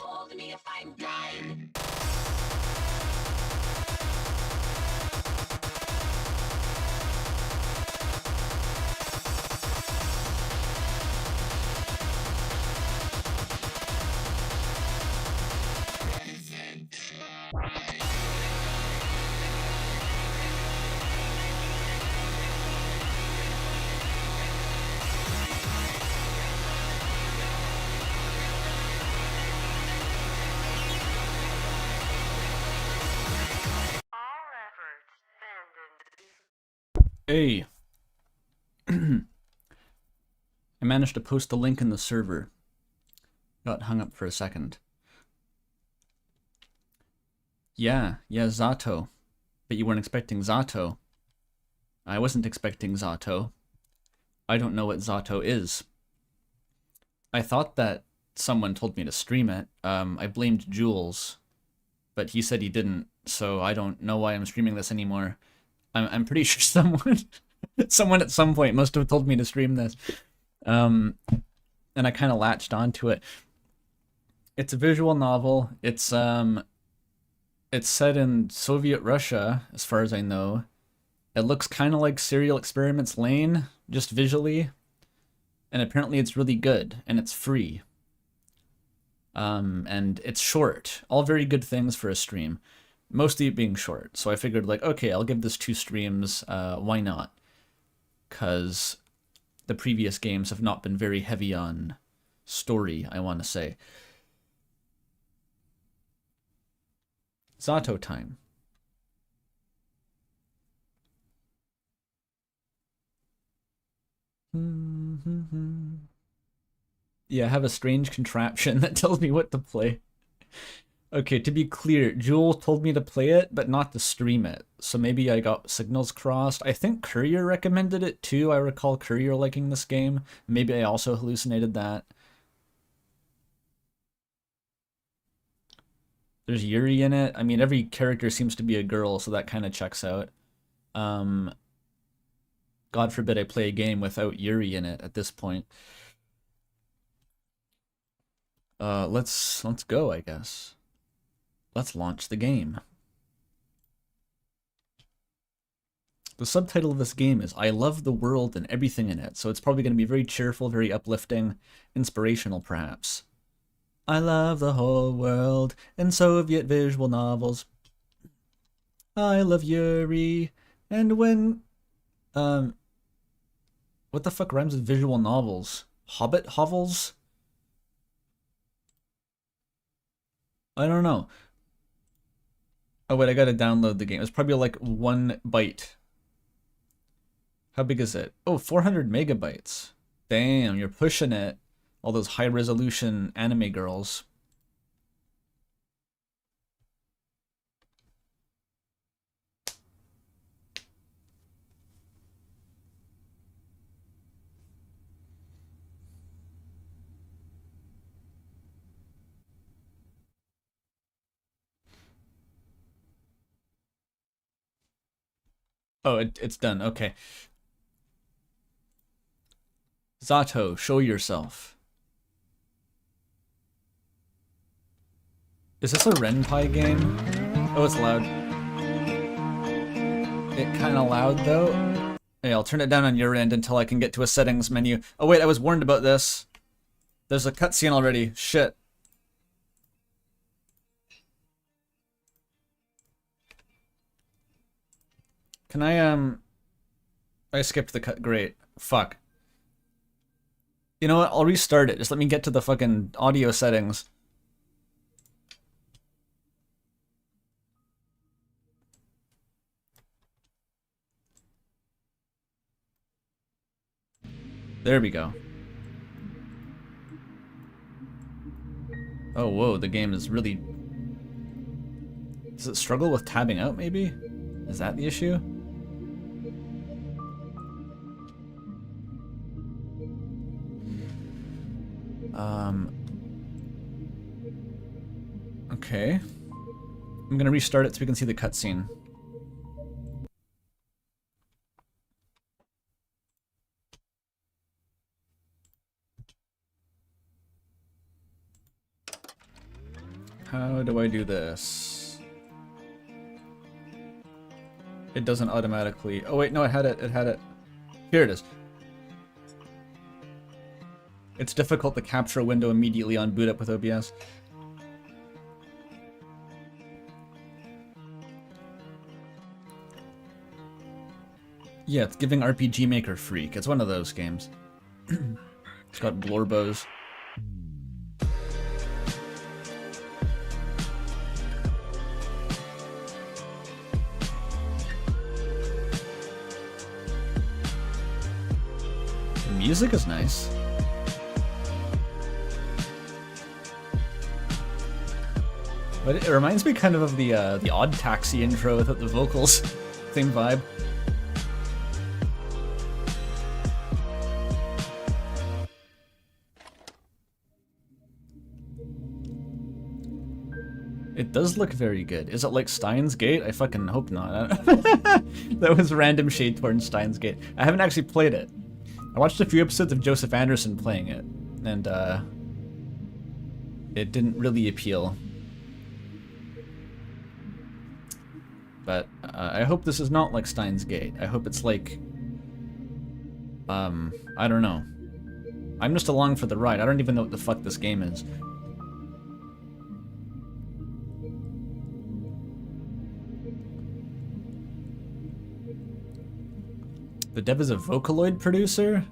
Hold me if I'm dying. Hey. I managed to post the link in the server. Got hung up for a second. Yeah, Z.A.T.O. But you weren't expecting Z.A.T.O. I wasn't expecting Z.A.T.O. I don't know what Z.A.T.O. is. I thought that someone told me to stream it. I blamed Jules, but he said he didn't, so I don't know why I'm streaming this anymore. I'm pretty sure someone at some point must have told me to stream this. And I kind of latched onto it. It's a visual novel. It's set in Soviet Russia, as far as I know. It looks kind of like Serial Experiments Lain, just visually. And apparently it's really good, and it's free. And it's short. All very good things for a stream. Mostly it being short. So I figured, like, okay, I'll give this 2 streams. Why not? Because the previous games have not been very heavy on story, I want to say. Z.A.T.O. time. Yeah, I have a strange contraption that tells me what to play. Okay, to be clear, Jewel told me to play it, but not to stream it. So maybe I got signals crossed. I think Courier recommended it too. I recall Courier liking this game. Maybe I also hallucinated that. There's Yuri in it. I mean, every character seems to be a girl, so that kind of checks out. God forbid I play a game without Yuri in it at this point. Let's go, I guess. Let's launch the game. The subtitle of this game is I Love the World and Everything in It, so it's probably going to be very cheerful, very uplifting, inspirational perhaps. I love the whole world and Soviet visual novels. I love Yuri, and when... what the fuck rhymes with visual novels? Hobbit hovels? I don't know. Oh wait, I gotta download the game. It's probably like 1 byte. How big is it? Oh, 400 megabytes. Damn, you're pushing it. All those high-resolution anime girls. Oh, it's done. Okay. Z.A.T.O, show yourself. Is this a Renpai game? Oh, it's loud. It kind of loud, though. Hey, I'll turn it down on your end until I can get to a settings menu. Oh, wait, I was warned about this. There's a cutscene already. Shit. Can I skipped the cut. Great. Fuck. You know what? I'll restart it. Just let me get to the fucking audio settings. There we go. Oh, whoa, the game is really... Does it struggle with tabbing out, maybe? Is that the issue? Okay. I'm gonna restart it so we can see the cutscene. How do I do this? It doesn't automatically... Oh wait, no, it had it. It had it. Here it is. It's difficult to capture a window immediately on boot up with OBS. Yeah, it's giving RPG Maker Freak. It's one of those games. It's got Blorbos. The music is nice. But it reminds me kind of the Odd Taxi intro without the vocals. Same vibe. It does look very good. Is it like Steins Gate? I fucking hope not. That was random shade towards Steins Gate. I haven't actually played it. I watched a few episodes of Joseph Anderson playing it, and it didn't really appeal. But I hope this is not like Steins Gate. I hope it's like, I don't know. I'm just along for the ride. I don't even know what the fuck this game is. The dev is a Vocaloid producer?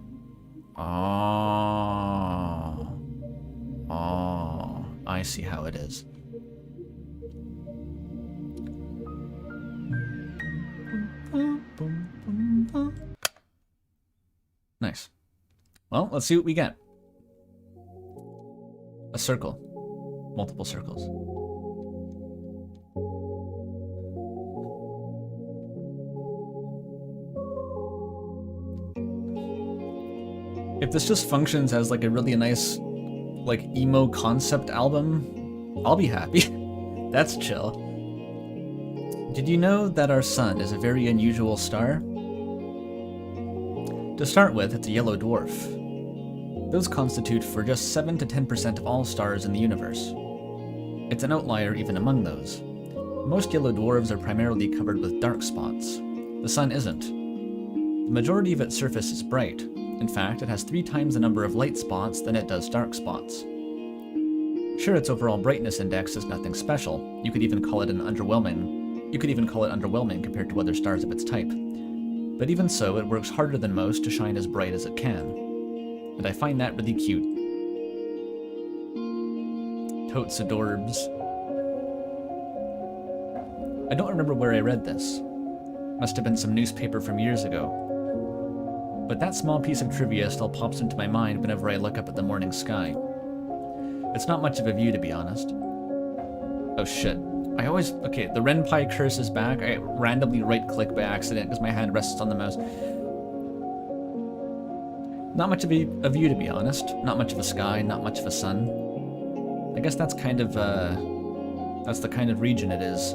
Oh. Oh. I see how it is. Nice. Well, let's see what we get. A circle. Multiple circles. If this just functions as like a really nice, like, emo concept album, I'll be happy. That's chill. Did you know that our sun is a very unusual star? To start with, it's a yellow dwarf. Those constitute for just 7 to 10% of all stars in the universe. It's an outlier even among those. Most yellow dwarfs are primarily covered with dark spots. The sun isn't. The majority of its surface is bright. In fact, it has 3 times the number of light spots than it does dark spots. Sure, its overall brightness index is nothing special. You could even call it underwhelming compared to other stars of its type. But even so, it works harder than most to shine as bright as it can. And I find that really cute. Totes adorbs. I don't remember where I read this. Must have been some newspaper from years ago. But that small piece of trivia still pops into my mind whenever I look up at the morning sky. It's not much of a view, to be honest. Oh shit. Okay, the Ren'Py curse is back. I randomly right-click by accident because my hand rests on the mouse. Not much of a view, to be honest. Not much of a sky, not much of a sun. I guess that's kind of, that's the kind of region it is.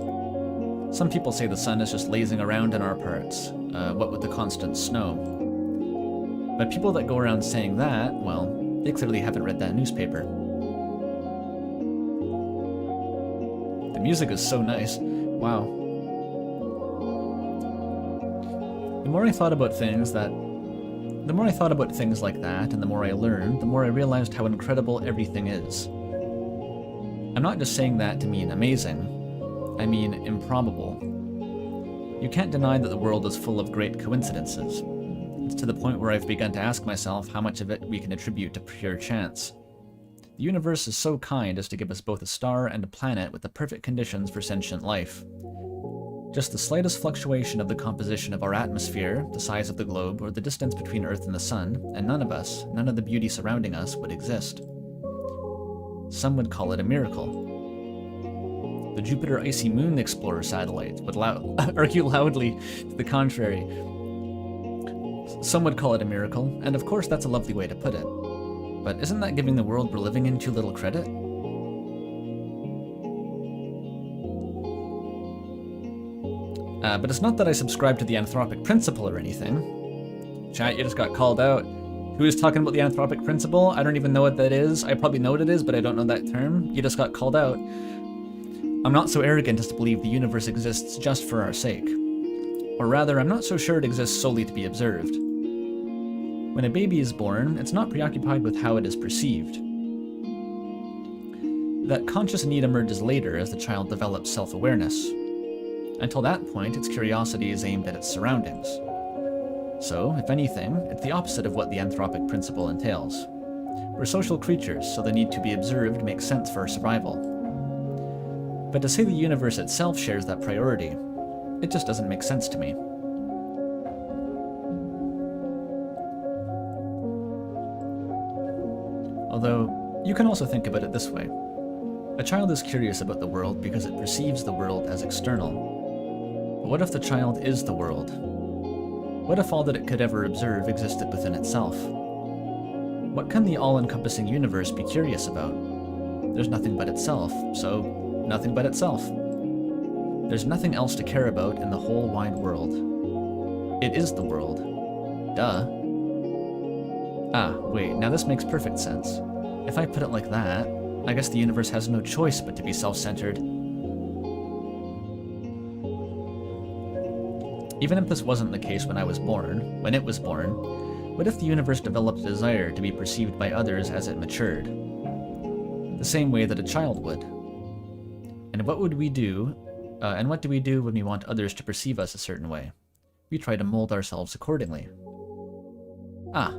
Some people say the sun is just lazing around in our parts, what with the constant snow. But people that go around saying that, well, they clearly haven't read that newspaper. The music is so nice. Wow. The more I thought about things like that, and the more I learned, the more I realized how incredible everything is. I'm not just saying that to mean amazing. I mean improbable. You can't deny that the world is full of great coincidences. It's to the point where I've begun to ask myself how much of it we can attribute to pure chance. The universe is so kind as to give us both a star and a planet with the perfect conditions for sentient life. Just the slightest fluctuation of the composition of our atmosphere, the size of the globe, or the distance between Earth and the Sun, and none of the beauty surrounding us would exist. Some would call it a miracle. The Jupiter Icy Moon Explorer satellite would argue loudly to the contrary. Some would call it a miracle, and of course that's a lovely way to put it. But isn't that giving the world we're living in too little credit? But it's not that I subscribe to the anthropic principle or anything. Chat, you just got called out. Who is talking about the anthropic principle? I don't even know what that is. I probably know what it is, but I don't know that term. You just got called out. I'm not so arrogant as to believe the universe exists just for our sake. Or rather, I'm not so sure it exists solely to be observed. When a baby is born, it's not preoccupied with how it is perceived. That conscious need emerges later as the child develops self-awareness. Until that point, its curiosity is aimed at its surroundings. So, if anything, it's the opposite of what the anthropic principle entails. We're social creatures, so the need to be observed makes sense for our survival. But to say the universe itself shares that priority, it just doesn't make sense to me. Although, you can also think about it this way. A child is curious about the world because it perceives the world as external. But what if the child is the world? What if all that it could ever observe existed within itself? What can the all-encompassing universe be curious about? There's nothing but itself, so nothing but itself. There's nothing else to care about in the whole wide world. It is the world. Duh. Ah, wait, now this makes perfect sense. If I put it like that, I guess the universe has no choice but to be self-centered. Even if this wasn't the case when it was born, what if the universe developed a desire to be perceived by others as it matured? The same way that a child would. And what would we do, and what do we do when we want others to perceive us a certain way? We try to mold ourselves accordingly. Ah,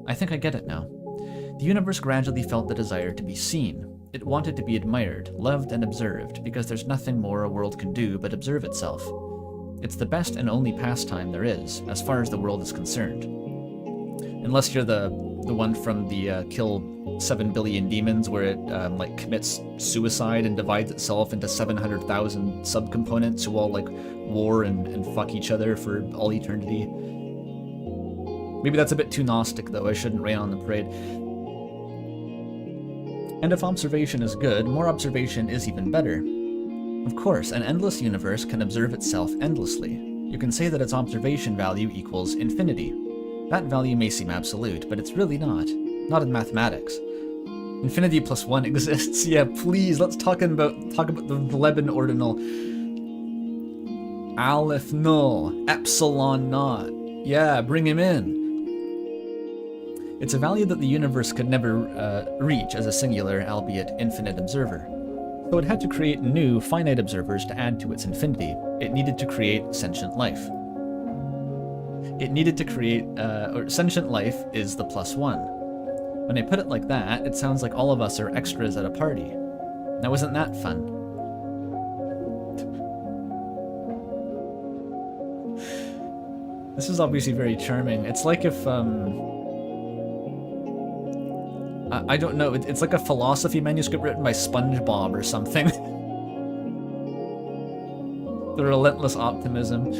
I think I get it now. The universe gradually felt the desire to be seen. It wanted to be admired, loved, and observed, because there's nothing more a world can do but observe itself. It's the best and only pastime there is, as far as the world is concerned. Unless you're the one from the kill 7 billion demons, where it like commits suicide and divides itself into 700,000 subcomponents who all like war and fuck each other for all eternity. Maybe that's a bit too Gnostic though, I shouldn't rain on the parade. And if observation is good, more observation is even better. Of course, an endless universe can observe itself endlessly. You can say that its observation value equals infinity. That value may seem absolute, but it's really not. Not in mathematics. Infinity plus 1 exists. Yeah, please, let's talk about the Vleben ordinal. Aleph null, epsilon naught. Yeah, bring him in. It's a value that the universe could never reach as a singular, albeit infinite observer. So it had to create new, finite observers to add to its infinity. It needed to create sentient life. It needed to create, or sentient life is the +1. When I put it like that, it sounds like all of us are extras at a party. Now isn't that fun? This is obviously very charming. It's like if, I don't know, it's like a philosophy manuscript written by SpongeBob or something. The relentless optimism.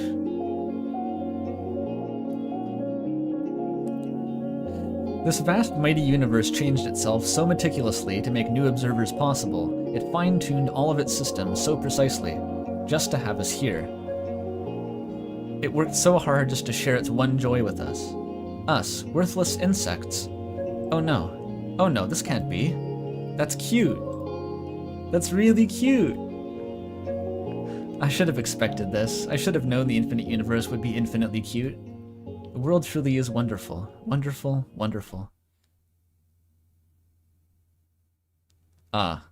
This vast, mighty universe changed itself so meticulously to make new observers possible. It fine-tuned all of its systems so precisely, just to have us here. It worked so hard just to share its one joy with us. Us, worthless insects. Oh no. Oh no, this can't be. That's cute. That's really cute. I should have expected this. I should have known the infinite universe would be infinitely cute. The world truly is wonderful. Wonderful, wonderful. Ah.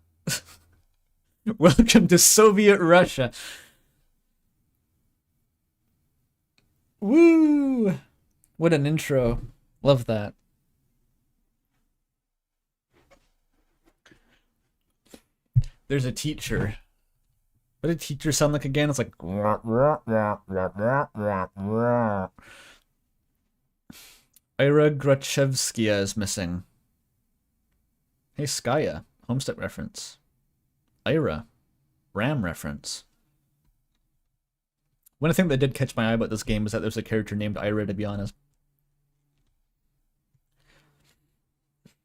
Welcome to Soviet Russia. Woo! What an intro. Love that. There's a teacher. What did teacher sound like again? It's like... Ira Grachevskia is missing. Hey, Skaya. Homestead reference. Ira. Ram reference. One thing that did catch my eye about this game was that there's a character named Ira, to be honest.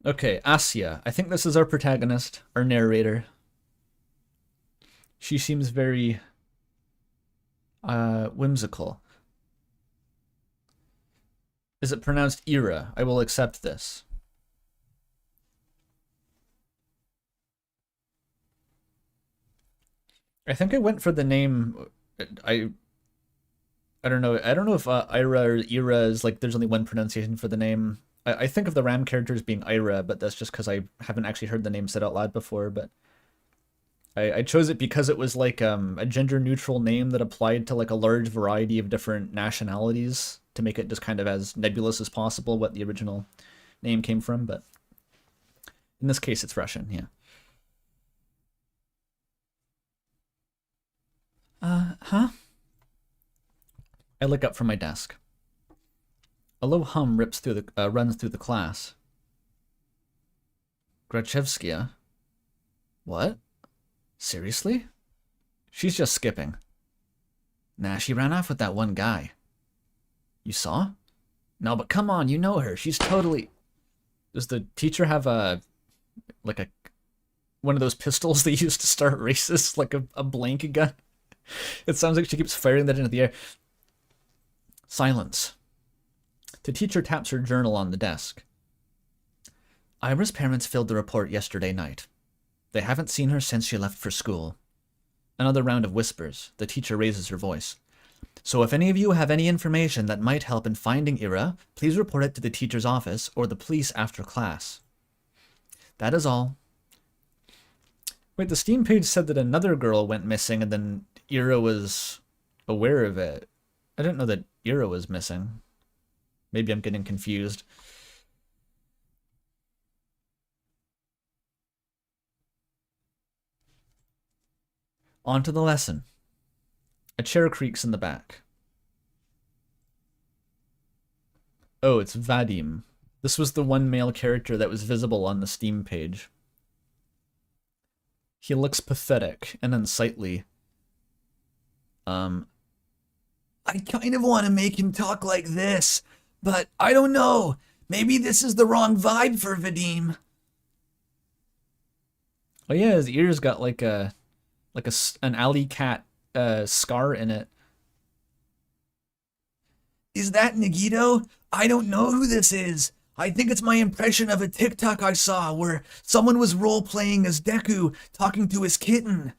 Okay, Asya. I think this is our protagonist, our narrator. She seems very Whimsical. Is it pronounced era? I will accept this. I think I went for the name. I don't know. I don't know if Ira or Ira is like. There's only one pronunciation for the name. I think of the Ram characters being Ira, but that's just because I haven't actually heard the name said out loud before. But I chose it because it was like a gender-neutral name that applied to like a large variety of different nationalities to make it just kind of as nebulous as possible what the original name came from. But in this case, it's Russian. Yeah. Huh? I look up from my desk. A low hum runs through the class. Grachevskia? What? Seriously? She's just skipping. Nah, she ran off with that one guy. You saw? No, but come on, you know her. She's totally... Does the teacher have one of those pistols they use to start races? Like a blank gun? It sounds like she keeps firing that into the air. Silence. The teacher taps her journal on the desk. Ira's parents filled the report yesterday night. They haven't seen her since she left for school. Another round of whispers. The teacher raises her voice. So if any of you have any information that might help in finding Ira, please report it to the teacher's office or the police after class. That is all. Wait, the Steam page said that another girl went missing and then Ira was aware of it. I didn't know that Ira was missing. Maybe I'm getting confused. On to the lesson. A chair creaks in the back. Oh, it's Vadim. This was the one male character that was visible on the Steam page. He looks pathetic and unsightly. I kind of want to make him talk like this, but I don't know. Maybe this is the wrong vibe for Vadim. Oh yeah, his ears got like an alley cat scar in it. Is that Nagito? I don't know who this is. I think it's my impression of a TikTok I saw where someone was role-playing as Deku talking to his kitten.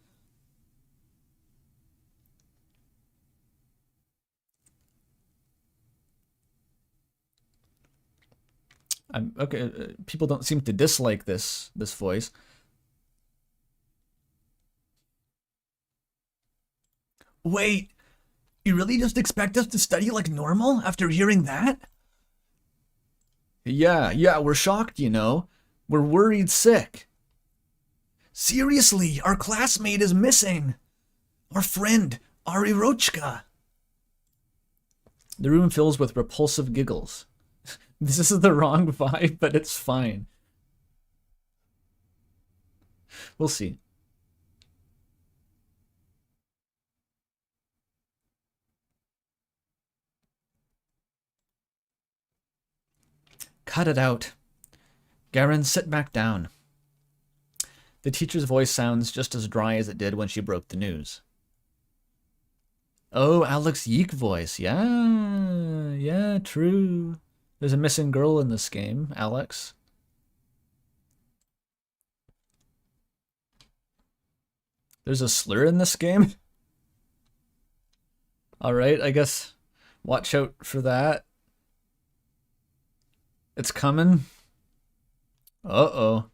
Okay, people don't seem to dislike this voice. Wait, you really just expect us to study like normal after hearing that? Yeah, we're shocked, you know. We're worried sick. Seriously, our classmate is missing. Our friend, Arirochka. The room fills with repulsive giggles. This is the wrong vibe, but it's fine. We'll see. Cut it out. Garen, sit back down. The teacher's voice sounds just as dry as it did when she broke the news. Oh, Alex Yeek voice. Yeah, true. There's a missing girl in this game, Alex. There's a slur in this game? Alright, I guess watch out for that. It's coming. Uh-oh.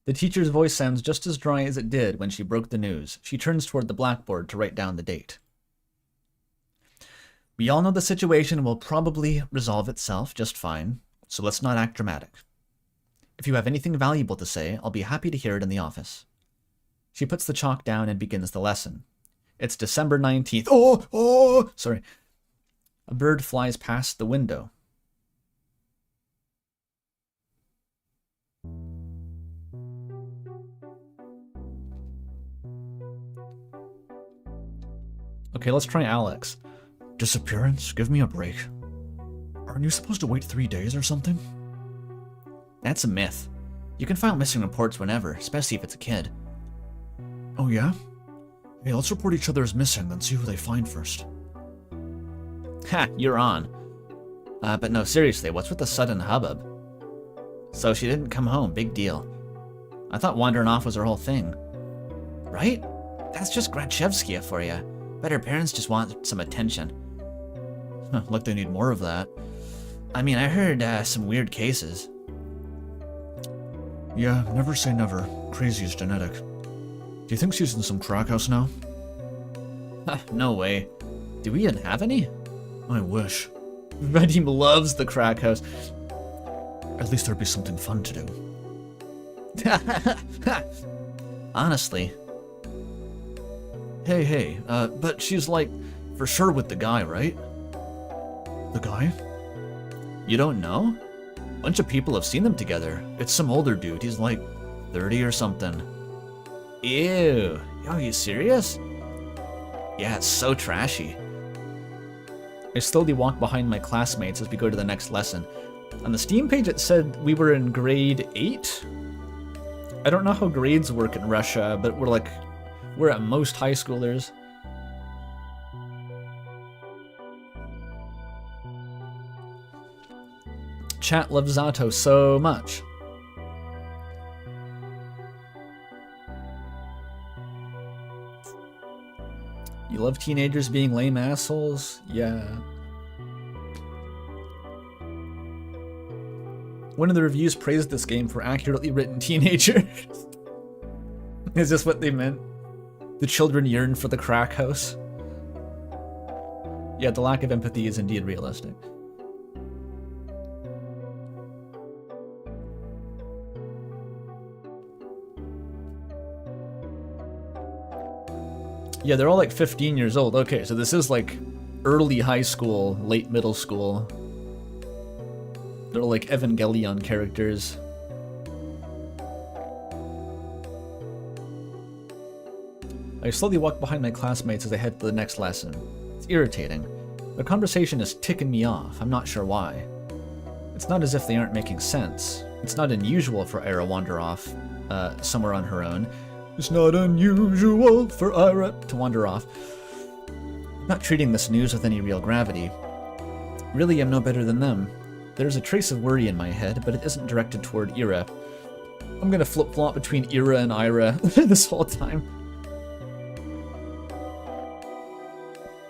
The teacher's voice sounds just as dry as it did when she broke the news. She turns toward the blackboard to write down the date. We all know the situation will probably resolve itself just fine, so let's not act dramatic. If you have anything valuable to say, I'll be happy to hear it in the office. She puts the chalk down and begins the lesson. It's December 19th. Oh, sorry. A bird flies past the window. Okay, let's try Alex. Disappearance? Give me a break. Aren't you supposed to wait 3 days or something? That's a myth. You can file missing reports whenever, especially if it's a kid. Oh yeah? Hey, let's report each other as missing, then see who they find first. Ha, you're on. But no, seriously, what's with the sudden hubbub? So she didn't come home, big deal. I thought wandering off was her whole thing. Right? That's just Gradchevskia for you. Bet her parents just want some attention. Like they need more of that. I mean, I heard some weird cases. Yeah, never say never. Crazy is genetic. Do you think she's in some crack house now? No way. Do we even have any? I wish. Vadim loves the crack house. At least there'd be something fun to do. Honestly. Hey, but she's like, for sure with the guy, right? The guy? You don't know? Bunch of people have seen them together. It's some older dude, he's like 30 or something. Ew, are you serious? Yeah, it's so trashy. I slowly walk behind my classmates as we go to the next lesson. On the Steam page it said we were in grade 8? I don't know how grades work in Russia, but we're at most high schoolers. Chat loves Z.A.T.O so much. You love teenagers being lame assholes? Yeah. One of the reviews praised this game for accurately written teenagers. Is this what they meant? The children yearn for the crack house? Yeah, the lack of empathy is indeed realistic. Yeah, they're all like 15 years old. Okay, so this is like early high school, late middle school. They're like Evangelion characters. I slowly walk behind my classmates as I head to the next lesson. It's irritating. Their conversation is ticking me off. I'm not sure why. It's not as if they aren't making sense. It's not unusual for Ira to wander off somewhere on her own. It's not unusual for Ira to wander off. I'm not treating this news with any real gravity. Really, I'm no better than them. There's a trace of worry in my head, but it isn't directed toward Ira. I'm gonna flip-flop between Ira and Ira this whole time.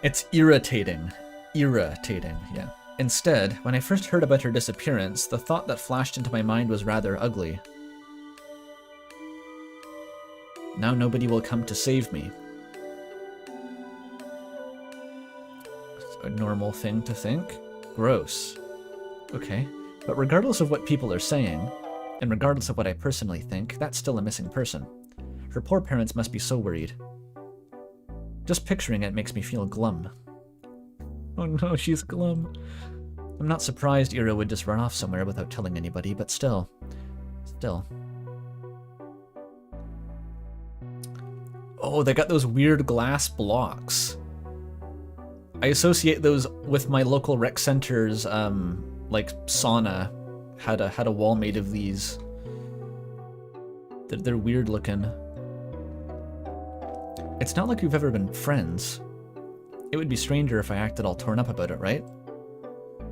It's irritating. Irritating, yeah. Instead, when I first heard about her disappearance, the thought that flashed into my mind was rather ugly. Now nobody will come to save me. It's a normal thing to think. Gross. Okay, but regardless of what people are saying, and regardless of what I personally think, that's still a missing person. Her poor parents must be so worried. Just picturing it makes me feel glum. Oh no, she's glum. I'm not surprised Ira would just run off somewhere without telling anybody, but still. Oh, they got those weird glass blocks. I associate those with my local rec center's, like, sauna. Had a wall made of these. They're weird looking. It's not like we've ever been friends. It would be stranger if I acted all torn up about it, right?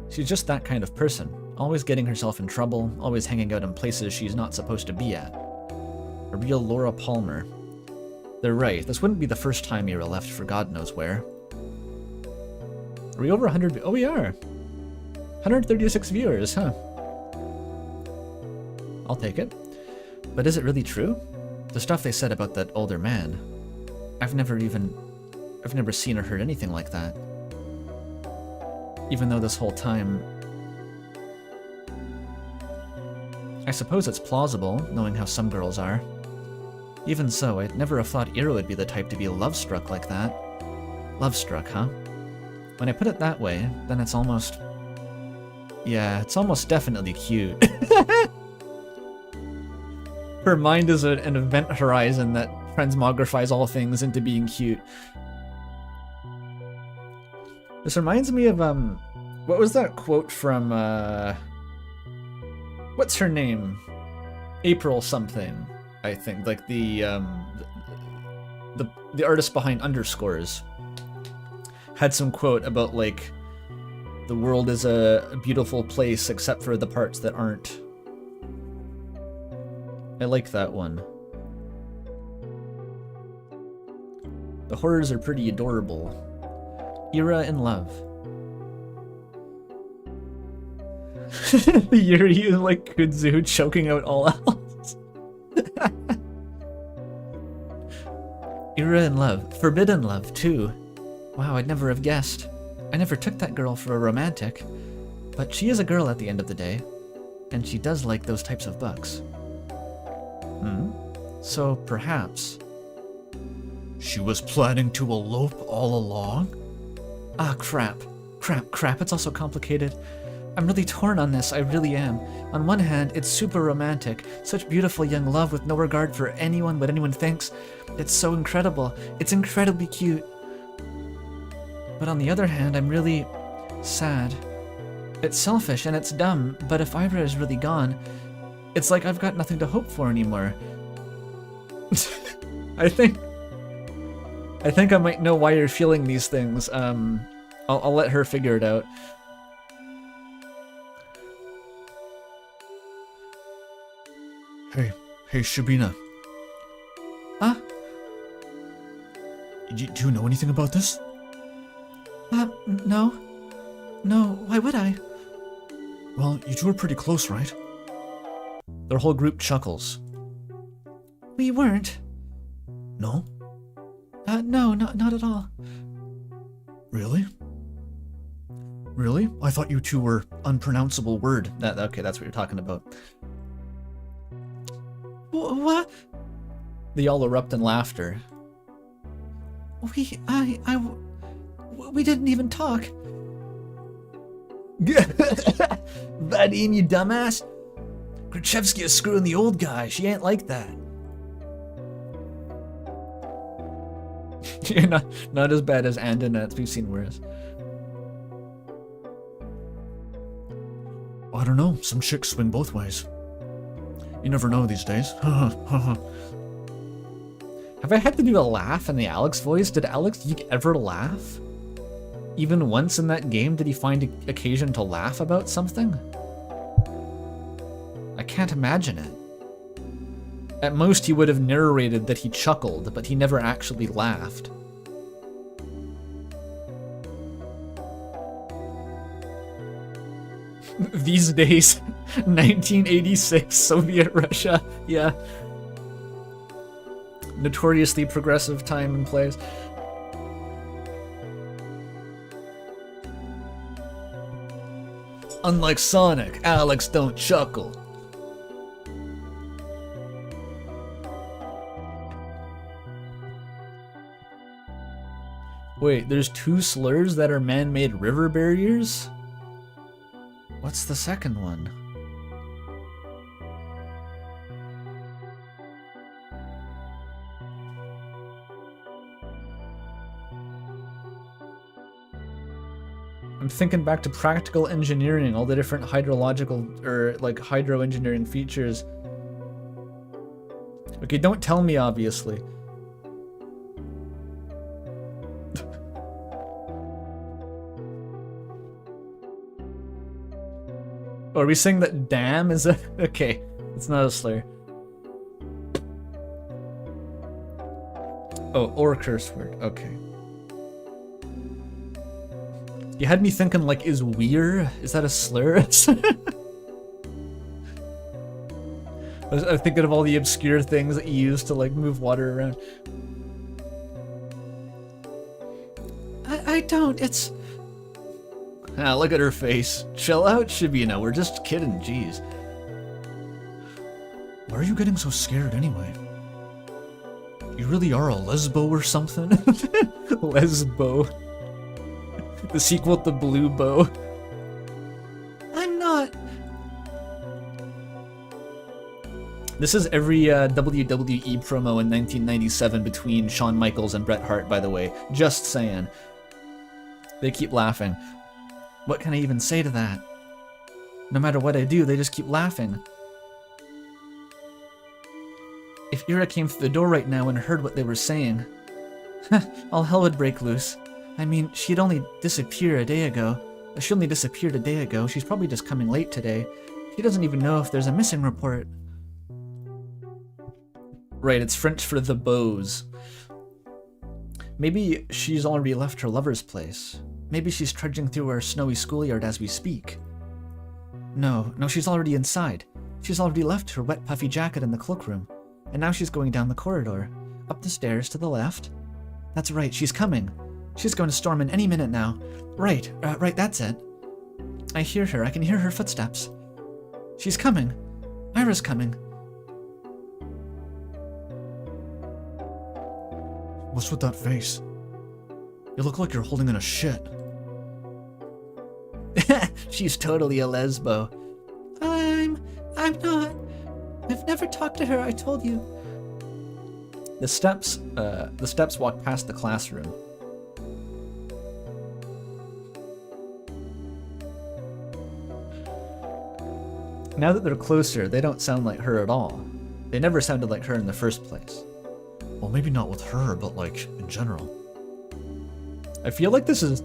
She's just that kind of person. Always getting herself in trouble, always hanging out in places she's not supposed to be at. A real Laura Palmer. They're right, this wouldn't be the first time Ira left for God knows where. Are we over 100? Oh, we are! 136 viewers, huh? I'll take it. But is it really true? The stuff they said about that older man. I've never seen or heard anything like that. Even though this whole time... I suppose it's plausible, knowing how some girls are. Even so, I'd never have thought Ira would be the type to be love-struck like that. Love-struck, huh? When I put it that way, then it's almost... Yeah, it's almost definitely cute. Her mind is an event horizon that transmogrifies all things into being cute. This reminds me of, what was that quote from, what's her name? April something, I think. Like the the artist behind Underscores, had some quote about, like, the world is a beautiful place except for the parts that aren't. I like that one. The horrors are pretty adorable. Era in love. Yuri like kudzu choking out all else. Era in love. Forbidden love, too. Wow, I'd never have guessed. I never took that girl for a romantic. But she is a girl at the end of the day. And she does like those types of books. So, perhaps... She was planning to elope all along? Ah, crap. Crap, it's also complicated. I'm really torn on this, I really am. On one hand, it's super romantic, such beautiful young love with no regard for anyone what anyone thinks. It's so incredible, it's incredibly cute. But on the other hand, I'm really sad. It's selfish and it's dumb, but if Ira is really gone, it's like I've got nothing to hope for anymore. I think I might know why you're feeling these things. I'll let her figure it out. Hey, Shabina. Huh? Do you know anything about this? No. No, why would I? Well, you two are pretty close, right? Their whole group chuckles. We weren't. No? No, not at all. Really? Really? I thought you two were unpronounceable word. Okay, that's what you're talking about. What? They all erupt in laughter. We didn't even talk. Vadim, you dumbass. Krachevsky is screwing the old guy. She ain't like that. You're not as bad as Andonets. We've seen worse. I don't know. Some chicks swing both ways. You never know these days. Have I had to do a laugh in the Alex voice? Did Alex Geek ever laugh? Even once in that game, did he find occasion to laugh about something? I can't imagine it. At most, he would have narrated that he chuckled, but he never actually laughed. These days, 1986, Soviet Russia, yeah. Notoriously progressive time and place. Unlike Sonic, Alex don't chuckle. Wait, there's two slurs that are man-made river barriers? What's the second one? I'm thinking back to practical engineering, all the different hydrological, or like hydro engineering features. Okay, don't tell me, obviously. Oh, are we saying that damn is a... Okay, it's not a slur. Oh, or curse word, okay. You had me thinking, like, is weir? Is that a slur? I was thinking of all the obscure things that you use to, like, move water around. I don't, it's... Ah, look at her face. Chill out, Shibina, we're just kidding, jeez. Why are you getting so scared anyway? You really are a lesbo or something? Lesbo. The sequel to Blue Bow. I'm not. This is every WWE promo in 1997 between Shawn Michaels and Bret Hart, by the way. Just saying. They keep laughing. What can I even say to that? No matter what I do, they just keep laughing. If Ira came through the door right now and heard what they were saying, All hell would break loose. I mean, she'd only disappeared a day ago. She only disappeared a day ago. She's probably just coming late today. She doesn't even know if there's a missing report. Right, it's French for the bows. Maybe she's already left her lover's place. Maybe she's trudging through our snowy schoolyard as we speak. No, she's already inside. She's already left her wet puffy jacket in the cloakroom. And now she's going down the corridor. Up the stairs to the left. That's right, she's coming. She's going to storm in any minute now. Right, that's it. I hear her, I can hear her footsteps. She's coming. Ira's coming. What's with that face? You look like you're holding in a shit. She's totally a lesbo. I'm not. I've never talked to her, I told you. The steps walk past the classroom. Now that they're closer, they don't sound like her at all. They never sounded like her in the first place. Well, maybe not with her, but like, in general. I feel like this is...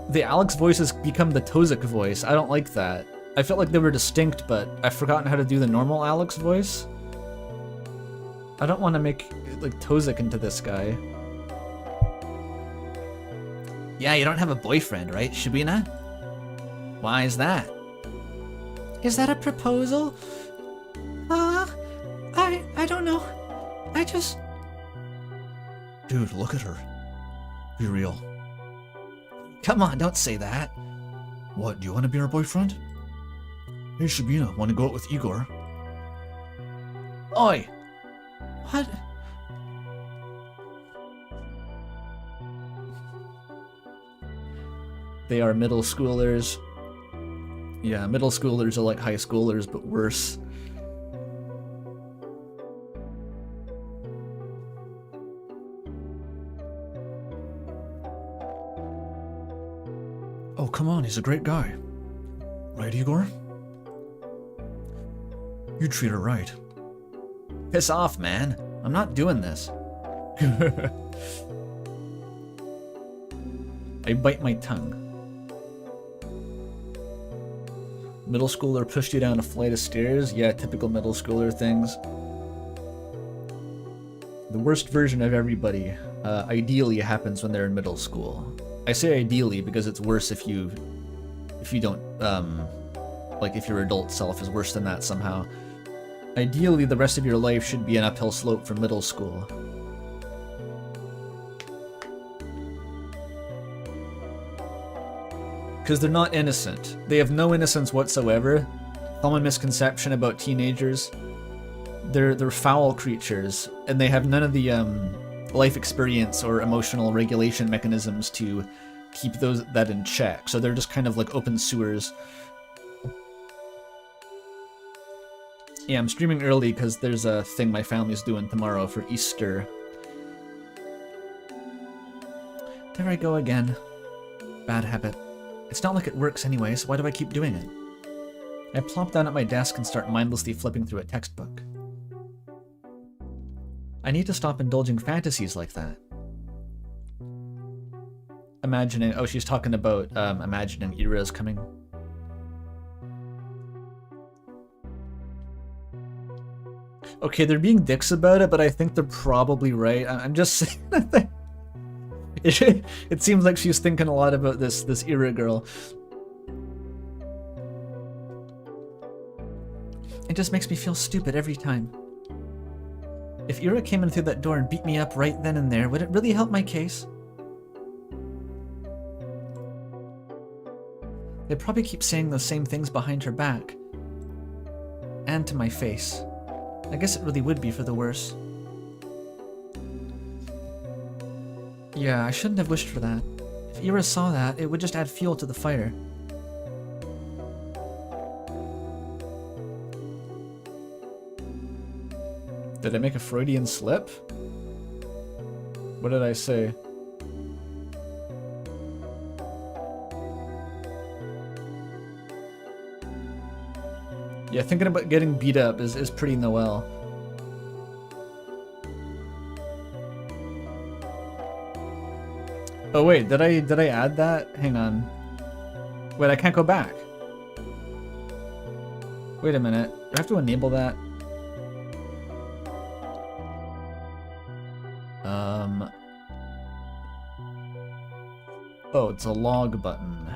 The Alex voice has become the Tozik voice. I don't like that. I felt like they were distinct, but I've forgotten how to do the normal Alex voice. I don't want to make, like, Tozik into this guy. Yeah, you don't have a boyfriend, right, Shabina? Why is that? Is that a proposal? I don't know. I just... Dude, look at her. Be real. Come on, don't say that. What, do you want to be our boyfriend? Hey, Shabina, want to go out with Igor? Oi! What? They are middle schoolers. Yeah, middle schoolers are like high schoolers, but worse. Oh, come on, he's a great guy. Right, Igor? You treat her right. Piss off, man. I'm not doing this. I bite my tongue. Middle schooler pushed you down a flight of stairs? Yeah, typical middle schooler things. The worst version of everybody ideally happens when they're in middle school. I say ideally because it's worse if you don't, like if your adult self is worse than that somehow. Ideally, the rest of your life should be an uphill slope from middle school. Because they're not innocent. They have no innocence whatsoever. Common misconception about teenagers. They're foul creatures, and they have none of the life experience or emotional regulation mechanisms to keep that in check. So they're just kind of like open sewers. Yeah, I'm streaming early because there's a thing my family's doing tomorrow for Easter. There I go again. Bad habit. It's not like it works anyway, so why do I keep doing it? I plop down at my desk and start mindlessly flipping through a textbook. I need to stop indulging fantasies like that. Imagining... Oh, she's talking about imagining Ira's coming. Okay, they're being dicks about it, but I think they're probably right. I'm just saying that it seems like she's thinking a lot about this Ira girl. It just makes me feel stupid every time. If Ira came in through that door and beat me up right then and there, would it really help my case? They probably keep saying those same things behind her back. And to my face. I guess it really would be for the worse. Yeah, I shouldn't have wished for that. If Ira saw that, it would just add fuel to the fire. Did I make a Freudian slip? What did I say? Yeah, thinking about getting beat up is pretty Noel. Oh wait, did I add that? Hang on. Wait, I can't go back. Wait a minute. Do I have to enable that? Oh, it's a log button.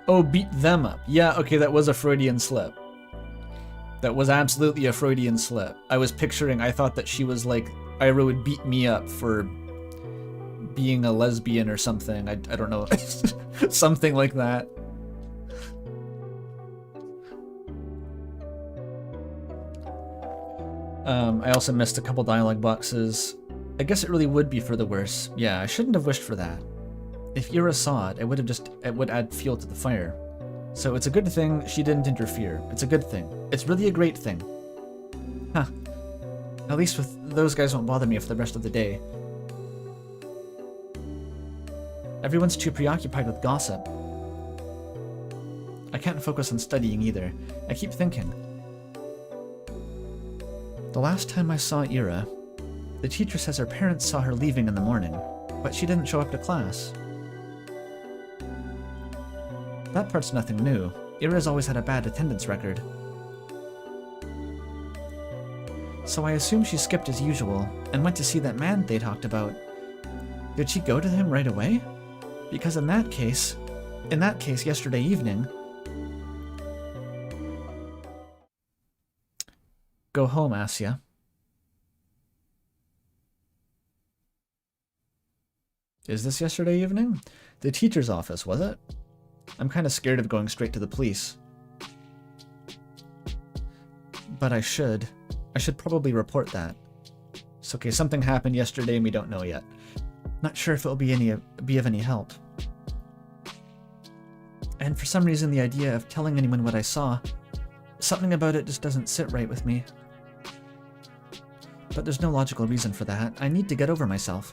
Oh, beat them up. Yeah, okay, that was a Freudian slip. That was absolutely a Freudian slip. I was picturing, I thought that she was like, Ira would beat me up for being a lesbian or something. I don't know. Something like that. I also missed a couple dialogue boxes. I guess it really would be for the worse. Yeah, I shouldn't have wished for that. If Ira saw it, it would add fuel to the fire. So it's a good thing she didn't interfere. It's a good thing. It's really a great thing. Huh. At least with those guys won't bother me for the rest of the day. Everyone's too preoccupied with gossip. I can't focus on studying either. I keep thinking. The last time I saw Ira, the teacher says her parents saw her leaving in the morning, but she didn't show up to class. That part's nothing new. Ira's always had a bad attendance record. So I assume she skipped as usual, and went to see that man they talked about. Did she go to him right away? Because in that case yesterday evening... Go home, Asya. Is this yesterday evening? The teacher's office, was it? I'm kind of scared of going straight to the police. But I should. I should probably report that. It's okay, something happened yesterday and we don't know yet. Not sure if it'll be of any help. And for some reason the idea of telling anyone what I saw, something about it just doesn't sit right with me. But there's no logical reason for that. I need to get over myself.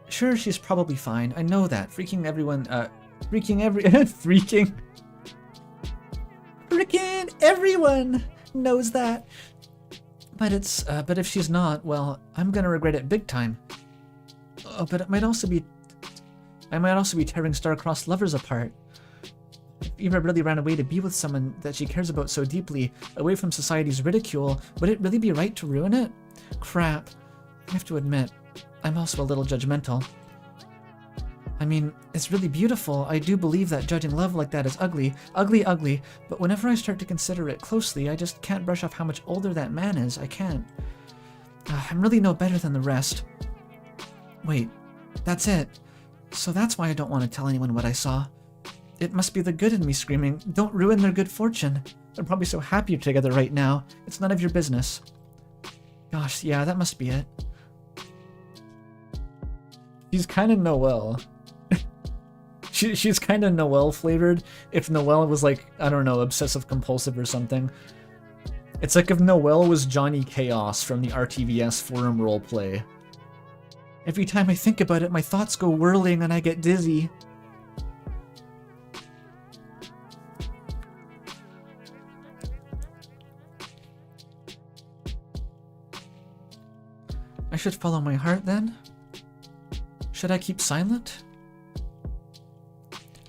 Sure, she's probably fine. I know that. Freaking everyone knows that. But if she's not, well, I'm gonna regret it big time. Oh, but I might also be tearing star-crossed lovers apart. If Eva really ran away to be with someone that she cares about so deeply, away from society's ridicule, would it really be right to ruin it? Crap. I have to admit, I'm also a little judgmental. I mean, it's really beautiful. I do believe that judging love like that is ugly, ugly, but whenever I start to consider it closely, I just can't brush off how much older that man is. I can't. I'm really no better than the rest. Wait, that's it. So that's why I don't want to tell anyone what I saw. It must be the good in me screaming, don't ruin their good fortune. They're probably so happy together right now. It's none of your business. Gosh, yeah, that must be it. She's kind of Noelle. She's kind of Noelle flavored. If Noelle was like, I don't know, obsessive compulsive or something. It's like if Noelle was Johnny Chaos from the RTVS forum roleplay. Every time I think about it, my thoughts go whirling and I get dizzy. I should follow my heart then? Should I keep silent?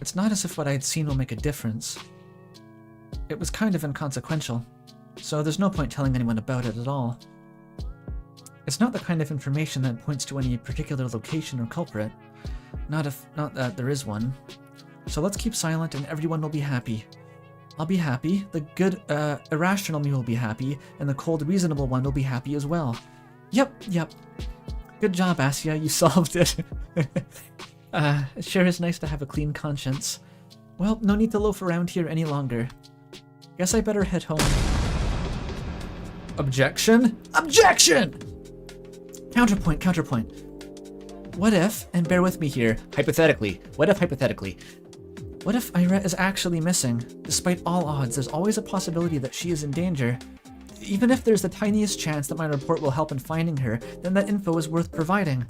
It's not as if what I had seen will make a difference. It was kind of inconsequential, so there's no point telling anyone about it at all. It's not the kind of information that points to any particular location or culprit. Not that there is one. So let's keep silent and everyone will be happy. I'll be happy, the good, irrational me will be happy, and the cold, reasonable one will be happy as well. Yep. Good job, Asya, you solved it. It sure is nice to have a clean conscience. Well, no need to loaf around here any longer. Guess I better head home. Objection? Objection! Counterpoint. What if, and bear with me here, hypothetically, what if Ira is actually missing? Despite all odds, there's always a possibility that she is in danger. Even if there's the tiniest chance that my report will help in finding her, then that info is worth providing.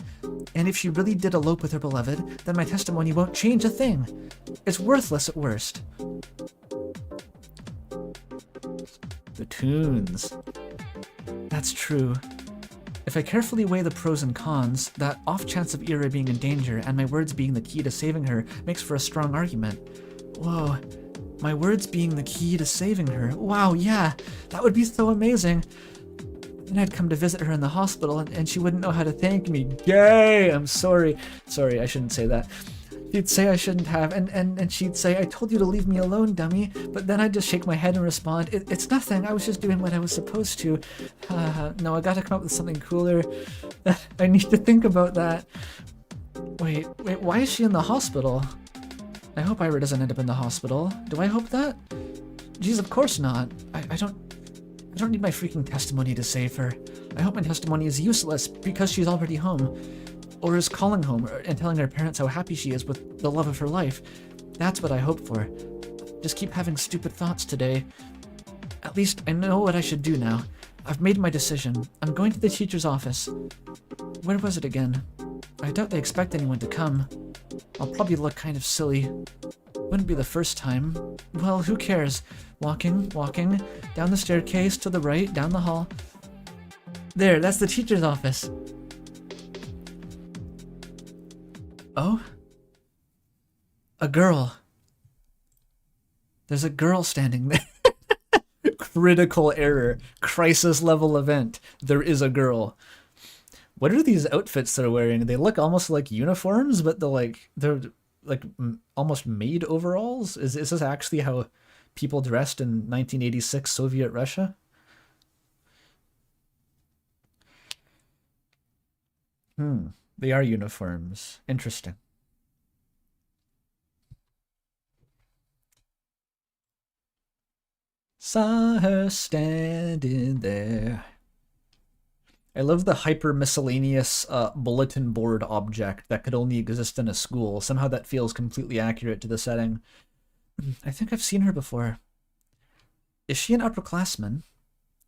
And if she really did elope with her beloved, then my testimony won't change a thing. It's worthless at worst. The tunes. That's true. If I carefully weigh the pros and cons, that off chance of Ira being in danger and my words being the key to saving her makes for a strong argument. Whoa, my words being the key to saving her. Wow, yeah, that would be so amazing. Then I'd come to visit her in the hospital and she wouldn't know how to thank me. Yay, I'm sorry. Sorry, I shouldn't say that. She'd say I shouldn't have, and she'd say, I told you to leave me alone, dummy. But then I'd just shake my head and respond, it's nothing, I was just doing what I was supposed to. No, I gotta come up with something cooler. I need to think about that. Wait, why is she in the hospital? I hope Ira doesn't end up in the hospital. Do I hope that? Geez, of course not. I don't need my freaking testimony to save her. I hope my testimony is useless because she's already home. Or is calling home and telling her parents how happy she is with the love of her life. That's what I hope for. Just keep having stupid thoughts today. At least I know what I should do now. I've made my decision. I'm going to the teacher's office. Where was it again? I doubt they expect anyone to come. I'll probably look kind of silly. Wouldn't be the first time. Well, who cares? Walking, down the staircase, to the right, down the hall. There, that's the teacher's office. Oh? A girl. There's a girl standing there. Critical error. Crisis level event. There is a girl. What are these outfits they're wearing? They look almost like uniforms, but they're like almost maid overalls? Is this actually how people dressed in 1986 Soviet Russia? They are uniforms. Interesting. Saw her standing there. I love the hyper miscellaneous bulletin board object that could only exist in a school. Somehow that feels completely accurate to the setting. I think I've seen her before. Is she an upperclassman?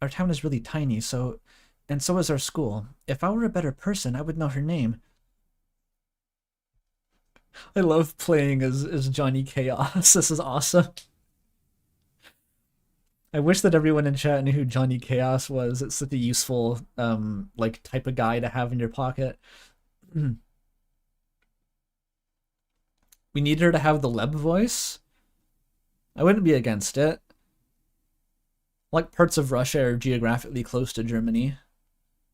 Our town is really tiny, and so is our school. If I were a better person, I would know her name. I love playing as Johnny Chaos. This is awesome. I wish that everyone in chat knew who Johnny Chaos was. It's such a useful like type of guy to have in your pocket. We need her to have the Leb voice. I wouldn't be against it. Like parts of Russia are geographically close to Germany,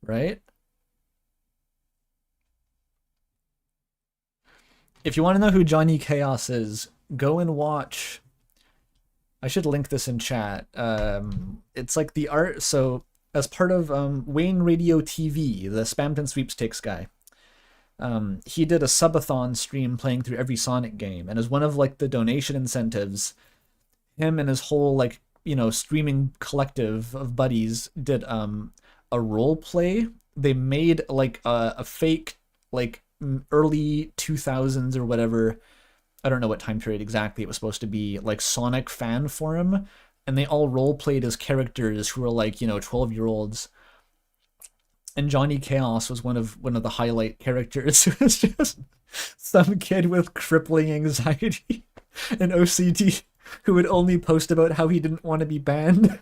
right? If you want to know who Johnny Chaos is, go and watch. I should link this in chat. It's like the art. So as part of Wayne Radio TV, the Spamton Sweepstakes guy, he did a subathon stream playing through every Sonic game, and as one of like the donation incentives, him and his whole like streaming collective of buddies did a role play. They made like a fake like early 2000s or whatever. I don't know what time period exactly it was supposed to be, like Sonic fan forum, and they all role played as characters who were like 12-year-olds. And Johnny Chaos was one of the highlight characters. Who was just some kid with crippling anxiety and OCD who would only post about how he didn't want to be banned.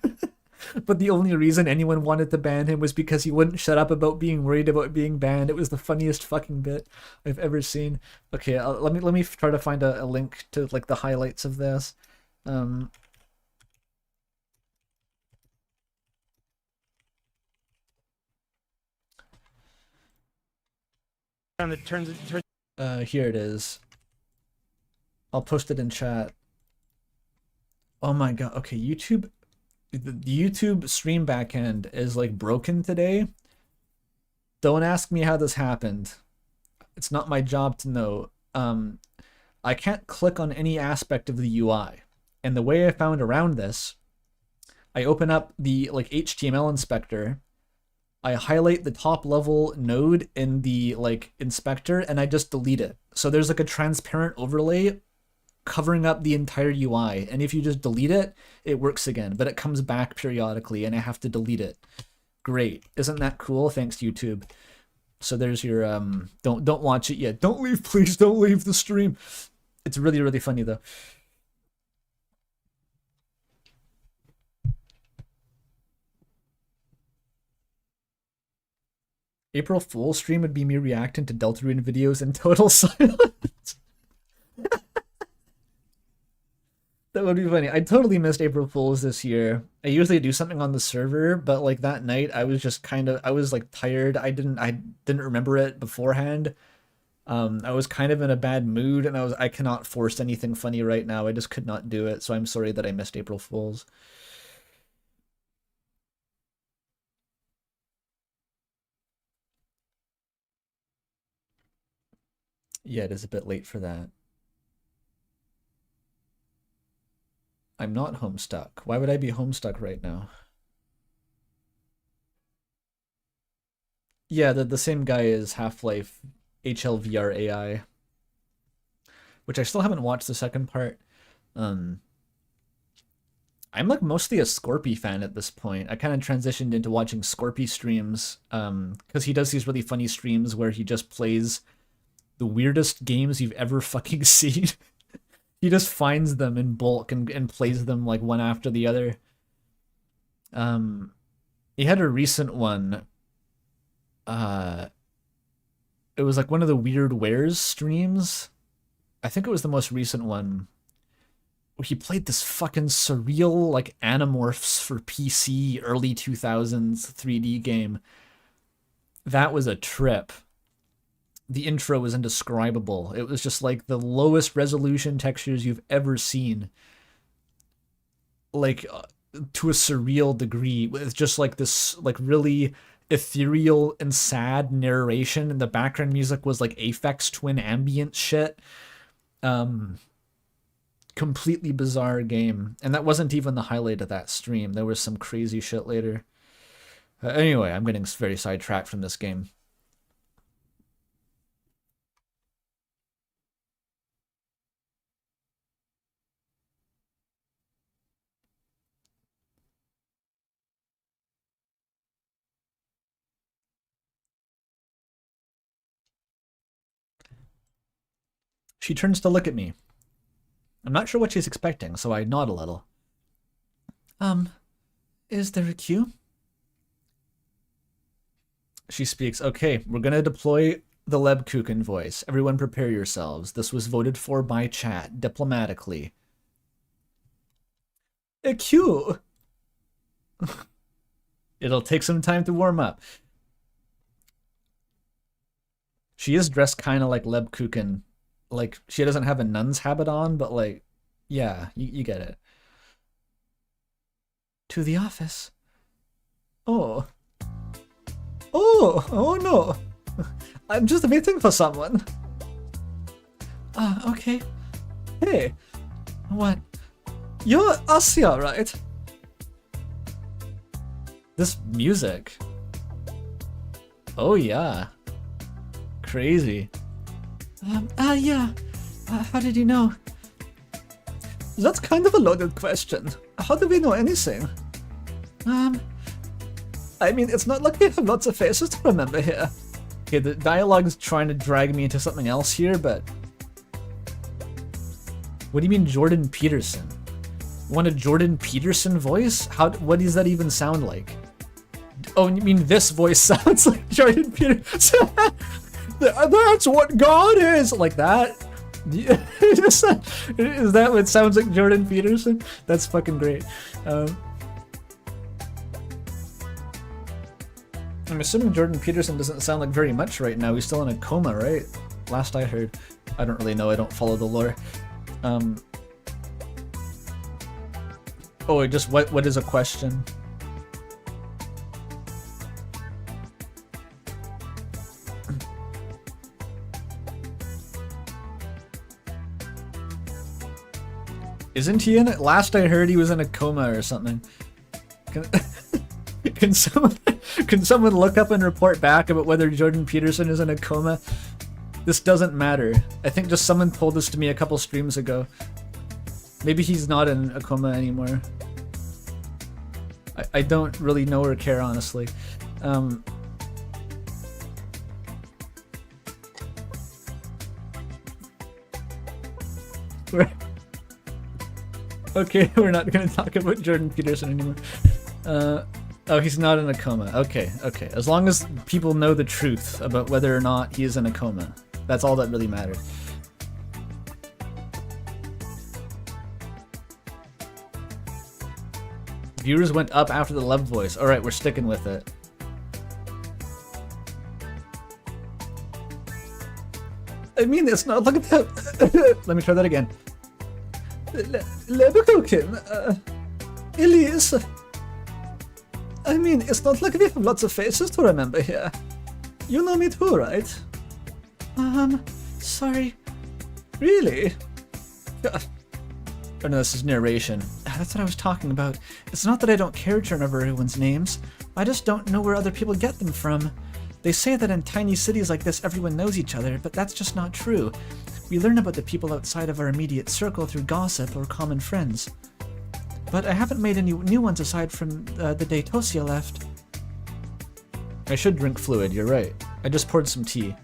But the only reason anyone wanted to ban him was because he wouldn't shut up about being worried about being banned. It was the funniest fucking bit I've ever seen. Okay, let me try to find a link to like the highlights of this. Here it is. I'll post it in chat. Oh my god. Okay, YouTube. The YouTube stream backend is like broken today. Don't ask me how this happened. It's not my job to know. I can't click on any aspect of the UI. And the way I found around this, I open up the like HTML inspector, I highlight the top level node in the like inspector, and I just delete it. So there's like a transparent overlay covering up the entire UI, and if you just delete it, it works again, but it comes back periodically and I have to delete it. Great. Isn't that cool? Thanks, YouTube. So there's your don't watch it yet. Don't leave, please don't leave the stream. It's really, really funny though. April Fool's stream would be me reacting to Deltarune videos in total silence. That would be funny. I totally missed April Fool's this year. I usually do something on the server, but like that night I was just I was like tired. I didn't remember it beforehand. I was kind of in a bad mood, and I cannot force anything funny right now. I just could not do it, so I'm sorry that I missed April Fool's. Yeah, it is a bit late for that. I'm not homestuck. Why would I be homestuck right now? Yeah, the same guy as Half-Life HLVR AI, which I still haven't watched the second part. I'm like mostly a Scorpy fan at this point. I kind of transitioned into watching Scorpy streams because he does these really funny streams where he just plays the weirdest games you've ever fucking seen. He just finds them in bulk and plays them like one after the other. He had a recent one. It was like one of the Weird Wares streams. I think it was the most recent one. Where he played this fucking surreal like Animorphs for PC early 2000s 3D game. That was a trip. The intro was indescribable. It was just like the lowest resolution textures you've ever seen. Like to a surreal degree, with just like this like really ethereal and sad narration, and the background music was like Aphex Twin ambient shit. Completely bizarre game, and that wasn't even the highlight of that stream. There was some crazy shit later. Anyway, I'm getting very sidetracked from this game. She turns to look at me. I'm not sure what she's expecting, so I nod a little. Is there a queue? She speaks, okay, we're gonna deploy the Lebkuchen voice. Everyone prepare yourselves. This was voted for by chat, diplomatically. A queue! It'll take some time to warm up. She is dressed kind of like Lebkuchen. Like, she doesn't have a nun's habit on, but like, yeah, you get it. To the office. Oh. Oh no. I'm just waiting for someone. Okay. Hey. What? You're Asya, right? This music. Oh yeah. Crazy. Yeah. How did you know? That's kind of a loaded question. How do we know anything? I mean, it's not like we have lots of faces to remember here. Okay, the dialogue's trying to drag me into something else here, but... What do you mean Jordan Peterson? You want a Jordan Peterson voice? What does that even sound like? Oh, you mean this voice sounds like Jordan Peterson? That's what God is! Like that? Is that what sounds like Jordan Peterson? That's fucking great. I'm assuming Jordan Peterson doesn't sound like very much right now. He's still in a coma, right? Last I heard. I don't really know. I don't follow the lore. Oh, just what is a question? Isn't he in it? Last I heard he was in a coma or something. Can someone look up and report back about whether Jordan Peterson is in a coma? This doesn't matter. I think just someone told this to me a couple streams ago. Maybe he's not in a coma anymore. I don't really know or care, honestly. Okay, we're not gonna talk about Jordan Peterson anymore. Oh, he's not in a coma. Okay, okay. As long as people know the truth about whether or not he is in a coma. That's all that really mattered. Viewers went up after the love voice. Alright, we're sticking with it. I mean, it's not. Look at that. Let me try that again. Lebekoken. Elise. I mean, it's not like we have lots of faces to remember here. You know me too, right? Sorry. Really? Oh no, this is narration. That's what I was talking about. It's not that I don't care to remember everyone's names. I just don't know where other people get them from. They say that in tiny cities like this everyone knows each other, but that's just not true. We learn about the people outside of our immediate circle through gossip or common friends. But I haven't made any new ones aside from the day Tosia left. I should drink fluid, you're right. I just poured some tea.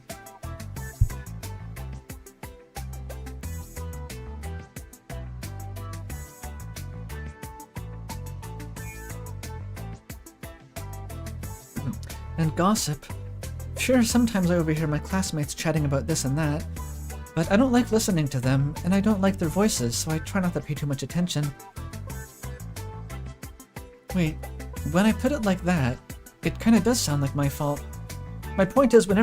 And gossip. Sure, sometimes I overhear my classmates chatting about this and that, but I don't like listening to them, and I don't like their voices, so I try not to pay too much attention. Wait, when I put it like that, it kinda does sound like my fault. My point is, when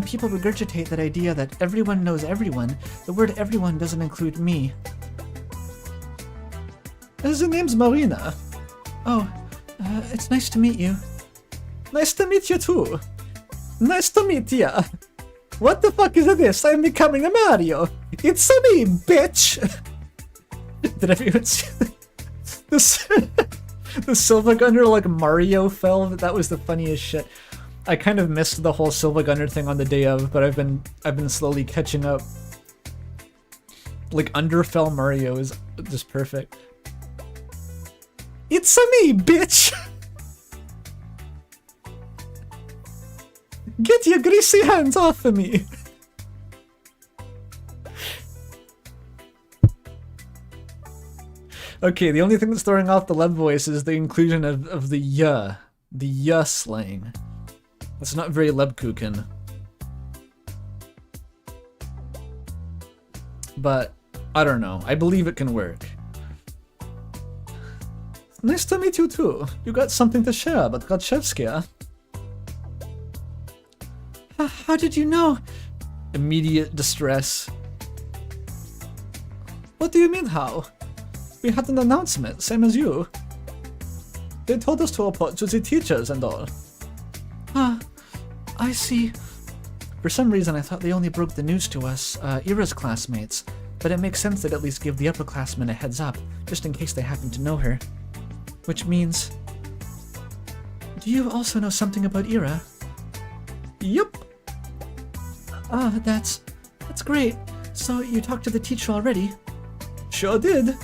people regurgitate that idea that everyone knows everyone, the word everyone doesn't include me. The name's Marina. Oh, it's nice to meet you. Nice to meet you too. Nice to meet ya. What the fuck is this? I'm becoming a Mario. It's me, bitch. Did everyone see this? The Silva Gunner like Mario fell? That was the funniest shit. I kind of missed the whole Silva Gunner thing on the day of, but I've been slowly catching up. Like underfell Mario is just perfect. It's me, bitch. Get your greasy hands off of me! Okay, the only thing that's throwing off the love voice is the inclusion of the ya slang. That's not very Lebkuchen. But, I don't know. I believe it can work. Nice to meet you too. You got something to share about Godchevskia. How did you know? Immediate distress. What do you mean how? We had an announcement, same as you. They told us to report to the teachers and all. Ah, I see. For some reason I thought they only broke the news to us, Ira's classmates, but it makes sense that at least give the upperclassmen a heads up, just in case they happen to know her. Which means... Do you also know something about Ira? Yup. Ah, that's great. So you talked to the teacher already? Sure did.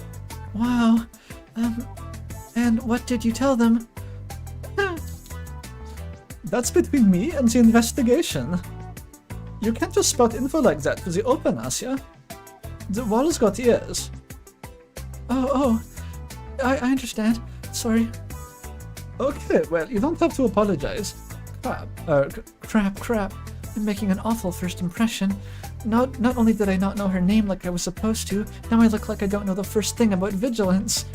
Wow. And what did you tell them? That's between me and the investigation. You can't just spout info like that to the open, Asya. The wall's got ears. Oh, I understand. Sorry. Okay, well, you don't have to apologize. Crap. I'm making an awful first impression. Not only did I not know her name like I was supposed to, now I look like I don't know the first thing about vigilance.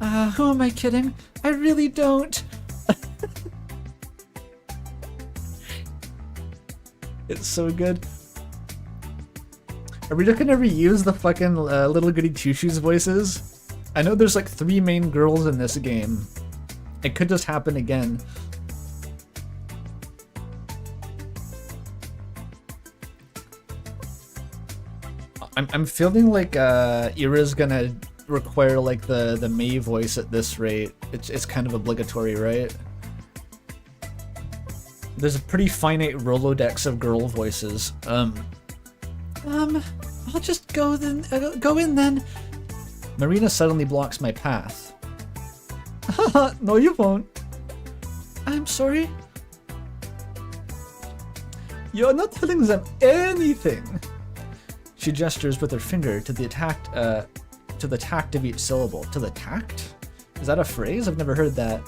Who am I kidding? I really don't. It's so good. Are we just gonna reuse the fucking Little Goody Two Shoes voices? I know there's like 3 main girls in this game. It could just happen again. I'm feeling like Ira's gonna require like the Mei voice at this rate. It's kind of obligatory, right? There's a pretty finite Rolodex of girl voices. I'll just go in then. Marina suddenly blocks my path. Haha, no you won't. I'm sorry. You're not telling them anything. She gestures with her finger to the tact of each syllable. To the tact? Is that a phrase? I've never heard that.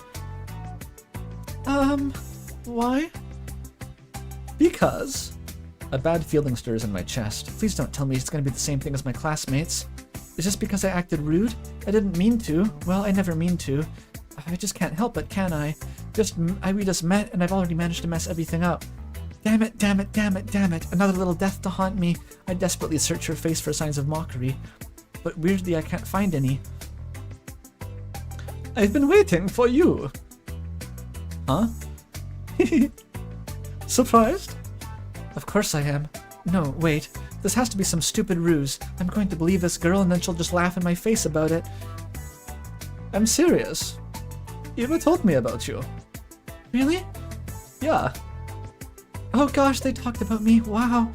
Why? Because... A bad feeling stirs in my chest. Please don't tell me it's gonna be the same thing as my classmates. It's just because I acted rude? I didn't mean to. Well, I never mean to. I just can't help it, can I? We just met, and I've already managed to mess everything up. Damn it, damn it, damn it, damn it. Another little death to haunt me. I desperately search her face for signs of mockery. But weirdly, I can't find any. I've been waiting for you. Huh? Surprised? Of course I am. No, wait. This has to be some stupid ruse. I'm going to believe this girl and then she'll just laugh in my face about it. I'm serious. Eva told me about you. Really? Yeah. Oh gosh, they talked about me. Wow.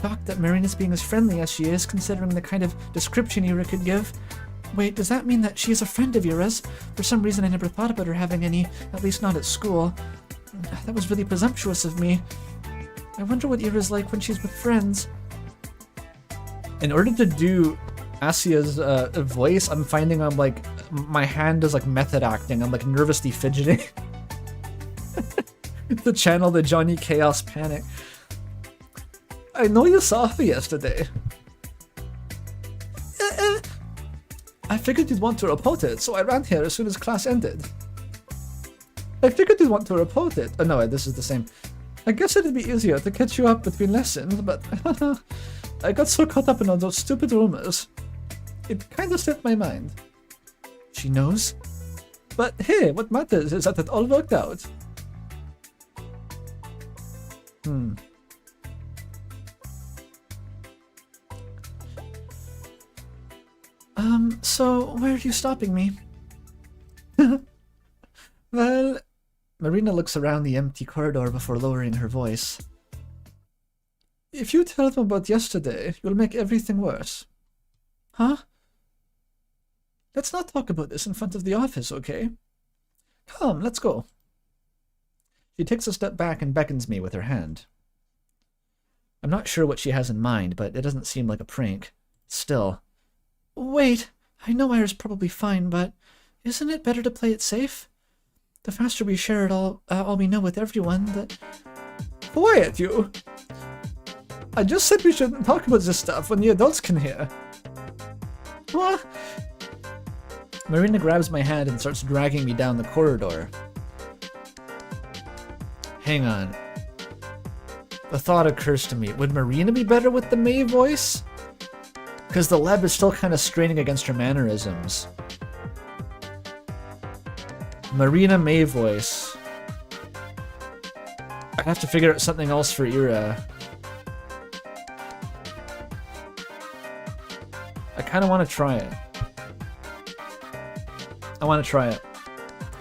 Shocked that Marina's being as friendly as she is, considering the kind of description Ira could give. Wait, does that mean that she is a friend of Ira's? For some reason I never thought about her having any, at least not at school. That was really presumptuous of me. I wonder what Ira's like when she's with friends. In order to do Asia's voice, I'm finding I'm like, my hand is like method acting. I'm like nervously fidgeting. To channel the Johnny Chaos panic. I know you saw her yesterday. I figured you'd want to report it, so I ran here as soon as class ended. I figured you'd want to report it. Oh no, this is the same. I guess it'd be easier to catch you up between lessons, but I got so caught up in all those stupid rumors. It kinda slipped my mind. She knows? But hey, what matters is that it all worked out. So where are you stopping me? Well, Marina looks around the empty corridor before lowering her voice. If you tell them about yesterday, you'll make everything worse. Huh? Let's not talk about this in front of the office, okay? Come, let's go. She takes a step back and beckons me with her hand. I'm not sure what she has in mind, but it doesn't seem like a prank. Still. Wait, I know Ira's probably fine, but isn't it better to play it safe? The faster we share it all we know with everyone, that... Quiet, you! I just said we shouldn't talk about this stuff when the adults can hear. What? Marina grabs my hand and starts dragging me down the corridor. Hang on. The thought occurs to me, would Marina be better with the May voice? Because the Leb is still kind of straining against her mannerisms. Marina May voice. I have to figure out something else for Ira. I kind of want to try it.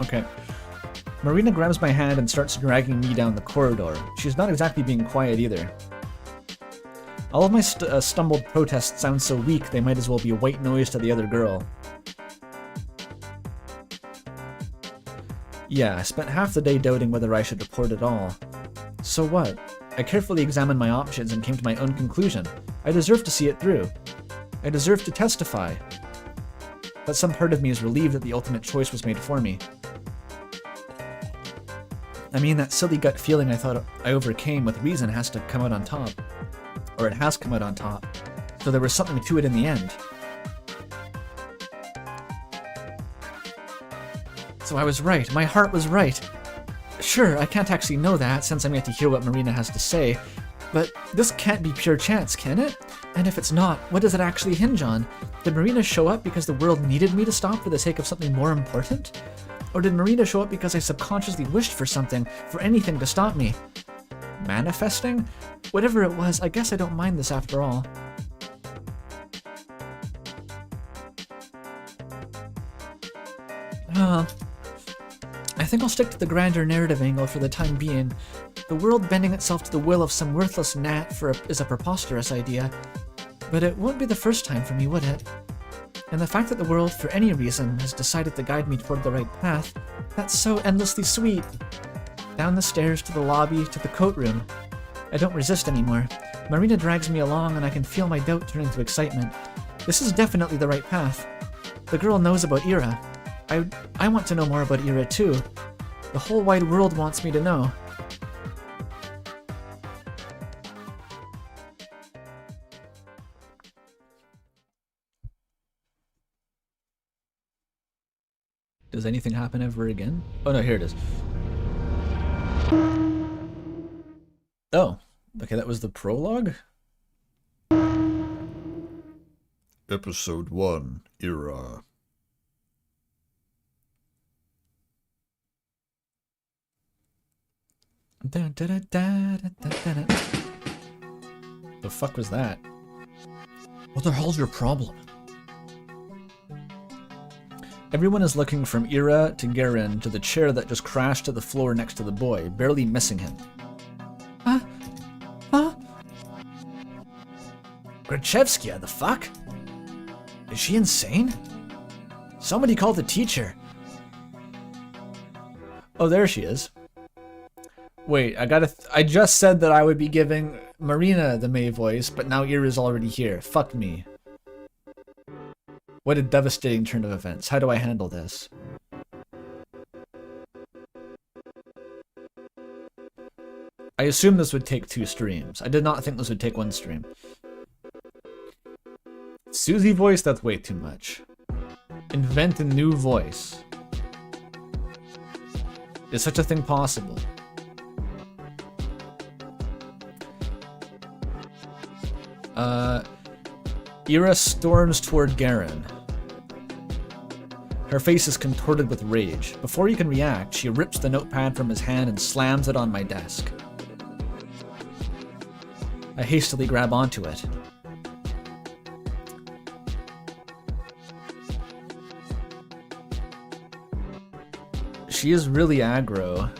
Okay. Marina grabs my hand and starts dragging me down the corridor. She's not exactly being quiet either. All of my stumbled protests sound so weak they might as well be white noise to the other girl. Yeah, I spent half the day doubting whether I should report at all. So what? I carefully examined my options and came to my own conclusion. I deserve to see it through. I deserve to testify. But some part of me is relieved that the ultimate choice was made for me. I mean, that silly gut feeling I thought I overcame with reason has to come out on top. Or it has come out on top. So there was something to it in the end. So I was right. My heart was right. Sure, I can't actually know that since I'm yet to hear what Marina has to say. But this can't be pure chance, can it? And if it's not, what does it actually hinge on? Did Marina show up because the world needed me to stop for the sake of something more important? Or did Marina show up because I subconsciously wished for something, for anything to stop me? Manifesting? Whatever it was, I guess I don't mind this after all. I think I'll stick to the grander narrative angle for the time being. The world bending itself to the will of some worthless gnat is a preposterous idea. But it won't be the first time for me, would it? And the fact that the world, for any reason, has decided to guide me toward the right path, that's so endlessly sweet. Down the stairs, to the lobby, to the coat room. I don't resist anymore. Marina drags me along and I can feel my doubt turn into excitement. This is definitely the right path. The girl knows about Ira. I want to know more about Ira too. The whole wide world wants me to know. Does anything happen ever again? Oh no, here it is. Oh, okay, that was the prologue? Episode 1, Era. The fuck was that? What the hell's your problem? Everyone is looking from Ira to Garen to the chair that just crashed to the floor next to the boy, barely missing him. Huh? Grachevskia, the fuck? Is she insane? Somebody call the teacher. Oh, there she is. Wait, I just said that I would be giving Marina the May voice, but now Ira's already here. Fuck me. What a devastating turn of events. How do I handle this? I assume this would take 2 streams. I did not think this would take 1 stream. Susie voice? That's way too much. Invent a new voice. Is such a thing possible? Ira storms toward Garen. Her face is contorted with rage. Before he can react, she rips the notepad from his hand and slams it on my desk. I hastily grab onto it. She is really aggro.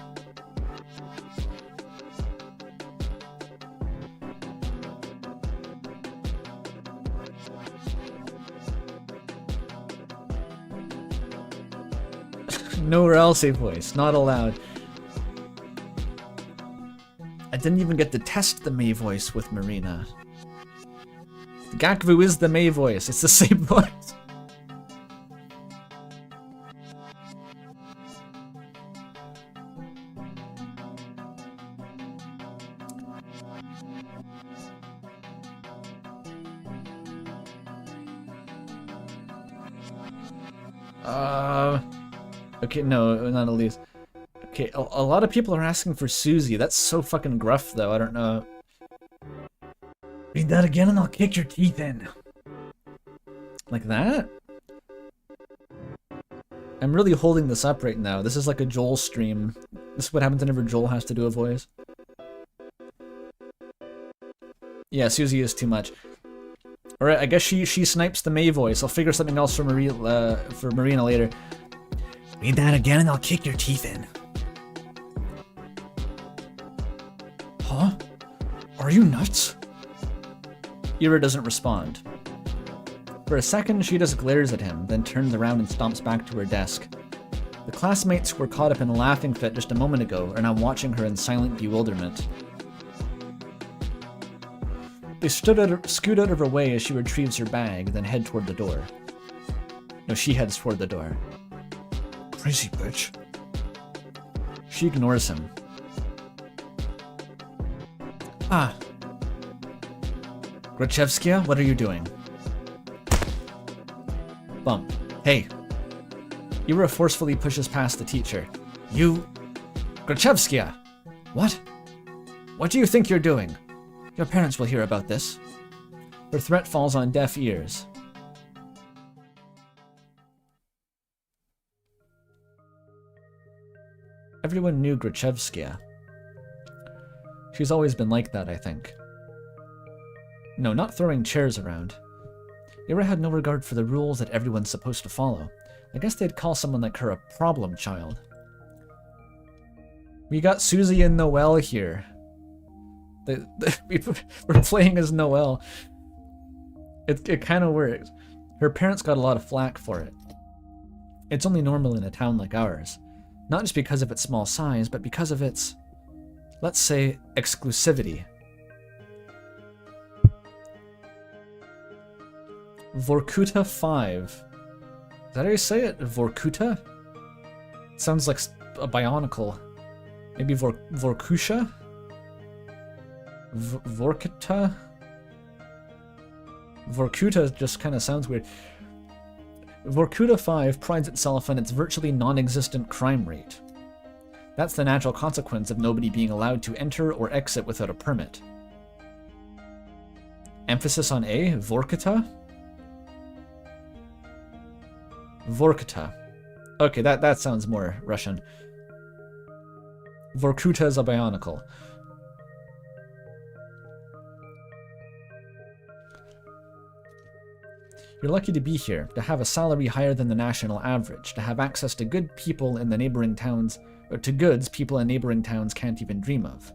Nowhere else a voice, not allowed. I didn't even get to test the May voice with Marina. Gakvu is the May voice, it's the same voice. Okay, no, not Elise. Okay, a lot of people are asking for Susie. That's so fucking gruff, though. I don't know. Read that again and I'll kick your teeth in. Like that? I'm really holding this up right now. This is like a Joel stream. This is what happens whenever Joel has to do a voice. Yeah, Susie is too much. Alright, I guess she snipes the May voice. I'll figure something else for Marina later. Read that again and I'll kick your teeth in. Huh? Are you nuts? Ira doesn't respond. For a second, she just glares at him, then turns around and stomps back to her desk. The classmates who were caught up in a laughing fit just a moment ago are now watching her in silent bewilderment. They scoot out of her way as she retrieves her bag, then head toward the door. No, she heads toward the door. Crazy bitch. She ignores him. Ah. Grachevskia, what are you doing? Bump. Hey. Ira forcefully pushes past the teacher. You... Grachevskia! What? What do you think you're doing? Your parents will hear about this. Her threat falls on deaf ears. Everyone knew Grachevskia. She's always been like that, I think. No, not throwing chairs around. Ira had no regard for the rules that everyone's supposed to follow. I guess they'd call someone like her a problem child. We got Susie and Noelle here. We're playing as Noelle. It kind of works. Her parents got a lot of flack for it. It's only normal in a town like ours. Not just because of its small size, but because of its, let's say, exclusivity. Vorkuta 5. Is that how you say it? Vorkuta? Sounds like a bionicle. Maybe Vorkusha? Vorkuta? Vorkuta just kind of sounds weird. Vorkuta 5 prides itself on its virtually non-existent crime rate. That's the natural consequence of nobody being allowed to enter or exit without a permit. Emphasis on A? Vorkuta? Vorkuta. Okay, that sounds more Russian. Vorkuta is a bionicle. You're lucky to be here, to have a salary higher than the national average, to have access to good people in the neighboring towns, or to goods people in neighboring towns can't even dream of.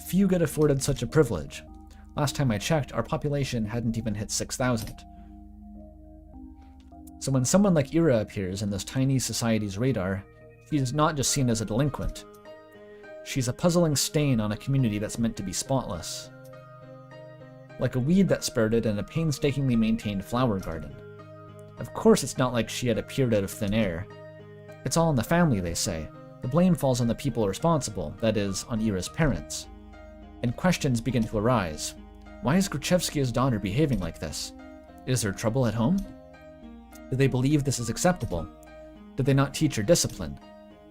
Few get afforded such a privilege. Last time I checked, our population hadn't even hit 6,000. So when someone like Ira appears in this tiny society's radar, she's not just seen as a delinquent. She's a puzzling stain on a community that's meant to be spotless. Like a weed that sprouted in a painstakingly maintained flower garden. Of course it's not like she had appeared out of thin air. It's all in the family, they say. The blame falls on the people responsible, that is, on Ira's parents. And questions begin to arise. Why is Gruchevskia's daughter behaving like this? Is there trouble at home? Do they believe this is acceptable? Did they not teach her discipline?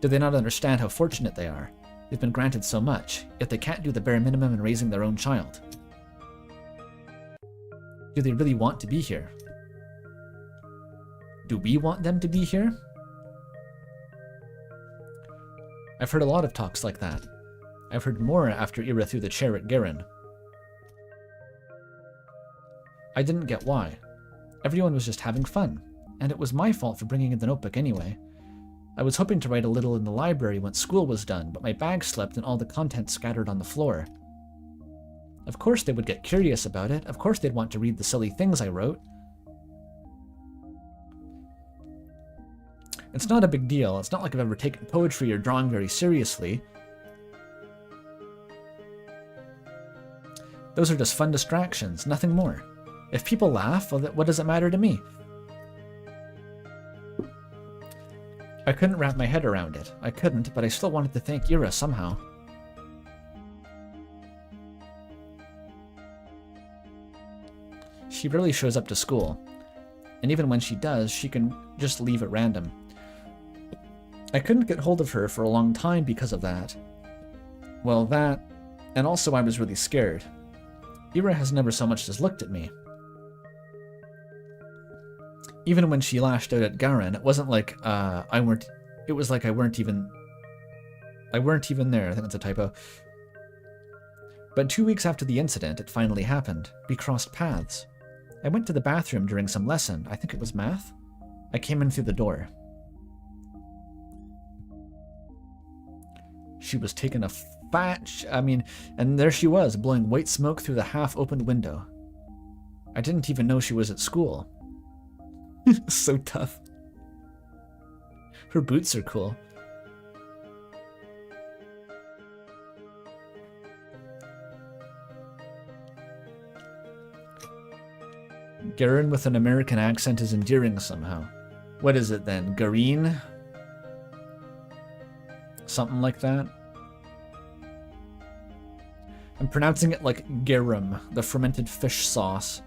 Do they not understand how fortunate they are? They've been granted so much, yet they can't do the bare minimum in raising their own child. Do they really want to be here? Do we want them to be here? I've heard a lot of talks like that. I've heard more after Ira threw the chair at Garen. I didn't get why. Everyone was just having fun, and it was my fault for bringing in the notebook anyway. I was hoping to write a little in the library once school was done, but my bag slipped and all the contents scattered on the floor. Of course they would get curious about it. Of course they'd want to read the silly things I wrote. It's not a big deal. It's not like I've ever taken poetry or drawing very seriously. Those are just fun distractions, nothing more. If people laugh, well, what does it matter to me? I couldn't wrap my head around it. I couldn't, but I still wanted to thank Ira somehow. She rarely shows up to school, and even when she does, she can just leave at random. I couldn't get hold of her for a long time because of that. Well, that, and also I was really scared. Ira has never so much as looked at me. Even when she lashed out at Garen, it wasn't like it was like I weren't even there. I think that's a typo. But 2 weeks after the incident, it finally happened. We crossed paths. I went to the bathroom during some lesson. I think it was math. I came in through the door. She was taking a and there she was, blowing white smoke through the half-opened window. I didn't even know she was at school. So tough. Her boots are cool. Garen with an American accent is endearing somehow. What is it then? Garine? Something like that? I'm pronouncing it like garum, the fermented fish sauce.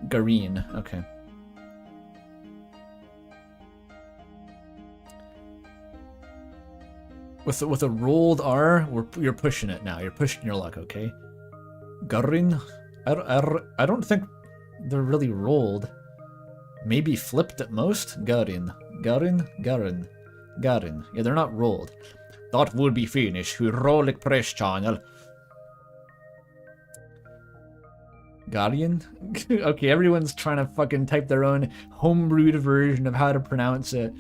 Garine, okay. With a rolled R, you're pushing it now. You're pushing your luck, okay? Garin? I don't think they're really rolled. Maybe flipped at most? Garin. Garin? Garin. Garin. Yeah, they're not rolled. That would be Finnish. Hur rolig press channel. Guardian? Okay, everyone's trying to fucking type their own homebrewed version of how to pronounce it.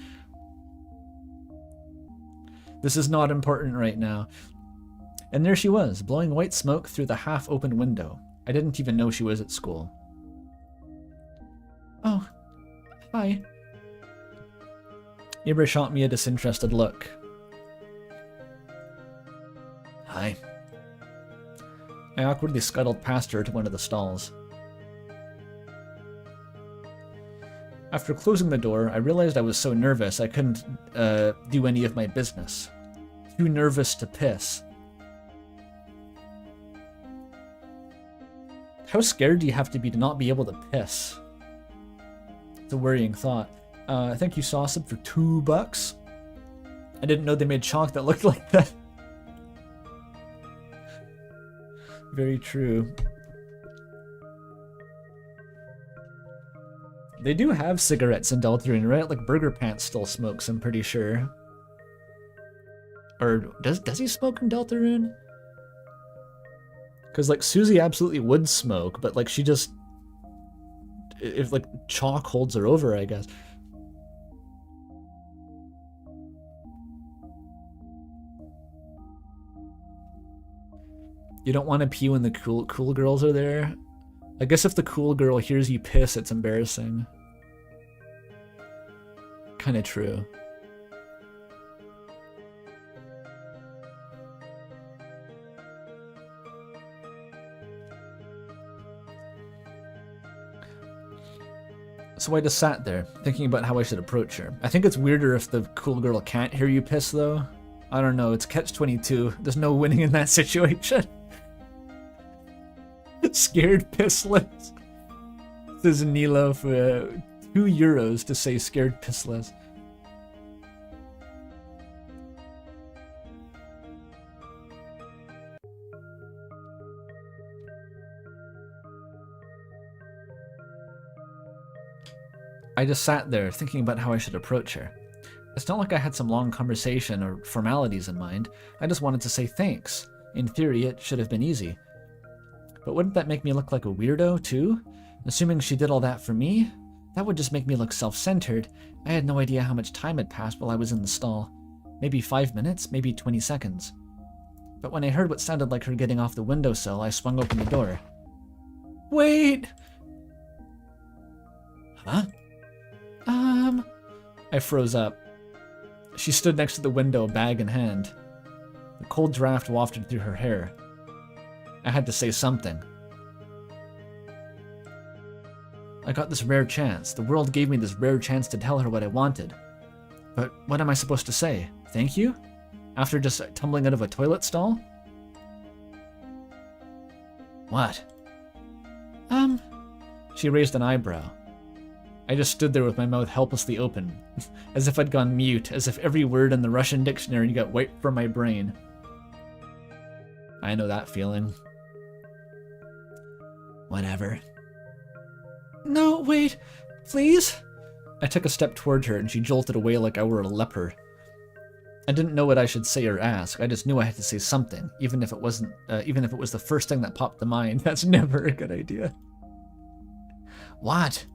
This is not important right now. And there she was, blowing white smoke through the half-open window. I didn't even know she was at school. Oh, hi. Ibra shot me a disinterested look. Hi. I awkwardly scuttled past her to one of the stalls. After closing the door, I realized I was so nervous I couldn't do any of my business. Too nervous to piss. How scared do you have to be to not be able to piss? It's a worrying thought. Thank you, Sawsub, for $2. I didn't know they made chalk that looked like that. Very true. They do have cigarettes in Deltarune, right? Like Burger Pants still smokes, I'm pretty sure. Or does he smoke in Deltarune? Because like Susie absolutely would smoke, but like she just, if like chalk holds her over, I guess. You don't want to pee when the cool girls are there? I guess if the cool girl hears you piss, it's embarrassing. Kinda true. So I just sat there, thinking about how I should approach her. I think it's weirder if the cool girl can't hear you piss, though. I don't know, it's catch-22. There's no winning in that situation. Scared pissless. Says Nilo for €2 to say scared pissless. I just sat there thinking about how I should approach her. It's not like I had some long conversation or formalities in mind. I just wanted to say thanks. In theory, it should have been easy. But wouldn't that make me look like a weirdo, too? Assuming she did all that for me? That would just make me look self-centered. I had no idea how much time had passed while I was in the stall. Maybe 5 minutes, maybe 20 seconds. But when I heard what sounded like her getting off the windowsill, I swung open the door. Wait! Huh? I froze up. She stood next to the window, bag in hand. The cold draft wafted through her hair. I had to say something. I got this rare chance. The world gave me this rare chance to tell her what I wanted. But what am I supposed to say? Thank you? After just tumbling out of a toilet stall? What? She raised an eyebrow. I just stood there with my mouth helplessly open, as if I'd gone mute, as if every word in the Russian dictionary got wiped from my brain. I know that feeling. Whatever. No, wait, please? I took a step toward her and she jolted away like I were a leper. I didn't know what I should say or ask. I just knew I had to say something, even if it was the first thing that popped to mind. That's never a good idea. What?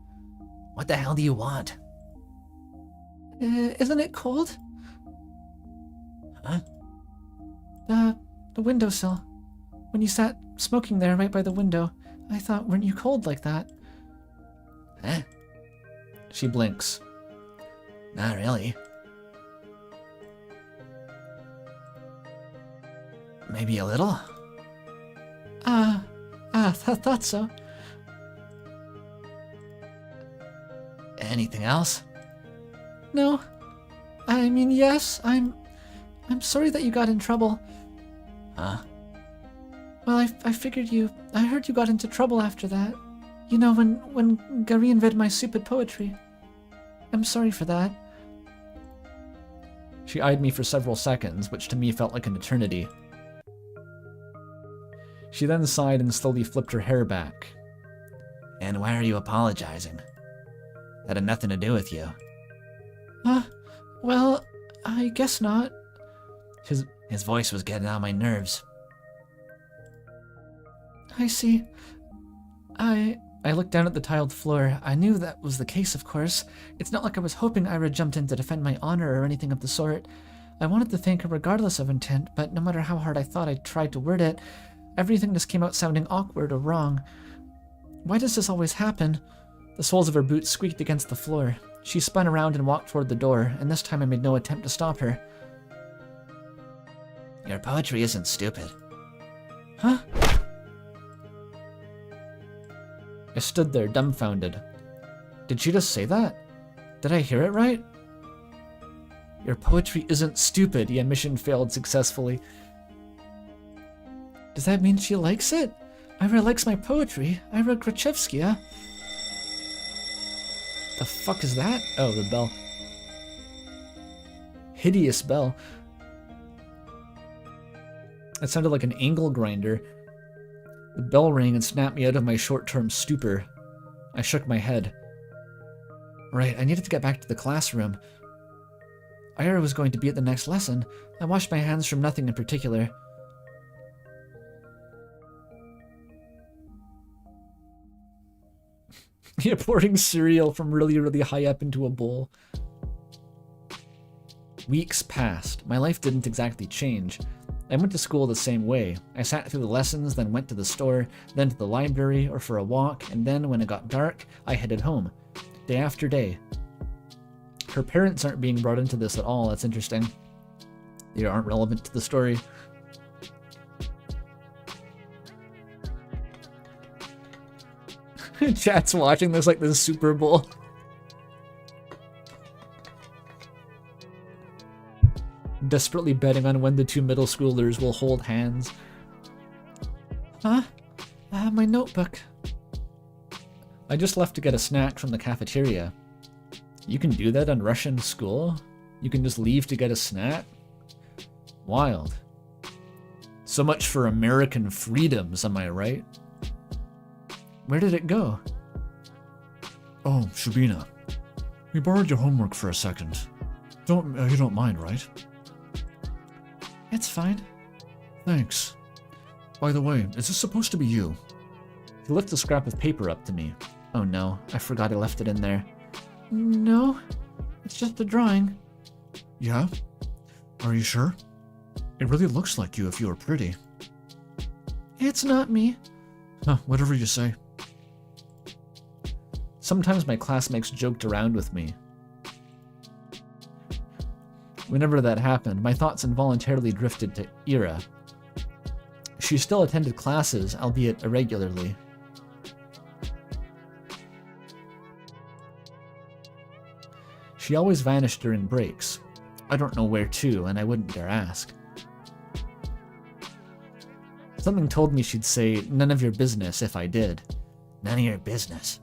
What the hell do you want? Isn't it cold? Huh? The windowsill. When you sat smoking there right by the window, I thought, weren't you cold like that? Huh? She blinks. Not really. Maybe a little? Thought so. Anything else? No. I mean, yes, I'm sorry that you got in trouble. Huh? Well, I heard you got into trouble after that. You know, when Garin read my stupid poetry. I'm sorry for that. She eyed me for several seconds, which to me felt like an eternity. She then sighed and slowly flipped her hair back. And why are you apologizing? That had nothing to do with you. Well, I guess not. His voice was getting on my nerves. I see. I looked down at the tiled floor. I knew that was the case, of course. It's not like I was hoping Ira jumped in to defend my honor or anything of the sort. I wanted to thank her regardless of intent, but no matter how hard I thought I tried to word it, everything just came out sounding awkward or wrong. Why does this always happen? The soles of her boots squeaked against the floor. She spun around and walked toward the door, and this time I made no attempt to stop her. Your poetry isn't stupid. Huh? I stood there, dumbfounded. Did she just say that? Did I hear it right? Your poetry isn't stupid. Yeah, mission failed successfully. Does that mean she likes it? Ira likes my poetry. Ira Grachevskia. The fuck is that? Oh, the bell. Hideous bell. It sounded like an angle grinder. The bell rang and snapped me out of my short-term stupor. I shook my head. Right, I needed to get back to the classroom. Ira was going to be at the next lesson. I washed my hands from nothing in particular. You're pouring cereal from really, really high up into a bowl. Weeks passed. My life didn't exactly change. I went to school the same way. I sat through the lessons, then went to the store, then to the library or for a walk, and then when it got dark, I headed home. Day after day. Her parents aren't being brought into this at all. That's interesting. They aren't relevant to the story. Chat's watching this like the Super Bowl. Desperately betting on when the two middle schoolers will hold hands. Huh? My notebook. I just left to get a snack from the cafeteria. You can do that on Russian school? You can just leave to get a snack? Wild. So much for American freedoms, am I right? Where did it go? Oh, Shabina. We borrowed your homework for a second. You don't mind, right? It's fine. Thanks. By the way, is this supposed to be you? He lifted a scrap of paper up to me. Oh no, I forgot I left it in there. No, it's just a drawing. Yeah? Are you sure? It really looks like you if you were pretty. It's not me. Huh, whatever you say. Sometimes my classmates joked around with me. Whenever that happened, my thoughts involuntarily drifted to Ira. She still attended classes, albeit irregularly. She always vanished during breaks. I don't know where to, and I wouldn't dare ask. Something told me she'd say, "None of your business," if I did. None of your business.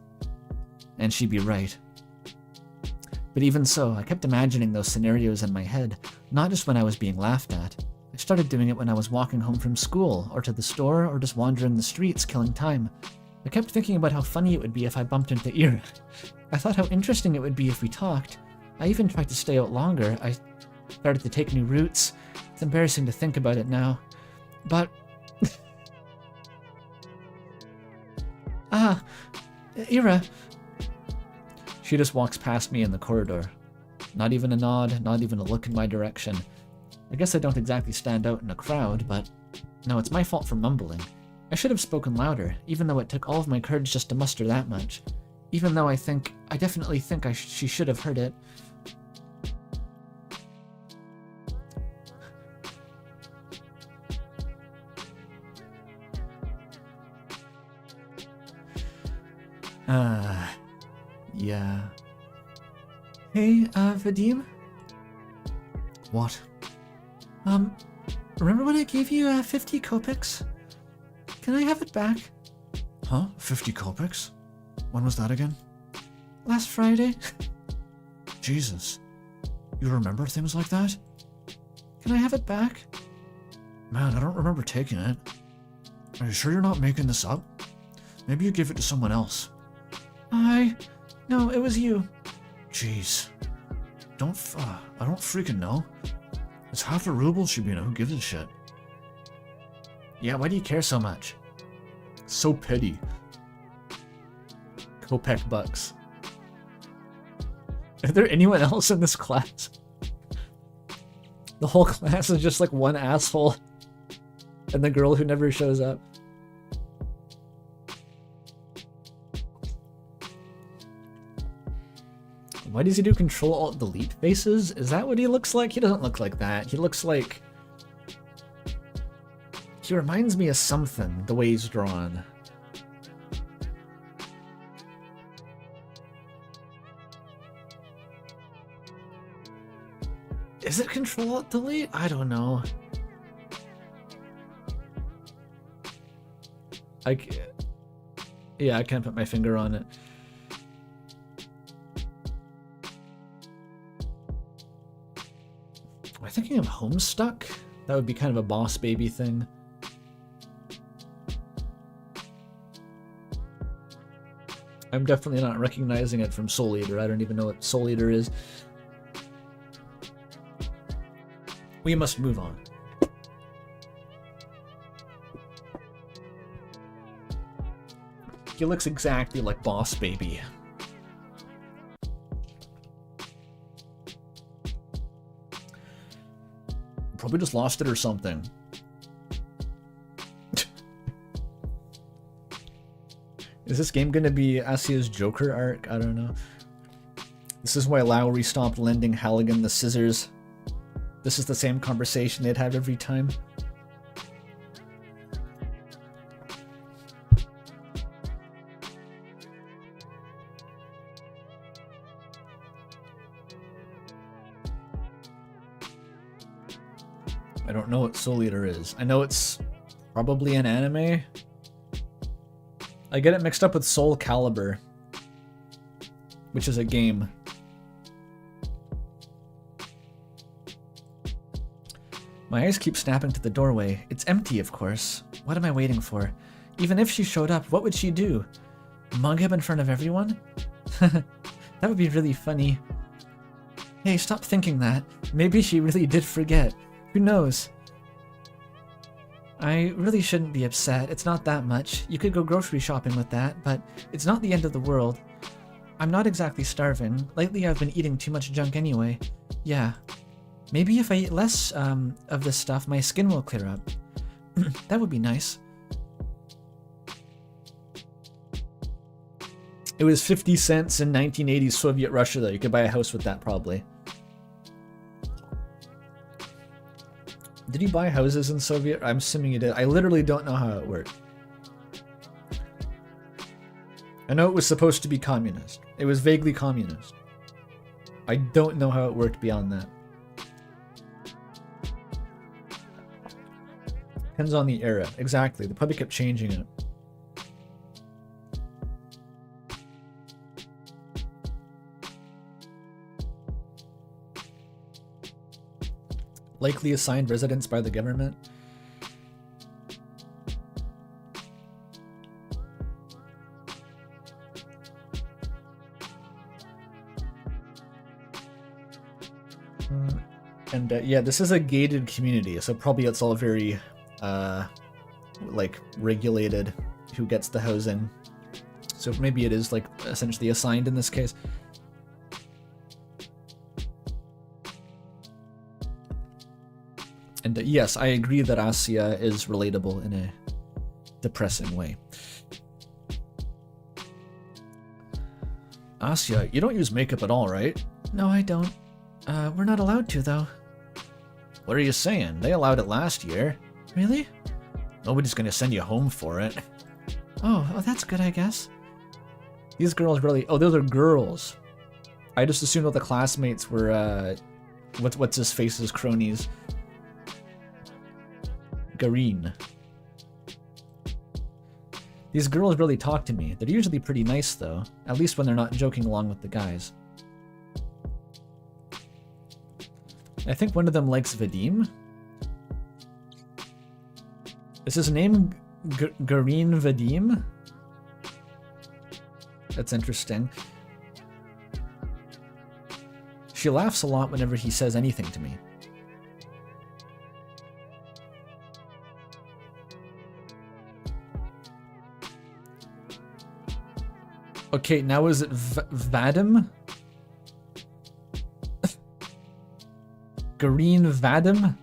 And she'd be right. But even so, I kept imagining those scenarios in my head, not just when I was being laughed at. I started doing it when I was walking home from school, or to the store, or just wandering the streets, killing time. I kept thinking about how funny it would be if I bumped into Ira. I thought how interesting it would be if we talked. I even tried to stay out longer. I started to take new routes. It's embarrassing to think about it now. But... Ira... She just walks past me in the corridor. Not even a nod, not even a look in my direction. I guess I don't exactly stand out in a crowd, but... No, it's my fault for mumbling. I should have spoken louder, even though it took all of my courage just to muster that much. Even though I definitely think she should have heard it. Yeah. Hey, Vadim? What? Remember when I gave you 50 kopecks? Can I have it back? Huh? 50 kopecks? When was that again? Last Friday. Jesus. You remember things like that? Can I have it back? Man, I don't remember taking it. Are you sure you're not making this up? Maybe you gave it to someone else. No, it was you. Jeez. I don't freaking know. It's half a ruble, Shabina. Who gives a shit? Yeah, why do you care so much? So petty. Kopek bucks. Is there anyone else in this class? The whole class is just like one asshole. And the girl who never shows up. Why does he do Control-Alt-Delete faces? Is that what he looks like? He doesn't look like that. He looks like... He reminds me of something, the way he's drawn. Is it Control-Alt-Delete? I don't know. Yeah, I can't put my finger on it. Am I thinking of Homestuck? That would be kind of a Boss Baby thing. I'm definitely not recognizing it from Soul Eater. I don't even know what Soul Eater is. We must move on. He looks exactly like Boss Baby. Probably just lost it or something. Is this game gonna be Asia's Joker arc? I don't know. This is why Lowry stopped lending Halligan the scissors. This is the same conversation they'd have every time. I don't know what Soul Eater is. I know it's probably an anime. I get it mixed up with Soul Calibur, which is a game. My eyes keep snapping to the doorway. It's empty, of course. What am I waiting for? Even if she showed up, what would she do? Mug him in front of everyone? That would be really funny. Hey, stop thinking that. Maybe she really did forget. Who knows? I really shouldn't be upset. It's not that much. You could go grocery shopping with that, but it's not the end of the world. I'm not exactly starving. Lately I've been eating too much junk anyway. Yeah. Maybe if I eat less of this stuff, my skin will clear up. That would be nice. It was 50 cents in 1980s Soviet Russia, though. You could buy a house with that, probably. Did you buy houses in Soviet? I'm assuming you did. I literally don't know how it worked. I know it was supposed to be communist. It was vaguely communist. I don't know how it worked beyond that. Depends on the era. Exactly. They probably kept changing it. Likely assigned residence by the government. And yeah, this is a gated community, so probably it's all very like regulated who gets the housing. So maybe it is like essentially assigned in this case. And yes, I agree that Asia is relatable in a depressing way. Asia, you don't use makeup at all, right? No, I don't. We're not allowed to, though. What are you saying? They allowed it last year. Really? Nobody's gonna send you home for it. Oh, that's good, I guess. These girls really... Oh, those are girls. I just assumed all the classmates were, what's his face's cronies. Gareen. These girls really talk to me. They're usually pretty nice, though. At least when they're not joking along with the guys. I think one of them likes Vadim. Is his name Gareen Vadim? That's interesting. She laughs a lot whenever he says anything to me. Okay, now is it Vadim? Gareen Vadim?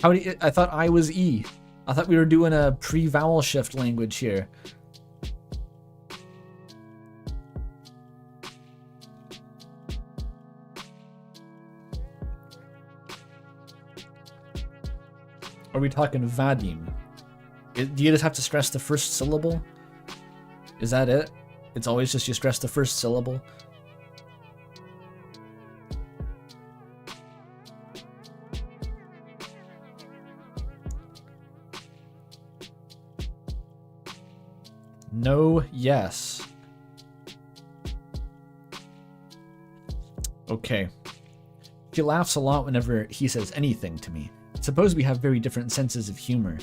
How do you, I thought I was E. I thought we were doing a pre-vowel shift language here. Are we talking Vadim? Do you just have to stress the first syllable? Is that it? It's always just you stress the first syllable? No, yes. Okay. She laughs a lot whenever he says anything to me. Suppose we have very different senses of humor.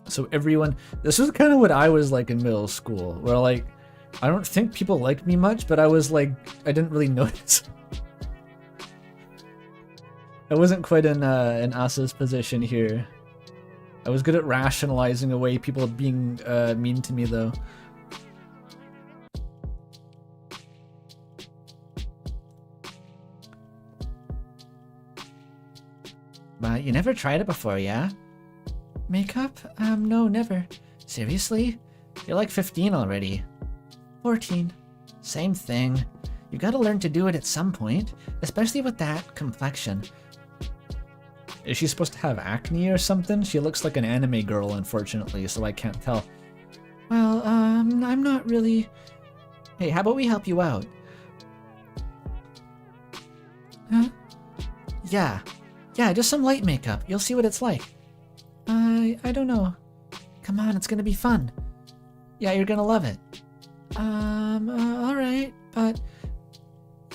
So everyone, this was kind of what I was like in middle school, where like, I don't think people liked me much, but I was like, I didn't really notice. I wasn't quite in Asa's position here. I was good at rationalizing away people being mean to me though. You never tried it before, yeah? Makeup? No, never. Seriously? You're like 15 already. 14. Same thing. You gotta learn to do it at some point, especially with that complexion. Is she supposed to have acne or something? She looks like an anime girl, unfortunately, so I can't tell. Well, I'm not really... Hey, how about we help you out? Huh? Yeah, just some light makeup. You'll see what it's like. I don't know. Come on, it's gonna be fun. Yeah, you're gonna love it. Alright, but...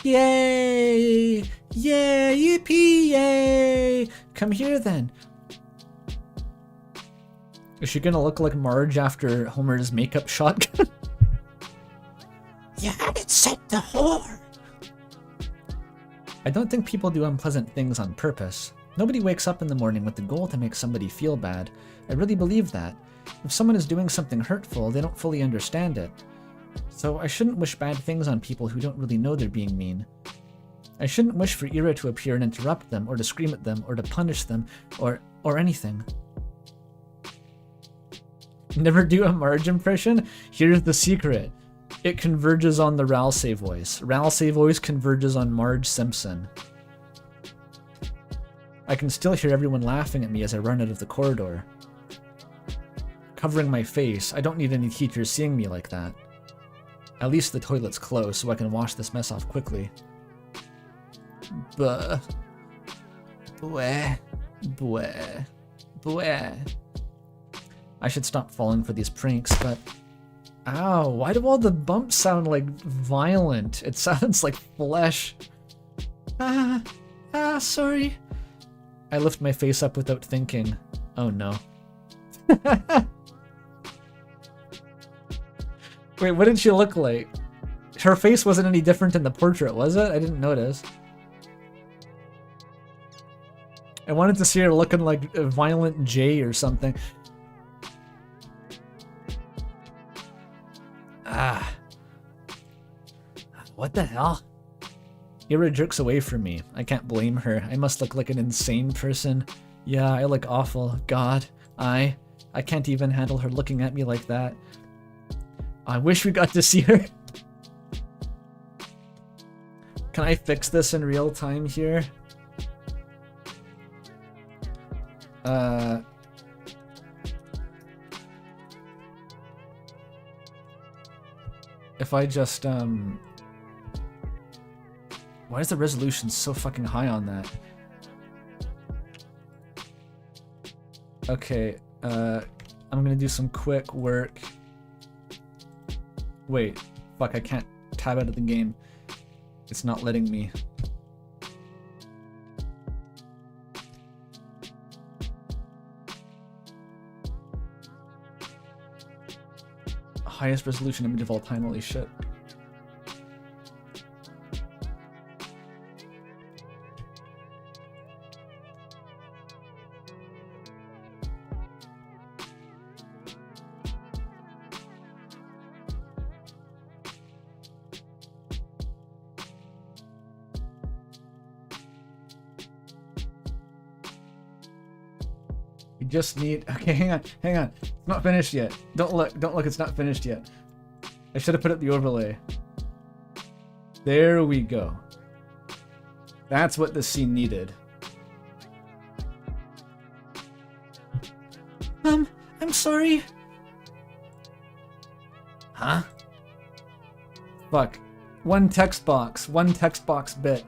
Yay! Yay! Yippee! Yay! Come here then. Is she gonna look like Marge after Homer's makeup shotgun? You haven't set the whore! I don't think people do unpleasant things on purpose. Nobody wakes up in the morning with the goal to make somebody feel bad. I really believe that. If someone is doing something hurtful, they don't fully understand it. So I shouldn't wish bad things on people who don't really know they're being mean. I shouldn't wish for Ira to appear and interrupt them, or to scream at them, or to punish them, or anything. Never do a Marge impression? Here's the secret. It converges on the Ralsei voice. Ralsei voice converges on Marge Simpson. I can still hear everyone laughing at me as I run out of the corridor. Covering my face, I don't need any teachers seeing me like that. At least the toilet's closed, so I can wash this mess off quickly. Buh. Bleh. Bleh. Bleh. I should stop falling for these pranks, but... Ow, why do all the bumps sound like violent? It sounds like flesh. Sorry. I lift my face up without thinking. Oh no. Wait, what did she look like? Her face wasn't any different in the portrait, was it? I didn't notice. I wanted to see her looking like a Violent J or something. What the hell? Ira jerks away from me. I can't blame her. I must look like an insane person. Yeah, I look awful. God, I can't even handle her looking at me like that. I wish we got to see her. Can I fix this in real time here? If I just, why is the resolution so fucking high on that? Okay, I'm gonna do some quick work. Wait, fuck, I can't tab out of the game. It's not letting me. Highest resolution image of all time, holy shit. Just need, okay, hang on, it's not finished yet. Don't look, it's not finished yet. I should have put up the overlay. There we go. That's what the scene needed. I'm sorry. Huh? Fuck. One text box bit.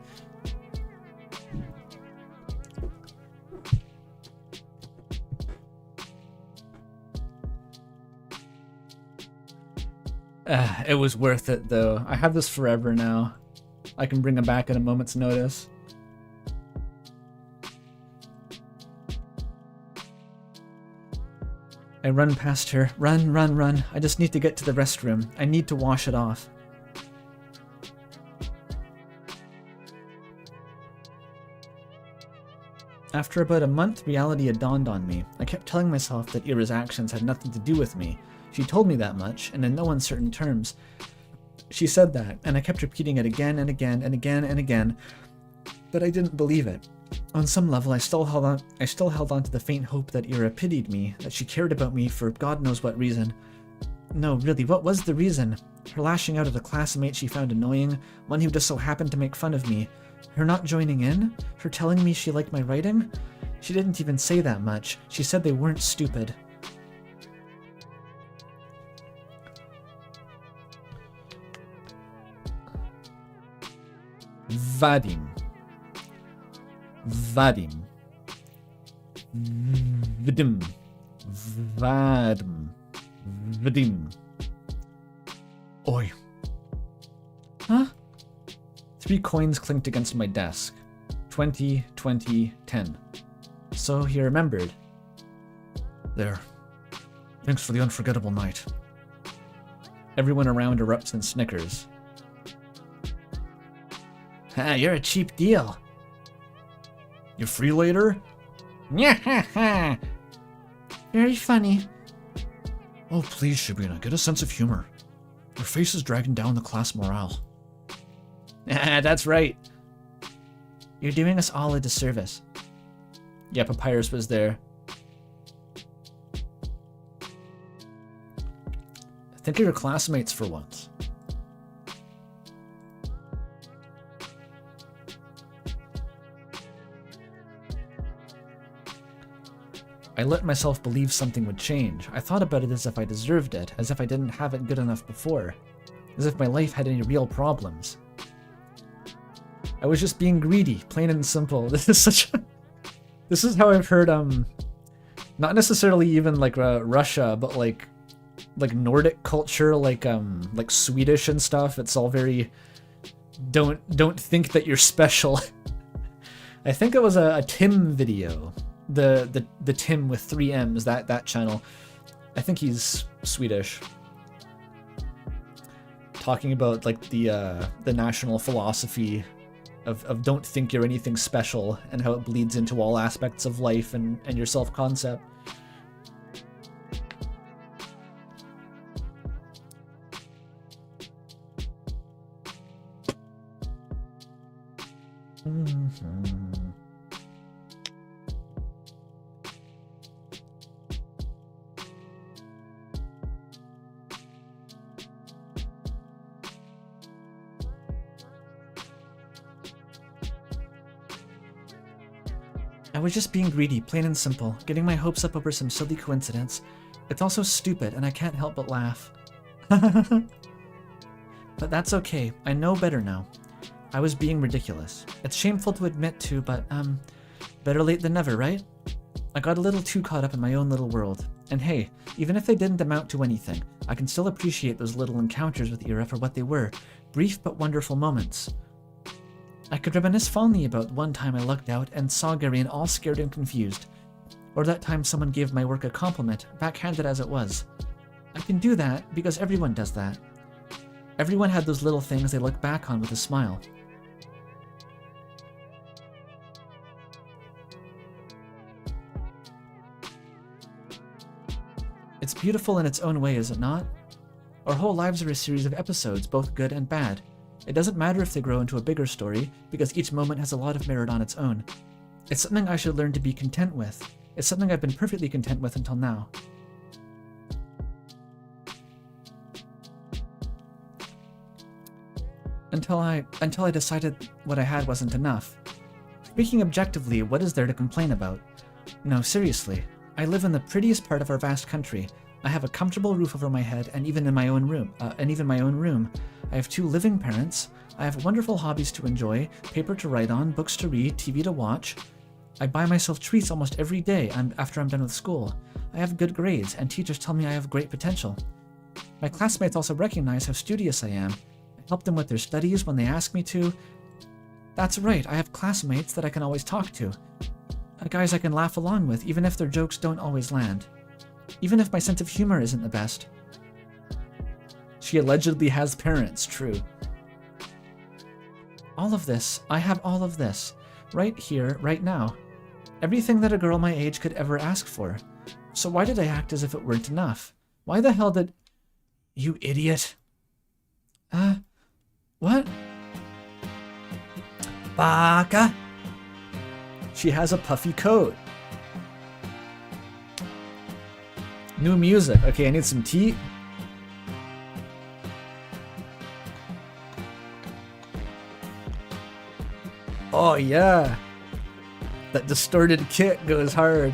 It was worth it, though. I have this forever now. I can bring him back at a moment's notice. I run past her. Run, run, run. I just need to get to the restroom. I need to wash it off. After about a month, reality had dawned on me. I kept telling myself that Ira's actions had nothing to do with me. She told me that much, and in no uncertain terms. She said that, and I kept repeating it again and again and again and again, but I didn't believe it. On some level, I still held on to the faint hope that Ira pitied me, that she cared about me for God knows what reason. No, really, what was the reason? Her lashing out at a classmate she found annoying, one who just so happened to make fun of me. Her not joining in? Her telling me she liked my writing? She didn't even say that much. She said they weren't stupid. Vadim. Vadim. Vadim. Vadim. Vadim. Oi. Huh? 3 coins clinked against my desk. 20, 20, 10. So he remembered. There. Thanks for the unforgettable night. Everyone around erupts in snickers. Ha, you're a cheap deal. You free later? Yeah, very funny. Oh, please, Shabina, get a sense of humor. Your face is dragging down the class morale. That's right. You're doing us all a disservice. Yeah, Papyrus was there. Think of your classmates for once. I let myself believe something would change. I thought about it as if I deserved it, as if I didn't have it good enough before, as if my life had any real problems. I was just being greedy, plain and simple. This is how I've heard, not necessarily even like Russia, but like Nordic culture, like Swedish and stuff. It's all very, don't think that you're special. I think it was a Tim video. The Tim with 3 M's, that channel. I think he's Swedish. Talking about like the national philosophy of don't think you're anything special and how it bleeds into all aspects of life and your self-concept. I was just being greedy, plain and simple, getting my hopes up over some silly coincidence. It's all so stupid, and I can't help but laugh. But that's okay, I know better now. I was being ridiculous. It's shameful to admit to, but, better late than never, right? I got a little too caught up in my own little world. And hey, even if they didn't amount to anything, I can still appreciate those little encounters with Ira for what they were, brief but wonderful moments. I could reminisce fondly about one time I lucked out and saw Garian all scared and confused, or that time someone gave my work a compliment, backhanded as it was. I can do that because everyone does that. Everyone had those little things they look back on with a smile. It's beautiful in its own way, is it not? Our whole lives are a series of episodes, both good and bad. It doesn't matter if they grow into a bigger story, because each moment has a lot of merit on its own. It's something I should learn to be content with. It's something I've been perfectly content with until now. Until I decided what I had wasn't enough. Speaking objectively, what is there to complain about? No, seriously. I live in the prettiest part of our vast country. I have a comfortable roof over my head, and even my own room. I have 2 living parents. I have wonderful hobbies to enjoy, paper to write on, books to read, TV to watch. I buy myself treats almost every day after I'm done with school. I have good grades, and teachers tell me I have great potential. My classmates also recognize how studious I am. I help them with their studies when they ask me to. That's right, I have classmates that I can always talk to. Guys I can laugh along with, even if their jokes don't always land. Even if my sense of humor isn't the best. She allegedly has parents, true. All of this, I have all of this. Right here, right now. Everything that a girl my age could ever ask for. So why did I act as if it weren't enough? Why the hell did... You idiot. What? Baka? She has a puffy coat. New music. Okay, I need some tea. Oh yeah. That distorted kick goes hard.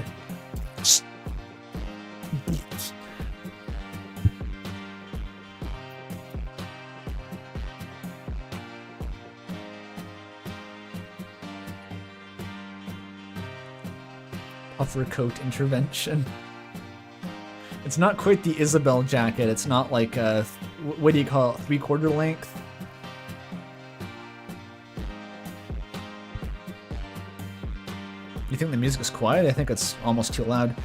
Puffer coat intervention. It's not quite the Isabel jacket. It's not like a, what do you call it, 3/4 length? You think the music is quiet? I think it's almost too loud.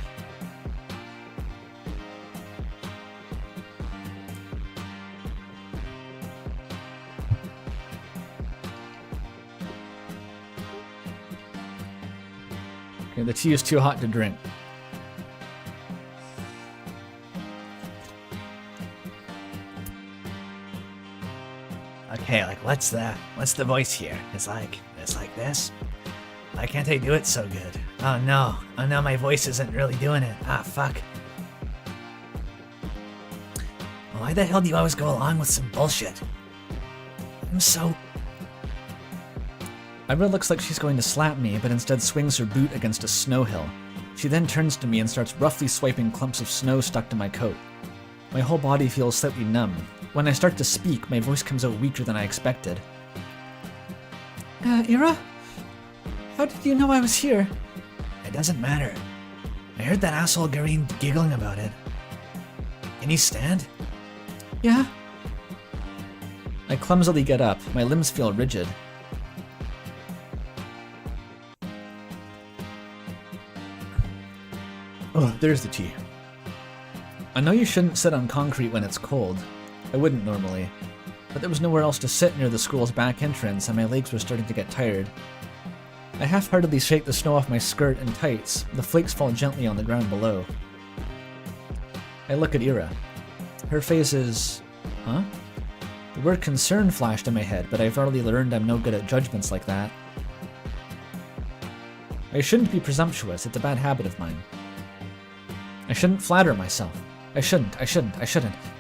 Okay, the tea is too hot to drink. Okay, like what's the voice here? It's like this? Why can't I do it so good? Oh no, my voice isn't really doing it. Ah, fuck. Why the hell do you always go along with some bullshit? I'm so... Ira looks like she's going to slap me, but instead swings her boot against a snow hill. She then turns to me and starts roughly swiping clumps of snow stuck to my coat. My whole body feels slightly numb. When I start to speak, my voice comes out weaker than I expected. Ira? How did you know I was here? It doesn't matter. I heard that asshole Gareen giggling about it. Can you stand? Yeah? I clumsily get up. My limbs feel rigid. Oh, there's the tea. I know you shouldn't sit on concrete when it's cold. I wouldn't normally. But there was nowhere else to sit near the school's back entrance, and my legs were starting to get tired. I half-heartedly shake the snow off my skirt and tights. The flakes fall gently on the ground below. I look at Ira. Her face is... Huh? The word concern flashed in my head, but I've already learned I'm no good at judgments like that. I shouldn't be presumptuous. It's a bad habit of mine. I shouldn't flatter myself. I shouldn't.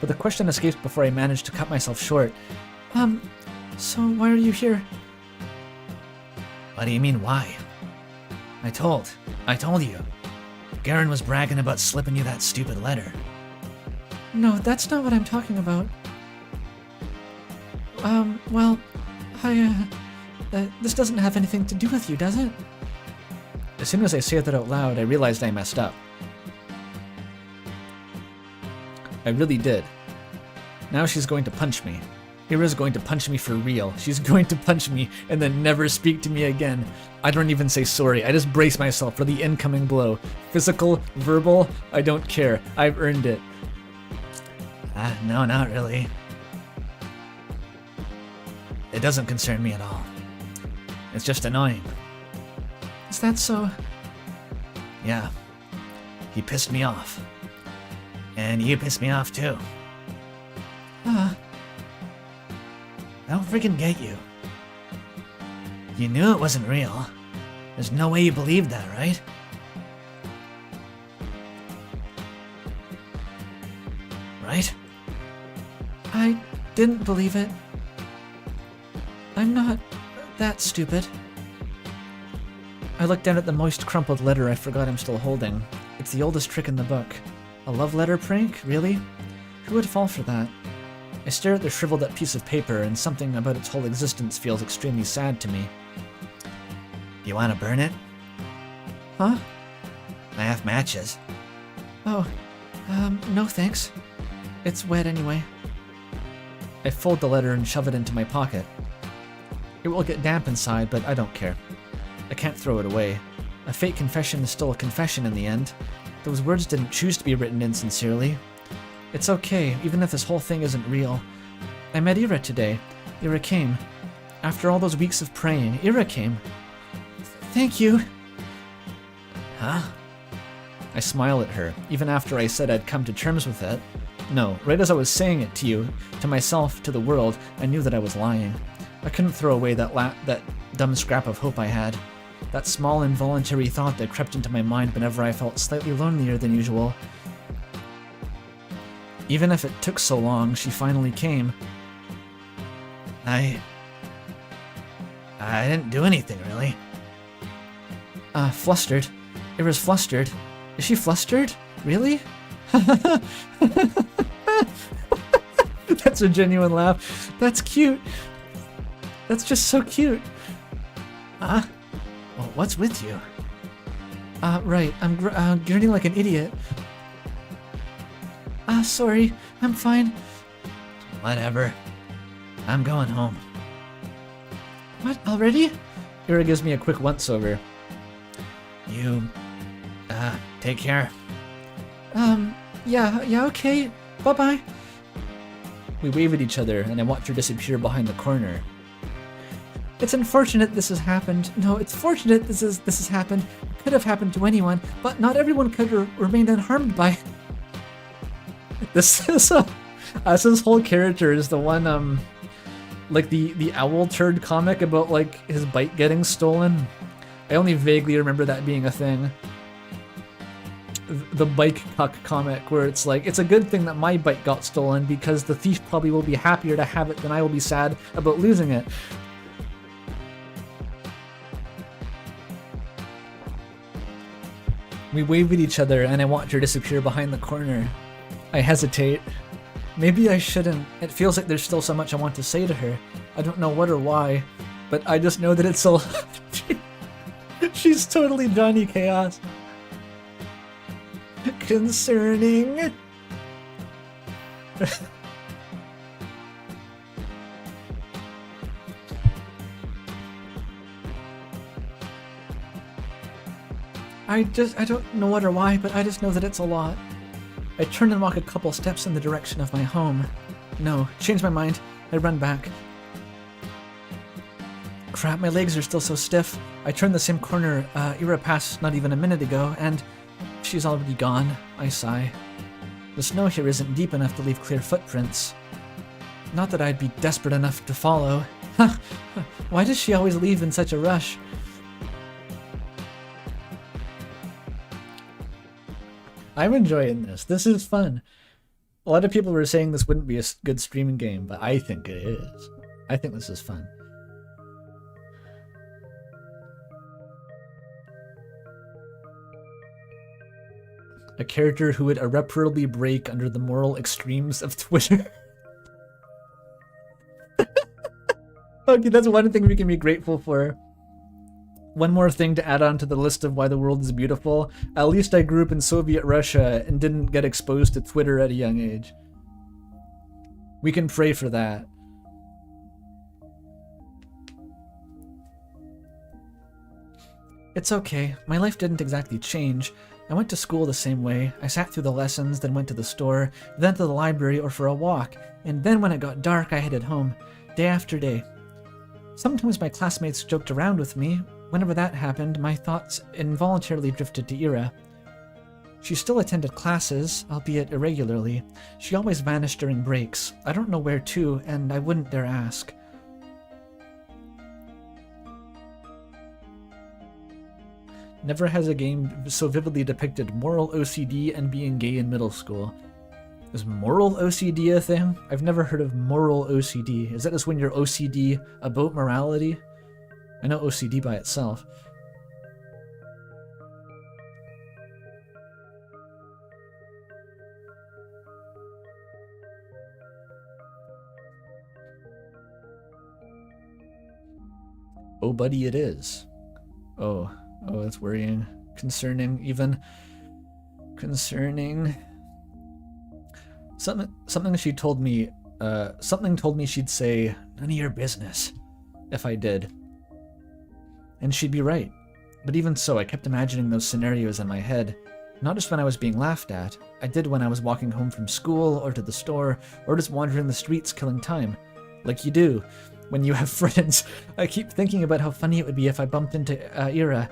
But the question escaped before I managed to cut myself short. So why are you here? What do you mean, why? I told you. Garen was bragging about slipping you that stupid letter. No, that's not what I'm talking about. Well, this doesn't have anything to do with you, does it? As soon as I say that out loud, I realized I messed up. I really did. Now she's going to punch me. Ira's going to punch me for real. She's going to punch me and then never speak to me again. I don't even say sorry. I just brace myself for the incoming blow. Physical, verbal, I don't care. I've earned it. No, not really. It doesn't concern me at all. It's just annoying. Is that so? Yeah. He pissed me off. And you pissed me off too. I don't freaking get you. You knew it wasn't real. There's no way you believed that, right? Right? I didn't believe it. I'm not that stupid. I look down at the moist, crumpled letter I forgot I'm still holding. It's the oldest trick in the book. A love letter prank? Really? Who would fall for that? I stare at the shriveled up piece of paper, and something about its whole existence feels extremely sad to me. You want to burn it? Huh? I have matches. Oh, no thanks. It's wet anyway. I fold the letter and shove it into my pocket. It will get damp inside, but I don't care. I can't throw it away. A fake confession is still a confession in the end. Those words didn't choose to be written insincerely. It's okay, even if this whole thing isn't real. I met Ira today. Ira came. After all those weeks of praying, Ira came. Thank you. Huh? I smile at her, even after I said I'd come to terms with it. No, right as I was saying it to you, to myself, to the world, I knew that I was lying. I couldn't throw away that dumb scrap of hope I had. That small involuntary thought that crept into my mind whenever I felt slightly lonelier than usual. Even if it took so long, she finally came. I didn't do anything, really. Flustered. Ira's flustered. Is she flustered? Really? That's a genuine laugh. That's cute. That's just so cute. Well, what's with you? Right. I'm grinning like an idiot. Sorry. I'm fine. Whatever. I'm going home. What? Already? Ira gives me a quick once-over. You, take care. Yeah, okay. Bye-bye. We wave at each other, and I watch her disappear behind the corner. It's unfortunate this has happened. No, it's fortunate this has happened. It could have happened to anyone, but not everyone could have remained unharmed by... This is this whole character is the one, like the owl turd comic about, like, his bike getting stolen. I only vaguely remember that being a thing. The bike cuck comic, where it's like, it's a good thing that my bike got stolen because the thief probably will be happier to have it than I will be sad about losing it. We wave at each other and I watch her disappear behind the corner. I hesitate. Maybe I shouldn't. It feels like there's still so much I want to say to her. I don't know what or why, but I just know that it's a... She's totally Johnny Chaos. Concerning. I don't know what or why, but I just know that it's a lot. I turn and walk a couple steps in the direction of my home. No, change my mind. I run back. Crap, my legs are still so stiff. I turn the same corner Ira passed not even a minute ago, and she's already gone. I sigh. The snow here isn't deep enough to leave clear footprints. Not that I'd be desperate enough to follow. Why does she always leave in such a rush? I'm enjoying this. This is fun. A lot of people were saying this wouldn't be a good streaming game, but I think it is. I think this is fun. A character who would irreparably break under the moral extremes of Twitter. Okay, that's one thing we can be grateful for. One more thing to add on to the list of why the world is beautiful. At least I grew up in Soviet Russia and didn't get exposed to Twitter at a young age. We can pray for that. It's okay. My life didn't exactly change. I went to school the same way. I sat through the lessons, then went to the store, then to the library or for a walk, and then when it got dark I headed home, day after day. Sometimes my classmates joked around with me. Whenever that happened, my thoughts involuntarily drifted to Ira. She still attended classes, albeit irregularly. She always vanished during breaks. I don't know where to, and I wouldn't dare ask. Never has a game so vividly depicted moral OCD and being gay in middle school. Is moral OCD a thing? I've never heard of moral OCD. Is that just when you're OCD about morality? I know OCD by itself. Oh, buddy, it is. Oh, that's worrying. Concerning, even. Concerning. Something she told me, something told me she'd say, "None of your business," if I did. And she'd be right. But even so, I kept imagining those scenarios in my head. Not just when I was being laughed at. I did when I was walking home from school, or to the store, or just wandering the streets killing time. Like you do when you have friends. I keep thinking about how funny it would be if I bumped into Ira.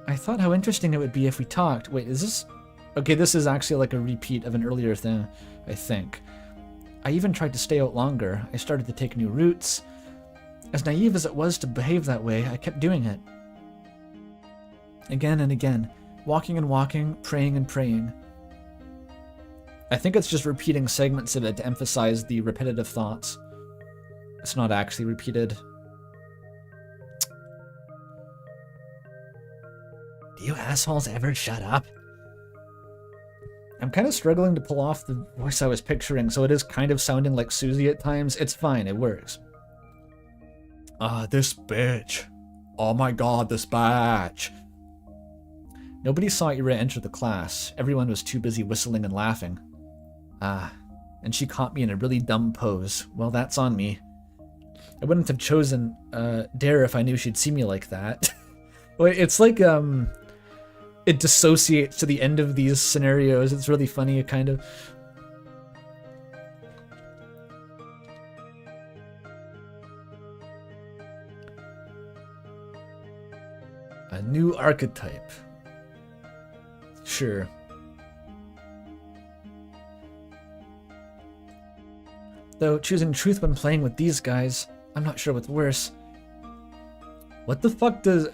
I thought how interesting it would be if we talked. Wait, is this... Okay, this is actually like a repeat of an earlier thing, I think. I even tried to stay out longer. I started to take new routes. As naive as it was to behave that way, I kept doing it. Again and again. Walking and walking, praying and praying. I think it's just repeating segments of it to emphasize the repetitive thoughts. It's not actually repeated. Do you assholes ever shut up? I'm kind of struggling to pull off the voice I was picturing, so it is kind of sounding like Susie at times. It's fine, it works. This bitch. Oh my god, this bitch. Nobody saw Ira enter the class. Everyone was too busy whistling and laughing. And she caught me in a really dumb pose. Well, that's on me. I wouldn't have chosen Dare if I knew she'd see me like that. It's like, it dissociates to the end of these scenarios. It's really funny, kind of. A new archetype. Sure. Though choosing truth when playing with these guys, I'm not sure what's worse. What the fuck does...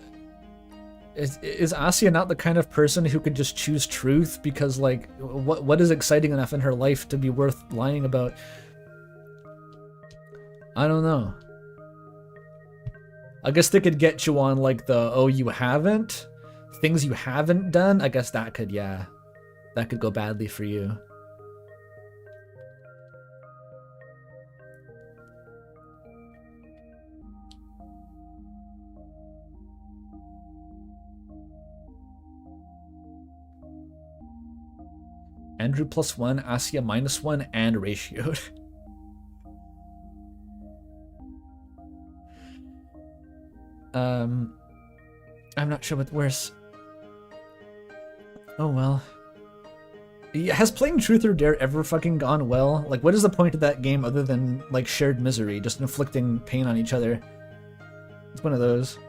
Is Asya not the kind of person who could just choose truth? Because, like, what is exciting enough in her life to be worth lying about? I don't know. I guess they could get you on, like, the, oh, you haven't? Things you haven't done? I guess that could, yeah. That could go badly for you. Andrew +1, Asya -1, and ratioed. I'm not sure what's worse. Oh well. Has playing Truth or Dare ever fucking gone well? Like, what is the point of that game other than, like, shared misery, just inflicting pain on each other? It's one of those.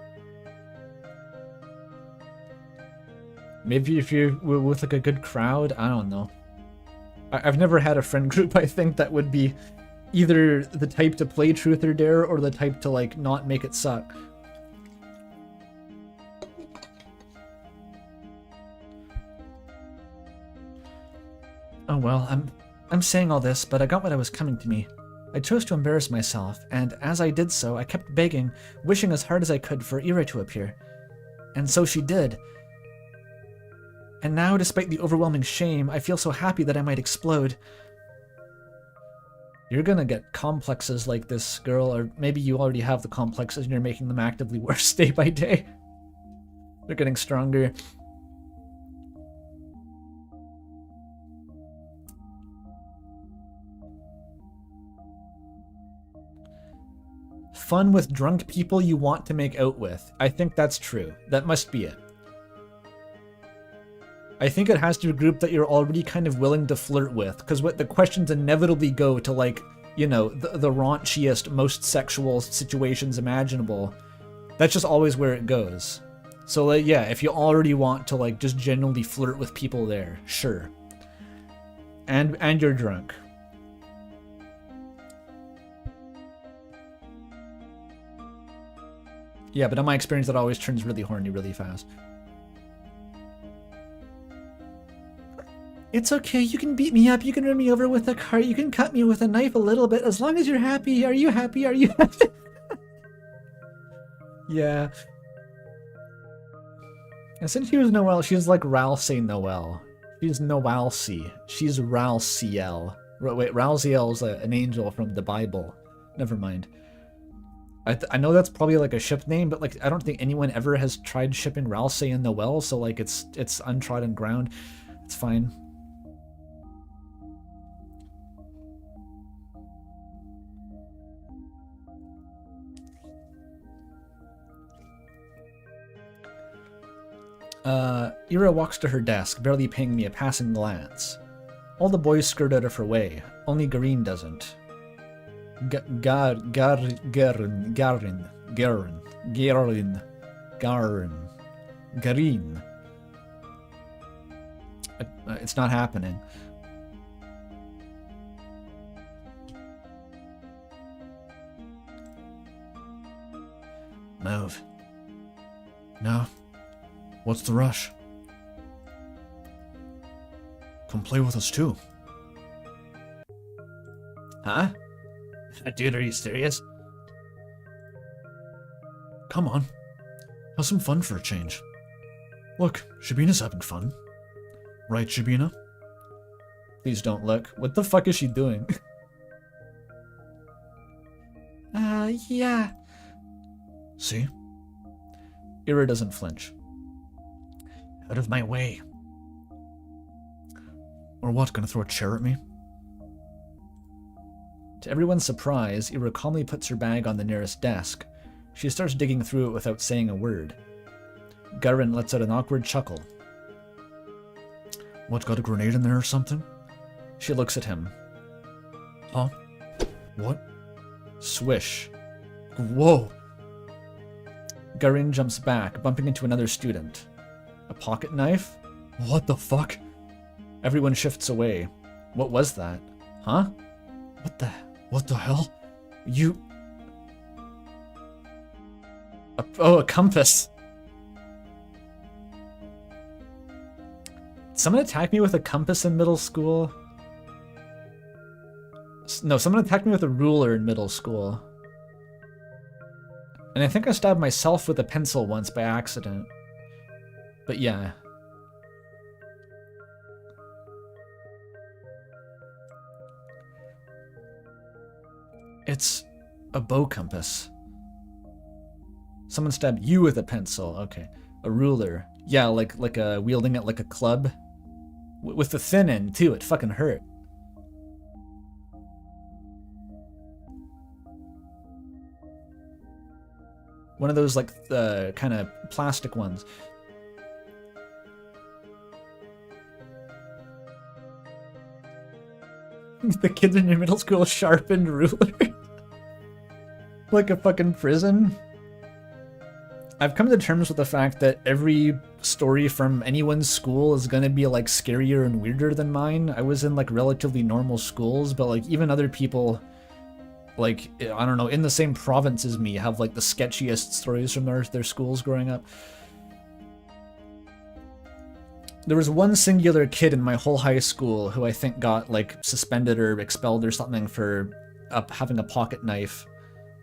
Maybe if you were with, like, a good crowd? I don't know. I've never had a friend group, I think, that would be either the type to play Truth or Dare or the type to, like, not make it suck. Oh well, I'm saying all this, but I got what I was coming to me. I chose to embarrass myself, and as I did so, I kept begging, wishing as hard as I could for Ira to appear. And so she did. And now, despite the overwhelming shame, I feel so happy that I might explode. You're gonna get complexes like this, girl, or maybe you already have the complexes and you're making them actively worse day by day. They're getting stronger. Fun with drunk people you want to make out with. I think that's true. That must be it. I think it has to be a group that you're already kind of willing to flirt with, because what the questions inevitably go to, like, you know, the raunchiest, most sexual situations imaginable. That's just always where it goes. So, like, yeah, if you already want to, like, just genuinely flirt with people there, sure. And you're drunk. Yeah, but in my experience, that always turns really horny really fast. It's okay, you can beat me up, you can run me over with a cart, you can cut me with a knife a little bit, as long as you're happy. Are you happy? Are you happy? Yeah. And since she was Noelle, she's like Ralsei Noelle. She's Noalcy. She's Ralciel. Wait, Ralciel is an angel from the Bible. Never mind. I know that's probably like a ship name, but like I don't think anyone ever has tried shipping Ralsei and Noelle, so like it's untrodden ground. It's fine. Ira walks to her desk, barely paying me a passing glance. All the boys skirt out of her way. Only Garin doesn't. Garin. It's not happening. Move. No. What's the rush? Come play with us too. Huh? Dude, are you serious? Come on. Have some fun for a change. Look, Shabina's having fun. Right, Shabina? Please don't look. What the fuck is she doing? Yeah. See? Ira doesn't flinch. Out of my way. Or what, gonna throw a chair at me? To everyone's surprise, Ira calmly puts her bag on the nearest desk. She starts digging through it without saying a word. Garin lets out an awkward chuckle. What, got a grenade in there or something? She looks at him. Huh? What? Swish. Whoa! Garin jumps back, bumping into another student. A pocket knife? What the fuck? Everyone shifts away. What was that? Huh? What the hell? You... Oh, a compass. Did someone attack me with a compass in middle school? No, someone attacked me with a ruler in middle school. And I think I stabbed myself with a pencil once by accident. But yeah. It's a bow compass. Someone stabbed you with a pencil. Okay. A ruler. Yeah, like wielding it like a club. With the thin end, too. It fucking hurt. One of those, like, kind of plastic ones. The kids in your middle school sharpened ruler. Like a fucking prison. I've come to terms with the fact that every story from anyone's school is gonna be, like, scarier and weirder than mine. I was in, like, relatively normal schools, but, like, even other people, like, I don't know, in the same province as me have, like, the sketchiest stories from their schools growing up. There was one singular kid in my whole high school who I think got, like, suspended or expelled or something for having a pocket knife.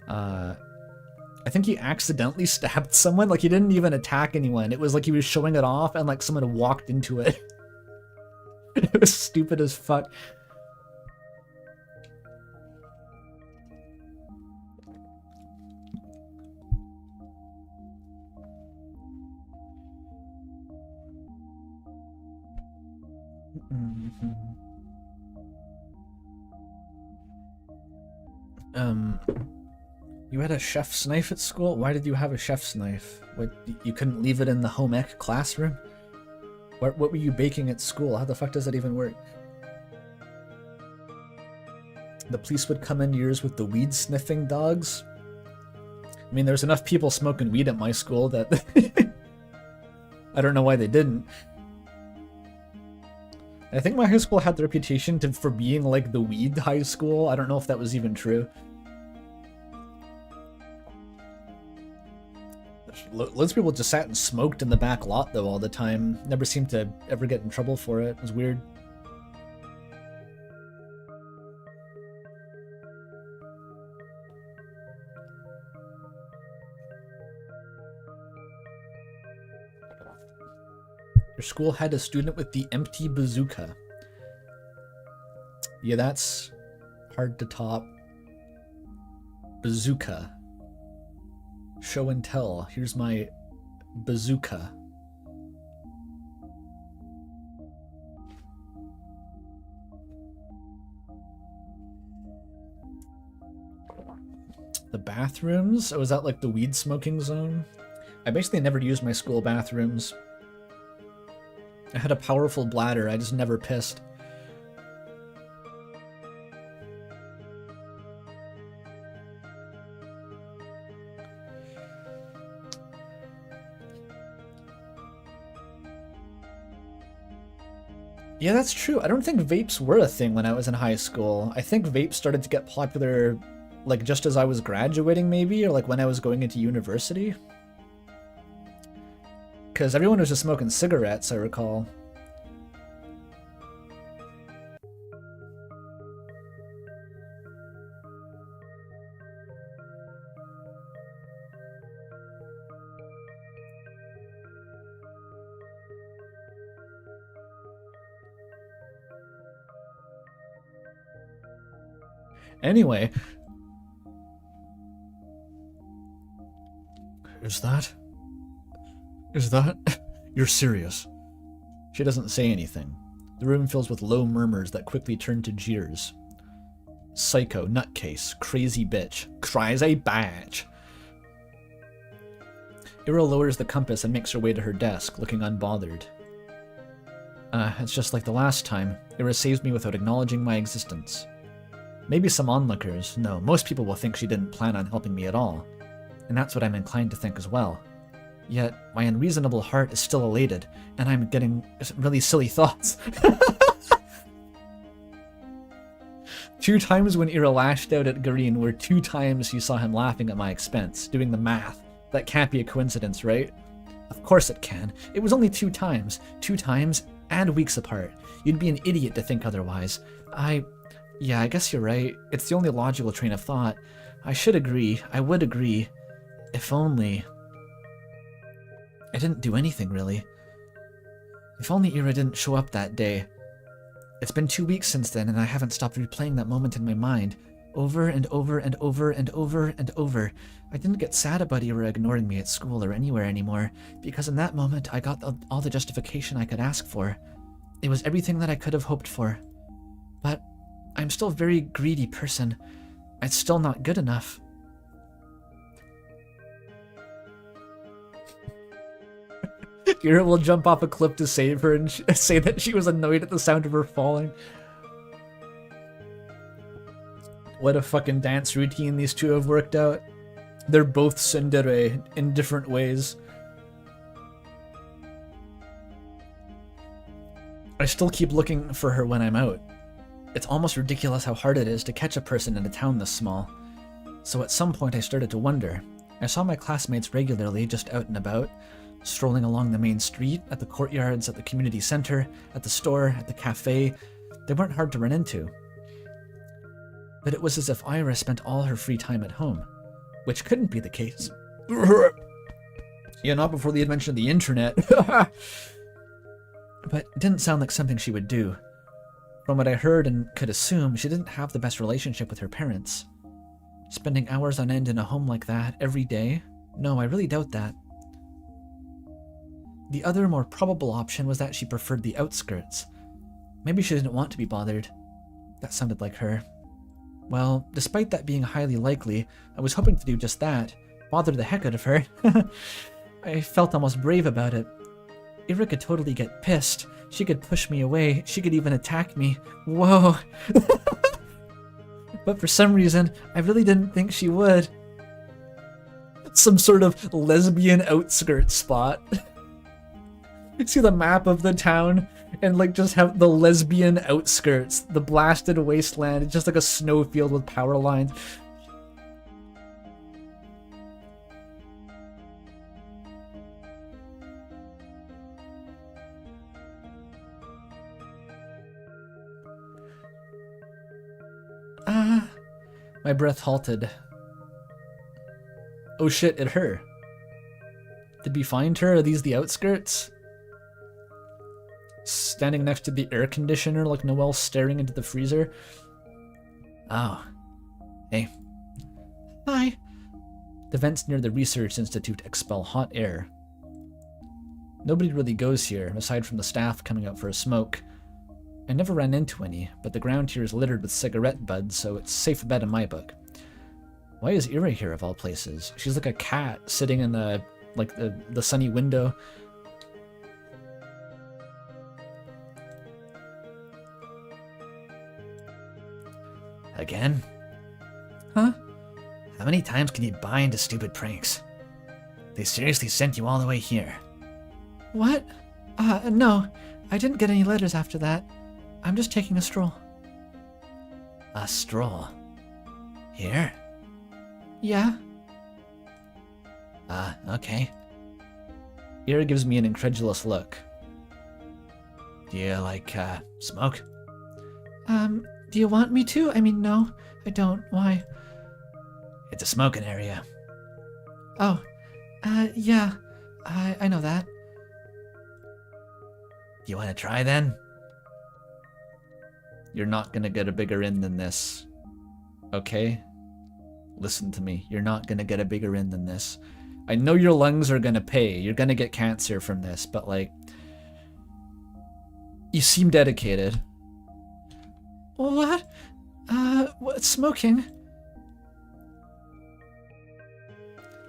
I think he accidentally stabbed someone. Like, he didn't even attack anyone. It was like he was showing it off and, like, someone walked into it. It was stupid as fuck. You had a chef's knife at school? Why did you have a chef's knife? What, you couldn't leave it in the home ec classroom? What were you baking at school? How the fuck does that even work? The police would come in yours with the weed sniffing dogs? I mean, there's enough people smoking weed at my school that... I don't know why they didn't. I think my high school had the reputation for being like the weed high school. I don't know if that was even true. Loads of people just sat and smoked in the back lot though all the time. Never seemed to ever get in trouble for it. It was weird. Your school had a student with the empty bazooka. Yeah, that's hard to top. Bazooka. Show and tell. Here's my bazooka. The bathrooms? Oh, is that like the weed smoking zone? I basically never used my school bathrooms. I had a powerful bladder, I just never pissed. Yeah, that's true. I don't think vapes were a thing when I was in high school. I think vapes started to get popular, like, just as I was graduating, maybe, or like when I was going into university. Because everyone was just smoking cigarettes, I recall. Anyway. Is that? You're serious? She doesn't say anything. The room fills with low murmurs that quickly turn to jeers. Psycho, nutcase, crazy bitch, crazy bitch. Ira lowers the compass and makes her way to her desk, looking unbothered. It's just like the last time. Ira saves me without acknowledging my existence. Maybe some onlookers. No, most people will think she didn't plan on helping me at all. And that's what I'm inclined to think as well. Yet, my unreasonable heart is still elated, and I'm getting really silly thoughts. 2 times when Ira lashed out at Green were 2 times you saw him laughing at my expense, doing the math. That can't be a coincidence, right? Of course it can. It was only 2 times. 2 times, and weeks apart. You'd be an idiot to think otherwise. Yeah, I guess you're right. It's the only logical train of thought. I should agree. I would agree. If only... I didn't do anything, really. If only Ira didn't show up that day. It's been 2 weeks since then, and I haven't stopped replaying that moment in my mind. Over and over and over and over and over. I didn't get sad about Ira ignoring me at school or anywhere anymore, because in that moment I got all the justification I could ask for. It was everything that I could have hoped for. But I'm still a very greedy person. It's still not good enough. Ira will jump off a cliff to save her and say that she was annoyed at the sound of her falling. What a fucking dance routine these two have worked out. They're both tsundere in different ways. I still keep looking for her when I'm out. It's almost ridiculous how hard it is to catch a person in a town this small. So at some point I started to wonder. I saw my classmates regularly just out and about, strolling along the main street, at the courtyards, at the community center, at the store, at the cafe. They weren't hard to run into. But it was as if Ira spent all her free time at home, which couldn't be the case. Yeah, not before the invention of the internet. But it didn't sound like something she would do. From what I heard and could assume, she didn't have the best relationship with her parents. Spending hours on end in a home like that every day? No, I really doubt that. The other, more probable option was that she preferred the outskirts. Maybe she didn't want to be bothered. That sounded like her. Well, despite that being highly likely, I was hoping to do just that. Bother the heck out of her. I felt almost brave about it. Ira could totally get pissed. She could push me away. She could even attack me. Whoa. But for some reason, I really didn't think she would. Some sort of lesbian outskirts spot. See the map of the town and like just have the lesbian outskirts, the blasted wasteland. It's just like a snowfield with power lines. My breath halted. Oh shit, it her. Did we find her? Are these the outskirts? Standing next to the air conditioner like Noelle staring into the freezer. Oh. Hey. Hi. The vents near the research institute expel hot air. Nobody really goes here, aside from the staff coming out for a smoke. I never ran into any, but the ground here is littered with cigarette butts, so it's safe bet in my book. Why is Ira here of all places? She's like a cat sitting in the sunny window. Again? Huh? How many times can you buy into stupid pranks? They seriously sent you all the way here. What? No. I didn't get any letters after that. I'm just taking a stroll. A stroll? Here? Yeah? Okay. Ira gives me an incredulous look. Do you, smoke? Do you want me to? I mean, no, I don't. Why? It's a smoking area. Oh, yeah. I know that. You want to try then? You're not gonna get a bigger in than this. Okay? Listen to me. You're not gonna get a bigger in than this. I know your lungs are gonna pay. You're gonna get cancer from this, but like... You seem dedicated. What? What's smoking?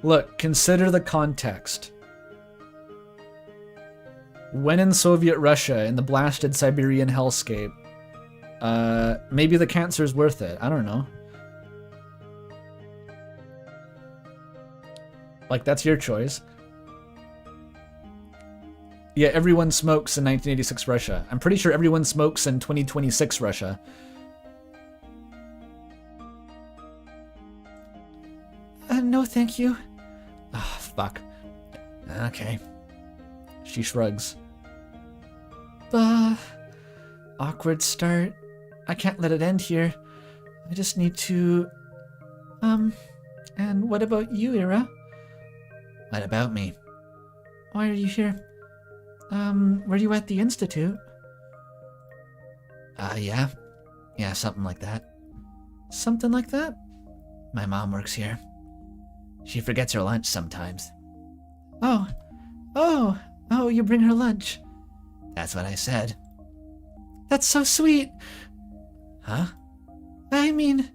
Look, consider the context. When in Soviet Russia, in the blasted Siberian hellscape, maybe the cancer's worth it. I don't know. Like, that's your choice. Yeah, everyone smokes in 1986 Russia. I'm pretty sure everyone smokes in 2026 Russia. No, thank you. Ah, fuck. Okay. She shrugs. Awkward start. I can't let it end here. I just need to... And what about you, Ira? What about me? Why are you here? Were you at the Institute? Yeah. Yeah, something like that. Something like that? My mom works here. She forgets her lunch sometimes. Oh, you bring her lunch. That's what I said. That's so sweet. Huh? I mean,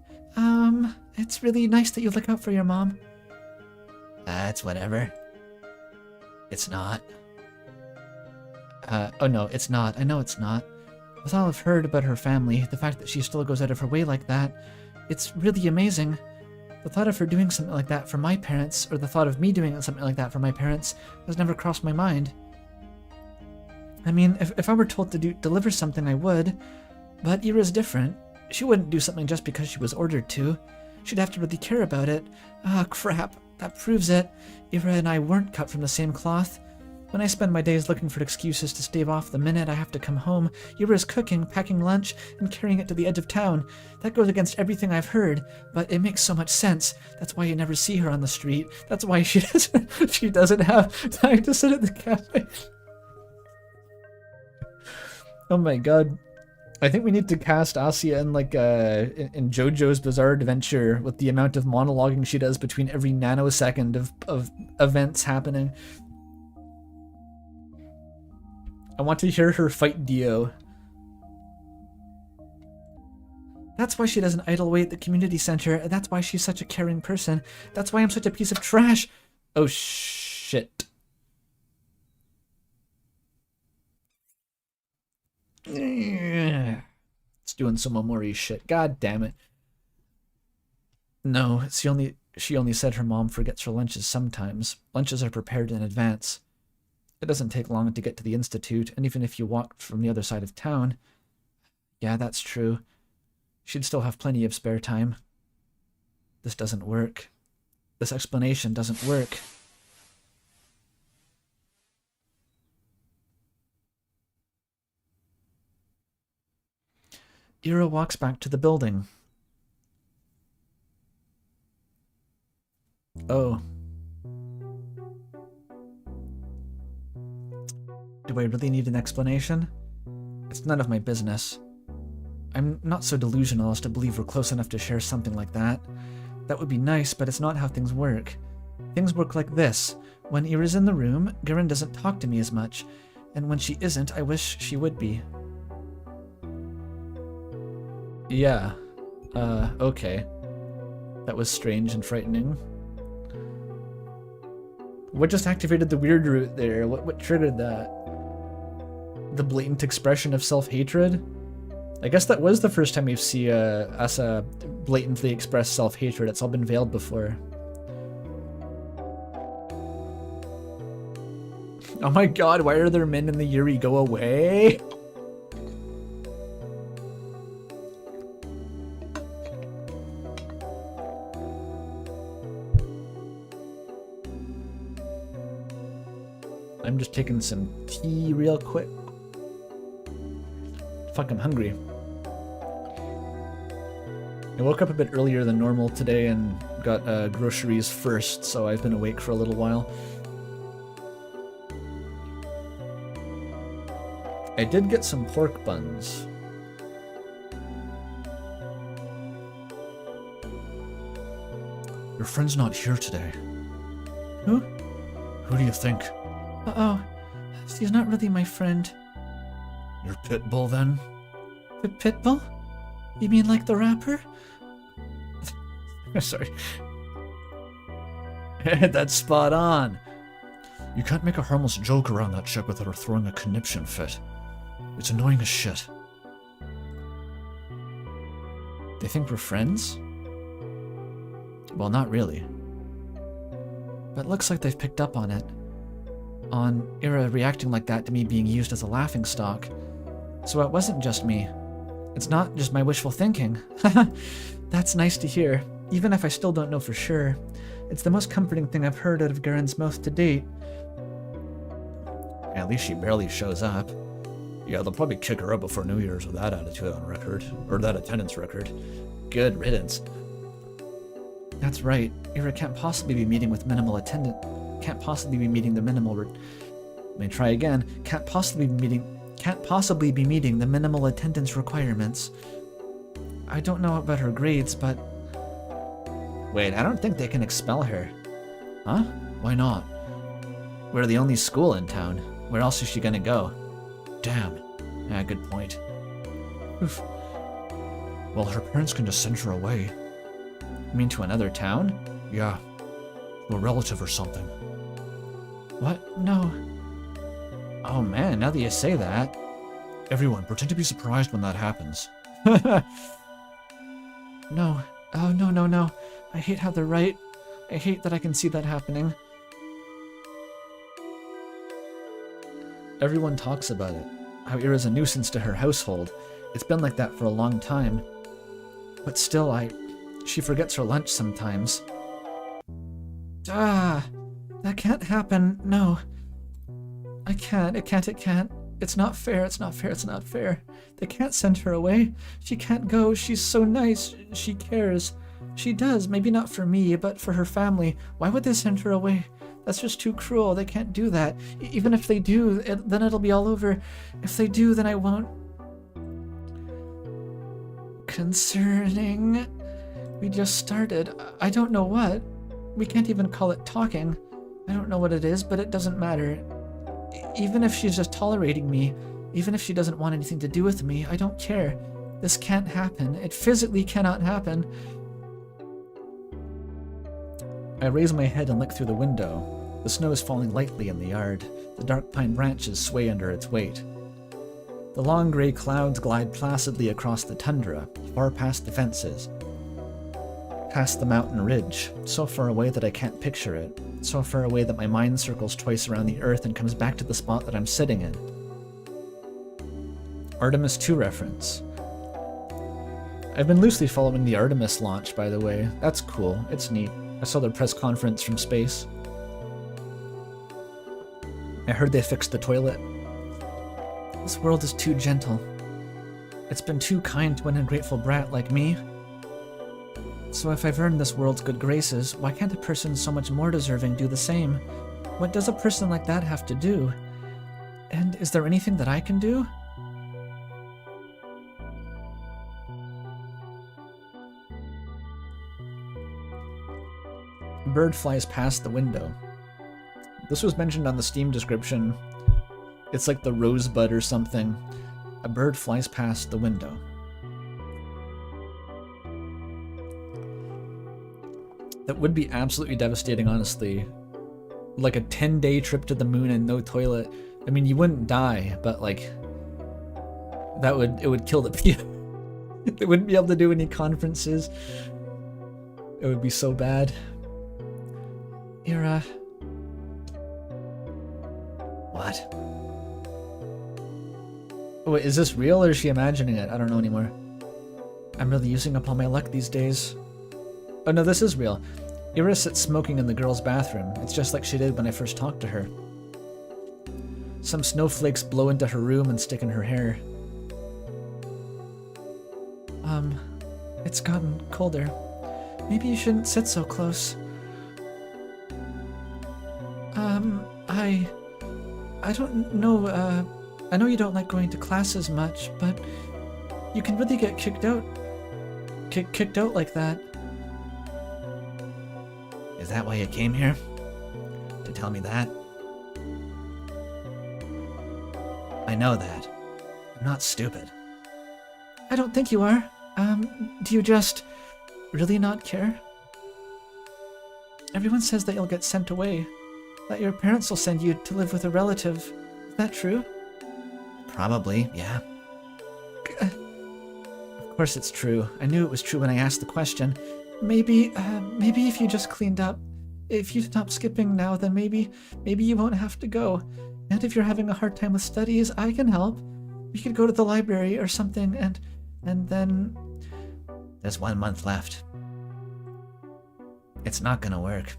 it's really nice that you look out for your mom. That's whatever. It's not. Oh no, it's not. I know it's not. With all I've heard about her family, the fact that she still goes out of her way like that, it's really amazing. The thought of her doing something like that for my parents, or the thought of me doing something like that for my parents, has never crossed my mind. I mean, if I were told to deliver something, I would. But Ira's different. She wouldn't do something just because she was ordered to. She'd have to really care about it. Ah, crap. That proves it. Ira and I weren't cut from the same cloth. When I spend my days looking for excuses to stave off the minute I have to come home, Ira's cooking, packing lunch, and carrying it to the edge of town. That goes against everything I've heard, but it makes so much sense. That's why you never see her on the street. That's why she doesn't have time to sit at the cafe. Oh my god. I think we need to cast Asya in in JoJo's Bizarre Adventure with the amount of monologuing she does between every nanosecond of events happening. I want to hear her fight Dio. That's why she doesn't idle away at the community center. That's why she's such a caring person. That's why I'm such a piece of trash. Oh shit. It's doing some Omori shit. God damn it. No, she only said her mom forgets her lunches sometimes. Lunches are prepared in advance. It doesn't take long to get to the Institute, and even if you walked from the other side of town... Yeah, that's true. She'd still have plenty of spare time. This doesn't work. This explanation doesn't work. Ira walks back to the building. Oh. Do I really need an explanation? It's none of my business. I'm not so delusional as to believe we're close enough to share something like that. That would be nice, but it's not how things work. Things work like this. When Ira's in the room, Garen doesn't talk to me as much, and when she isn't, I wish she would be. Yeah. Okay. That was strange and frightening. What just activated the weird root there? What triggered that? The blatant expression of self-hatred? I guess that was the first time we've seen us blatantly express self-hatred. It's all been veiled before. Oh my god, why are there men in the Yuri? Go away! I'm just taking some tea real quick. Fuck, I'm hungry. I woke up a bit earlier than normal today and got groceries first, so I've been awake for a little while. I did get some pork buns. Your friend's not here today. Who? Who do you think? Uh-oh. She's not really my friend. Your pit bull, then? Pitbull? You mean like the rapper? Sorry. That's spot on. You can't make a harmless joke around that chick without her throwing a conniption fit. It's annoying as shit. They think we're friends? Well, not really. But it looks like they've picked up on it. On Ira reacting like that to me being used as a laughingstock. So it wasn't just me. It's not just my wishful thinking. That's nice to hear, even if I still don't know for sure. It's the most comforting thing I've heard out of Garen's mouth to date. At least she barely shows up. Yeah, they'll probably kick her out before New Year's with that attitude on record. Or that attendance record. Good riddance. That's right. Ira can't possibly be meeting with minimal attendance. Can't possibly be meeting the minimal... Let me try again. Can't possibly be meeting the minimal attendance requirements. I don't know about her grades, but... Wait, I don't think they can expel her. Huh? Why not? We're the only school in town. Where else is she gonna go? Damn. Yeah, good point. Oof. Well, her parents can just send her away. You mean to another town? Yeah. To a relative or something. What? No. Oh man, now that you say that. Everyone, pretend to be surprised when that happens. No. Oh, no. I hate how they're right. I hate that I can see that happening. Everyone talks about it. How Ira's a nuisance to her household. It's been like that for a long time. But still, she forgets her lunch sometimes. Ah! That can't happen. No. I can't. It can't. It's not fair. It's not fair. They can't send her away. She can't go. She's so nice. She cares. She does. Maybe not for me, but for her family. Why would they send her away? That's just too cruel. They can't do that. Even if they do, then it'll be all over. If they do, then I won't. Concerning. We just started. I don't know what. We can't even call it talking. I don't know what it is, but it doesn't matter. Even if she's just tolerating me, even if she doesn't want anything to do with me, I don't care. This can't happen. It physically cannot happen. I raise my head and look through the window. The snow is falling lightly in the yard. The dark pine branches sway under its weight. The long gray clouds glide placidly across the tundra, far past the fences. Past the mountain ridge, so far away that I can't picture it, so far away that my mind circles twice around the earth and comes back to the spot that I'm sitting in. Artemis 2 reference. I've been loosely following the Artemis launch, by the way. That's cool. It's neat. I saw their press conference from space. I heard they fixed the toilet. This world is too gentle. It's been too kind to an ungrateful brat like me. So if I've earned this world's good graces, why can't a person so much more deserving do the same? What does a person like that have to do? And is there anything that I can do? A bird flies past the window. This was mentioned on the Steam description. It's like the rosebud or something. A bird flies past the window. That would be absolutely devastating, honestly. Like a 10-day trip to the moon and no toilet. I mean, you wouldn't die, but like... it would kill the people. They wouldn't be able to do any conferences. It would be so bad. Ira. What? Wait, is this real or is she imagining it? I don't know anymore. I'm really using up all my luck these days. Oh no, this is real. Ira sits smoking in the girls' bathroom. It's just like she did when I first talked to her. Some snowflakes blow into her room and stick in her hair. It's gotten colder. Maybe you shouldn't sit so close. I don't know, I know you don't like going to classes much, but you can really get kicked out. Kicked out like that. Is that why you came here? To tell me that? I know that. I'm not stupid. I don't think you are. Do you just really not care? Everyone says that you'll get sent away. That your parents will send you to live with a relative. Is that true? Probably, yeah. Of course it's true. I knew it was true when I asked the question. Maybe if you just cleaned up, if you stop skipping now, then maybe you won't have to go. And if you're having a hard time with studies, I can help. We could go to the library or something, and then... There's 1 month left. It's not gonna work.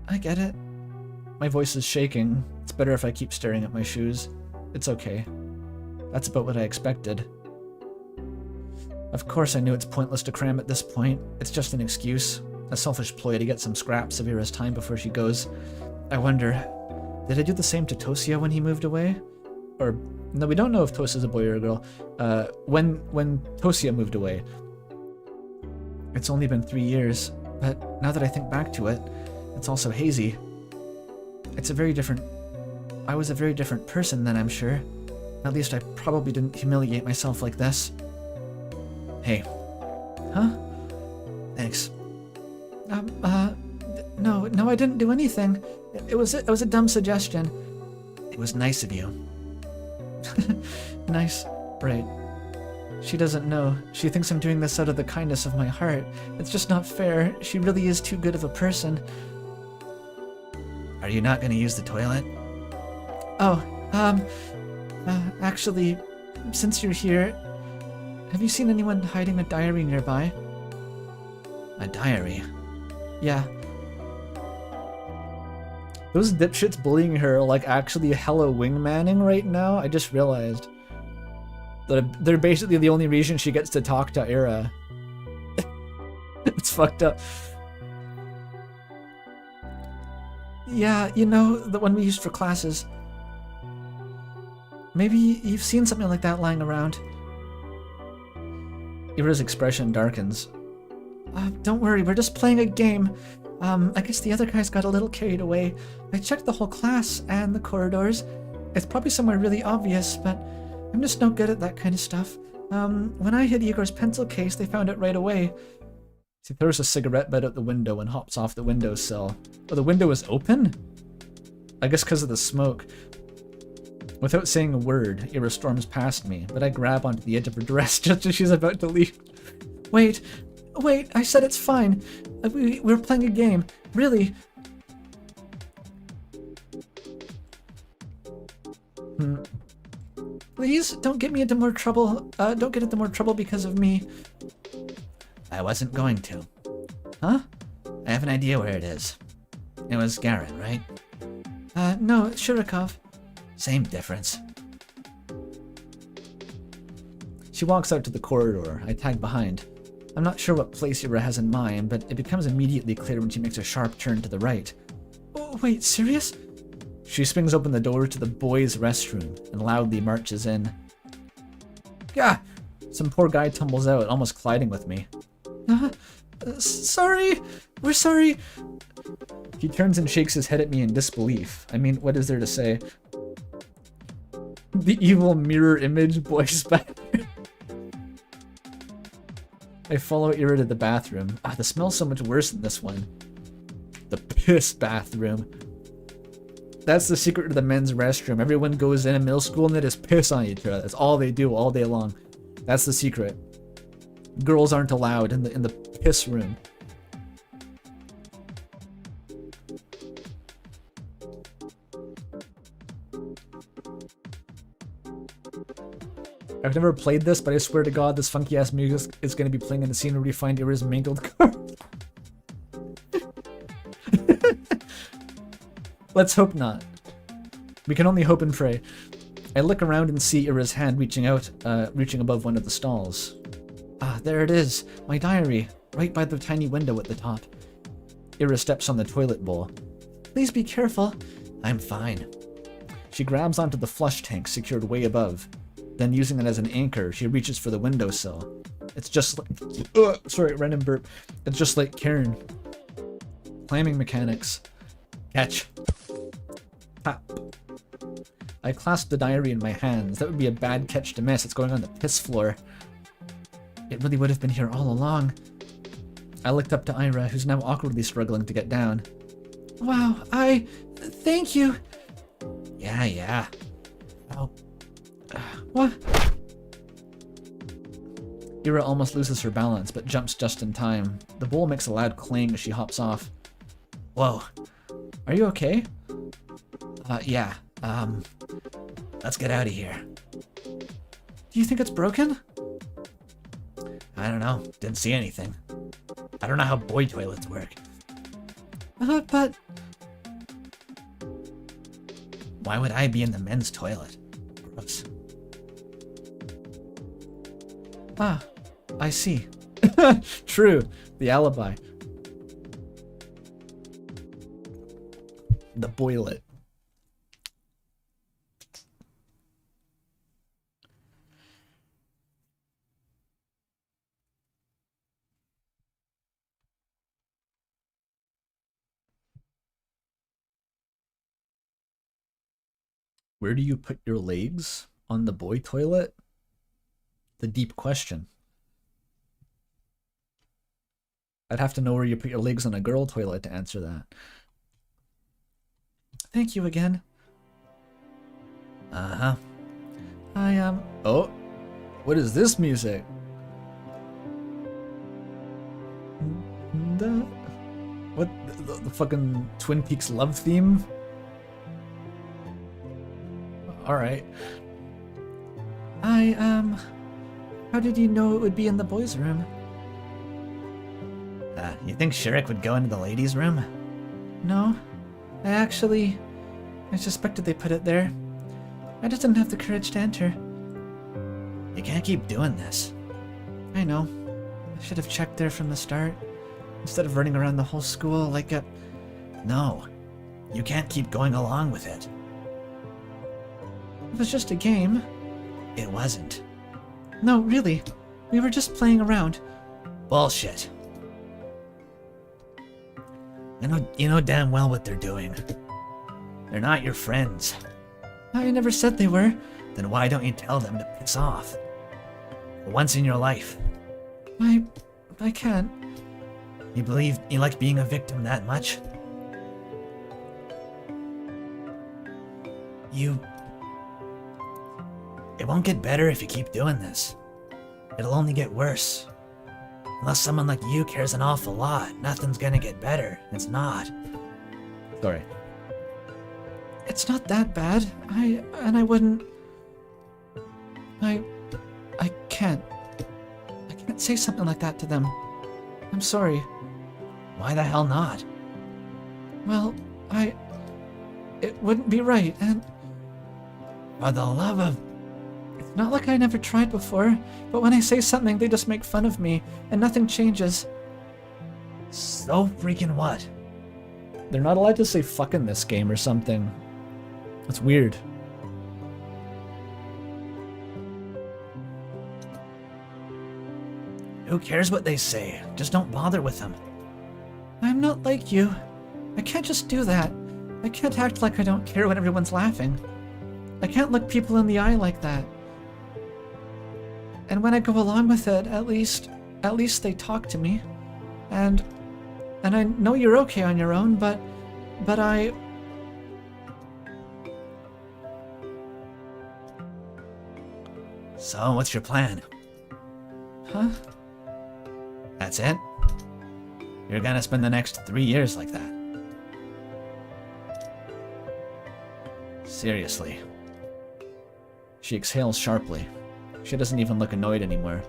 I get it. My voice is shaking. It's better if I keep staring at my shoes. It's okay. That's about what I expected. Of course I knew it's pointless to cram at this point. It's just an excuse. A selfish ploy to get some scraps of Ira's time before she goes. I wonder, did I do the same to Tosia when he moved away? Or, no, we don't know if Tosia's a boy or a girl. When Tosia moved away. It's only been 3 years, but now that I think back to it, it's also hazy. It's a very different... I was a very different person then, I'm sure. At least I probably didn't humiliate myself like this. Hey. Huh? Thanks. No, I didn't do anything. It was a dumb suggestion. It was nice of you. Nice. Right. She doesn't know. She thinks I'm doing this out of the kindness of my heart. It's just not fair. She really is too good of a person. Are you not gonna use the toilet? Oh, actually, since you're here, have you seen anyone hiding a diary nearby? A diary? Yeah. Those dipshits bullying her are like actually hella wingmanning right now. I just realized that they're basically the only reason she gets to talk to Ira. It's fucked up. Yeah, you know, the one we used for classes. Maybe you've seen something like that lying around. Ira's expression darkens. Don't worry, we're just playing a game. I guess the other guys got a little carried away. I checked the whole class and the corridors. It's probably somewhere really obvious, but I'm just no good at that kind of stuff. When I hid Igor's pencil case, they found it right away. He throws a cigarette butt out the window and hops off the windowsill. Oh, the window is open? I guess because of the smoke. Without saying a word, Ira storms past me, but I grab onto the edge of her dress just as she's about to leave. Wait, I said it's fine. We're playing a game. Really. Please, don't get me into more trouble. Don't get into more trouble because of me. I wasn't going to. Huh? I have an idea where it is. It was Garrett, right? No, it's Shurikov. Same difference. She walks out to the corridor. I tag behind. I'm not sure what place Ira has in mind, but it becomes immediately clear when she makes a sharp turn to the right. Oh, wait, serious? She swings open the door to the boys' restroom and loudly marches in. Gah! Some poor guy tumbles out, almost colliding with me. Sorry! We're sorry! He turns and shakes his head at me in disbelief. I mean, what is there to say? The evil mirror image boys back. I follow Ira to the bathroom. The smell's so much worse than this one. The piss bathroom. That's the secret to the men's restroom. Everyone goes in middle school and they just piss on each other. That's all they do all day long. That's the secret. Girls aren't allowed in the piss room. I've never played this, but I swear to God, this funky ass music is going to be playing in the scene where we find Ira's mangled car. Let's hope not. We can only hope and pray. I look around and see Ira's hand reaching above one of the stalls. Ah, there it is. My diary, right by the tiny window at the top. Ira steps on the toilet bowl. Please be careful. I'm fine. She grabs onto the flush tank secured way above. Then, using it as an anchor, she reaches for the windowsill. It's just like... sorry, random burp. It's just like Karen. Climbing mechanics. Catch. Tap. I clasp the diary in my hands. That would be a bad catch to miss. It's going on the piss floor. It really would have been here all along. I looked up to Ira, who's now awkwardly struggling to get down. Wow, thank you. Yeah. Oh. What? Ira almost loses her balance, but jumps just in time. The bowl makes a loud clang as she hops off. Whoa. Are you okay? Yeah. Let's get out of here. Do you think it's broken? I don't know. Didn't see anything. I don't know how boy toilets work. But... Why would I be in the men's toilet? Gross. Ah, I see. True. The alibi. The boilet. Where do you put your legs? On the boy toilet? The deep question. I'd have to know where you put your legs on a girl toilet to answer that. Thank you again. Uh-huh. Oh, what is this music? What? The fucking Twin Peaks love theme? Alright. How did you know it would be in the boys' room? You think Shrek would go into the ladies' room? No. I suspected they put it there. I just didn't have the courage to enter. You can't keep doing this. I know. I should have checked there from the start, instead of running around the whole school like a... No. You can't keep going along with it. It was just a game. It wasn't. No, really. We were just playing around. Bullshit. You know damn well what they're doing. They're not your friends. I never said they were. Then why don't you tell them to piss off? For once in your life. I can't. You believe you like being a victim that much? It won't get better if you keep doing this. It'll only get worse. Unless someone like you cares an awful lot, nothing's gonna get better. It's not. Sorry. It's not that bad. I wouldn't... I can't. I can't say something like that to them. I'm sorry. Why the hell not? Well, it wouldn't be right, and... For the love of... It's not like I never tried before, but when I say something, they just make fun of me, and nothing changes. So freaking what? They're not allowed to say fuck in this game or something. That's weird. Who cares what they say? Just don't bother with them. I'm not like you. I can't just do that. I can't act like I don't care when everyone's laughing. I can't look people in the eye like that. And when I go along with it, at least they talk to me. And I know you're okay on your own, but So, what's your plan? Huh? That's it? You're gonna spend the next 3 years like that? Seriously. She exhales sharply. She doesn't even look annoyed anymore.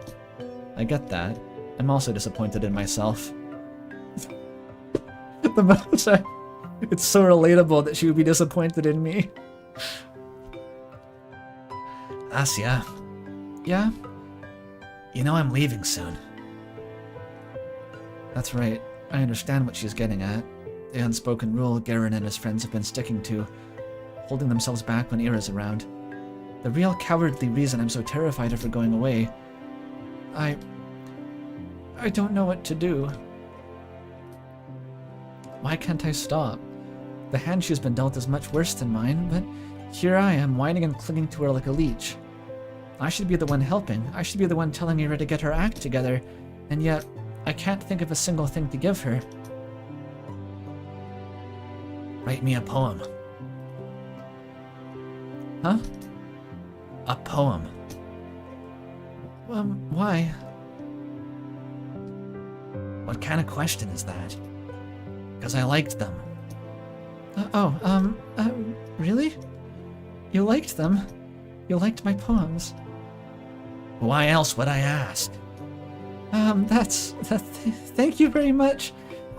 I get that. I'm also disappointed in myself. The most it's so relatable that she would be disappointed in me. Asya, Yeah? you know I'm leaving soon. That's right. I understand what she's getting at. The unspoken rule Garen and his friends have been sticking to, holding themselves back when Ira's around. The real cowardly reason I'm so terrified of her going away. I don't know what to do. Why can't I stop? The hand she's been dealt is much worse than mine, but here I am, whining and clinging to her like a leech. I should be the one helping. I should be the one telling Ira to get her act together, and yet I can't think of a single thing to give her. Write me a poem. Huh? A poem. Why? What kind of question is that? Because I liked them. Really? You liked them? You liked my poems? Why else would I ask? Thank you very much.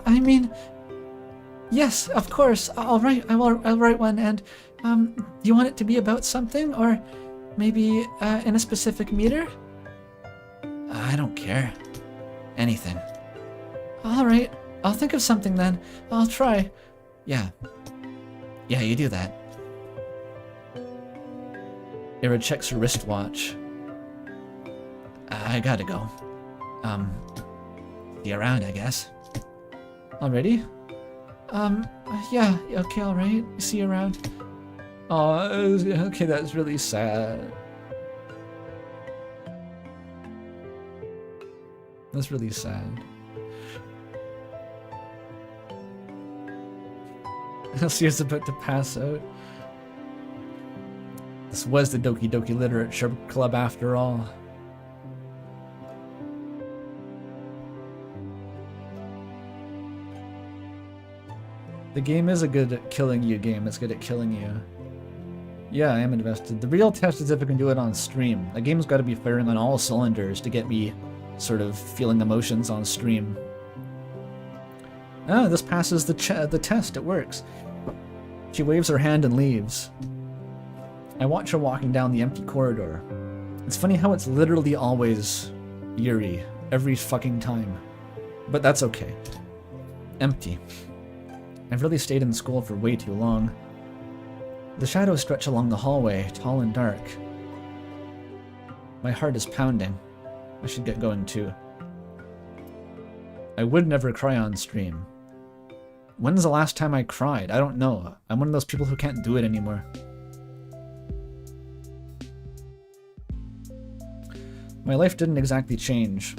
I mean, yes, of course. I'll write one. And do you want it to be about something, or maybe in a specific meter? I don't care. Anything. All right. I'll think of something then. I'll try. Yeah, you do that. Ira checks her wristwatch. I gotta go. Be around, I guess. Already? Yeah, okay, alright. See you around. Oh, okay, that's really sad. That's really sad. Elsie's about to pass out. This was the Doki Doki Literature Club after all. The game is a good at killing you game. It's good at killing you. Yeah, I am invested. The real test is if I can do it on stream. The game's got to be firing on all cylinders to get me sort of feeling emotions on stream. Ah, this passes the test. It works. She waves her hand and leaves. I watch her walking down the empty corridor. It's funny how it's literally always Yuri, every fucking time. But that's okay. Empty. I've really stayed in school for way too long. The shadows stretch along the hallway, tall and dark. My heart is pounding. I should get going too. I would never cry on stream. When's the last time I cried? I don't know. I'm one of those people who can't do it anymore. My life didn't exactly change.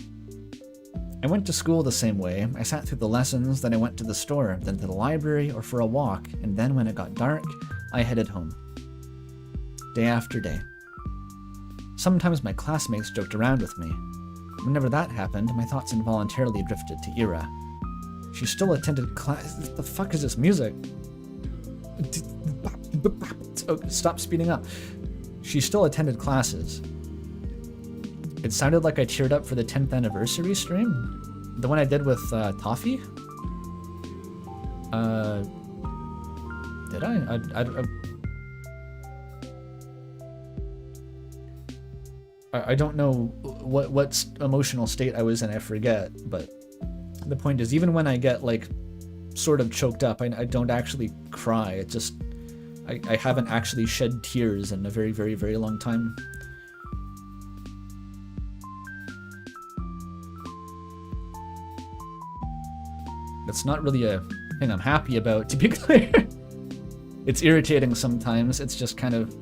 I went to school the same way. I sat through the lessons, then I went to the store, then to the library or for a walk, and then when it got dark, I headed home. Day after day. Sometimes my classmates joked around with me. Whenever that happened, my thoughts involuntarily drifted to Ira. She still attended class. What the fuck is this music? Oh, stop speeding up. She still attended classes. It sounded like I teared up for the 10th anniversary stream. The one I did with Toffee? Did I don't know what emotional state I was in, I forget, but the point is, even when I get, like, sort of choked up, I don't actually cry. It just, I haven't actually shed tears in a very, very, very long time. It's not really a thing I'm happy about, to be clear. It's irritating sometimes. It's just kind of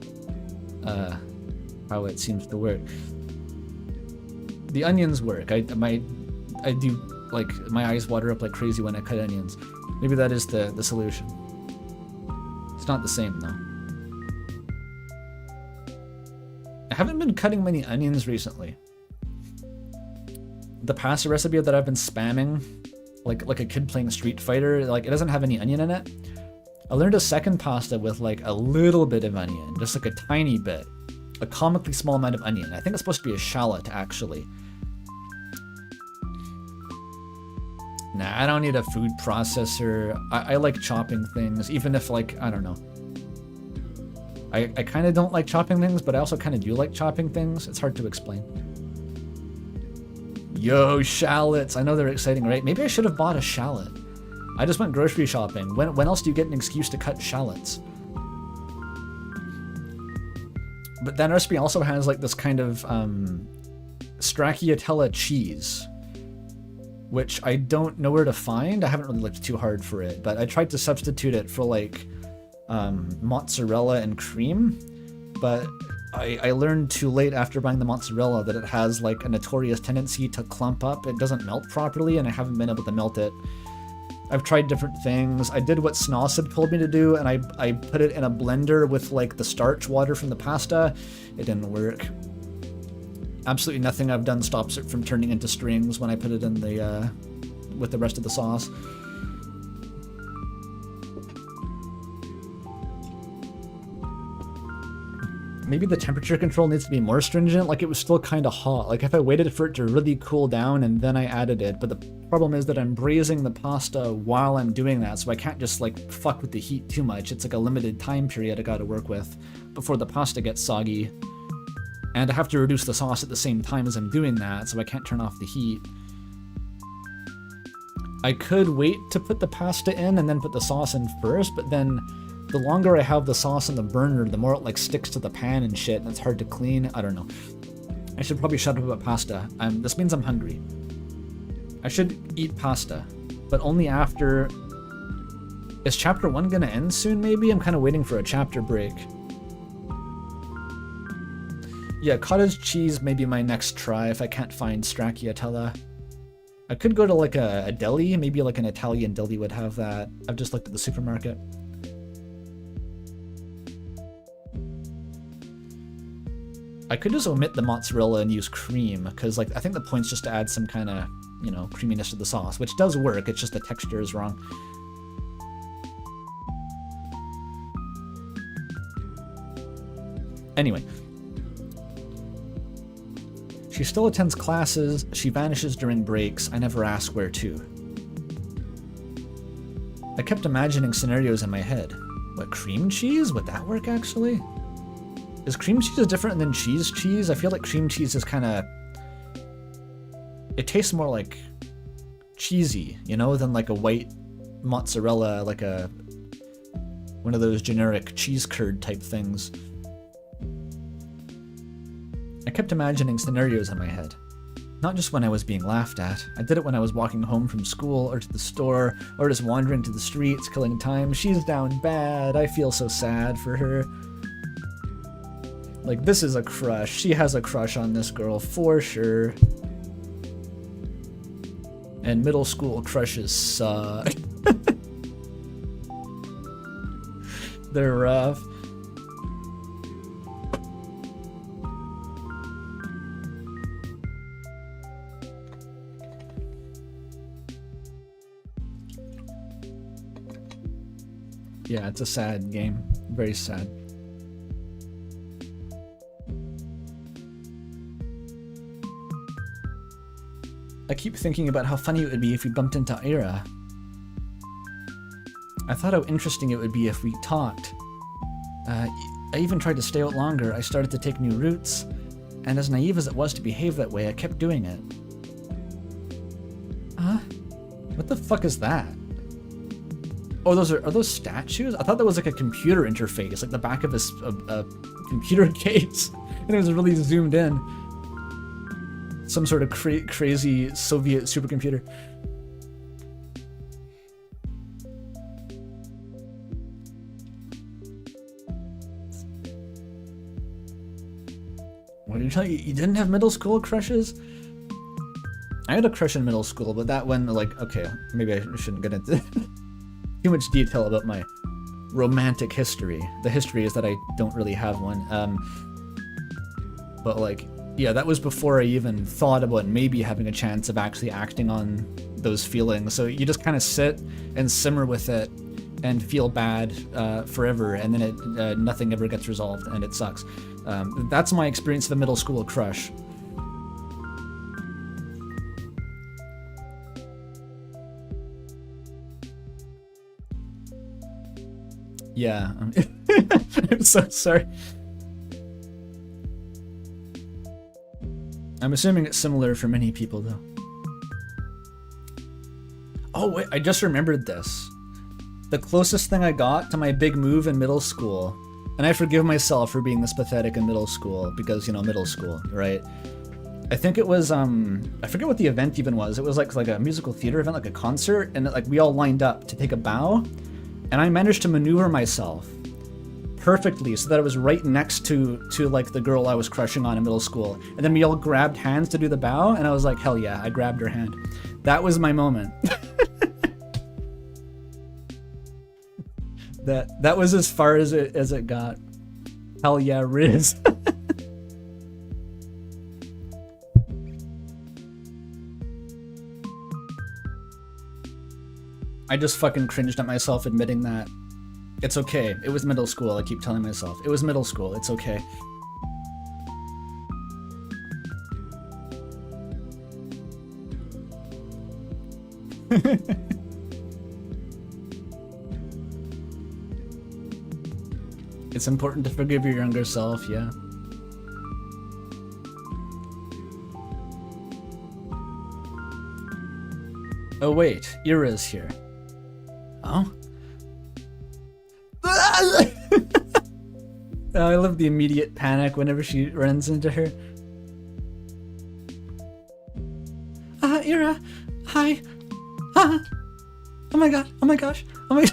how it seems to work. The onions work. I do, like, my eyes water up like crazy when I cut onions. Maybe that is the solution. It's not the same though. I haven't been cutting many onions recently. The pasta recipe that I've been spamming, like a kid playing Street Fighter, like it doesn't have any onion in it. I learned a second pasta with like a little bit of onion, just like a tiny bit. A comically small amount of onion. I think it's supposed to be a shallot, actually. Nah, I don't need a food processor. I like chopping things, even if, like, I don't know. I kind of don't like chopping things, but I also kind of do like chopping things. It's hard to explain. Yo, shallots. I know they're exciting, right? Maybe I should have bought a shallot. I just went grocery shopping. When else do you get an excuse to cut shallots? But that recipe also has like this kind of stracciatella cheese, which I don't know where to find. I haven't really looked too hard for it, but I tried to substitute it for like mozzarella and cream, but I learned too late after buying the mozzarella that it has like a notorious tendency to clump up. It doesn't melt properly, and I haven't been able to melt it. I've tried different things. I did what Snoss had told me to do, and I put it in a blender with like the starch water from the pasta. It didn't work. Absolutely nothing I've done stops it from turning into strings when I put it in the with the rest of the sauce. Maybe the temperature control needs to be more stringent. Like, it was still kind of hot. Like, if I waited for it to really cool down and then I added it. But the problem is that I'm braising the pasta while I'm doing that, so I can't just like fuck with the heat too much. It's like a limited time period I gotta work with before the pasta gets soggy. And I have to reduce the sauce at the same time as I'm doing that, so I can't turn off the heat. I could wait to put the pasta in and then put the sauce in first, but then the longer I have the sauce on the burner, the more it like sticks to the pan and shit, and it's hard to clean. I don't know. I should probably shut up about pasta. This means I'm hungry. I should eat pasta, but only after... Is chapter 1 gonna end soon, maybe? I'm kind of waiting for a chapter break. Yeah, cottage cheese may be my next try if I can't find stracciatella. I could go to like a deli, maybe like an Italian deli would have that. I've just looked at the supermarket. I could just omit the mozzarella and use cream, because like I think the point's just to add some kind of, you know, creaminess to the sauce, which does work, it's just the texture is wrong. Anyway. She still attends classes, she vanishes during breaks, I never ask where to. I kept imagining scenarios in my head. What, cream cheese? Would that work actually? Is cream cheese different than cheese cheese? I feel like cream cheese is kind of... It tastes more like cheesy, you know, than like a white mozzarella, like a... one of those generic cheese curd type things. I kept imagining scenarios in my head. Not just when I was being laughed at. I did it when I was walking home from school or to the store or just wandering to the streets, killing time. She's down bad. I feel so sad for her. Like, this is a crush. She has a crush on this girl for sure. And middle school crushes suck. They're rough. Yeah, it's a sad game. Very sad. I keep thinking about how funny it would be if we bumped into Ira. I thought how interesting it would be if we talked. I even tried to stay out longer. I started to take new routes, and as naive as it was to behave that way, I kept doing it. Huh? What the fuck is that? Oh, are those statues? I thought that was like a computer interface, like the back of a computer case, and it was really zoomed in. Some sort of crazy Soviet supercomputer. What did you tell you? You didn't have middle school crushes? I had a crush in middle school, but that one, like, okay, maybe I shouldn't get into too much detail about my romantic history. The history is that I don't really have one. But like, yeah, that was before I even thought about maybe having a chance of actually acting on those feelings. So you just kind of sit and simmer with it and feel bad forever, and then nothing ever gets resolved, and it sucks. That's my experience of a middle school crush. Yeah, I'm so sorry. I'm assuming it's similar for many people, though. Oh, wait, I just remembered this. The closest thing I got to my big move in middle school, and I forgive myself for being this pathetic in middle school, because, you know, middle school, right? I think it was, I forget what the event even was. It was like a musical theater event, like a concert, and like we all lined up to take a bow, and I managed to maneuver myself perfectly so that I was right next to like the girl I was crushing on in middle school. And then we all grabbed hands to do the bow, and I was like, hell yeah, I grabbed her hand. That was my moment. That was as far as it got. Hell yeah, Riz. I just fucking cringed at myself admitting that. It's okay. It was middle school, I keep telling myself. It was middle school, it's okay. It's important to forgive your younger self, yeah. Oh wait, Ira's here. Oh? Oh, I love the immediate panic whenever she runs into her. Ira, hi. Oh my god, oh my gosh, oh my.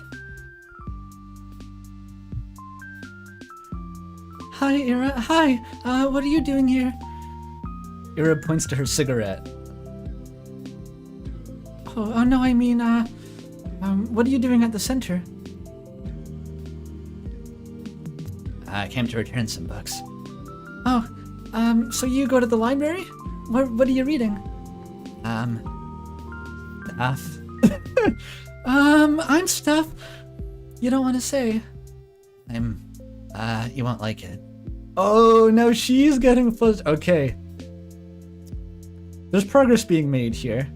Hi, Ira, hi. What are you doing here? Ira points to her cigarette. Oh no, I mean, what are you doing at the center? I came to return some books. Oh, so you go to the library? What are you reading? Stuff. I'm stuff. You don't want to say. You won't like it. Oh, no, she's getting fuzzed. Okay. There's progress being made here.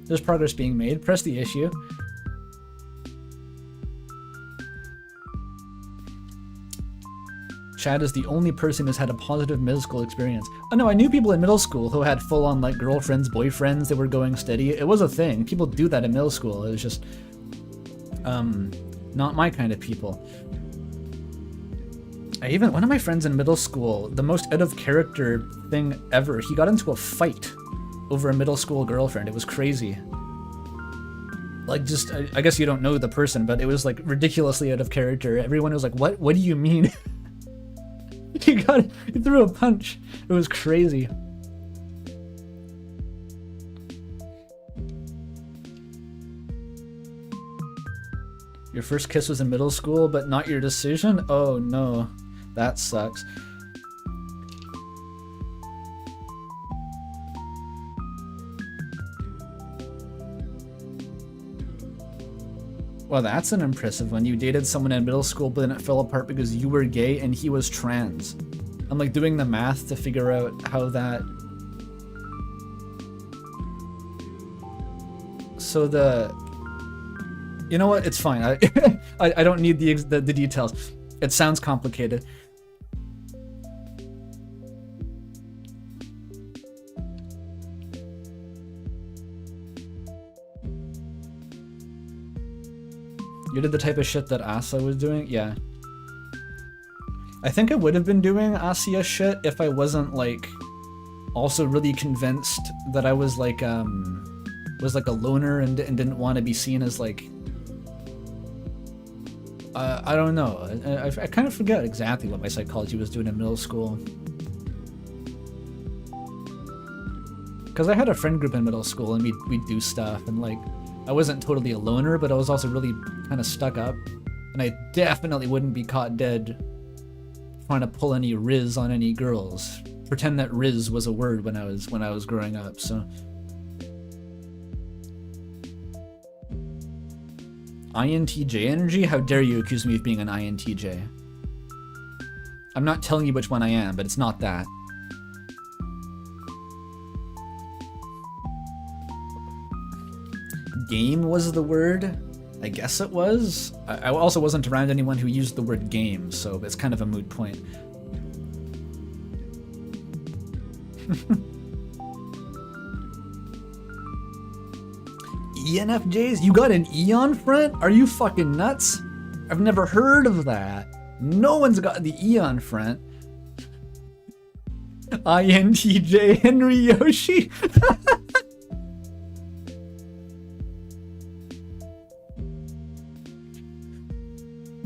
There's progress being made. Press the issue. Chad is the only person who's had a positive middle school experience. Oh no, I knew people in middle school who had full-on like girlfriends, boyfriends that were going steady. It was a thing. People do that in middle school. It was just not my kind of people. One of my friends in middle school, the most out of character thing ever, he got into a fight over a middle school girlfriend. It was crazy. Like, just, I guess you don't know the person, but it was like ridiculously out of character. Everyone was like, what do you mean? He threw a punch. It was crazy. Your first kiss was in middle school, but not your decision? Oh no, that sucks. Well, that's an impressive one. You dated someone in middle school, but then it fell apart because you were gay and he was trans. I'm like doing the math to figure out how that... So you know what? It's fine. I don't need the details. It sounds complicated. You did the type of shit that Asa was doing? Yeah. I think I would have been doing Asa shit if I wasn't, like, also really convinced that I was, like, a loner and didn't want to be seen as, like... I don't know. I kind of forget exactly what my psychology was doing in middle school. Because I had a friend group in middle school and we'd do stuff and, like... I wasn't totally a loner, but I was also really kind of stuck up. And I definitely wouldn't be caught dead trying to pull any riz on any girls. pretend that Riz was a word when I was growing up, so. INTJ energy? How dare you accuse me of being an INTJ? I'm not telling you which one I am, but it's not that. Game was the word? I guess it was. I also wasn't around anyone who used the word game, so it's kind of a moot point. ENFJs? You got an E on front? Are you fucking nuts? I've never heard of that. No one's got the E on front. INTJ Henry Yoshi?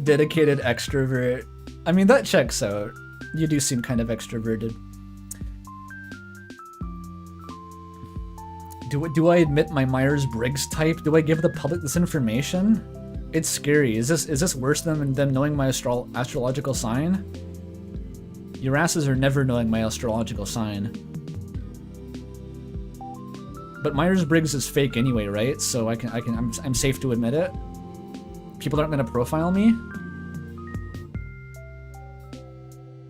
Dedicated extrovert. I mean, that checks out. You do seem kind of extroverted. Do I admit my Myers-Briggs type? Do I give the public this information? It's scary. Is this worse than them knowing my astrological sign? Your asses are never knowing my astrological sign. But Myers-Briggs is fake anyway, right? So I'm safe to admit it. People aren't gonna profile me.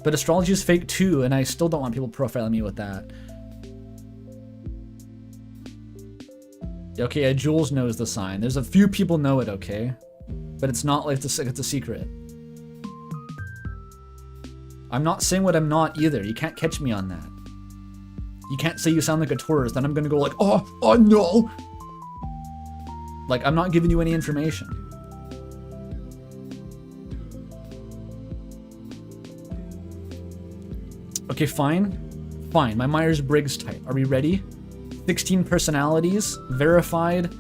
But astrology is fake too, and I still don't want people profiling me with that. Okay, yeah, Jules knows the sign. There's a few people know it, okay? But it's not like it's a secret. I'm not saying what I'm not either. You can't catch me on that. You can't say you sound like a Taurus, then I'm gonna go like, oh no! Like, I'm not giving you any information. Okay, fine. Fine, my Myers-Briggs type. Are we ready? 16 personalities, verified,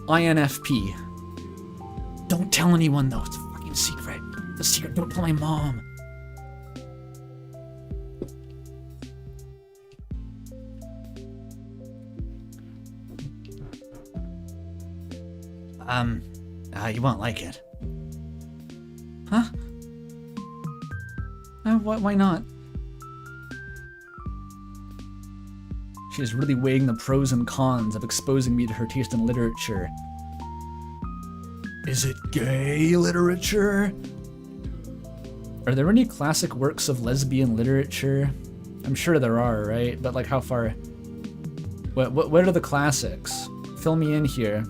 INFP. Don't tell anyone though, it's a fucking secret. It's a secret, don't tell my mom. You won't like it. Huh? Why not? She's really weighing the pros and cons of exposing me to her taste in literature. Is it gay literature? Are there any classic works of lesbian literature? I'm sure there are, right? But like how far? What are the classics? Fill me in here.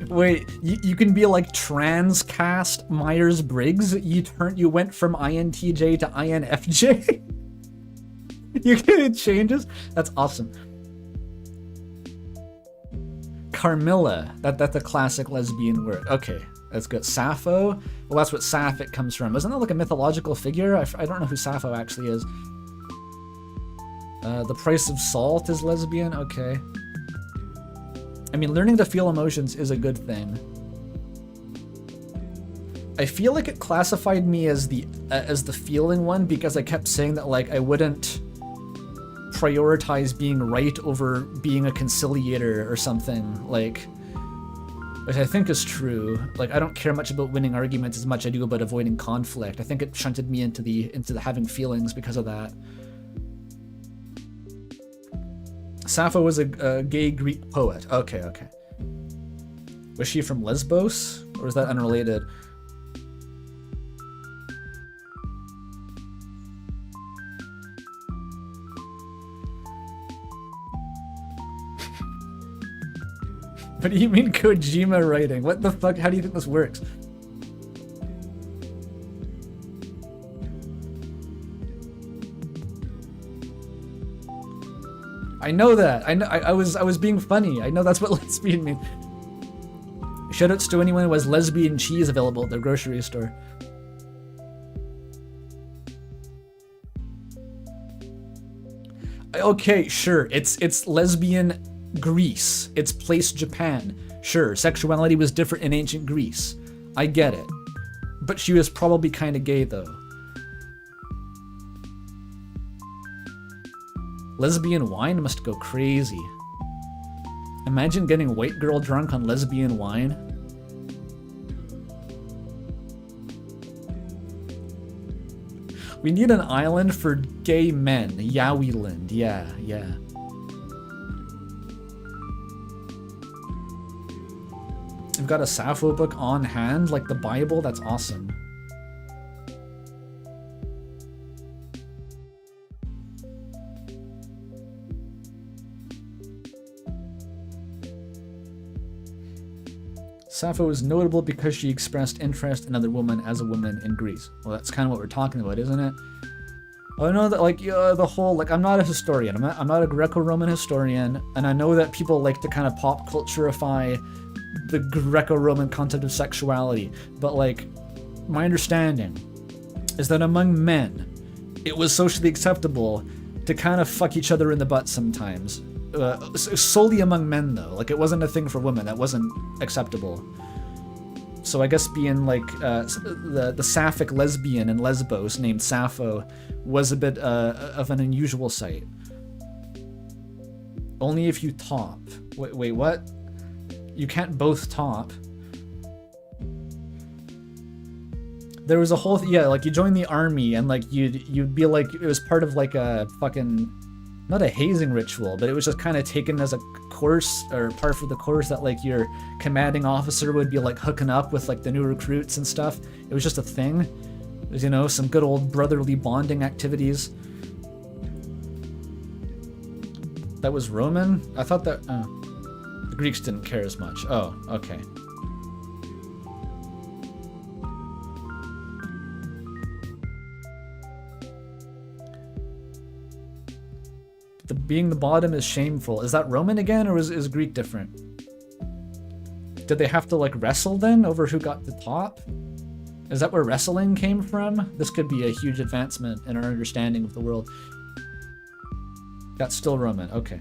Wait, you can be like transcast Myers-Briggs? You went from INTJ to INFJ? It changes? That's awesome. Carmilla, that's a classic lesbian word. Okay, that's good. Sappho? Well, that's what Sapphic comes from. Isn't that like a mythological figure? I don't know who Sappho actually is. The Price of Salt is lesbian? Okay. I mean, learning to feel emotions is a good thing. I feel like it classified me as the feeling one because I kept saying that like I wouldn't prioritize being right over being a conciliator or something, like, which I think is true. Like, I don't care much about winning arguments as much as I do about avoiding conflict. I think it shunted me into the having feelings because of that. Sappho was a gay Greek poet. Okay. Was she from Lesbos? Or is that unrelated? What do you mean Kojima writing? What the fuck? How do you think this works? I know that. I know. I was being funny. I know that's what lesbian means. Shoutouts to anyone who has lesbian cheese available at their grocery store. Okay, sure. It's lesbian Greece. It's place Japan. Sure, sexuality was different in ancient Greece. I get it. But she was probably kind of gay though. Lesbian wine must go crazy. Imagine getting white girl drunk on lesbian wine. We need an island for gay men. Yowie-land. Yeah, yeah. We've got a Sappho book on hand, like the Bible. That's awesome. Sappho is notable because she expressed interest in other women as a woman in Greece. Well, that's kind of what we're talking about, isn't it? I know that, like, the whole, like, I'm not a historian. I'm not a Greco-Roman historian, and I know that people like to kind of pop culturify the Greco-Roman concept of sexuality. But, like, my understanding is that among men, it was socially acceptable to kind of fuck each other in the butt sometimes. Solely among men, though. Like, it wasn't a thing for women. That wasn't acceptable. So I guess being like the sapphic lesbian in Lesbos named Sappho was a bit of an unusual sight. Only if you top. Wait, what? You can't both top. There was a whole like you join the army and like you'd be like, it was part of like a fucking, not a hazing ritual, but it was just kind of taken as a course or part of the course that like your commanding officer would be like hooking up with like the new recruits and stuff. It was just a thing. It was, you know, some good old brotherly bonding activities. That was Roman? I thought that the Greeks didn't care as much. Oh, okay. Being the bottom is shameful. Is that Roman again, or is Greek different? Did they have to like wrestle then over who got the top? Is that where wrestling came from? This could be a huge advancement in our understanding of the world. That's still Roman, okay.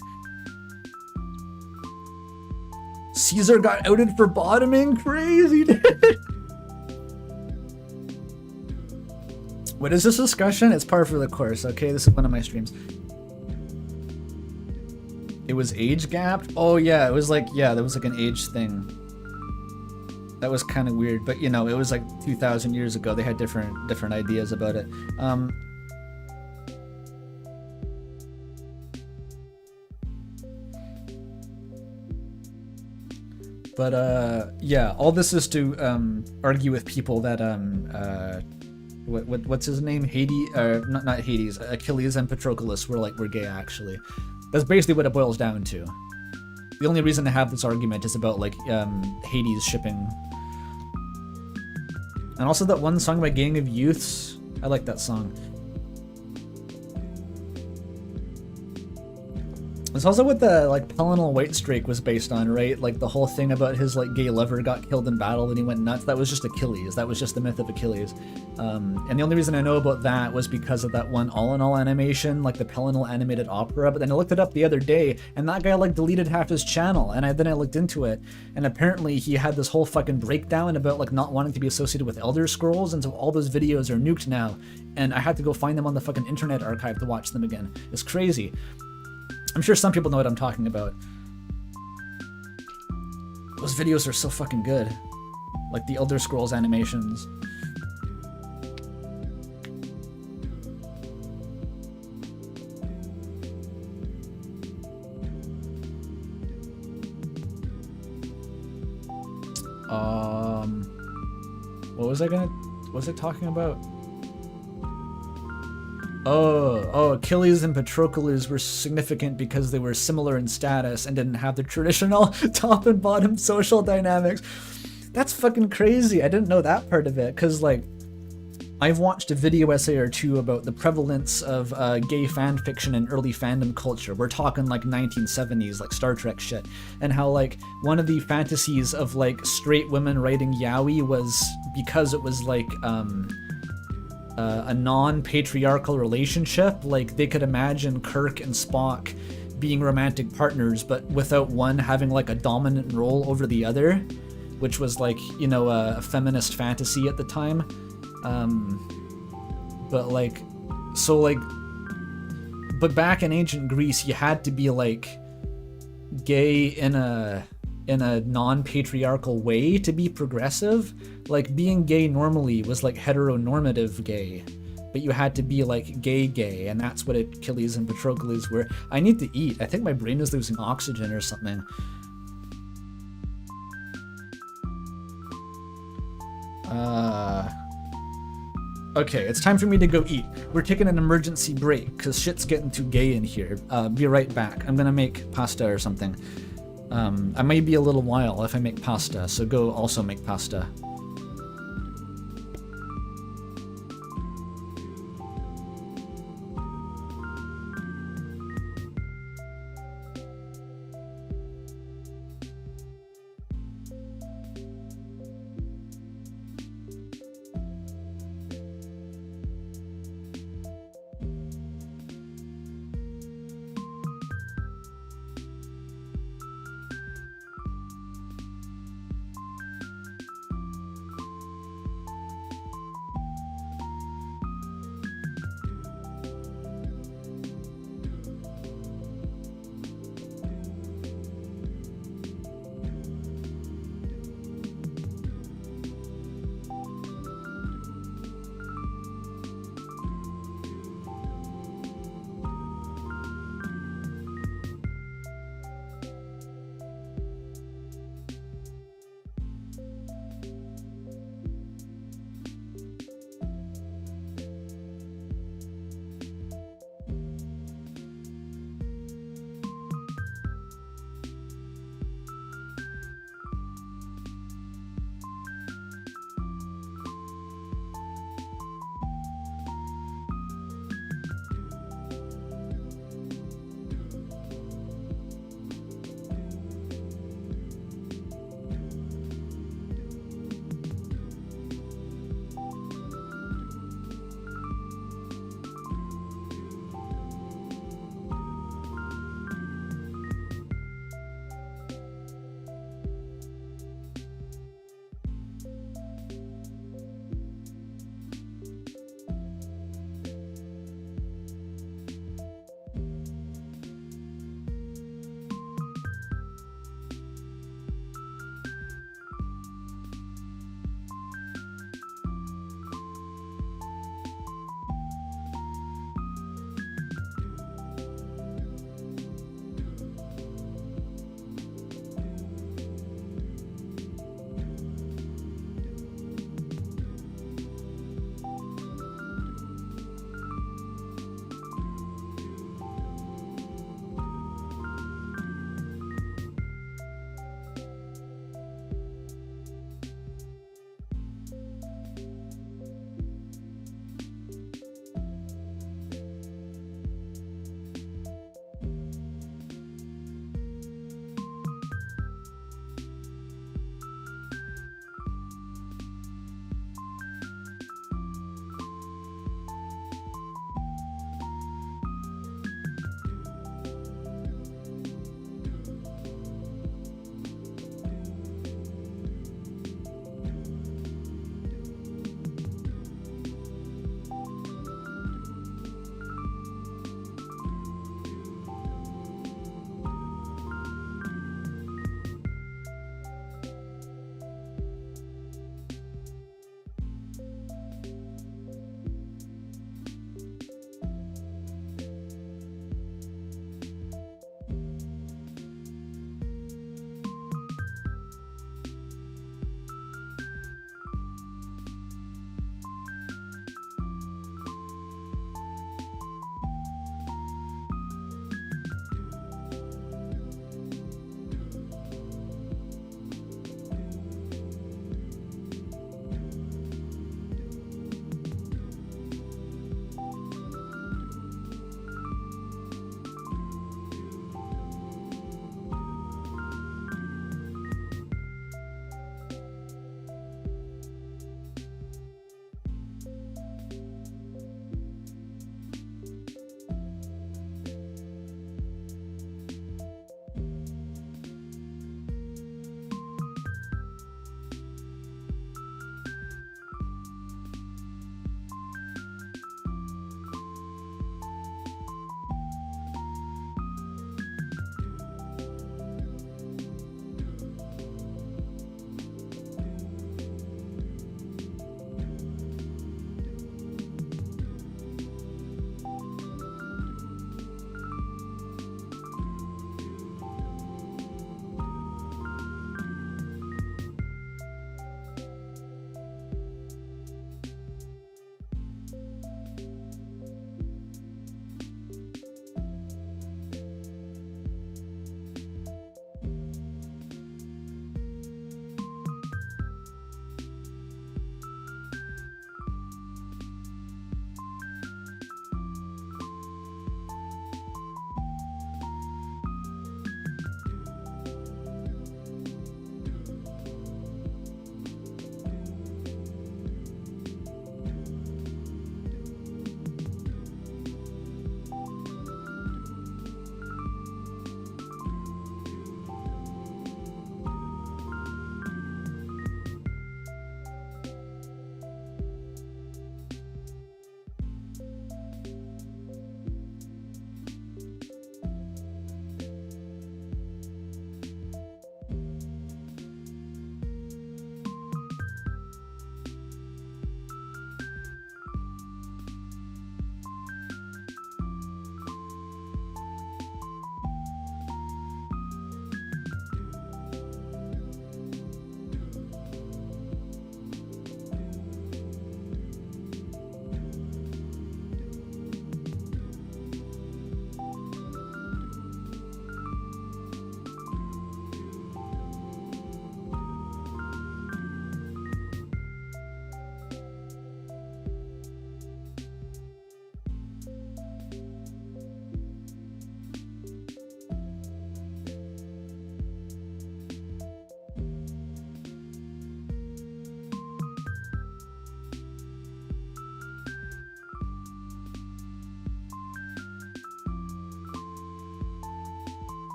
Caesar got outed for bottoming? Crazy, dude. What is this discussion? It's par for the course, okay? This is one of my streams. It was age gapped? Oh yeah, it was like, yeah, there was like an age thing. That was kind of weird, but you know, it was like 2,000 years ago. They had different ideas about it. Yeah, all this is to argue with people that what's his name? Hades, not Hades. Achilles and Patroclus were gay actually. That's basically what it boils down to. The only reason to have this argument is about like Hades shipping. And also that one song by Gang of Youths. I like that song. It's also what the like Pelennor White Streak was based on, right? Like the whole thing about his like gay lover got killed in battle and he went nuts. That was just Achilles. That was just the myth of Achilles. And the only reason I know about that was because of that one All in All animation, like the Pelennor animated opera. But then I looked it up the other day, and that guy like deleted half his channel. And then I looked into it, and apparently he had this whole fucking breakdown about like not wanting to be associated with Elder Scrolls, and so all those videos are nuked now. And I had to go find them on the fucking Internet Archive to watch them again. It's crazy. I'm sure some people know what I'm talking about. Those videos are so fucking good. Like the Elder Scrolls animations. What was I talking about? Oh, Achilles and Patroclus were significant because they were similar in status and didn't have the traditional top and bottom social dynamics. That's fucking crazy. I didn't know that part of it, because like I've watched a video essay or two about the prevalence of gay fan fiction in early fandom culture. We're talking like 1970s, like Star Trek shit, and how like one of the fantasies of like straight women writing yaoi was because it was like a non-patriarchal relationship. Like they could imagine Kirk and Spock being romantic partners, but without one having like a dominant role over the other, which was like, you know, a feminist fantasy at the time. But back in ancient Greece, you had to be like gay in a non-patriarchal way to be progressive. Like being gay normally was like heteronormative gay, but you had to be like gay, and that's what Achilles and Patroclus were. I need to eat. I think my brain is losing oxygen or something. Okay, it's time for me to go eat. We're taking an emergency break because shit's getting too gay in here. Be right back. I'm gonna make pasta or something. I may be a little while if I make pasta, so go also make pasta.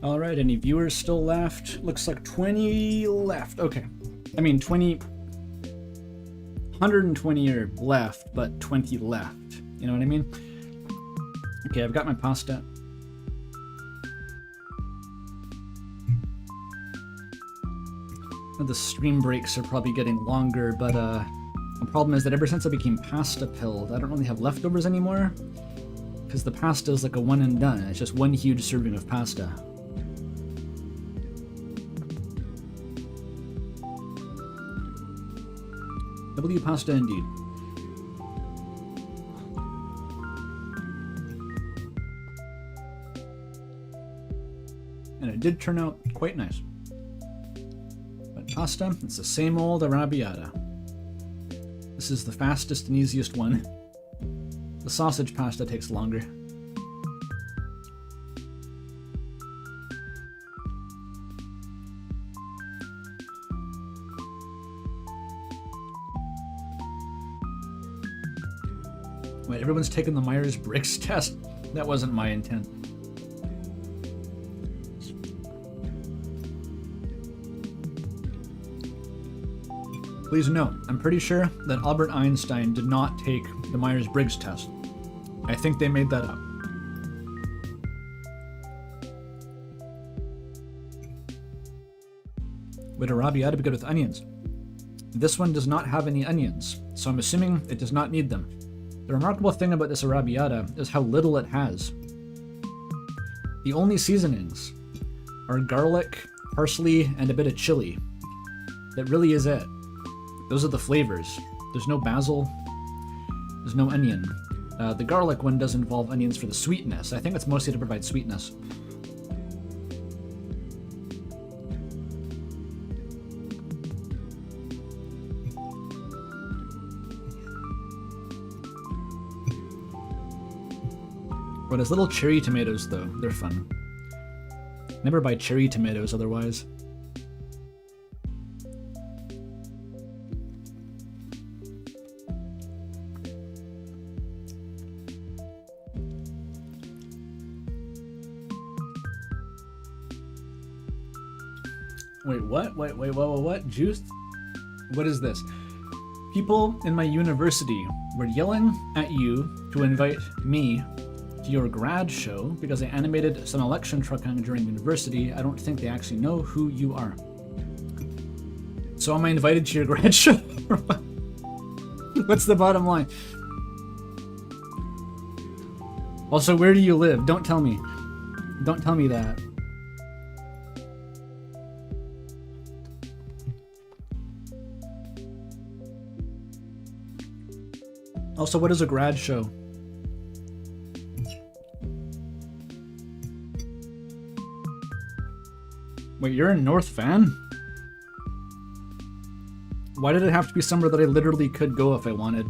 Alright, any viewers still left? Looks like 20 left. Okay. I mean, 120 are left, but 20 left. You know what I mean? Okay, I've got my pasta. The stream breaks are probably getting longer, but the problem is that ever since I became pasta pilled, I don't really have leftovers anymore. Because the pasta is like a one and done. It's just one huge serving of pasta. W pasta indeed. And it did turn out quite nice. But pasta, it's the same old arrabbiata. This is the fastest and easiest one. The sausage pasta takes longer. Wait, everyone's taking the Myers-Briggs test? That wasn't my intent. Please note, I'm pretty sure that Albert Einstein did not take the Myers-Briggs test. I think they made that up. Would arrabbiata be good with onions? This one does not have any onions, so I'm assuming it does not need them. The remarkable thing about this arrabbiata is how little it has. The only seasonings are garlic, parsley, and a bit of chili. That really is it. Those are the flavors. There's no basil. There's no onion. The garlic one does involve onions for the sweetness. I think it's mostly to provide sweetness. But as little cherry tomatoes, though, they're fun. Never buy cherry tomatoes otherwise. Wait, what? Wait, what? Juice? What is this? People in my university were yelling at you to invite me to your grad show because I animated some election trucking during university. I don't think they actually know who you are. So am I invited to your grad show? What's the bottom line? Also, where do you live? Don't tell me. Don't tell me that. Also, what is a grad show? Wait, you're in North Van? Why did it have to be somewhere that I literally could go if I wanted?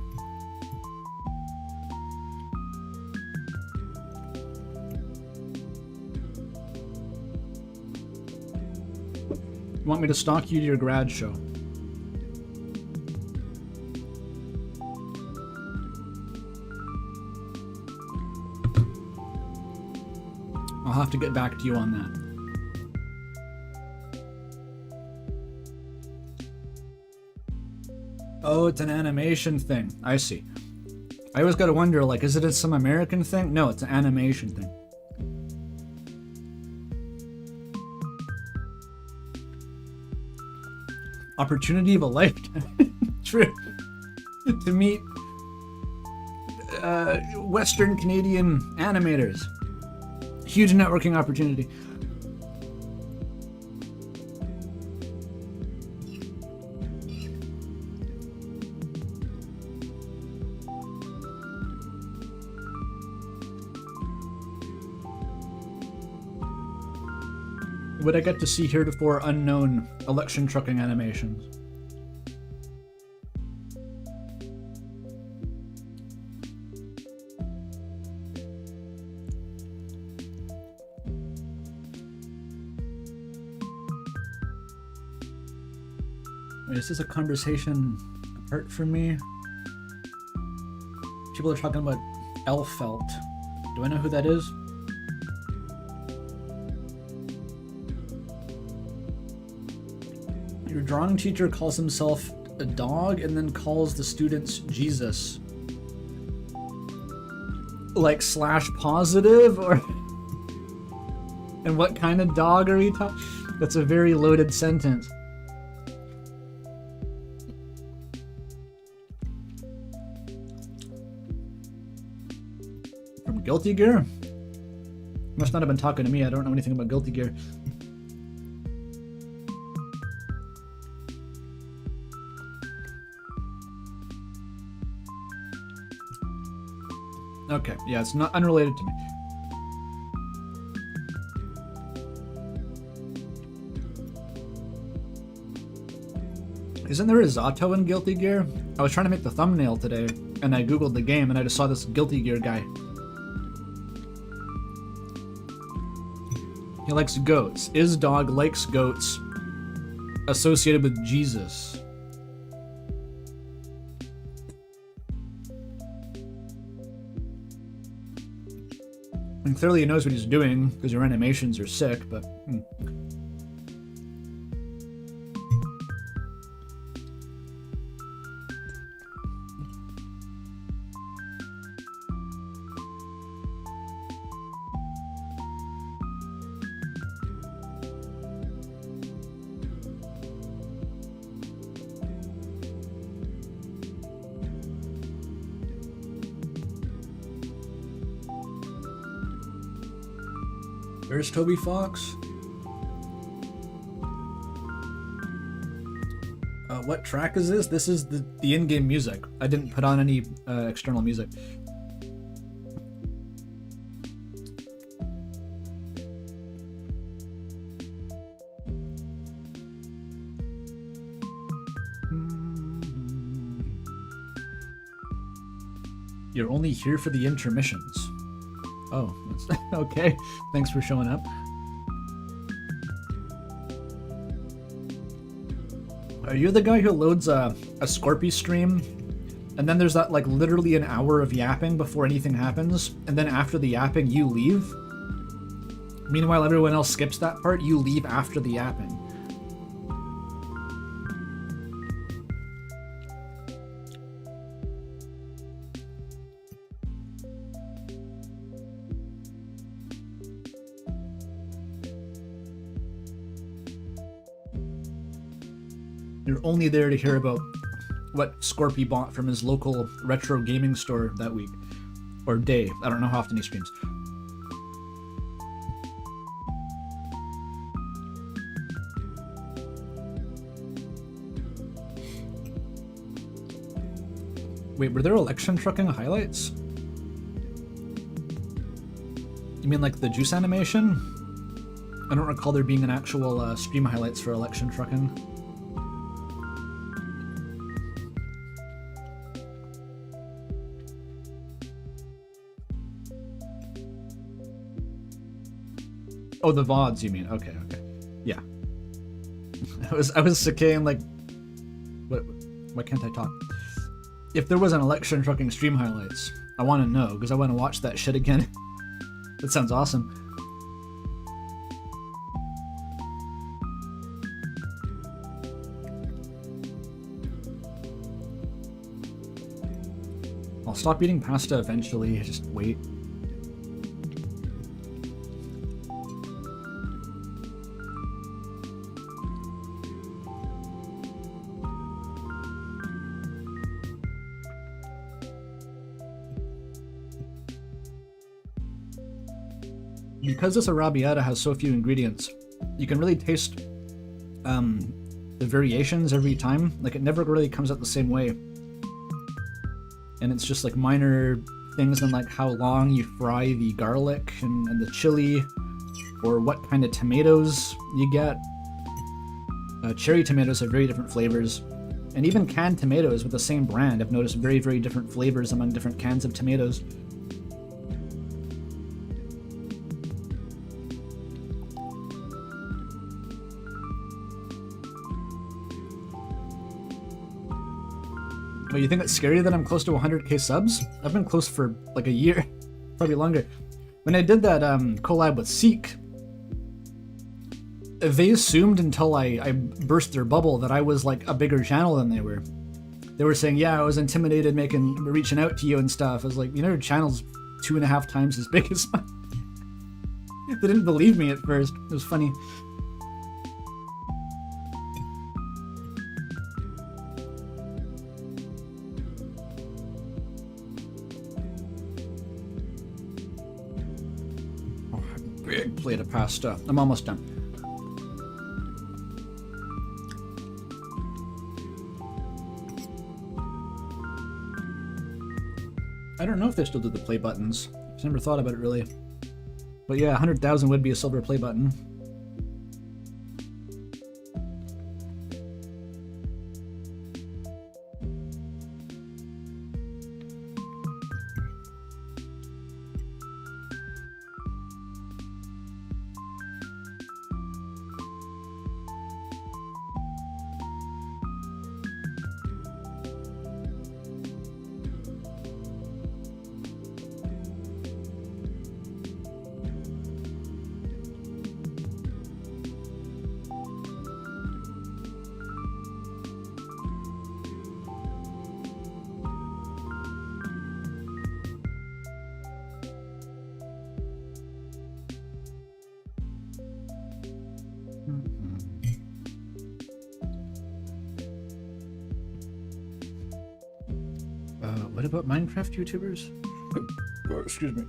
You want me to stalk you to your grad show? I'll have to get back to you on that. Oh, it's an animation thing. I see. I always gotta wonder, like, is it some American thing? No, it's an animation thing. Opportunity of a lifetime. True. To meet Western Canadian animators. Huge networking opportunity. Would I get to see heretofore unknown election trucking animations? Wait, is this a conversation apart from me? People are talking about Elfelt. Do I know who that is? drawing teacher calls himself a dog and then calls the students Jesus. Like slash positive or... And what kind of dog are we talking? That's a very loaded sentence. From Guilty Gear? Must not have been talking to me, I don't know anything about Guilty Gear. Okay, yeah, it's not unrelated to me. Isn't there a Z.A.T.O in Guilty Gear? I was trying to make the thumbnail today, and I googled the game, and I just saw this Guilty Gear guy. He likes goats. Is dog likes goats associated with Jesus? And clearly he knows what he's doing, because your animations are sick, but... Where's Toby Fox? What track is this? This is the in-game music. I didn't put on any external music. You're only here for the intermissions. Oh, that's, okay. Thanks for showing up. Are you the guy who loads a Scorpy stream, and then there's that like literally an hour of yapping before anything happens, and then after the yapping you leave? Meanwhile everyone else skips that part, you leave after the yapping. You're only there to hear about what Scorpy bought from his local retro gaming store that week. Or day. I don't know how often he streams. Wait, were there election trucking highlights? You mean like the juice animation? I don't recall there being an actual stream highlights for election trucking. Oh, the VODs, you mean? Okay, okay. Yeah. I was saying, like... Why can't I talk? If there was an election trucking stream highlights, I want to know, because I want to watch that shit again. That sounds awesome. I'll stop eating pasta eventually, just wait. Because this arrabbiata has so few ingredients, you can really taste the variations every time. Like, it never really comes out the same way. And it's just like minor things in like how long you fry the garlic and the chili, or what kind of tomatoes you get. Cherry tomatoes have very different flavors. And even canned tomatoes with the same brand, I've noticed very, very different flavors among different cans of tomatoes. But you think it's scary that I'm close to 100k subs? I've been close for like a year, probably longer. When I did that collab with Seek, they assumed until I burst their bubble that I was like a bigger channel than they were. They were saying, yeah, I was intimidated reaching out to you and stuff. I was like, your channel's 2.5 times as big as mine. They didn't believe me at first. It was funny. Oh, big plate of pasta. I'm almost done. I don't know if they still do the play buttons. I've never thought about it really. But yeah, 100,000 would be a silver play button. What about Minecraft YouTubers? Oh, excuse me.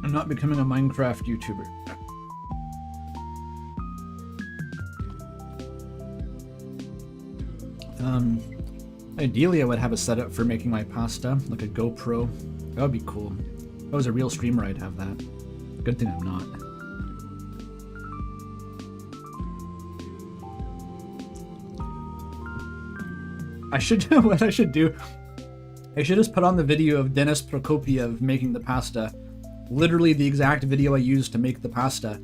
I'm not becoming a Minecraft YouTuber. Ideally I would have a setup for making my pasta, like a GoPro. That would be cool. If I was a real streamer, I'd have that. Good thing I'm not. I should what I should do. I should just put on the video of Dennis Prokopiev making the pasta, literally the exact video I used to make the pasta,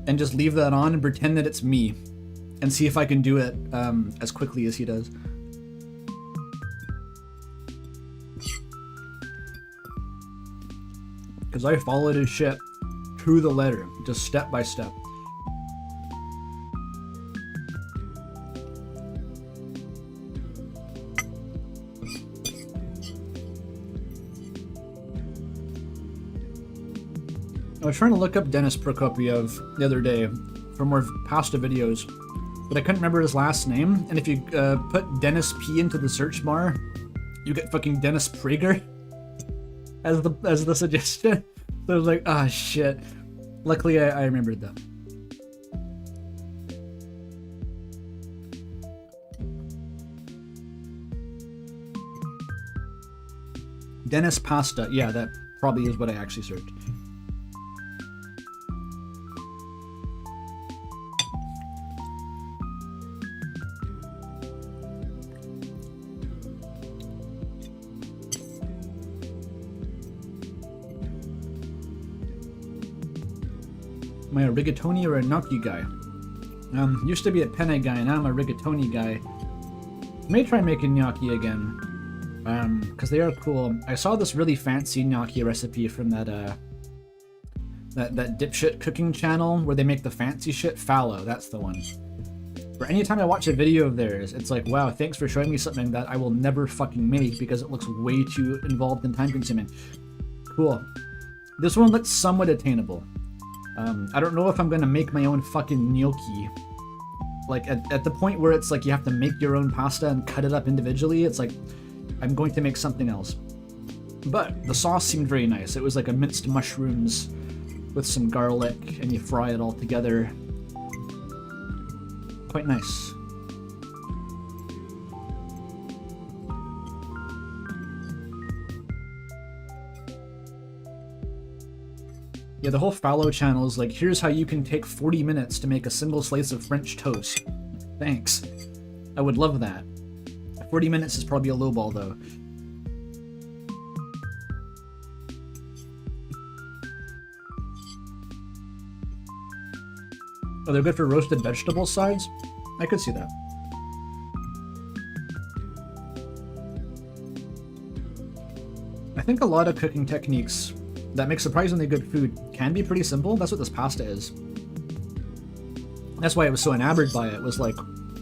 and just leave that on and pretend that it's me, and see if I can do it as quickly as he does. Because I followed his shit to the letter, just step by step. I was trying to look up Dennis Prokopiev the other day for more pasta videos, but I couldn't remember his last name, and if you put Dennis P into the search bar, you get fucking Dennis Prager as the suggestion. So I was like, ah, shit. Luckily, I remembered that. Dennis Pasta. Yeah, that probably is what I actually searched. Am I a rigatoni or a gnocchi guy? Used to be a penne guy, now I'm a rigatoni guy. May try making gnocchi again, because they are cool. I saw this really fancy gnocchi recipe from that dipshit cooking channel where they make the fancy shit. Fallow, that's the one. But anytime I watch a video of theirs, it's like, wow, thanks for showing me something that I will never fucking make because it looks way too involved and time consuming. Cool. This one looks somewhat attainable. I don't know if I'm gonna make my own fucking gnocchi. Like, at the point where it's like you have to make your own pasta and cut it up individually, it's like, I'm going to make something else. But the sauce seemed very nice. It was like a minced mushrooms with some garlic, and you fry it all together. Quite nice. Yeah, the whole Fallow channel is like, here's how you can take 40 minutes to make a single slice of French toast. Thanks. I would love that. 40 minutes is probably a lowball, though. Oh, they're good for roasted vegetable sides? I could see that. I think a lot of cooking techniques that makes surprisingly good food can be pretty simple. That's what this pasta is. That's why I was so enamored by it, was like,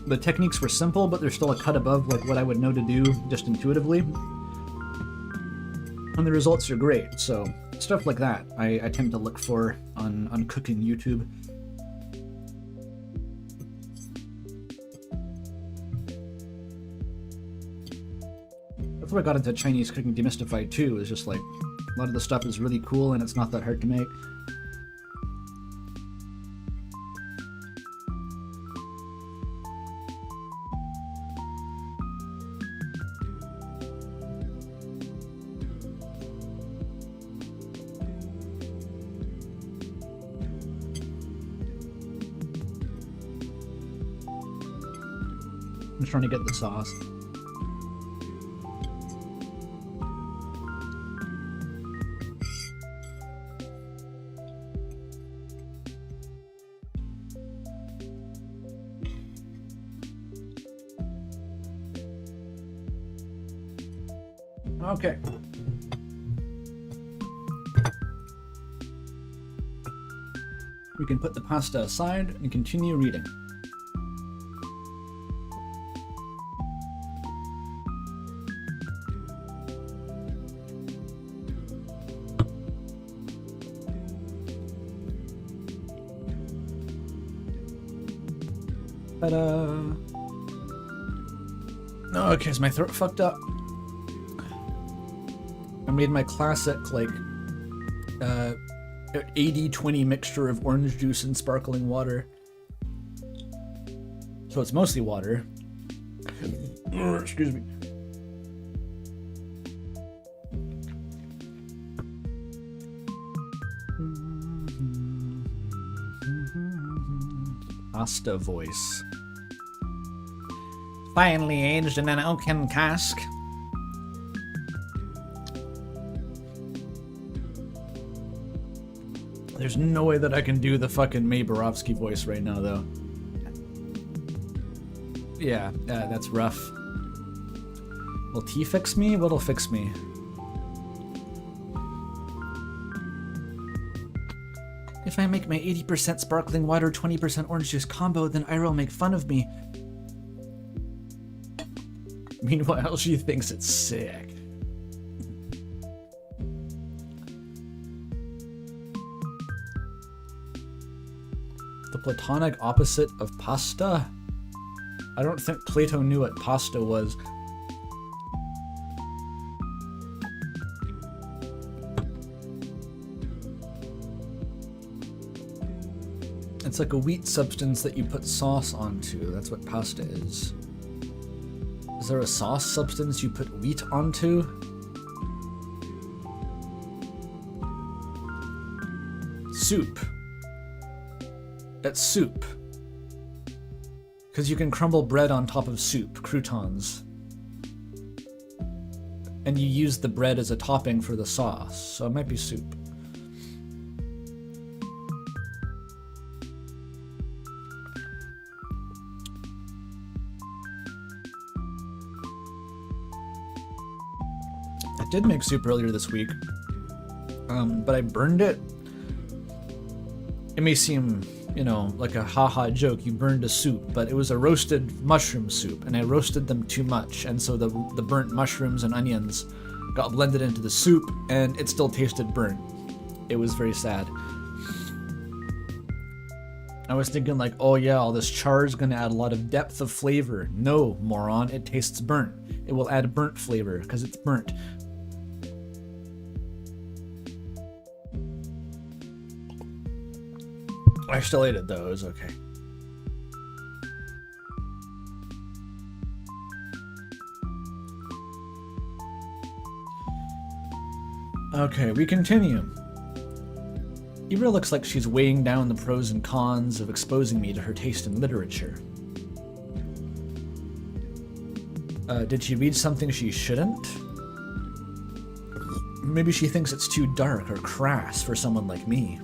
the techniques were simple, but they're still a cut above like what I would know to do just intuitively. And the results are great, so stuff like that I tend to look for on cooking YouTube. That's why I got into Chinese cooking demystified too, is just like, a lot of the stuff is really cool and it's not that hard to make. I'm trying to get the sauce. Okay. We can put the pasta aside and continue reading. Ta-da! Okay, is my throat fucked up? I made my classic, like, 80-20 mixture of orange juice and sparkling water. So it's mostly water. Excuse me. Pasta voice. Finely aged in an oaken cask. There's no way that I can do the fucking May Borowski voice right now, though. Yeah, that's rough. Will tea fix me? What'll fix me? If I make my 80% sparkling water, 20% orange juice combo, then Ira will make fun of me. Meanwhile, she thinks it's sick. The platonic opposite of pasta? I don't think Plato knew what pasta was. It's like a wheat substance that you put sauce onto. That's what pasta is. Is there a sauce substance you put wheat onto? Soup. That's soup. Because you can crumble bread on top of soup, croutons. And you use the bread as a topping for the sauce, so it might be soup. I did make soup earlier this week, but I burned it. It may seem, you know, like a haha joke, you burned a soup, but it was a roasted mushroom soup, and I roasted them too much, and so the burnt mushrooms and onions got blended into the soup, and it still tasted burnt. It was very sad. I was thinking like, oh yeah, all this char is gonna add a lot of depth of flavor. No, moron, it tastes burnt. It will add burnt flavor, because it's burnt. I still ate it though, it was okay. Okay, we continue. Ira looks like she's weighing down the pros and cons of exposing me to her taste in literature. Did she read something she shouldn't? Maybe she thinks it's too dark or crass for someone like me.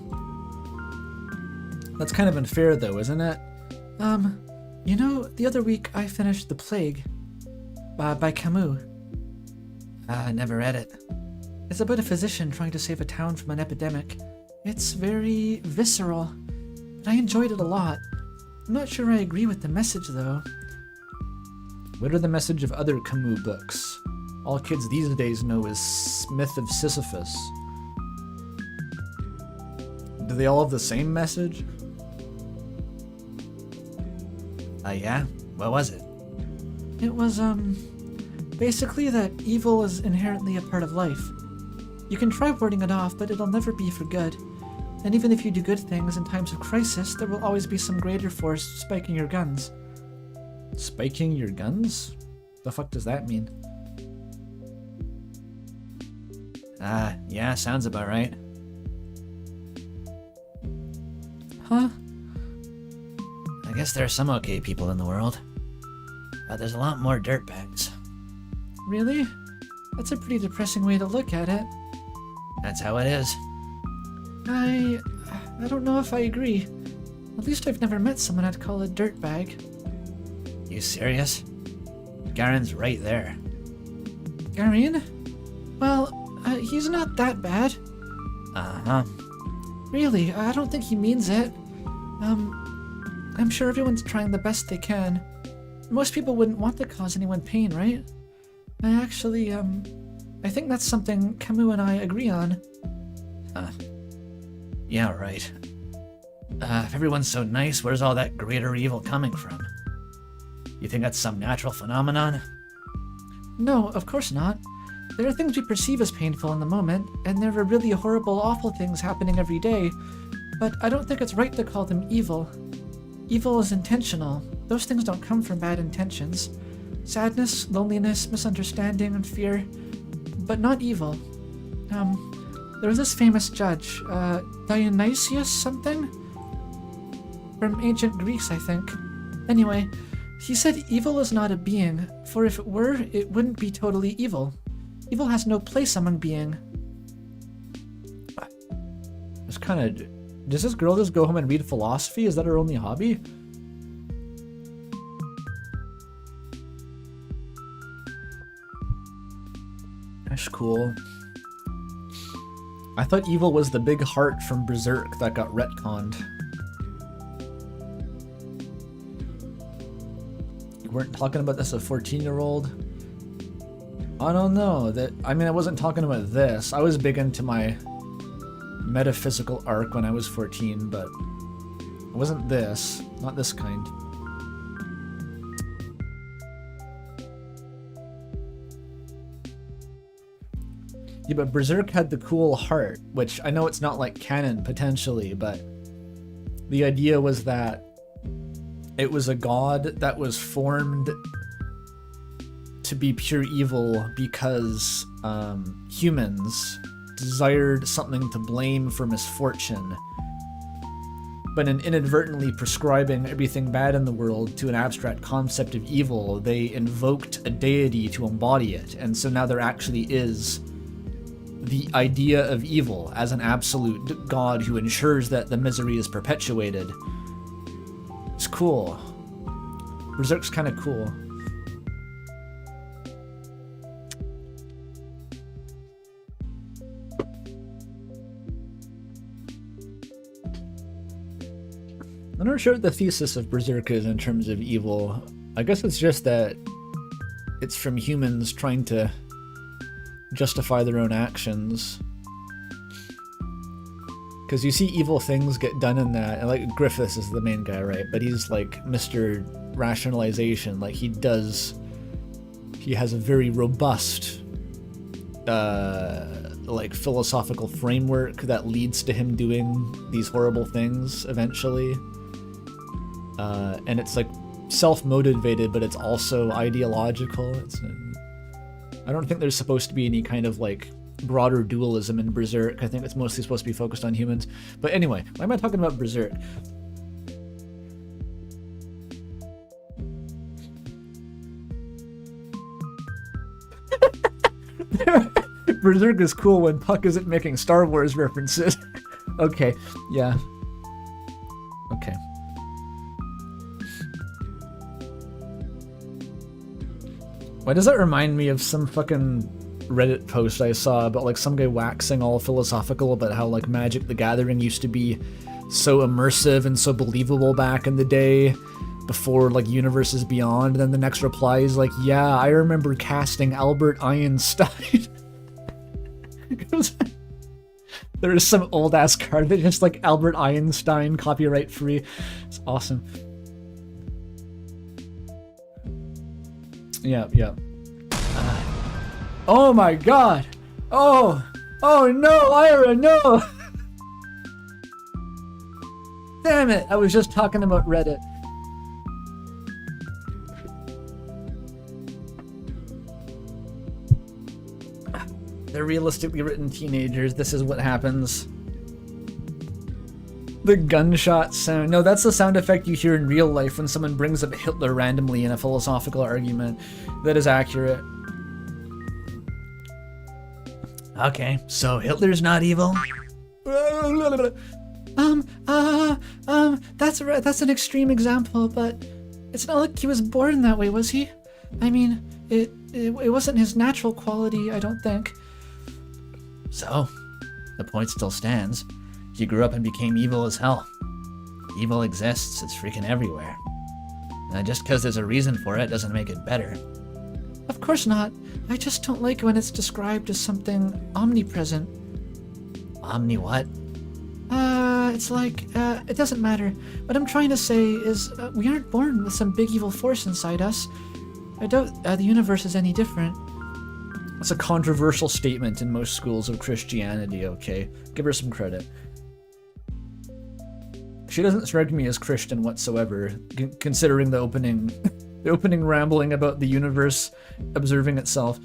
That's kind of unfair though, isn't it? You know, the other week I finished The Plague by Camus. I never read it. It's about a physician trying to save a town from an epidemic. It's very visceral, but I enjoyed it a lot. I'm not sure I agree with the message, though. What are the message of other Camus books? All kids these days know is Smith of Sisyphus. Do they all have the same message? Yeah? What was it? It was, basically that evil is inherently a part of life. You can try warding it off, but it'll never be for good. And even if you do good things in times of crisis, there will always be some greater force spiking your guns. Spiking your guns? The fuck does that mean? Yeah, sounds about right. Huh? I guess there are some okay people in the world. But there's a lot more dirtbags. Really? That's a pretty depressing way to look at it. That's how it is. I don't know if I agree. At least I've never met someone I'd call a dirtbag. You serious? Garen's right there. Garen? Well, he's not that bad. Uh-huh. Really, I don't think he means it. I'm sure everyone's trying the best they can. Most people wouldn't want to cause anyone pain, right? I actually, I think that's something Camus and I agree on. Yeah, right. If everyone's so nice, where's all that greater evil coming from? You think that's some natural phenomenon? No, of course not. There are things we perceive as painful in the moment, and there are really horrible, awful things happening every day, but I don't think it's right to call them evil. Evil is intentional. Those things don't come from bad intentions. Sadness, loneliness, misunderstanding, and fear, but not evil. There was this famous judge, Dionysius something? From ancient Greece, I think. Anyway, he said evil is not a being, for if it were, it wouldn't be totally evil. Evil has no place among being. It's kind of... Does this girl just go home and read philosophy? Is that her only hobby? That's cool. I thought evil was the big heart from Berserk that got retconned. You weren't talking about this a 14-year-old? I don't know. I mean, I wasn't talking about this. I was big into my metaphysical arc when I was 14, but it wasn't this. Not this kind. Yeah, but Berserk had the cool heart, which I know it's not like canon potentially, but the idea was that it was a god that was formed to be pure evil because humans desired something to blame for misfortune, but in inadvertently prescribing everything bad in the world to an abstract concept of evil, they invoked a deity to embody it, and so now there actually is the idea of evil as an absolute god who ensures that the misery is perpetuated. It's cool. Berserk's kind of cool. I'm not sure what the thesis of Berserk is in terms of evil. I guess it's just that it's from humans trying to justify their own actions. Because you see evil things get done in that, and like Griffiths is the main guy, right? But he's like Mr. Rationalization. Like he has a very robust like philosophical framework that leads to him doing these horrible things eventually. And it's like self-motivated, but it's also ideological. I don't think there's supposed to be any kind of like broader dualism in Berserk. I think it's mostly supposed to be focused on humans. But anyway, why am I talking about Berserk? Berserk is cool when Puck isn't making Star Wars references. Okay, yeah. Okay. Why does that remind me of some fucking Reddit post I saw about like some guy waxing all philosophical about how like Magic the Gathering used to be so immersive and so believable back in the day before like Universes Beyond. And then the next reply is like, yeah, I remember casting Albert Einstein. There is some old ass card that just like Albert Einstein, copyright free. It's awesome. Yeah. Oh my god! Oh no, Ira, no! Damn it, I was just talking about Reddit. They're realistically written teenagers, this is what happens. The gunshot sound. No, that's the sound effect you hear in real life when someone brings up Hitler randomly in a philosophical argument. That is accurate. Okay, so Hitler's not evil? That's an extreme example, but it's not like he was born that way, was he? I mean, it wasn't his natural quality, I don't think. So, the point still stands. He grew up and became evil as hell. Evil exists, it's freaking everywhere. And just because there's a reason for it doesn't make it better. Of course not. I just don't like when it's described as something omnipresent. Omni what? It's like, it doesn't matter. What I'm trying to say is, we aren't born with some big evil force inside us. I doubt the universe is any different. That's a controversial statement in most schools of Christianity, okay? Give her some credit. She doesn't strike me as Christian whatsoever, considering the opening the opening rambling about the universe observing itself.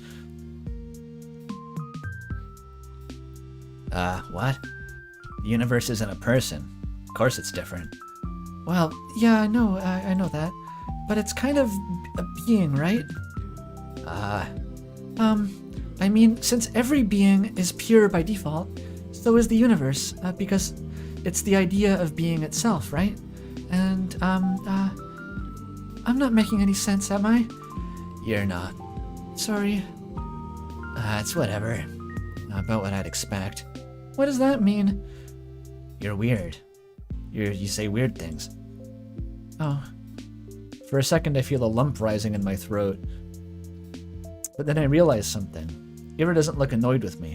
What? The universe isn't a person. Of course it's different. Well, yeah, I know that. But it's kind of a being, right? I mean, since every being is pure by default, so is the universe, because it's the idea of being itself, right? And, I'm not making any sense, am I? You're not. Sorry. It's whatever. About what I'd expect. What does that mean? You're weird. You say weird things. Oh. For a second I feel a lump rising in my throat. But then I realize something. Ira doesn't look annoyed with me.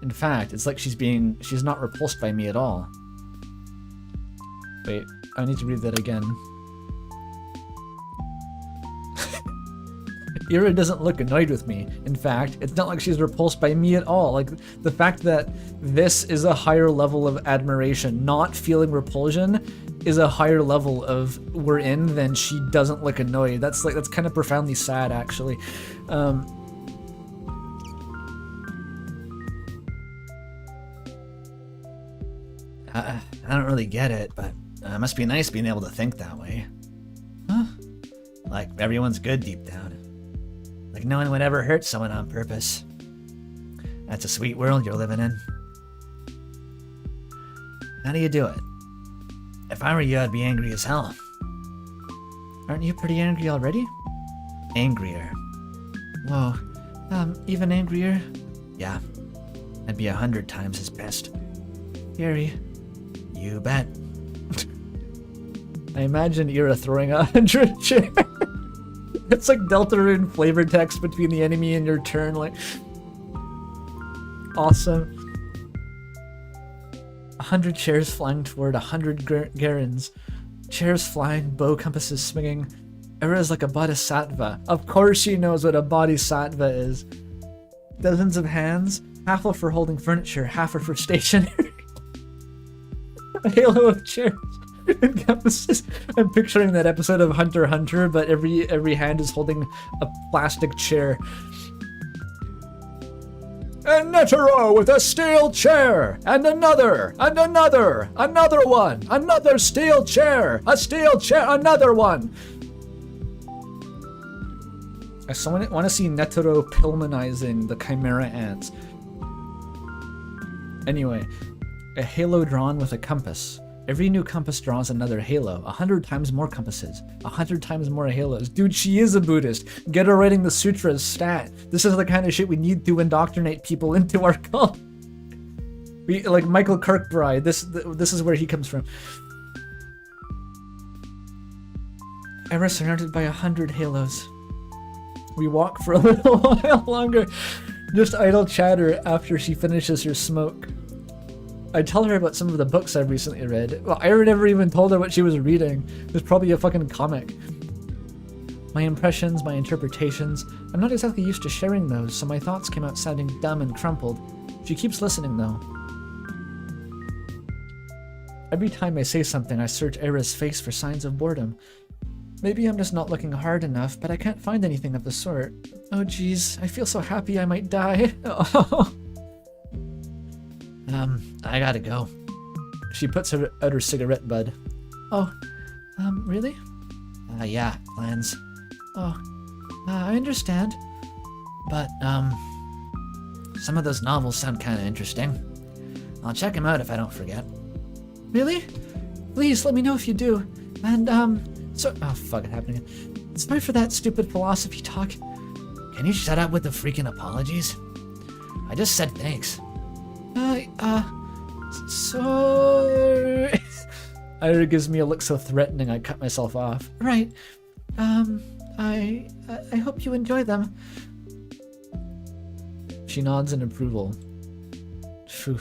In fact, it's like she's not repulsed by me at all. Wait, I need to read that again. Ira doesn't look annoyed with me. In fact, it's not like she's repulsed by me at all. Like, the fact that this is a higher level of admiration, not feeling repulsion, is a higher level of we're in than she doesn't look annoyed. That's kind of profoundly sad, actually. I don't really get it, but it must be nice being able to think that way. Huh? Like everyone's good deep down. Like no one would ever hurt someone on purpose. That's a sweet world you're living in. How do you do it? If I were you, I'd be angry as hell. Aren't you pretty angry already? Angrier. Whoa. Even angrier? Yeah. I'd be 100 times as pissed. Scary. You bet. I imagine Ira throwing 100 chairs. It's like Delta Rune flavor text between the enemy and your turn, like... Awesome. 100 chairs flying toward 100 Garens. Chairs flying, bow compasses swinging. Ira's like a bodhisattva. Of course she knows what a bodhisattva is. Dozens of hands, half are for holding furniture, half are for stationery. A halo of chairs encompasses. I'm picturing that episode of Hunter x Hunter, but every hand is holding a plastic chair. And Netero with a steel chair, and another one, another steel chair, a steel chair, another one. I want to see Netero Pillmanizing the Chimera ants. Anyway, a halo drawn with a compass, Every new compass draws another halo. 100 times more compasses. 100 times more halos. Dude, she is a Buddhist. Get her writing the sutras stat. This is the kind of shit we need to indoctrinate people into our cult. Like Michael Kirkbride. This is where he comes from. Ever surrounded by 100 halos. We walk for a little while longer. Just idle chatter after she finishes her smoke. I tell her about some of the books I've recently read. Well, I never even told her what she was reading. It was probably a fucking comic. My impressions, my interpretations. I'm not exactly used to sharing those, so my thoughts came out sounding dumb and crumpled. She keeps listening, though. Every time I say something, I search Era's face for signs of boredom. Maybe I'm just not looking hard enough, but I can't find anything of the sort. Oh jeez, I feel so happy I might die. Oh. I gotta go. She puts out her cigarette butt. Oh, really? Yeah, plans. Oh, I understand. But, some of those novels sound kinda interesting. I'll check them out if I don't forget. Really? Please, let me know if you do. And, oh fuck, it happened again. Sorry for that stupid philosophy talk. Can you shut up with the freaking apologies? I just said thanks. So... Ira gives me a look so threatening I cut myself off. Right. I hope you enjoy them. She nods in approval. Phew.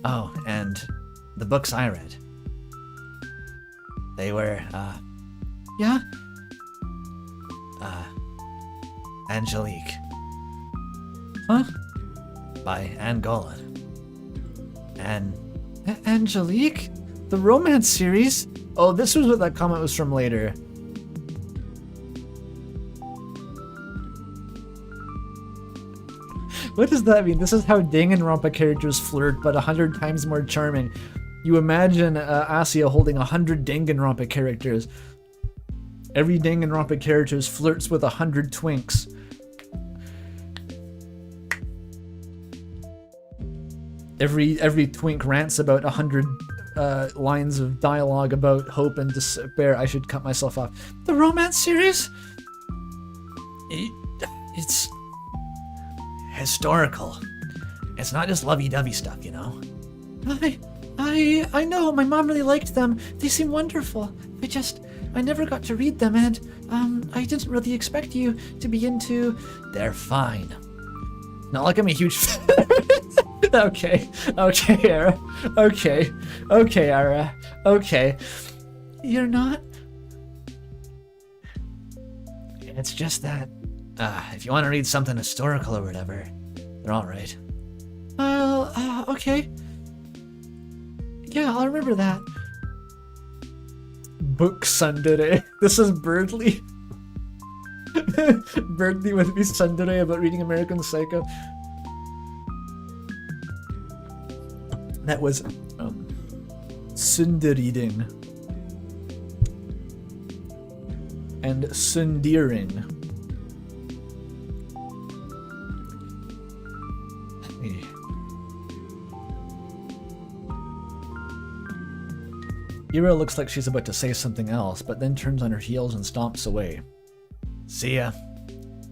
Oh, and the books I read. They were, yeah? Angelique. Huh? By Anne Golan. Angelique? The romance series? Oh, this was what that comment was from later. What does that mean? This is how Danganronpa characters flirt, but 100 times more charming. You imagine Asia holding 100 Danganronpa characters. Every Danganronpa character flirts with 100 twinks. Every twink rants about 100 lines of dialogue about hope and despair. I should cut myself off. The romance series? It's historical. It's not just lovey-dovey stuff, you know? I know, my mom really liked them. They seem wonderful. I never got to read them, and, I didn't really expect you to be into... They're fine. Not like I'm a huge fan. Okay, Ara. Okay, Ara. Okay. You're not? It's just that, if you want to read something historical or whatever, they're alright. Okay. Yeah, I'll remember that. Book Sundere. This is Birdley. Birdley with me Sundere about reading American Psycho. That was Sundereading and Sundeering. Ira looks like she's about to say something else, but then turns on her heels and stomps away. See ya.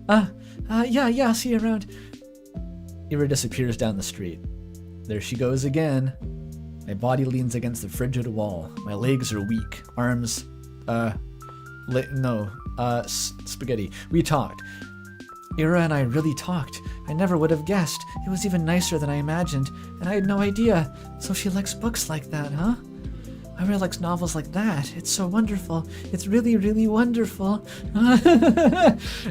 Yeah, see you around. Ira disappears down the street. There she goes again. My body leans against the frigid wall. My legs are weak. Arms, spaghetti. We talked. Ira and I really talked. I never would have guessed. It was even nicer than I imagined, and I had no idea. So she likes books like that, huh? Ira likes novels like that. It's so wonderful. It's really, really wonderful.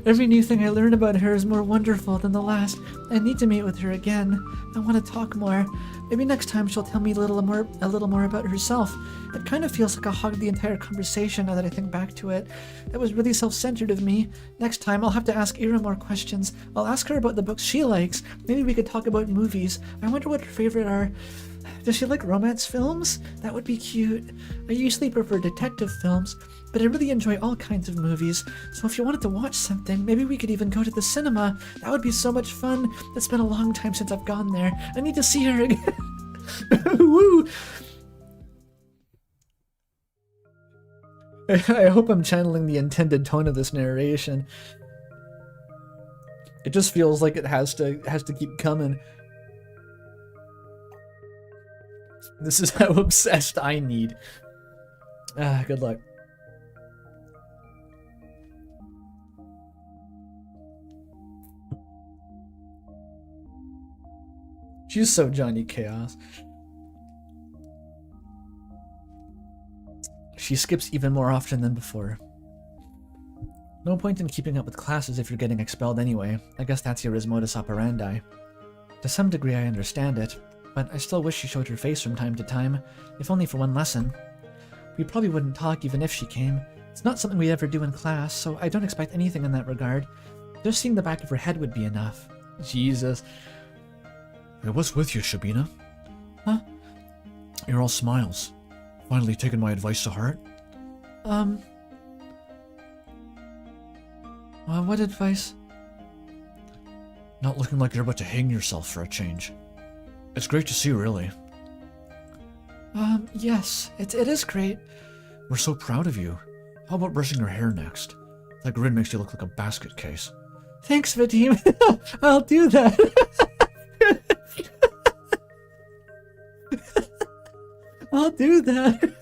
Every new thing I learn about her is more wonderful than the last. I need to meet with her again. I want to talk more. Maybe next time she'll tell me a little more about herself. It kind of feels like I hogged the entire conversation now that I think back to it. That was really self-centered of me. Next time I'll have to ask Ira more questions. I'll ask her about the books she likes. Maybe we could talk about movies. I wonder what her favorite are. Does she like romance films? That would be cute. I usually prefer detective films, but I really enjoy all kinds of movies. So if you wanted to watch something, maybe we could even go to the cinema. That would be so much fun. It's been a long time since I've gone there. I need to see her again. Woo! I hope I'm channeling the intended tone of this narration. It just feels like it has to keep coming. This is how obsessed I need. Good luck. She's so Johnny Chaos. She skips even more often than before. No point in keeping up with classes if you're getting expelled anyway. I guess that's your modus operandi. To some degree I understand it, but I still wish she showed her face from time to time, if only for one lesson. We probably wouldn't talk even if she came. It's not something we ever do in class, so I don't expect anything in that regard. Just seeing the back of her head would be enough. Jesus. Hey, what's with you, Shabina? Huh? You're all smiles. Finally taking my advice to heart? What advice? Not looking like you're about to hang yourself for a change. It's great to see, really. Yes, it is great. We're so proud of you. How about brushing your hair next? That grin makes you look like a basket case. Thanks, Vadim. I'll do that. I'll do that.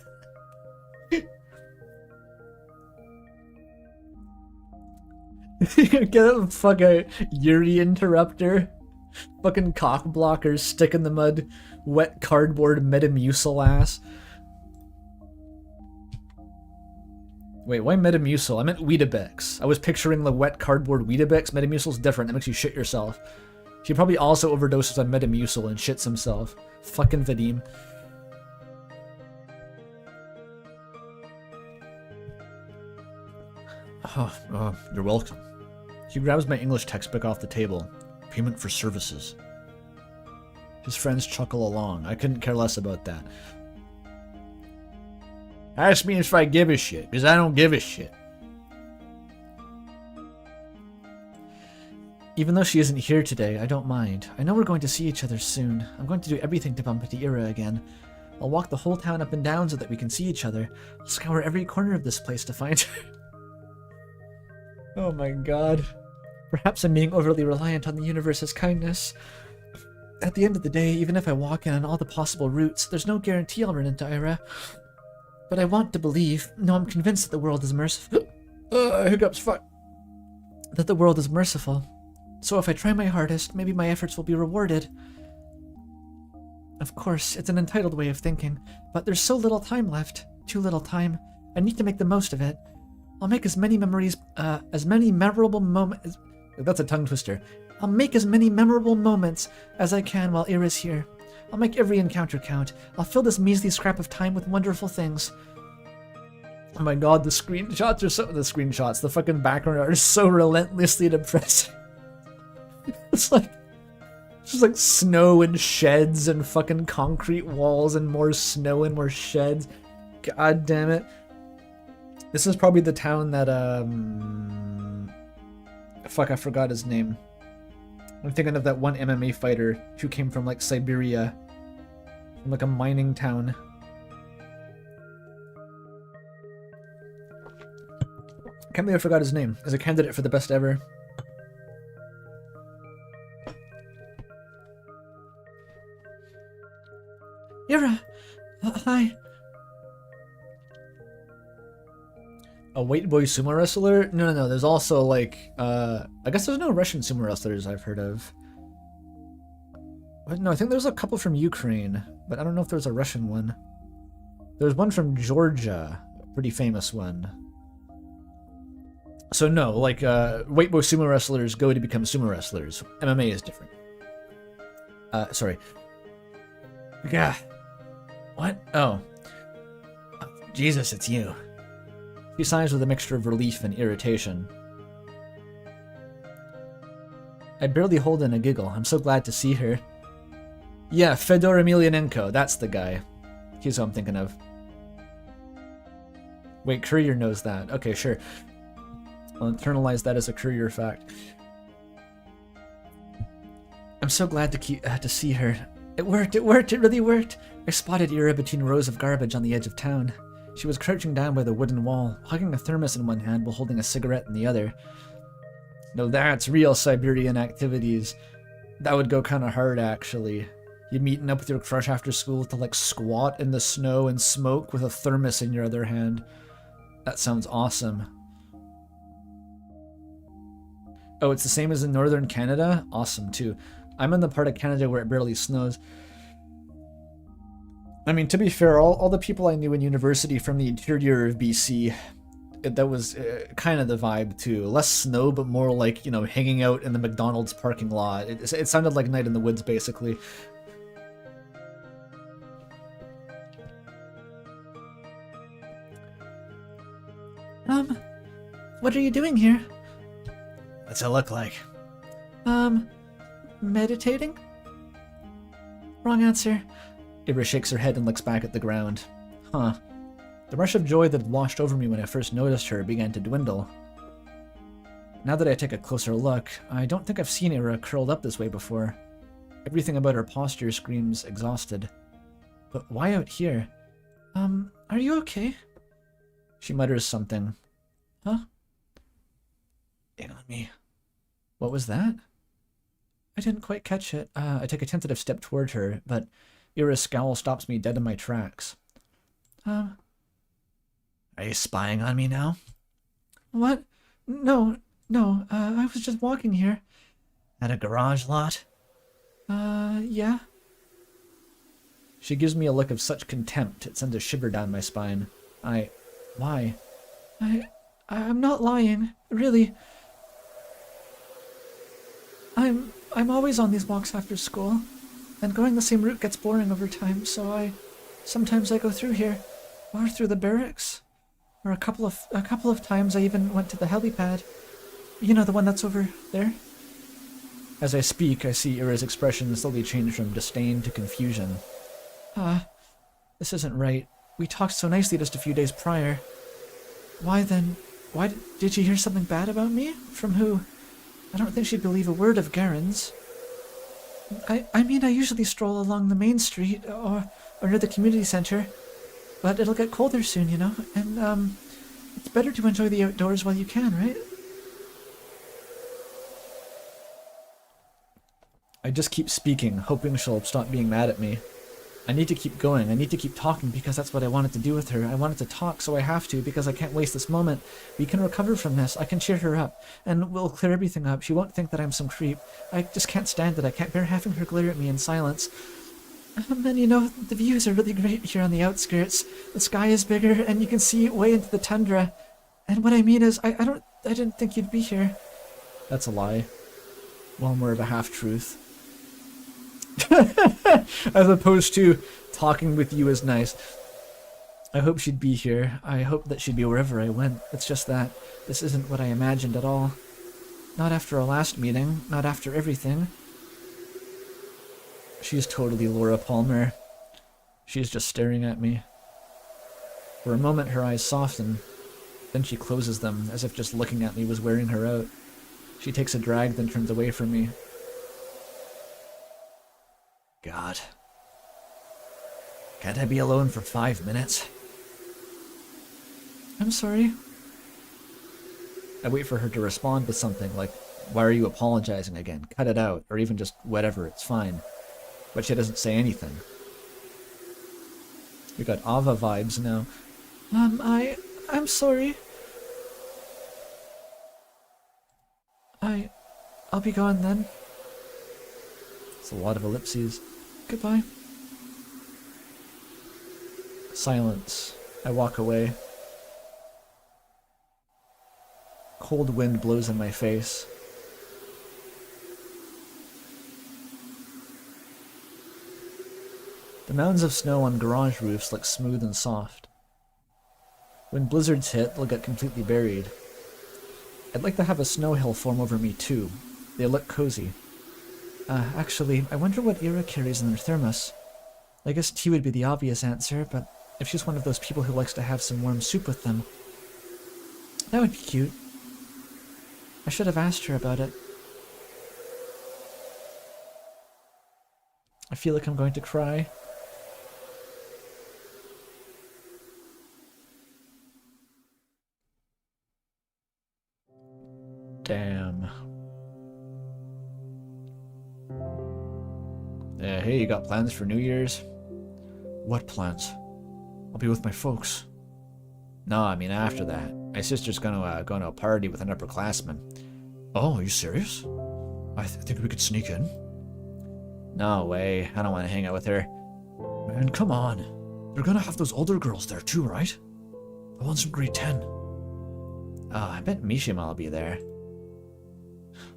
Get a fucking Yuri interrupter. Fucking cock blockers, stick in the mud, wet cardboard Metamucil ass. Wait, why Metamucil? I meant Weetabix. I was picturing the wet cardboard Weetabix. Metamucil's different. That makes you shit yourself. He probably also overdoses on Metamucil and shits himself. Fucking Vadim. You're welcome. He grabs my English textbook off the table. Payment for services. His friends chuckle along. I couldn't care less about that. Ask me if I give a shit, because I don't give a shit. Even though she isn't here today, I don't mind. I know we're going to see each other soon. I'm going to do everything to bump into Ira again. I'll walk the whole town up and down so that we can see each other. I'll scour every corner of this place to find her. Oh my god. Perhaps I'm being overly reliant on the universe's kindness. At the end of the day, even if I walk in on all the possible routes, there's no guarantee I'll run into Ira. But I want to believe, no, I'm convinced that the world is merciful. Hiccups, fuck. That the world is merciful. So if I try my hardest, maybe my efforts will be rewarded. Of course, it's an entitled way of thinking, but there's so little time left. Too little time. I need to make the most of it. I'll make as many memorable moments... That's a tongue twister. I'll make as many memorable moments as I can while Ira's here. I'll make every encounter count. I'll fill this measly scrap of time with wonderful things. Oh my god, the screenshots are so... the fucking background art is so relentlessly depressing. It's like... just like snow and sheds and fucking concrete walls and more snow and more sheds. God damn it. This is probably the town that, fuck, I forgot his name. I'm thinking of that one MMA fighter who came from, like, Siberia. From, like, a mining town. Can't believe I forgot his name. As a candidate for the best ever. Ira! Hi. A white boy sumo wrestler? No. There's also, like, I guess there's no Russian sumo wrestlers I've heard of. No, I think there's a couple from Ukraine, but I don't know if there's a Russian one. There's one from Georgia, a pretty famous one. So no, like, white boy sumo wrestlers go to become sumo wrestlers. MMA is different. Sorry. Yeah. What? Oh. Jesus, it's you. He sighs with a mixture of relief and irritation. I barely hold in a giggle. I'm so glad to see her. Yeah, Fedor Emelianenko. That's the guy. He's who I'm thinking of. Wait, Courier knows that. Okay, sure. I'll internalize that as a Courier fact. I'm so glad to see her. It worked, it really worked. I spotted Ira between rows of garbage on the edge of town. She was crouching down by the wooden wall, hugging a thermos in one hand while holding a cigarette in the other. Now that's real Siberian activities. That would go kind of hard, actually. You meeting up with your crush after school to like squat in the snow and smoke with a thermos in your other hand. That sounds awesome. Oh, it's the same as in northern Canada? Awesome, too. I'm in the part of Canada where it barely snows. I mean, to be fair, all the people I knew in university from the interior of BC, that was kind of the vibe, too. Less snow, but more like, you know, hanging out in the McDonald's parking lot. It sounded like Night in the Woods, basically. What are you doing here? What's it look like? Meditating? Wrong answer. Ira shakes her head and looks back at the ground. Huh. The rush of joy that had washed over me when I first noticed her began to dwindle. Now that I take a closer look, I don't think I've seen Ira curled up this way before. Everything about her posture screams exhausted. But why out here? Are you okay? She mutters something. Huh? In on me. What was that? I didn't quite catch it. I take a tentative step toward her, but Ira's scowl stops me dead in my tracks. Are you spying on me now? What? No. I was just walking here. At a garage lot? Yeah. She gives me a look of such contempt it sends a shiver down my spine. Why? I'm not lying, really. I'm always on these walks after school, and going the same route gets boring over time, so sometimes I go through here, or through the barracks, or a couple of times I even went to the helipad. You know, the one that's over there? As I speak, I see Ira's expression slowly change from disdain to confusion. This isn't right. We talked so nicely just a few days prior. Why then? Why did you hear something bad about me? From who? I don't think she'd believe a word of Garen's. I mean, I usually stroll along the main street or near the community center, but it'll get colder soon, you know, and it's better to enjoy the outdoors while you can, right? I just keep speaking, hoping she'll stop being mad at me. I need to keep going. I need to keep talking because that's what I wanted to do with her. I wanted to talk, so I have to because I can't waste this moment. We can recover from this. I can cheer her up, and we'll clear everything up. She won't think that I'm some creep. I just can't stand it. I can't bear having her glare at me in silence. And you know, the views are really great here on the outskirts. The sky is bigger, and you can see way into the tundra. And what I mean is, I didn't think you'd be here. That's a lie. Well, more of a half-truth. As opposed to talking with you is nice. I hope she'd be here. I hope that she'd be wherever I went. It's just that this isn't what I imagined at all. Not after our last meeting. Not after everything. She's totally Laura Palmer. She's just staring at me. For a moment her eyes soften. Then she closes them, as if just looking at me was wearing her out. She takes a drag, then turns away from me. God. Can't I be alone for 5 minutes? I'm sorry. I wait for her to respond with something like, why are you apologizing again? Cut it out. Or even just whatever, it's fine. But she doesn't say anything. We got Ava vibes now. I'm sorry. I'll be gone then. It's a lot of ellipses. Goodbye. Silence. I walk away. Cold wind blows in my face. The mounds of snow on garage roofs look smooth and soft. When blizzards hit, they'll get completely buried. I'd like to have a snow hill form over me too. They look cozy. Actually, I wonder what Ira carries in her thermos. I guess tea would be the obvious answer, but if she's one of those people who likes to have some warm soup with them, that would be cute. I should have asked her about it. I feel feel like I'm going to cry. Damn. Hey, you got plans for New Year's? What plans? I'll be with my folks. No, I mean after that. My sister's gonna go to a party with an upperclassman. Oh, are you serious? I think we could sneak in. No way. I don't want to hang out with her. Man, come on. They're gonna have those older girls there too, right? The ones from grade 10. Oh, I bet Mishima will be there.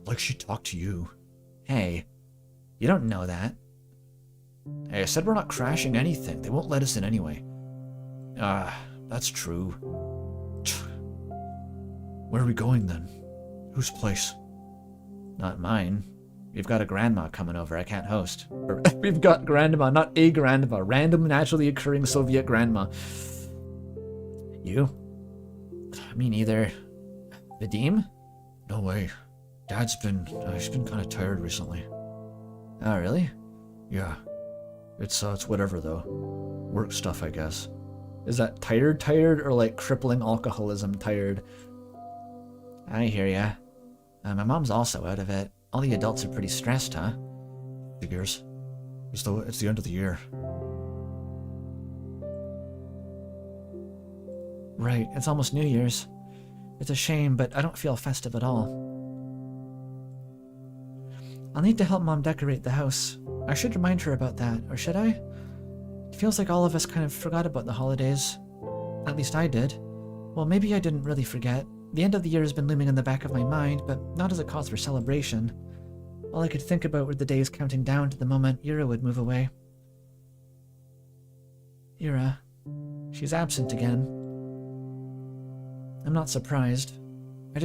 Like she talked to you. Hey, you don't know that. Hey, I said we're not crashing anything. They won't let us in anyway. That's true. Where are we going then? Whose place? Not mine. We've got a grandma coming over. I can't host. Or, we've got grandma, not a grandma. Random, naturally occurring Soviet grandma. You? Me neither. Vadim? No way. Dad's been, he's been kind of tired recently. Oh, really? Yeah. It's whatever though. Work stuff, I guess. Is that tired or like crippling alcoholism tired? I hear ya. My mom's also out of it. All the adults are pretty stressed, huh? Figures. As though it's the end of the year. Right, it's almost New Year's. It's a shame, but I don't feel festive at all. I'll need to help Mom decorate the house. I should remind her about that, or should I? It feels like all of us kind of forgot about the holidays. At least I did. Well, maybe I didn't really forget. The end of the year has been looming in the back of my mind, but not as a cause for celebration. All I could think about were the days counting down to the moment Yura would move away. Yura. She's absent again. I'm not surprised. I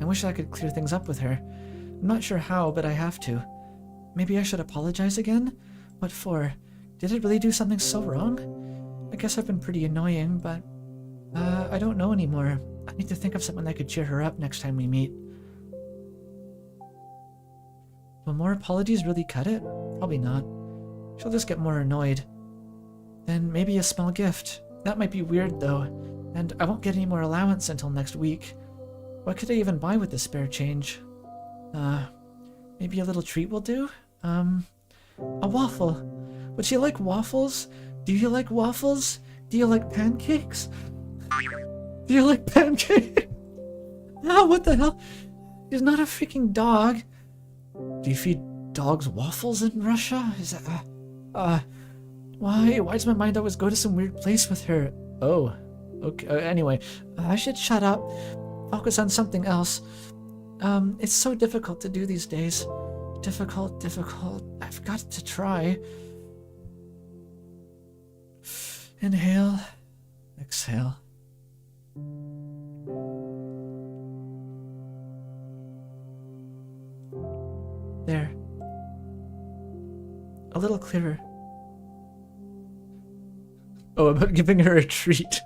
wish I could clear things up with her. I'm not sure how, but I have to. Maybe I should apologize again? What for? Did I really do something so wrong? I guess I've been pretty annoying, but... I don't know anymore. I need to think of something that could cheer her up next time we meet. Will more apologies really cut it? Probably not. She'll just get more annoyed. Then maybe a small gift. That might be weird, though. And I won't get any more allowance until next week. What could I even buy with the spare change? Maybe a little treat will do? A waffle. Would she like waffles? Do you like waffles? Do you like pancakes? Do you like pancakes? Ah, what the hell? He's not a freaking dog. Do you feed dogs waffles in Russia? Is that, why does my mind always go to some weird place with her? Oh, okay, anyway, I should shut up. Focus on something else. It's so difficult to do these days. Difficult. I've got to try. Inhale. Exhale. There. A little clearer. Oh, about giving her a treat.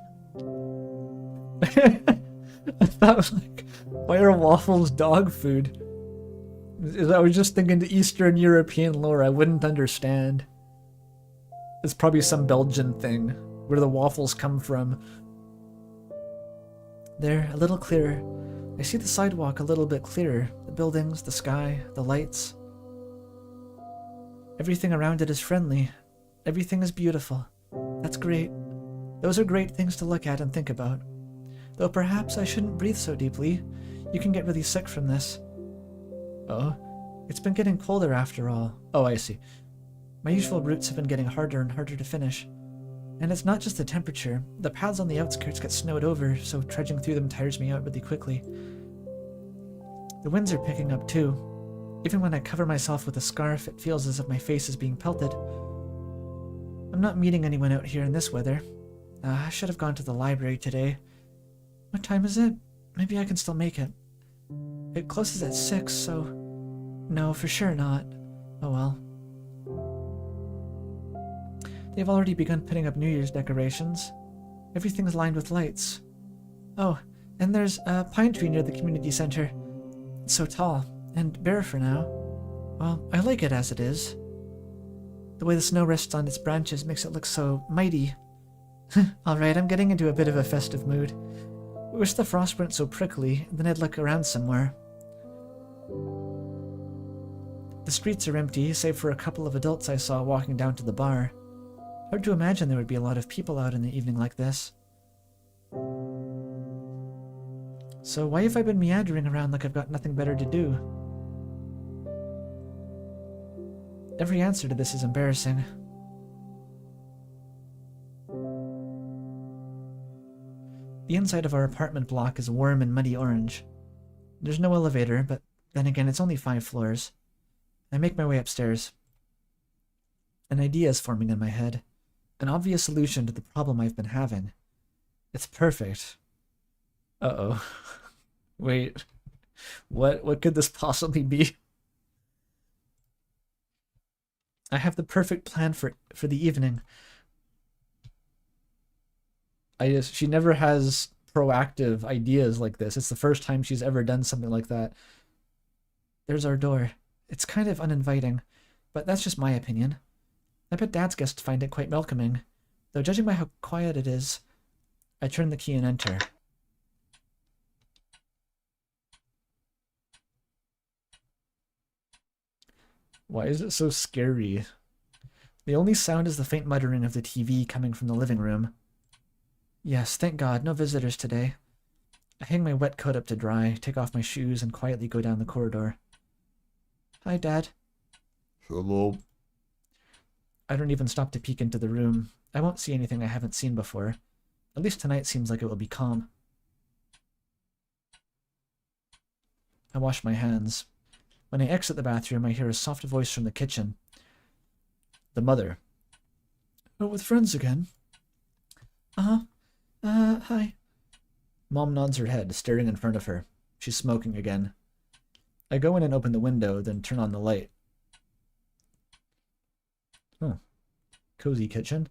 I thought, like, why are waffles dog food? I was just thinking to Eastern European lore, I wouldn't understand. It's probably some Belgian thing, where the waffles come from. There, a little clearer. I see the sidewalk a little bit clearer. The buildings, the sky, the lights. Everything around it is friendly. Everything is beautiful. That's great. Those are great things to look at and think about. Though perhaps I shouldn't breathe so deeply. You can get really sick from this. Oh, it's been getting colder after all. Oh, I see. My usual routes have been getting harder and harder to finish. And it's not just the temperature. The paths on the outskirts get snowed over, so trudging through them tires me out really quickly. The winds are picking up too. Even when I cover myself with a scarf, it feels as if my face is being pelted. I'm not meeting anyone out here in this weather. I should have gone to the library today. What time is it? Maybe I can still make it. It closes at 6, so... No, for sure not. Oh well. They've already begun putting up New Year's decorations. Everything's lined with lights. Oh, and there's a pine tree near the community center. It's so tall, and bare for now. Well, I like it as it is. The way the snow rests on its branches makes it look so mighty. Alright, I'm getting into a bit of a festive mood. I wish the frost weren't so prickly, then I'd look around somewhere. The streets are empty, save for a couple of adults I saw walking down to the bar. Hard to imagine there would be a lot of people out in the evening like this. So why have I been meandering around like I've got nothing better to do? Every answer to this is embarrassing. The inside of our apartment block is warm and muddy orange. There's no elevator, but then again, it's only 5 floors. I make my way upstairs. An idea is forming in my head. An obvious solution to the problem I've been having. It's perfect. Uh-oh. Wait. What could this possibly be? I have the perfect plan for the evening. She never has proactive ideas like this. It's the first time she's ever done something like that. There's our door. It's kind of uninviting, but that's just my opinion. I bet Dad's guests find it quite welcoming, though judging by how quiet it is, I turn the key and enter. Why is it so scary? The only sound is the faint muttering of the TV coming from the living room. Yes, thank God, no visitors today. I hang my wet coat up to dry, take off my shoes, and quietly go down the corridor. Hi, Dad. Hello. I don't even stop to peek into the room. I won't see anything I haven't seen before. At least tonight seems like it will be calm. I wash my hands. When I exit the bathroom, I hear a soft voice from the kitchen. The mother. Oh, with friends again? Hi. Mom nods her head, staring in front of her. She's smoking again. I go in and open the window, then turn on the light. Oh. Cozy kitchen.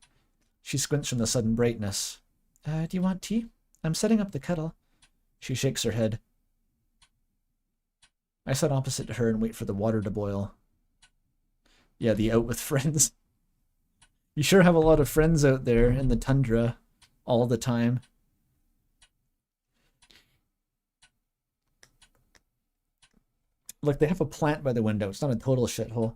She squints from the sudden brightness. Do you want tea? I'm setting up the kettle. She shakes her head. I sit opposite to her and wait for the water to boil. Yeah, the out with friends. You sure have a lot of friends out there in the tundra all the time. Look, they have a plant by the window. It's not a total shithole.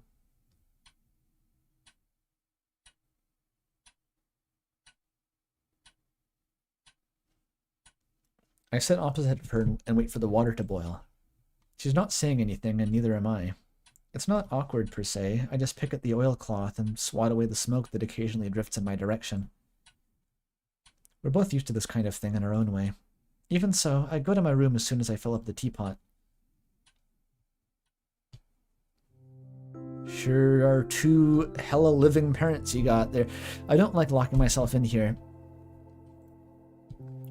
I sit opposite of her and wait for the water to boil. She's not saying anything, and neither am I. It's not awkward per se. I just pick at the oilcloth and swat away the smoke that occasionally drifts in my direction. We're both used to this kind of thing in our own way. Even so, I go to my room as soon as I fill up the teapot. Sure are 2 hella living parents you got there. I don't like locking myself in here.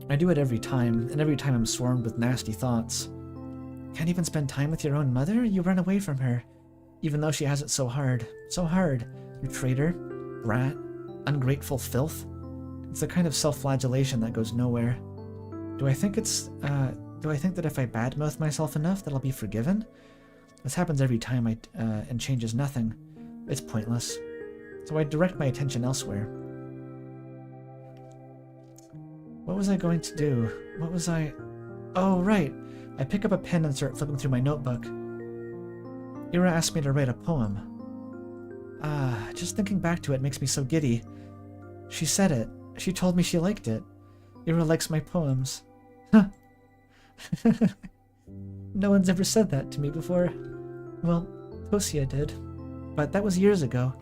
I do it every time, and every time I'm swarmed with nasty thoughts. Can't even spend time with your own mother? You run away from her. Even though she has it so hard. So hard. You traitor, brat, ungrateful filth. It's the kind of self-flagellation that goes nowhere. Do I think that if I badmouth myself enough that I'll be forgiven? This happens every time and changes nothing. It's pointless. So I direct my attention elsewhere. What was I going to do? What was I... Oh, right. I pick up a pen and start flipping through my notebook. Ira asked me to write a poem. Just thinking back to it makes me so giddy. She said it. She told me she liked it. Ira likes my poems. Huh. No one's ever said that to me before. Well, Tosia did. But that was years ago.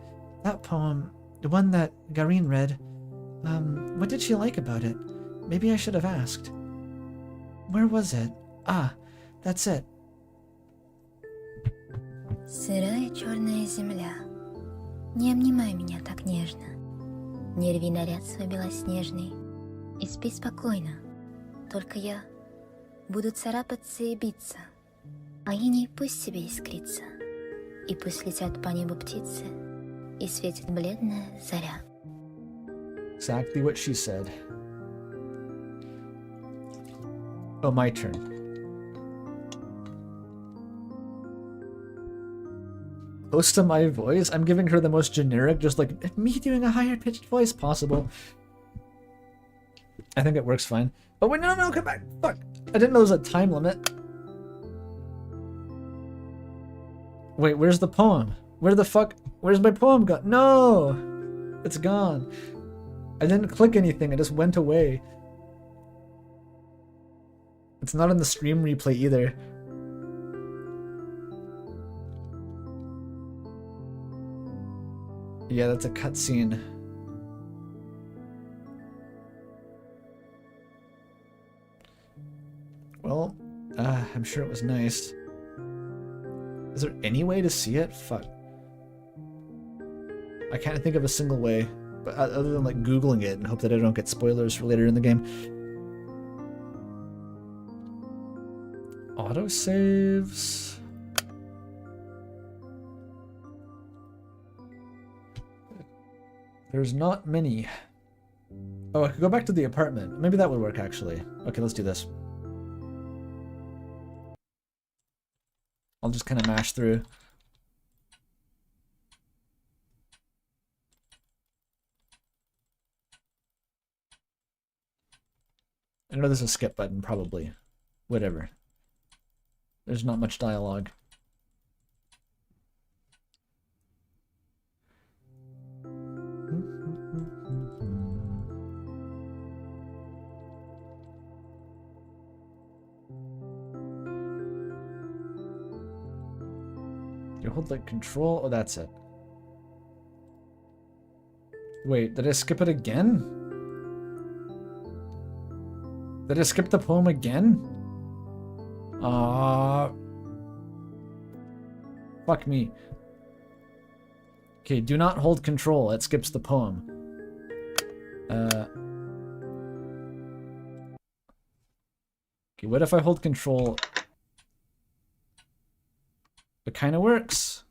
That poem, the one that Garin read, what did she like about it? Maybe I should have asked. Where was it? That's it. Сырая черная земля, не обнимай меня так нежно, не рви наряд свой белоснежный и спи спокойно. Только я буду царапаться и биться, а иней пусть себе искрится, и пусть летят по небу птицы, и светит бледная заря. Exactly what she said. Oh, my turn. close to my voice. I'm giving her the most generic, just like me doing a higher pitched voice possible. I think it works fine. Oh wait, no, come back. Fuck. I didn't know there was a time limit. Wait, where's the poem? Where the fuck? Where's my poem gone? No! It's gone. I didn't click anything, it just went away. It's not in the stream replay either. Yeah, that's a cutscene. Well, I'm sure it was nice. Is there any way to see it? Fuck. I can't think of a single way, but other than like Googling it and hope that I don't get spoilers for later in the game. Autosaves. There's not many. Oh, I could go back to the apartment. Maybe that would work actually. Okay, let's do this. I'll just kind of mash through. I know there's a skip button, probably. Whatever. There's not much dialogue. You hold like control. Oh, that's it. Wait, did I skip it again? Did I skip the poem again? Fuck me. Okay, do not hold control. It skips the poem. Okay, what if I hold control? It kind of works.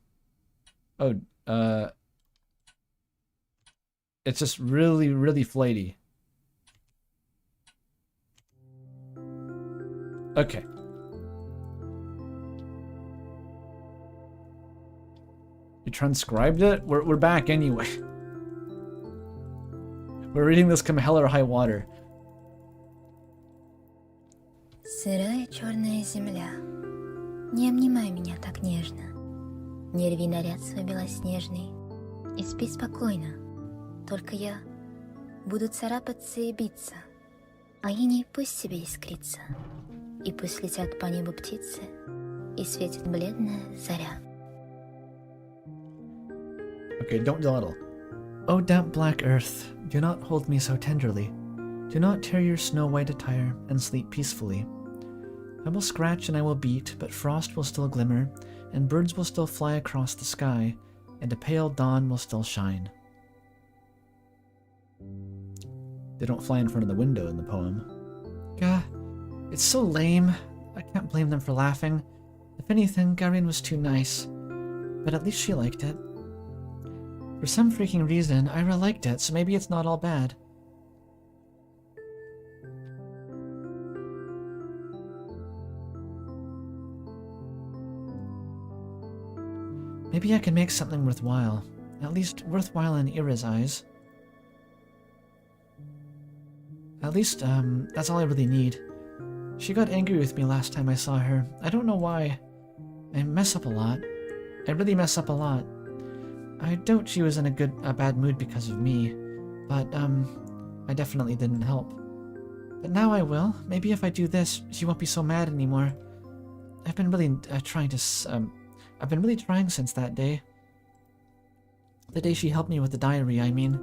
Oh, it's just really, really flighty. Okay. You transcribed it? We're back anyway. We're reading this come hell or high water. Сырая черная земля, не обнимай меня так нежно, не рви наряд свой белоснежный и спи спокойно. Только я буду царапаться и биться, а иней пусть себе искрится, и пусть летят по небу птицы, и светит бледная заря. Okay, don't dawdle. O damp black earth, do not hold me so tenderly. Do not tear your snow-white attire and sleep peacefully. I will scratch and I will beat, but frost will still glimmer, and birds will still fly across the sky, and a pale dawn will still shine. They don't fly in front of the window in the poem. Gah, it's so lame. I can't blame them for laughing. If anything, Garin was too nice. But at least she liked it. For some freaking reason, Ira liked it, so maybe it's not all bad. Maybe I can make something worthwhile. At least worthwhile in Ira's eyes. At least, that's all I really need. She got angry with me last time I saw her. I don't know why. I mess up a lot. I really mess up a lot. I doubt she was in a bad mood because of me, but, I definitely didn't help. But now I will. Maybe if I do this, she won't be so mad anymore. I've been really I've been really trying since that day. The day she helped me with the diary, I mean.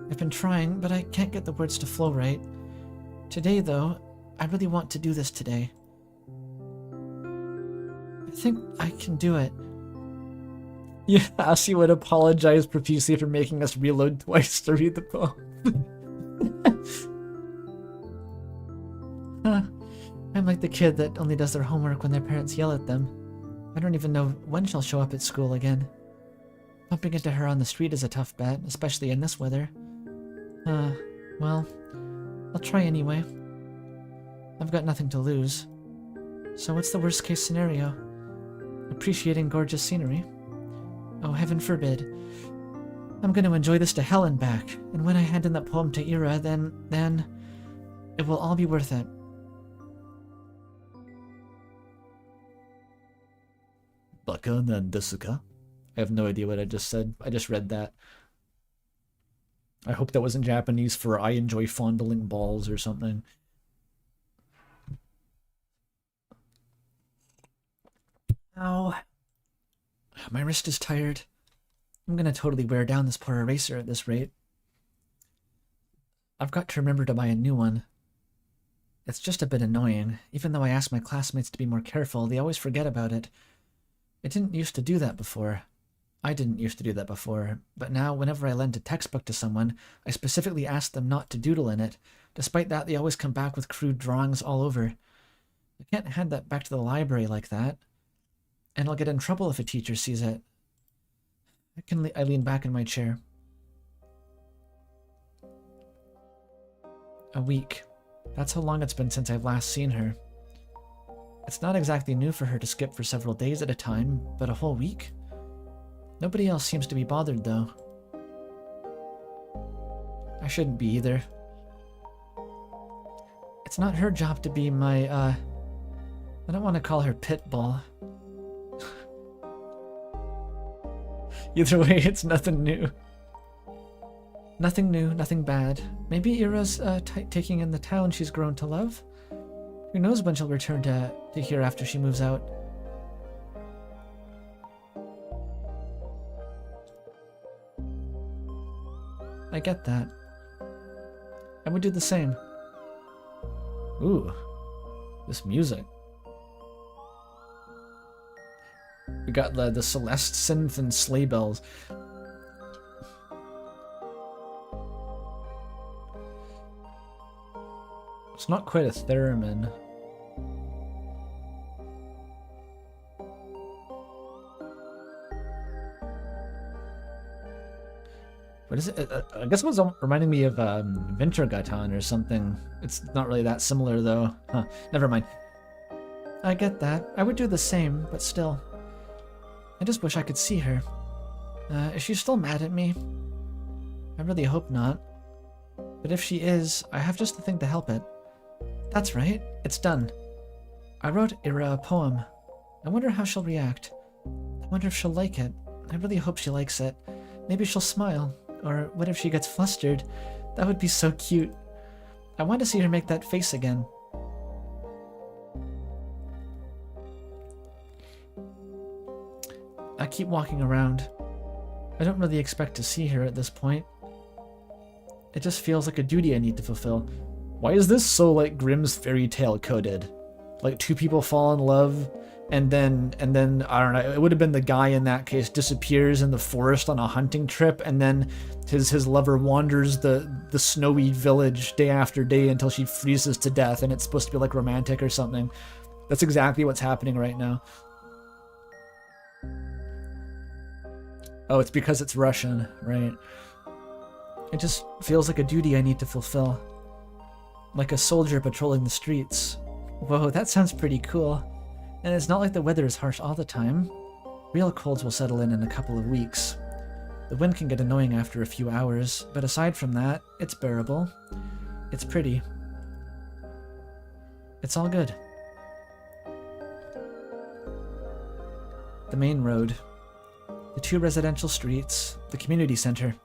I've been trying, but I can't get the words to flow right. Today, though, I really want to do this today. I think I can do it. Yeah, she would apologize profusely for making us reload twice to read the poem. Huh. I'm like the kid that only does their homework when their parents yell at them. I don't even know when she'll show up at school again. Bumping into her on the street is a tough bet, especially in this weather. Well, I'll try anyway. I've got nothing to lose. So what's the worst case scenario? Appreciating gorgeous scenery? Oh, heaven forbid. I'm going to enjoy this to hell and back, and when I hand in that poem to Ira, then it will all be worth it. Baka nan desu ka? I have no idea what I just said. I just read that. I hope that wasn't Japanese for I enjoy fondling balls or something. Ow. My wrist is tired. I'm gonna totally wear down this poor eraser at this rate. I've got to remember to buy a new one. It's just a bit annoying. Even though I ask my classmates to be more careful, they always forget about it. It didn't used to do that before. I didn't used to do that before, but now whenever I lend a textbook to someone, I specifically ask them not to doodle in it. Despite that, they always come back with crude drawings all over. I can't hand that back to the library like that. And I'll get in trouble if a teacher sees it. I lean back in my chair. A week. That's how long it's been since I've last seen her. It's not exactly new for her to skip for several days at a time, but a whole week? Nobody else seems to be bothered, though. I shouldn't be either. It's not her job to be my, I don't want to call her pit bull. Either way, it's nothing new. Nothing new, nothing bad. Maybe Ira's taking in the town she's grown to love? Who knows when she'll return to here after she moves out? I get that. I would do the same. Ooh, this music. We got the Celeste synth and sleigh bells. It's not quite a theremin. What is it? I guess it was reminding me of Wintergatan or something. It's not really that similar though. Huh, never mind. I get that. I would do the same, but still. I just wish I could see her. Is she still mad at me? I really hope not. But if she is, I have just the thing to help it. That's right, it's done. I wrote Ira a poem. I wonder how she'll react. I wonder if she'll like it. I really hope she likes it. Maybe she'll smile. Or what if she gets flustered? That would be so cute. I want to see her make that face again. I keep walking around. I don't really expect to see her at this point. It just feels like a duty I need to fulfill. Why is this so like Grimm's fairy tale coded? Like two people fall in love and then I don't know, it would have been the guy in that case disappears in the forest on a hunting trip, and then his lover wanders the snowy village day after day until she freezes to death, and it's supposed to be like romantic or something. That's exactly what's happening right now. Oh, it's because it's Russian, right? It just feels like a duty I need to fulfill. Like a soldier patrolling the streets. Whoa, that sounds pretty cool. And it's not like the weather is harsh all the time. Real colds will settle in a couple of weeks. The wind can get annoying after a few hours, but aside from that, it's bearable. It's pretty. It's all good. The main road. The 2 residential streets, the community center,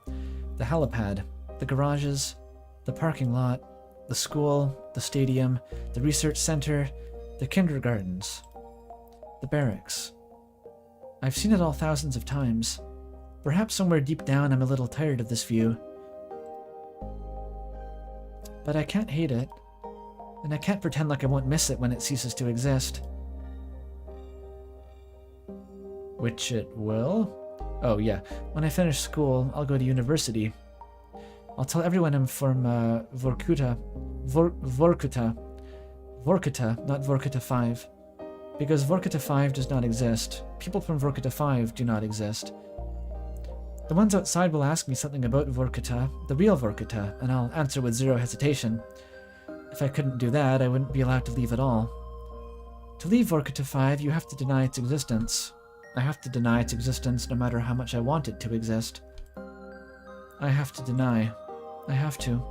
the helipad, the garages, the parking lot, the school, the stadium, the research center, the kindergartens, the barracks. I've seen it all thousands of times. Perhaps somewhere deep down I'm a little tired of this view. But I can't hate it, and I can't pretend like I won't miss it when it ceases to exist. Which it will? Oh yeah, when I finish school, I'll go to university. I'll tell everyone I'm from Vorkuta, not Vorkuta 5. Because Vorkuta 5 does not exist. People from Vorkuta 5 do not exist. The ones outside will ask me something about Vorkuta, the real Vorkuta, and I'll answer with zero hesitation. If I couldn't do that, I wouldn't be allowed to leave at all. To leave Vorkuta 5, you have to deny its existence. I have to deny its existence no matter how much I want it to exist. I have to deny. I have to.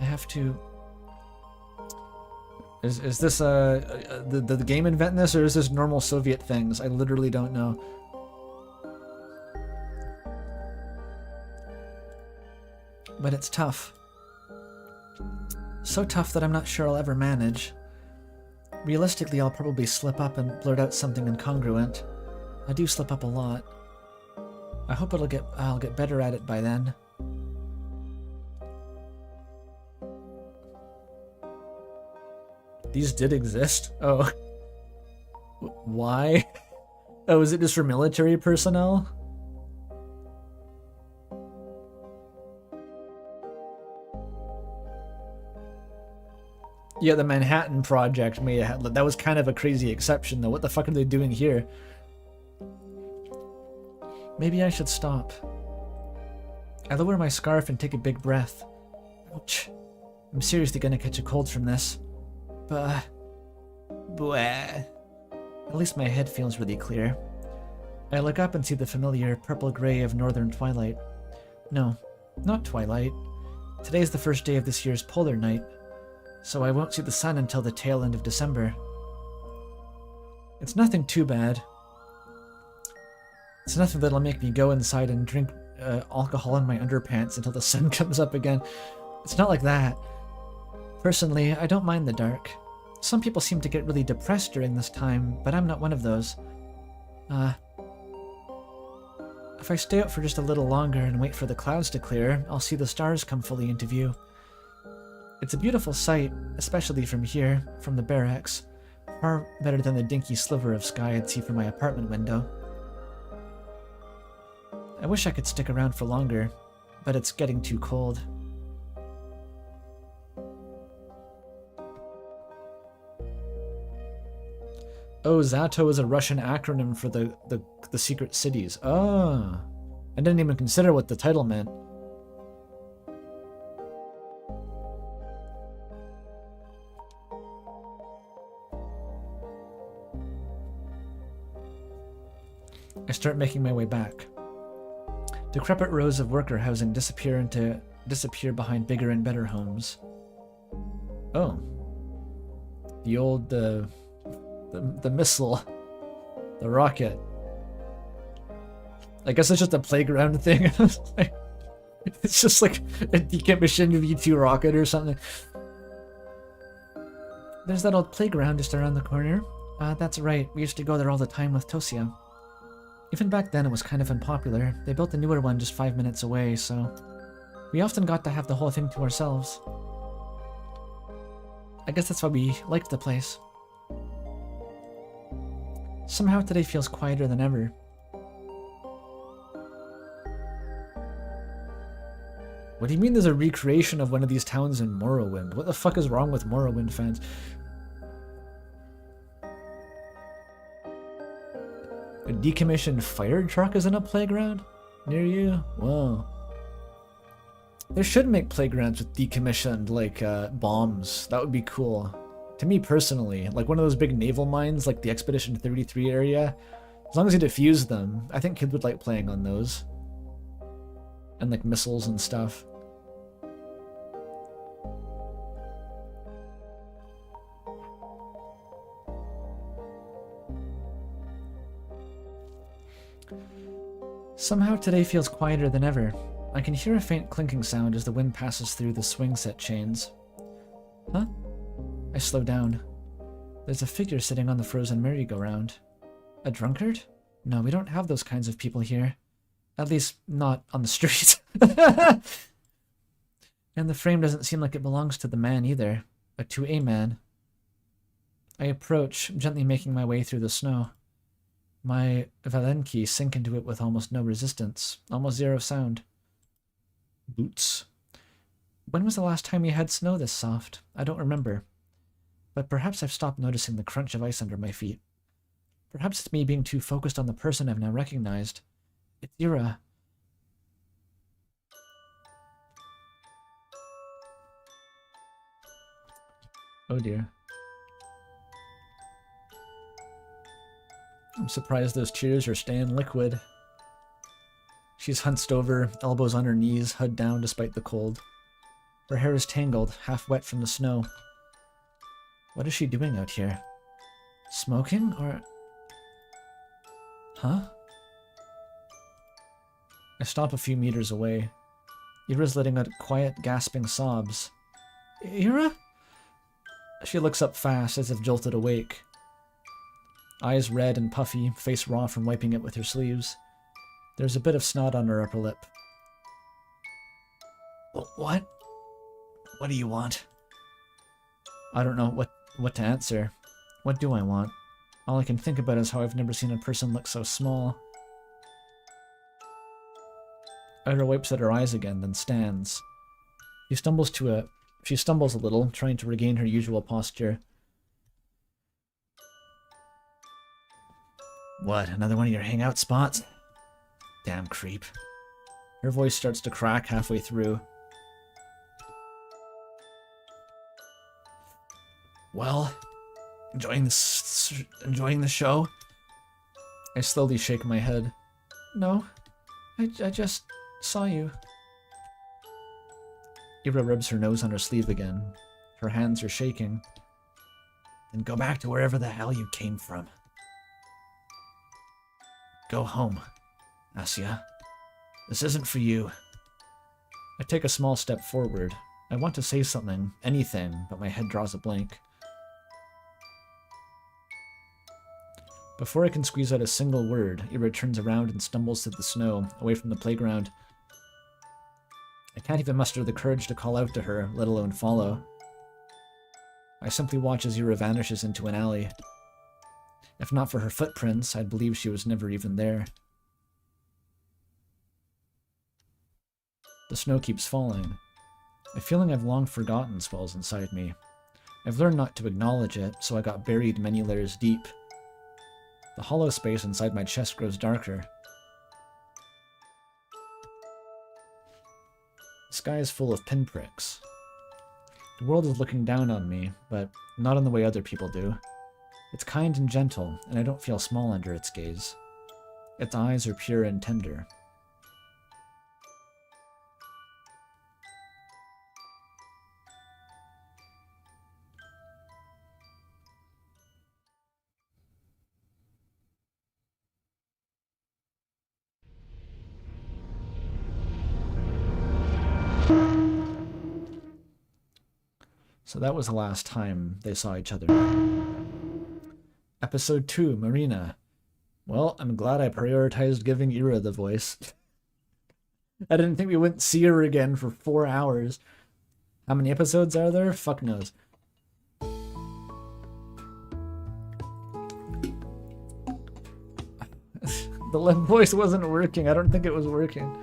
I have to... Is this the game inventing this, or is this normal Soviet things? I literally don't know. But it's tough. So tough that I'm not sure I'll ever manage. Realistically, I'll probably slip up and blurt out something incongruent. I do slip up a lot. I hope I'll get better at it by then. These did exist? Oh. Why? Oh, is it just for military personnel? Yeah, the Manhattan Project may have... That was kind of a crazy exception, though. What the fuck are they doing here? Maybe I should stop. I lower my scarf and take a big breath. Ouch. I'm seriously gonna catch a cold from this. But... Bleh. At least my head feels really clear. I look up and see the familiar purple-gray of northern twilight. No, not twilight. Today's the first day of this year's polar night, so I won't see the sun until the tail end of December. It's nothing too bad. It's nothing that'll make me go inside and drink alcohol in my underpants until the sun comes up again. It's not like that. Personally, I don't mind the dark. Some people seem to get really depressed during this time, but I'm not one of those. If I stay out for just a little longer and wait for the clouds to clear, I'll see the stars come fully into view. It's a beautiful sight, especially from here, from the barracks. Far better than the dinky sliver of sky I'd see from my apartment window. I wish I could stick around for longer, but it's getting too cold. Oh, Z.A.T.O is a Russian acronym for the secret cities. Oh, I didn't even consider what the title meant. I start making my way back. Decrepit rows of worker housing disappear behind bigger and better homes. Oh, the old the missile, the rocket. I guess it's just a playground thing. It's just like a decommissioned V2 rocket or something. There's that old playground just around the corner. That's right, we used to go there all the time with Tosia. Even back then it was kind of unpopular. They built a newer one just 5 minutes away, so we often got to have the whole thing to ourselves. I guess that's why we liked the place. Somehow today feels quieter than ever. What do you mean there's a recreation of one of these towns in Morrowind? What the fuck is wrong with Morrowind fans? A decommissioned fire truck is in a playground? Near you? Whoa. They should make playgrounds with decommissioned, like, bombs. That would be cool. To me personally, like one of those big naval mines, like the Expedition 33 area. As long as you defuse them, I think kids would like playing on those. And like missiles and stuff. Somehow today feels quieter than ever. I can hear a faint clinking sound as the wind passes through the swing set chains. Huh? I slow down. There's a figure sitting on the frozen merry-go-round. A drunkard? No, we don't have those kinds of people here. At least, not on the street. And the frame doesn't seem like it belongs to the man either, but to a man. I approach, gently making my way through the snow. My Valenki sink into it with almost no resistance, almost zero sound. Boots. When was the last time we had snow this soft? I don't remember. But perhaps I've stopped noticing the crunch of ice under my feet. Perhaps it's me being too focused on the person I've now recognized. It's Ira. Oh dear. I'm surprised those tears are staying liquid. She's hunched over, elbows on her knees, hood down despite the cold. Her hair is tangled, half wet from the snow. What is she doing out here? Smoking, or... Huh? I stop a few meters away. Ira's letting out quiet, gasping sobs. Ira? She looks up fast, as if jolted awake. Eyes red and puffy, face raw from wiping it with her sleeves. There's a bit of snot on her upper lip. What? What do you want? I don't know what to answer. What do I want? All I can think about is how I've never seen a person look so small. Ira wipes at her eyes again, then stands. She stumbles a little, trying to regain her usual posture. What, another one of your hangout spots? Damn creep. Her voice starts to crack halfway through. Well, enjoying the show? I slowly shake my head. No, I just saw you. Ira rubs her nose on her sleeve again. Her hands are shaking. Then go back to wherever the hell you came from. Go home, Asya. This isn't for you. I take a small step forward. I want to say something, anything, but my head draws a blank. Before I can squeeze out a single word, Ira turns around and stumbles through the snow, away from the playground. I can't even muster the courage to call out to her, let alone follow. I simply watch as Ira vanishes into an alley. If not for her footprints, I'd believe she was never even there. The snow keeps falling. A feeling I've long forgotten swells inside me. I've learned not to acknowledge it, so I got buried many layers deep. The hollow space inside my chest grows darker. The sky is full of pinpricks. The world is looking down on me, but not in the way other people do. It's kind and gentle, and I don't feel small under its gaze. Its eyes are pure and tender. So that was the last time they saw each other. Episode 2, Marina. Well, I'm glad I prioritized giving Ira the voice. I didn't think we wouldn't see her again for 4 hours. How many episodes are there? Fuck knows. The left voice wasn't working. I don't think it was working.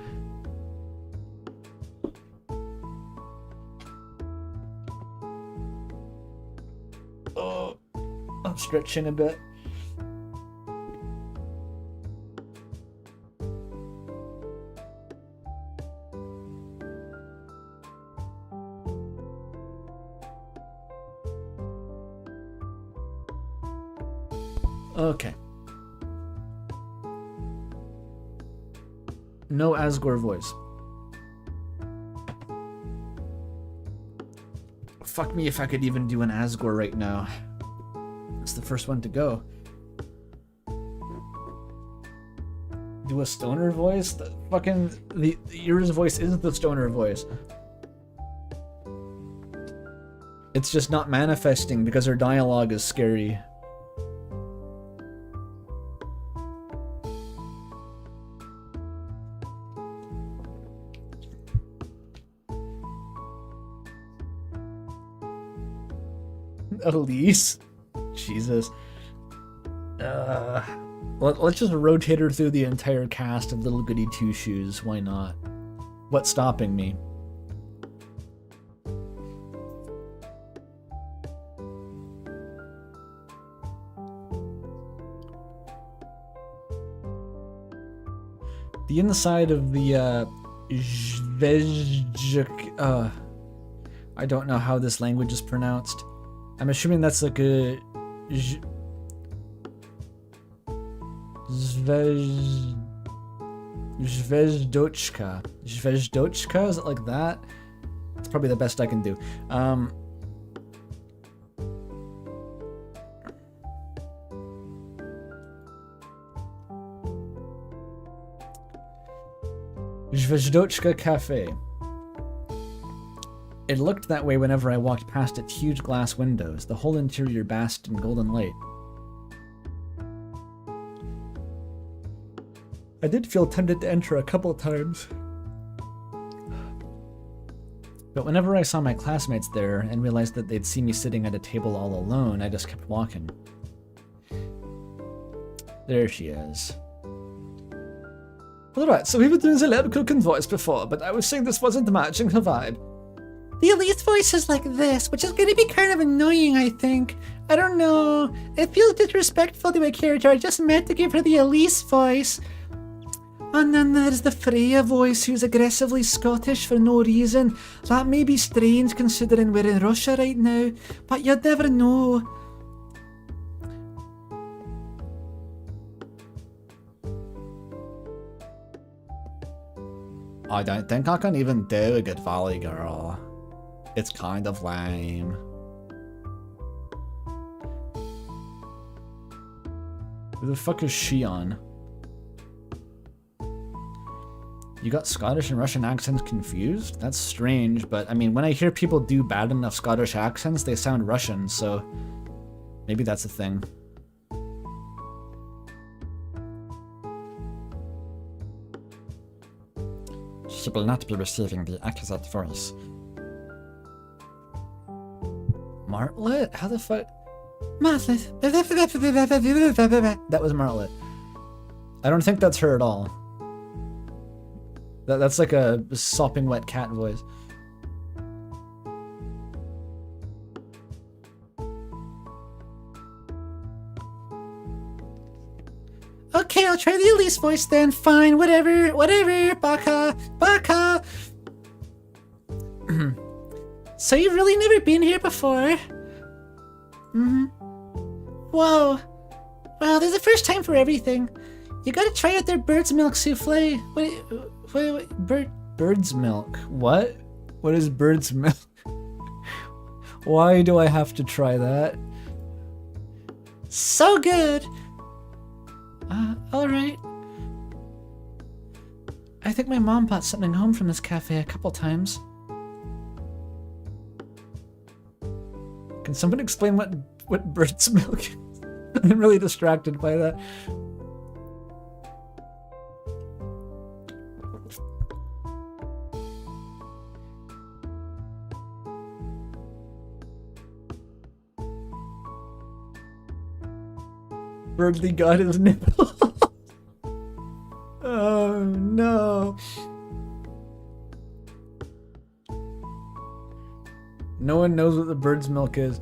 Oh, I'm stretching a bit. Okay. No Asgore voice. Fuck me if I could even do an Asgore right now. It's the first one to go. Do a stoner voice? The Ira's voice isn't the stoner voice. It's just not manifesting because her dialogue is scary. Elise? Jesus. Let's just rotate her through the entire cast of Little Goody Two Shoes. Why not? What's stopping me? The inside of the I don't know how this language is pronounced. I'm assuming that's like a Zvezdochka. Zvezdochka? Is it like that? It's probably the best I can do. Zvezdochka Cafe. It looked that way whenever I walked past its huge glass windows, the whole interior basked in golden light. I did feel tempted to enter a couple times. But whenever I saw my classmates there and realized that they'd see me sitting at a table all alone, I just kept walking. There she is. Alright, so we were doing the loud cooking voice before, but I was saying this wasn't matching her vibe. The Elise voice is like this, which is going to be kind of annoying, I think. I don't know. It feels disrespectful to my character. I just meant to give her the Elise voice. And then there's the Freya voice, who's aggressively Scottish for no reason. That may be strange considering we're in Russia right now, but you'd never know. I don't think I can even do a good Valley Girl. It's kind of lame. Who the fuck is she on? You got Scottish and Russian accents confused? That's strange, but I mean, when I hear people do bad enough Scottish accents, they sound Russian, so maybe that's a thing. She will not be receiving the accurate voice. Martlet? How the fuck? Martlet. That was Martlet. I don't think that's her at all. That's like a sopping wet cat voice. Okay, I'll try the Elise voice then. Fine, whatever, baka. So you've really never been here before? Mm-hmm. Whoa. Well, there's a first time for everything. You gotta try out their bird's milk souffle. Wait, bird's milk? What? What is bird's milk? Why do I have to try that? So good. Alright. I think my mom bought something home from this cafe a couple times. Can someone explain what bird's milk is? I'm really distracted by that. Birdly got his nipple. Oh no. No one knows what the bird's milk is.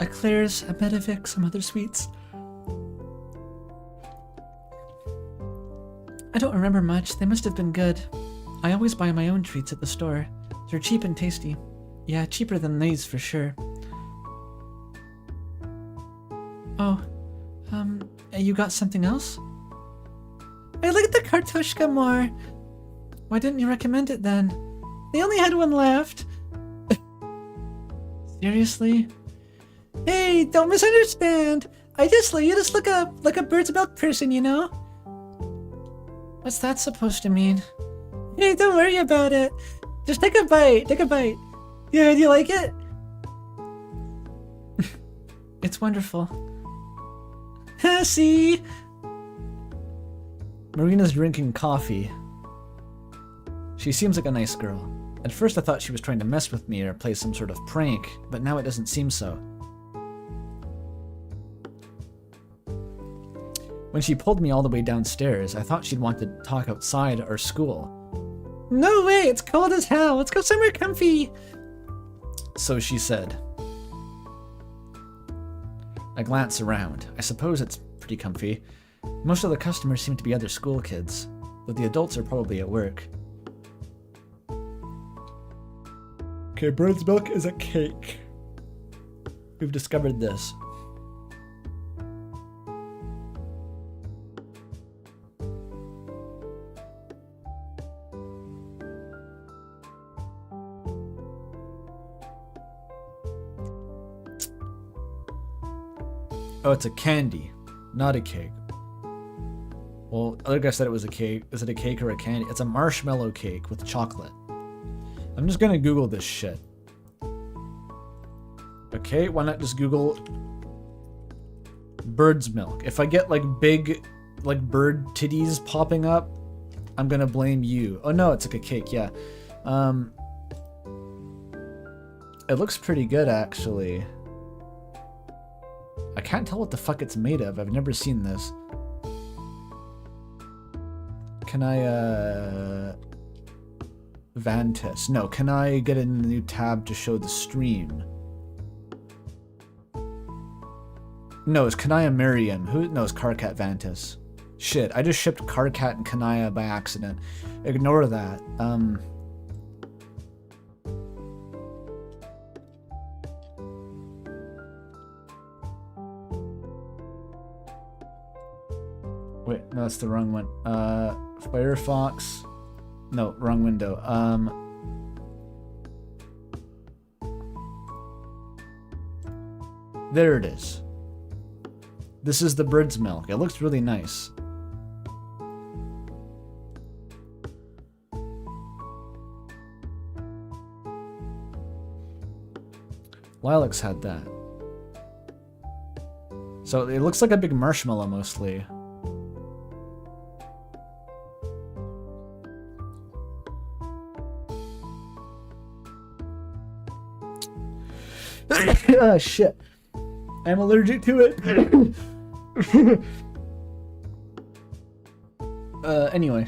Eclairs, a Medivix, some other sweets. I don't remember much. They must have been good. I always buy my own treats at the store. They're cheap and tasty. Yeah, cheaper than these for sure. Oh, you got something else? I like the kartoshka more. Why didn't you recommend it then? They only had one left. Seriously? Hey, don't misunderstand. You just look like a bird's milk person, you know? What's that supposed to mean? Hey, don't worry about it. Just take a bite. Yeah, do you like it? It's wonderful. See? Marina's drinking coffee. She seems like a nice girl. At first I thought she was trying to mess with me or play some sort of prank, but now it doesn't seem so. When she pulled me all the way downstairs, I thought she'd want to talk outside our school. No way, it's cold as hell. Let's go somewhere comfy. So she said. I glance around. I suppose it's pretty comfy. Most of the customers seem to be other school kids, but the adults are probably at work. Okay, bird's milk is a cake. we've discovered this. Oh, it's a candy, not a cake. Well, other guy said it was a cake. Is it a cake or a candy? It's a marshmallow cake with chocolate. I'm just gonna Google this shit. Okay, why not just Google bird's milk? If I get like big, like bird titties popping up, I'm gonna blame you. Oh no, it's like a cake, yeah. It looks pretty good actually. I can't tell what the fuck it's made of. I've never seen this. Can I, Vantis? No, can I get a new tab to show the stream? No, it's Kanaya Miriam. Who knows Carcat Vantis? Shit, I just shipped Carcat and Kanaya by accident. Ignore that. Wait, no, that's the wrong one. Firefox. No, wrong window. There it is. This is the bird's milk. It looks really nice. Lilacs had that. So it looks like a big marshmallow mostly. Oh shit. I'm allergic to it. Anyway.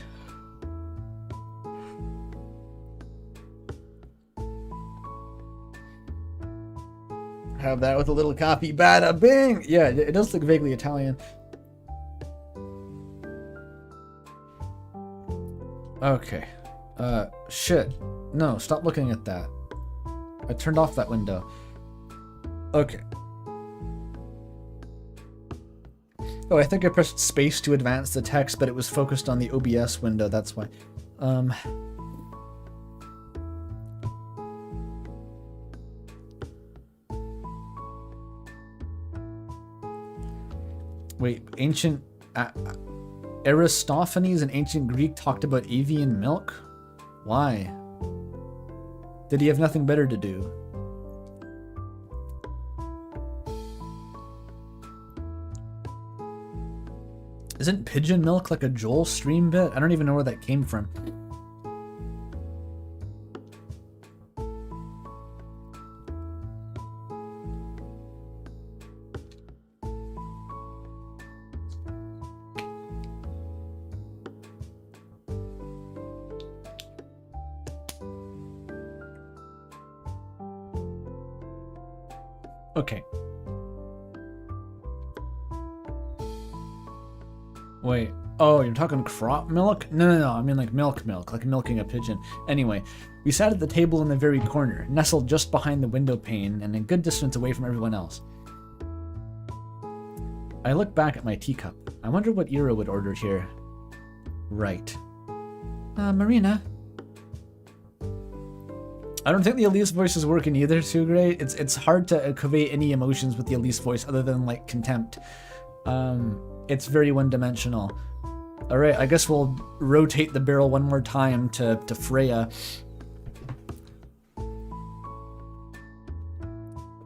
Have that with a little coffee. Bada bing! Yeah, it does look vaguely Italian. Okay. Shit. No, stop looking at that. I turned off that window. Okay. Oh, I think I pressed space to advance the text, but it was focused on the OBS window, that's why. Wait, ancient... Aristophanes in ancient Greek talked about avian milk? Why? Did he have nothing better to do? Isn't pigeon milk like a Joel stream bit? I don't even know where that came from. Okay. Wait. Oh, you're talking crop milk? No. I mean like milk, like milking a pigeon. Anyway, we sat at the table in the very corner, nestled just behind the window pane and a good distance away from everyone else. I looked back at my teacup. I wonder what Ira would order here. Right. Marina. I don't think the Elise voice is working either too great. It's hard to convey any emotions with the Elise voice other than like contempt. It's very one-dimensional. All right, I guess we'll rotate the barrel one more time to Freya.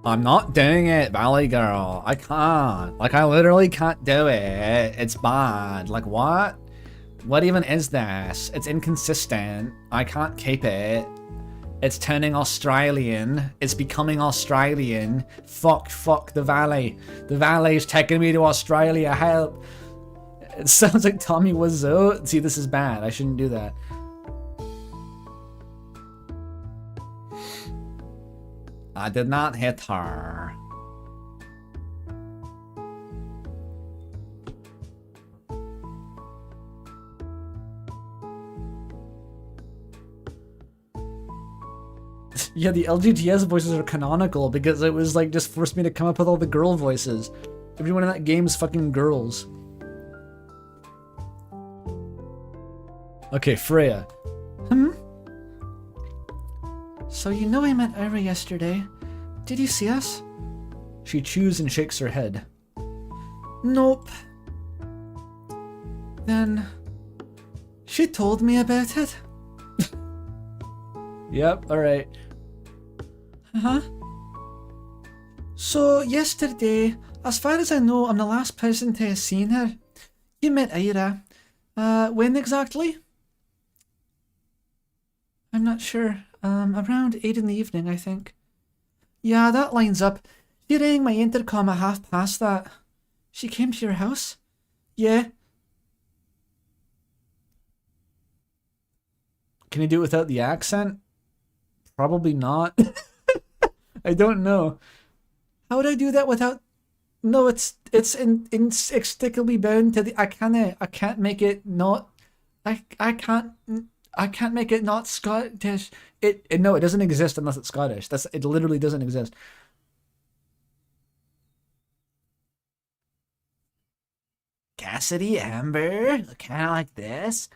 I'm not doing it, Valley Girl. I can't. Like, I literally can't do it. It's bad. Like, what? What even is this? It's inconsistent. I can't keep it. It's turning Australian. It's becoming Australian. Fuck the Valley. The Valley's taking me to Australia. Help. It sounds like Tommy Wiseau. See, this is bad. I shouldn't do that. I did not hit her. Yeah, the LGTS voices are canonical because it was like just forced me to come up with all the girl voices. Everyone in that game's fucking girls. Okay, Freya. So you know I met Ira yesterday. Did you see us? She chews and shakes her head. Nope. Then she told me about it. Yep, alright. Uh-huh. So yesterday, as far as I know, I'm the last person to have seen her. You met Ira. When exactly? I'm not sure. Around 8 in the evening, I think. Yeah, that lines up. She rang my intercom at past that. She came to your house? Yeah. Can you do it without the accent? Probably not. I don't know. How would I do that without... No, it's inextricably bound to the... I can't make it not... I can't make it not Scottish. No, it doesn't exist unless it's Scottish. It literally doesn't exist. Cassidy, Amber, kind of like this.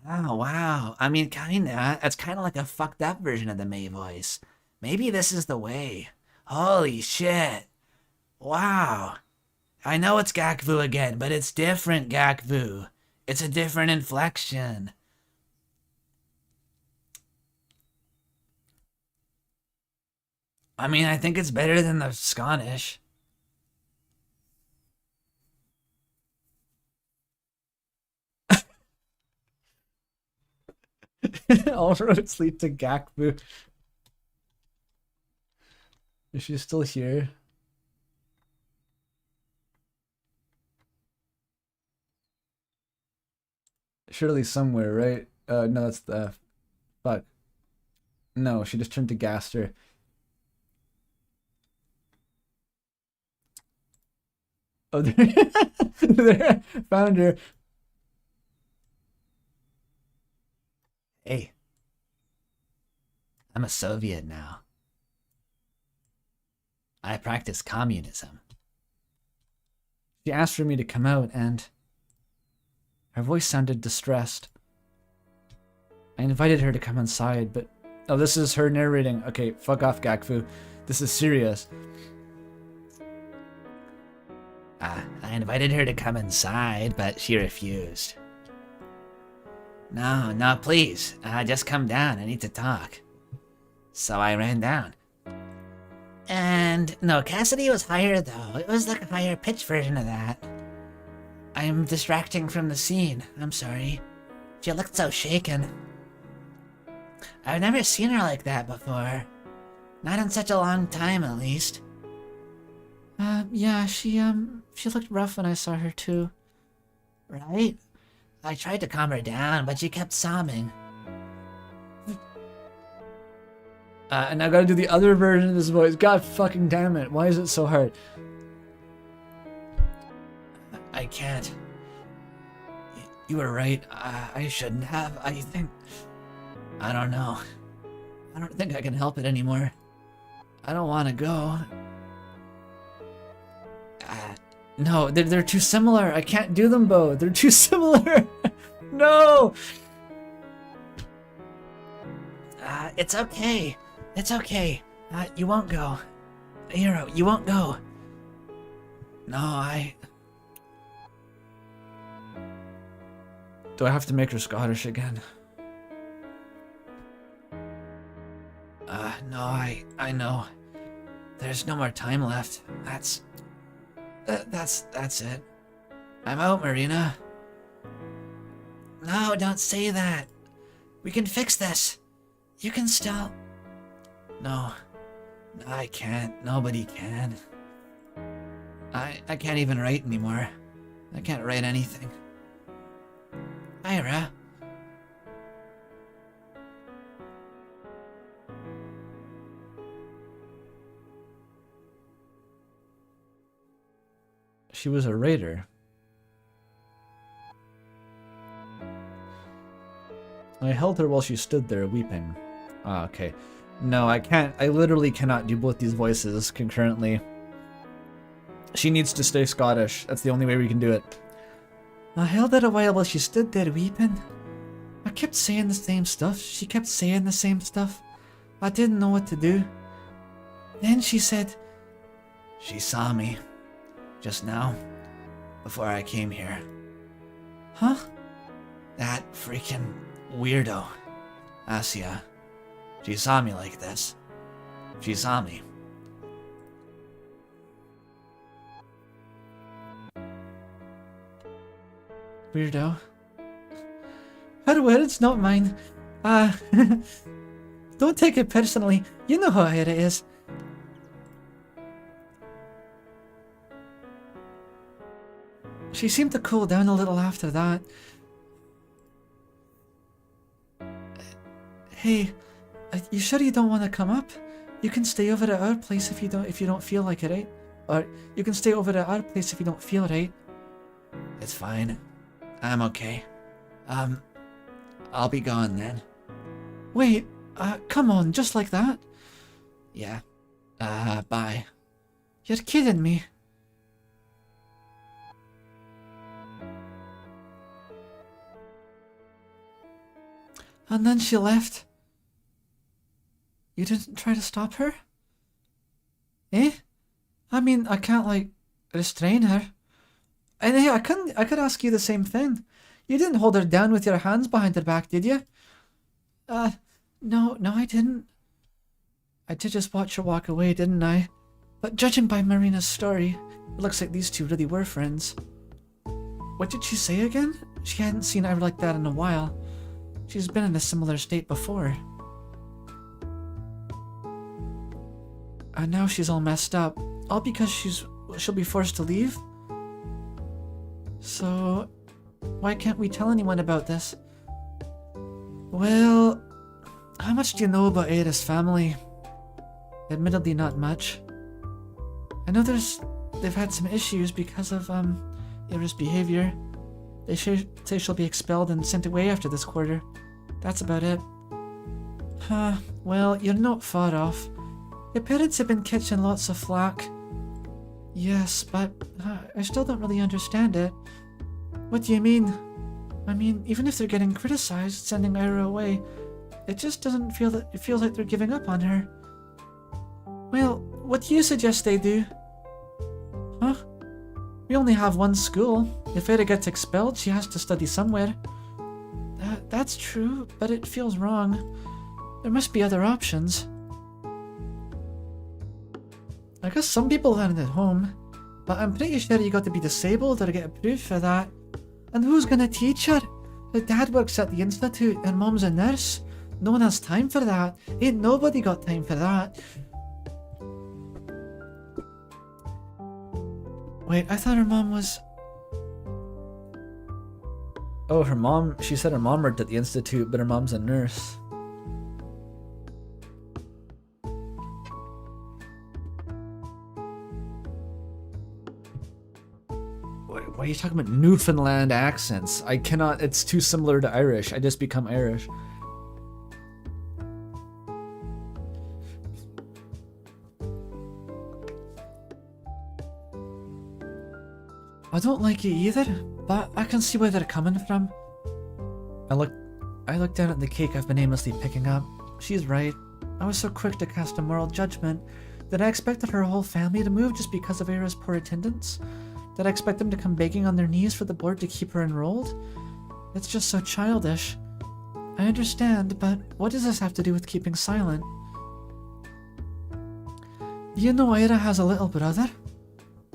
Oh, wow. I mean, kinda. It's kind of like a fucked up version of the May voice. Maybe this is the way. Holy shit. Wow. I know it's Gakvu again, but it's different Gakvu. It's a different inflection. I mean, I think it's better than the Scottish. All roads lead to Gakbu. Is she still here? Surely somewhere, right? No, that's the... Fuck. No, she just turned to Gaster. Oh, there. Found her. Hey. I'm a Soviet now. I practice communism. She asked for me to come out, and her voice sounded distressed. I invited her to come inside, but... Oh, this is her narrating. Okay, fuck off, Gakfu. This is serious. I invited her to come inside, but she refused. No, please. Just come down. I need to talk. So I ran down. And no, Cassidy was higher though. It was like a higher pitch version of that. I'm distracting from the scene. I'm sorry. She looked so shaken. I've never seen her like that before. Not in such a long time, at least. Yeah, she looked rough when I saw her too. Right? I tried to calm her down, but she kept sobbing. And I gotta do the other version of this voice. God fucking damn it. Why is it so hard? I can't. You were right. I shouldn't have. I don't know. I don't think I can help it anymore. I don't want to go. No, they're too similar. I can't do them both. They're too similar. No! It's okay. It's okay. You won't go. Hero, you won't go. No, Do I have to make her Scottish again? No, I know. There's no more time left. That's it. I'm out, Marina. No, don't say that. We can fix this. You can still... No, I can't. Nobody can. I can't even write anymore. I can't write anything. Ira. She was a raider. I held her while she stood there weeping. Ah, okay. No, I can't. I literally cannot do both these voices concurrently. She needs to stay Scottish. That's the only way we can do it. I held it a while she stood there weeping. I kept saying the same stuff. She kept saying the same stuff. I didn't know what to do. Then she said, She saw me just now before I came here. huh? That freaking weirdo, Asia. She saw me like this. She saw me. Weirdo. Her words, not mine. Don't take it personally. You know how it is. She seemed to cool down a little after that. Hey, you sure you don't want to come up? You can stay over at our place if you don't feel like it, right? Or you can stay over at our place if you don't feel right. It's fine. I'm okay. I'll be gone then. Wait, come on, just like that? Yeah. Bye. You're kidding me. And then she left. You didn't try to stop her? Eh? I mean, I can't, like, restrain her. And hey, I could ask you the same thing. You didn't hold her down with your hands behind her back, did you? No, I didn't. I did just watch her walk away, didn't I? But judging by Marina's story, it looks like these two really were friends. What did she say again? She hadn't seen her like that in a while. She's been in a similar state before. And now she's all messed up. All because she'll be forced to leave? So, why can't we tell anyone about this? Well, how much do you know about Aira's family? Admittedly, not much. I know they've had some issues because of Aira's behavior. They say she'll be expelled and sent away after this quarter. That's about it. Well, you're not far off. Your parents have been catching lots of flack. Yes, but I still don't really understand it. What do you mean? I mean, even if they're getting criticized, sending Ira away, it just doesn't feel that it feels like they're giving up on her. Well, what do you suggest they do? Huh? We only have one school. If Ira gets expelled, she has to study somewhere. That's true, but it feels wrong. There must be other options. I guess some people learn at home, but I'm pretty sure you got to be disabled or get approved for that. And who's gonna teach her? Her dad works at the institute and mom's a nurse. No one has time for that. Ain't nobody got time for that. Wait, I thought her mom was... Oh, her mom, she said her mom worked at the institute, but her mom's a nurse. Why are you talking about Newfoundland accents? I cannot, it's too similar to Irish. I just become Irish. I don't like it either, but I can see where they're coming from. I look down at the cake I've been aimlessly picking up. She's right. I was so quick to cast a moral judgment that I expected her whole family to move just because of Aira's poor attendance. Did I expect them to come begging on their knees for the board to keep her enrolled? It's just so childish. I understand, but what does this have to do with keeping silent? Do you know Aira has a little brother?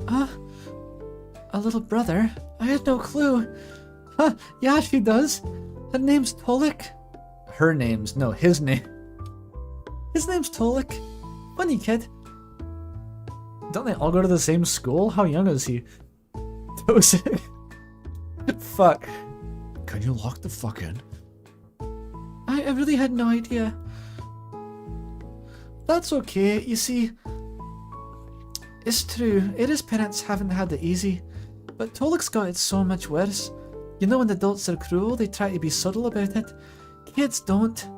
A little brother? I had no clue. Huh, yeah, she does. Her name's Tolik. Her name's, no, his name. His name's Tolik. Funny kid. Don't they all go to the same school? How young is he? Tosik. Fuck. Can you lock the fuck in? I really had no idea. That's okay, you see. It's true, Aira's parents haven't had it easy, but Tolik's got it so much worse. You know when adults are cruel, they try to be subtle about it. Kids don't.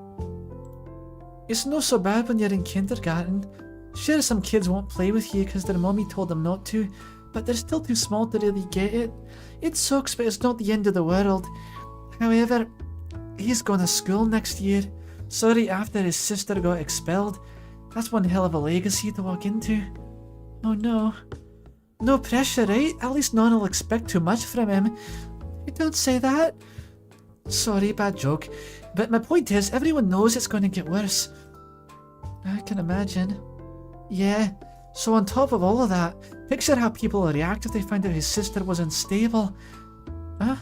It's not so bad when you're in kindergarten. Sure, some kids won't play with you because their mommy told them not to, but they're still too small to really get it. It sucks, but it's not the end of the world. However, he's going to school next year. Sorry, after his sister got expelled. That's one hell of a legacy to walk into. Oh no. No pressure, right? At least no one will expect too much from him. You don't say that. Sorry, bad joke. But my point is, everyone knows it's going to get worse. I can imagine. Yeah, so on top of all of that, picture how people will react if they find out his sister was unstable. Huh?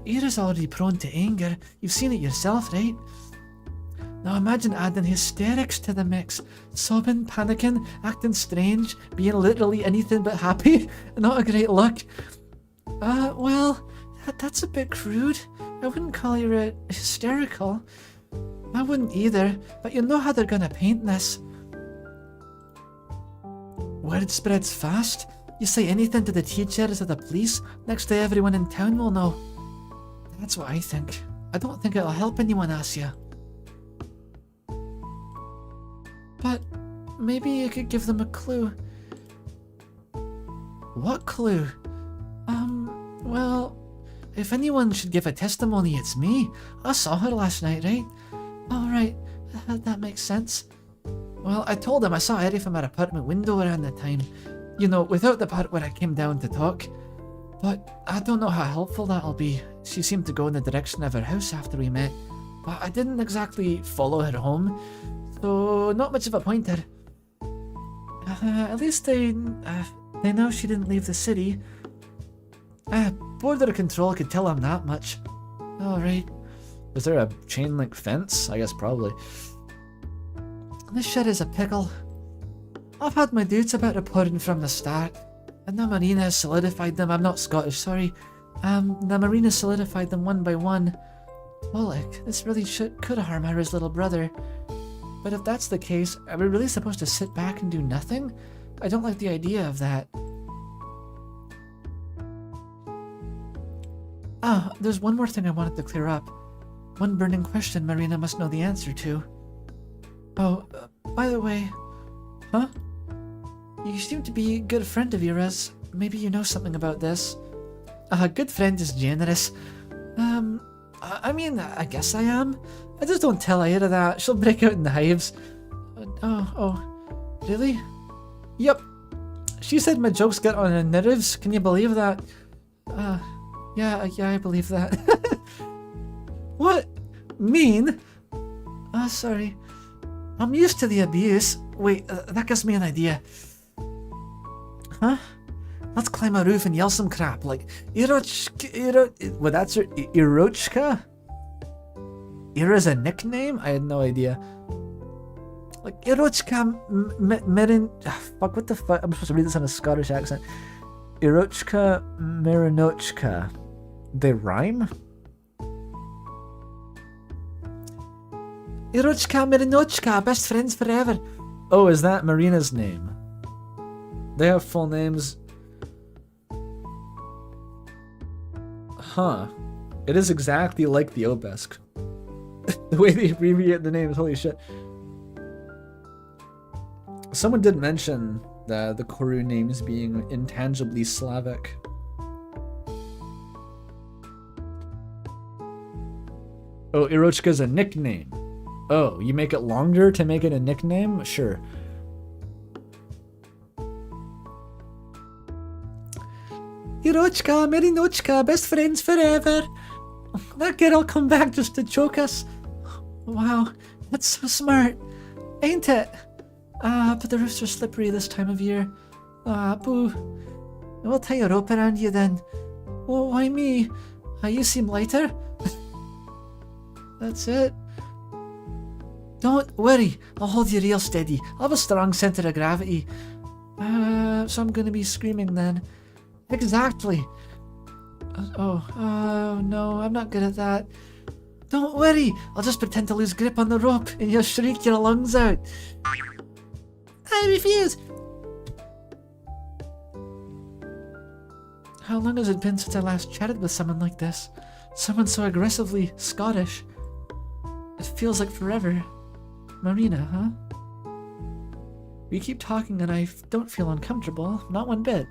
Ira's already prone to anger. You've seen it yourself, right? Now imagine adding hysterics to the mix. Sobbing, panicking, acting strange, being literally anything but happy. Not a great look. Well, that's a bit crude. I wouldn't call Ira hysterical. I wouldn't either, but you know how they're gonna paint this. Word spreads fast. You say anything to the teachers or the police, next day everyone in town will know. That's what I think. I don't think it'll help anyone, Asya. But maybe you could give them a clue. What clue? Well, if anyone should give a testimony, it's me. I saw her last night, right? Oh, right. That makes sense. Well, I told him I saw Eddie from our apartment window around the time. You know, without the part where I came down to talk. But I don't know how helpful that'll be. She seemed to go in the direction of her house after we met. But I didn't exactly follow her home. So, not much of a pointer. At least they know she didn't leave the city. Border control could tell them that much. Alright. Is there a chain link fence? I guess probably. This shit is a pickle. I've had my doubts about reporting from the start. And the Marina has solidified them. I'm not Scottish, sorry. The Marina solidified them one by one. Oleg, this really could harm Ira's little brother. But if that's the case, are we really supposed to sit back and do nothing? I don't like the idea of that. Ah, there's one more thing I wanted to clear up. One burning question Marina must know the answer to. Oh, by the way... Huh? You seem to be a good friend of Ira's. Maybe you know something about this. A good friend is generous. I mean, I guess I am. I just don't tell Ira that. She'll break out in the hives. Oh, really? Yep. She said my jokes get on her nerves. Can you believe that? Yeah, I believe that. What? Mean? Sorry. I'm used to the abuse. Wait, that gives me an idea. Huh? Let's climb a roof and yell some crap, like, well, that's her, Irochka? Ira's a nickname? I had no idea. Like, Irochka Merin... fuck, what the fuck? I'm supposed to read this in a Scottish accent. Irochka Merinochka. They rhyme? Irochka Merinochka, best friends forever. Oh, is that Marina's name? They have full names. Huh. It is exactly like the Obesk. The way they abbreviate the names, holy shit. Someone did mention the Koru names being intangibly Slavic. Oh, Irochka's a nickname. Oh, you make it longer to make it a nickname? Sure. Irochka, Merinochka, best friends forever. That girl'll come back just to choke us. Wow, that's so smart, ain't it? But the roofs are slippery this time of year. Boo. We'll tie a rope around you then. Oh, why me? You seem lighter. That's it. Don't worry, I'll hold you real steady. I'll have a strong center of gravity. So I'm gonna be screaming then. Exactly. Oh no, I'm not good at that. Don't worry, I'll just pretend to lose grip on the rope and you'll shriek your lungs out. I refuse. How long has it been since I last chatted with someone like this? Someone so aggressively Scottish. It feels like forever. Marina, huh? We keep talking and I don't feel uncomfortable, not one bit.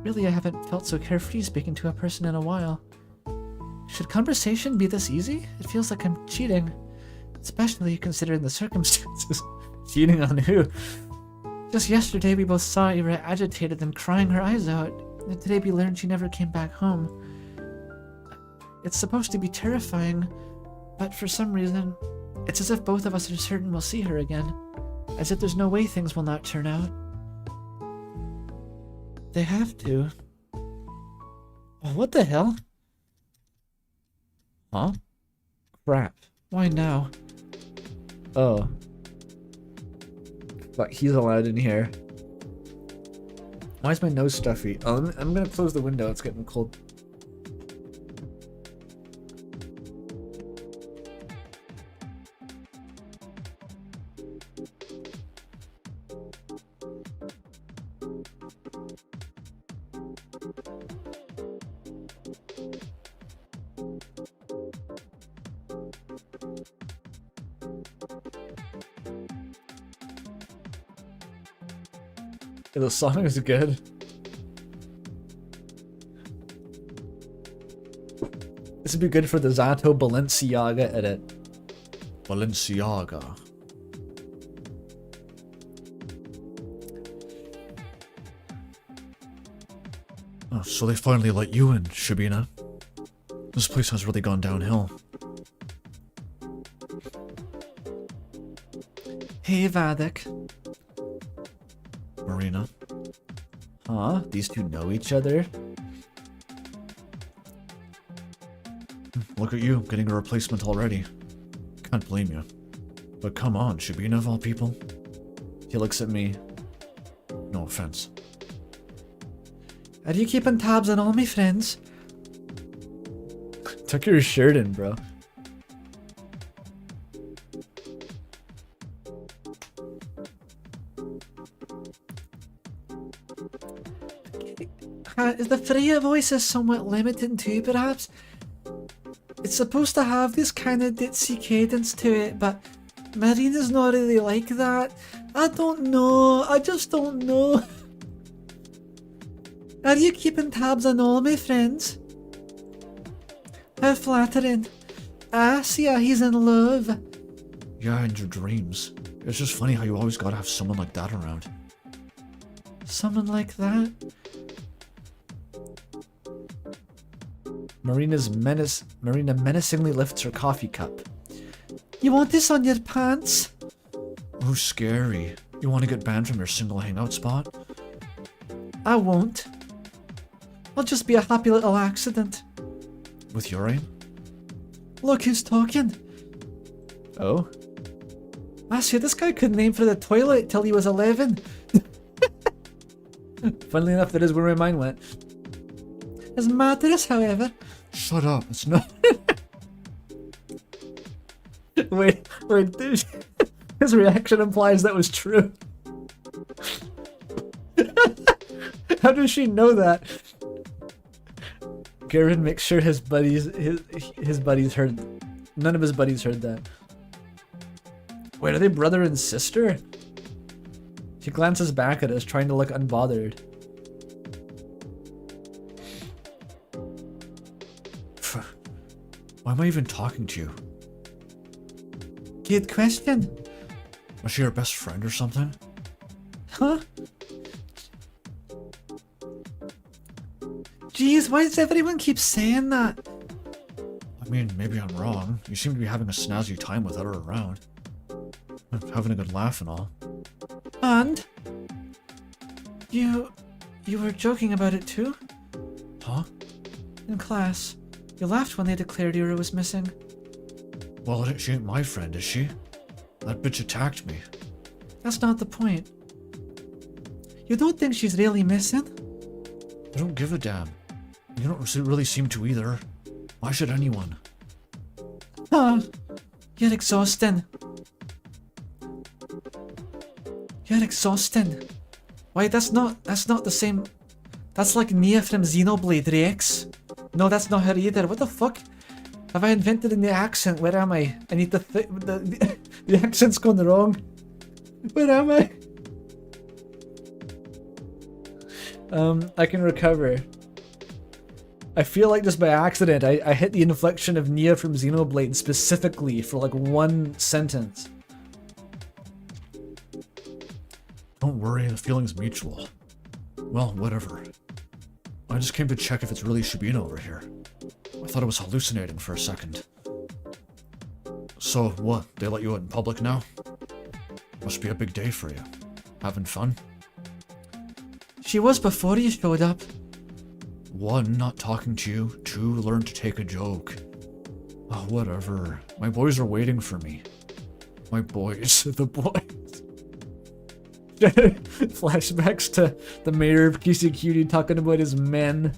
Really, I haven't felt so carefree speaking to a person in a while. Should conversation be this easy? It feels like I'm cheating. Especially considering the circumstances. Cheating on who? Just yesterday we both saw Ira agitated and crying her eyes out. And today we learned she never came back home. It's supposed to be terrifying, but for some reason, it's as if both of us are certain we'll see her again. As if there's no way things will not turn out. They have to. Oh, what the hell? Huh? Crap. Why now? Oh. But he's allowed in here. Why is my nose stuffy? Oh, I'm gonna close the window. It's getting cold. The song is good. This would be good for the Z.A.T.O Balenciaga edit. Balenciaga. Oh, so they finally let you in, Shabina. This place has really gone downhill. Hey, Vadik. Marina. Huh? These two know each other? Look at you, getting a replacement already. Can't blame you. But come on, Shabina of all people. He looks at me. No offense. Are you keeping tabs on all my friends? Tuck your shirt in, bro. Is the Freya voice is somewhat limited too, perhaps? It's supposed to have this kind of ditzy cadence to it, but Marina's not really like that. I don't know. I just don't know. Are you keeping tabs on all my friends? How flattering. Asia, he's in love. Yeah, in your dreams. It's just funny how you always gotta have someone like that around. Someone like that? Marina menacingly lifts her coffee cup. You want this on your pants? Oh, scary. You want to get banned from your single hangout spot? I won't. I'll just be a happy little accident. With your aim? Look who's talking. Oh? Asia, this guy couldn't aim for the toilet till he was 11. Funnily enough, that is where my mind went. His mattress, however. Shut up, it's not. Wait, dude. His reaction implies that was true. How does she know that? Garen makes sure his buddies heard. None of his buddies heard that. Wait, are they brother and sister? She glances back at us, trying to look unbothered. Why am I even talking to you? Good question. Was she your best friend or something? Huh? Jeez, why does everyone keep saying that? I mean, maybe I'm wrong. You seem to be having a snazzy time with her around. Having a good laugh and all. And? You were joking about it too? Huh? In class. You laughed when they declared Ira was missing. Well, she ain't my friend, is she? That bitch attacked me. That's not the point. You don't think she's really missing? I don't give a damn. You don't really seem to either. Why should anyone? Huh. You're exhausting. You're exhausting. Why, that's not the same. That's like Nia from Xenoblade Rex. No, that's not her either. What the fuck? Have I invented a new accent? Where am I? I need the The accent's gone wrong. Where am I? I can recover. I feel like just by accident, I hit the inflection of Nia from Xenoblade specifically for like one sentence. Don't worry, the feeling's mutual. Well, whatever. I just came to check if it's really Shibina over here. I thought I was hallucinating for a second. So, what? They let you out in public now? Must be a big day for you. Having fun? She was before you showed up. One, not talking to you. Two, learn to take a joke. Oh, whatever. My boys are waiting for me. My boys. The boys. Flashbacks to the mayor of Kishikyuri talking about his men.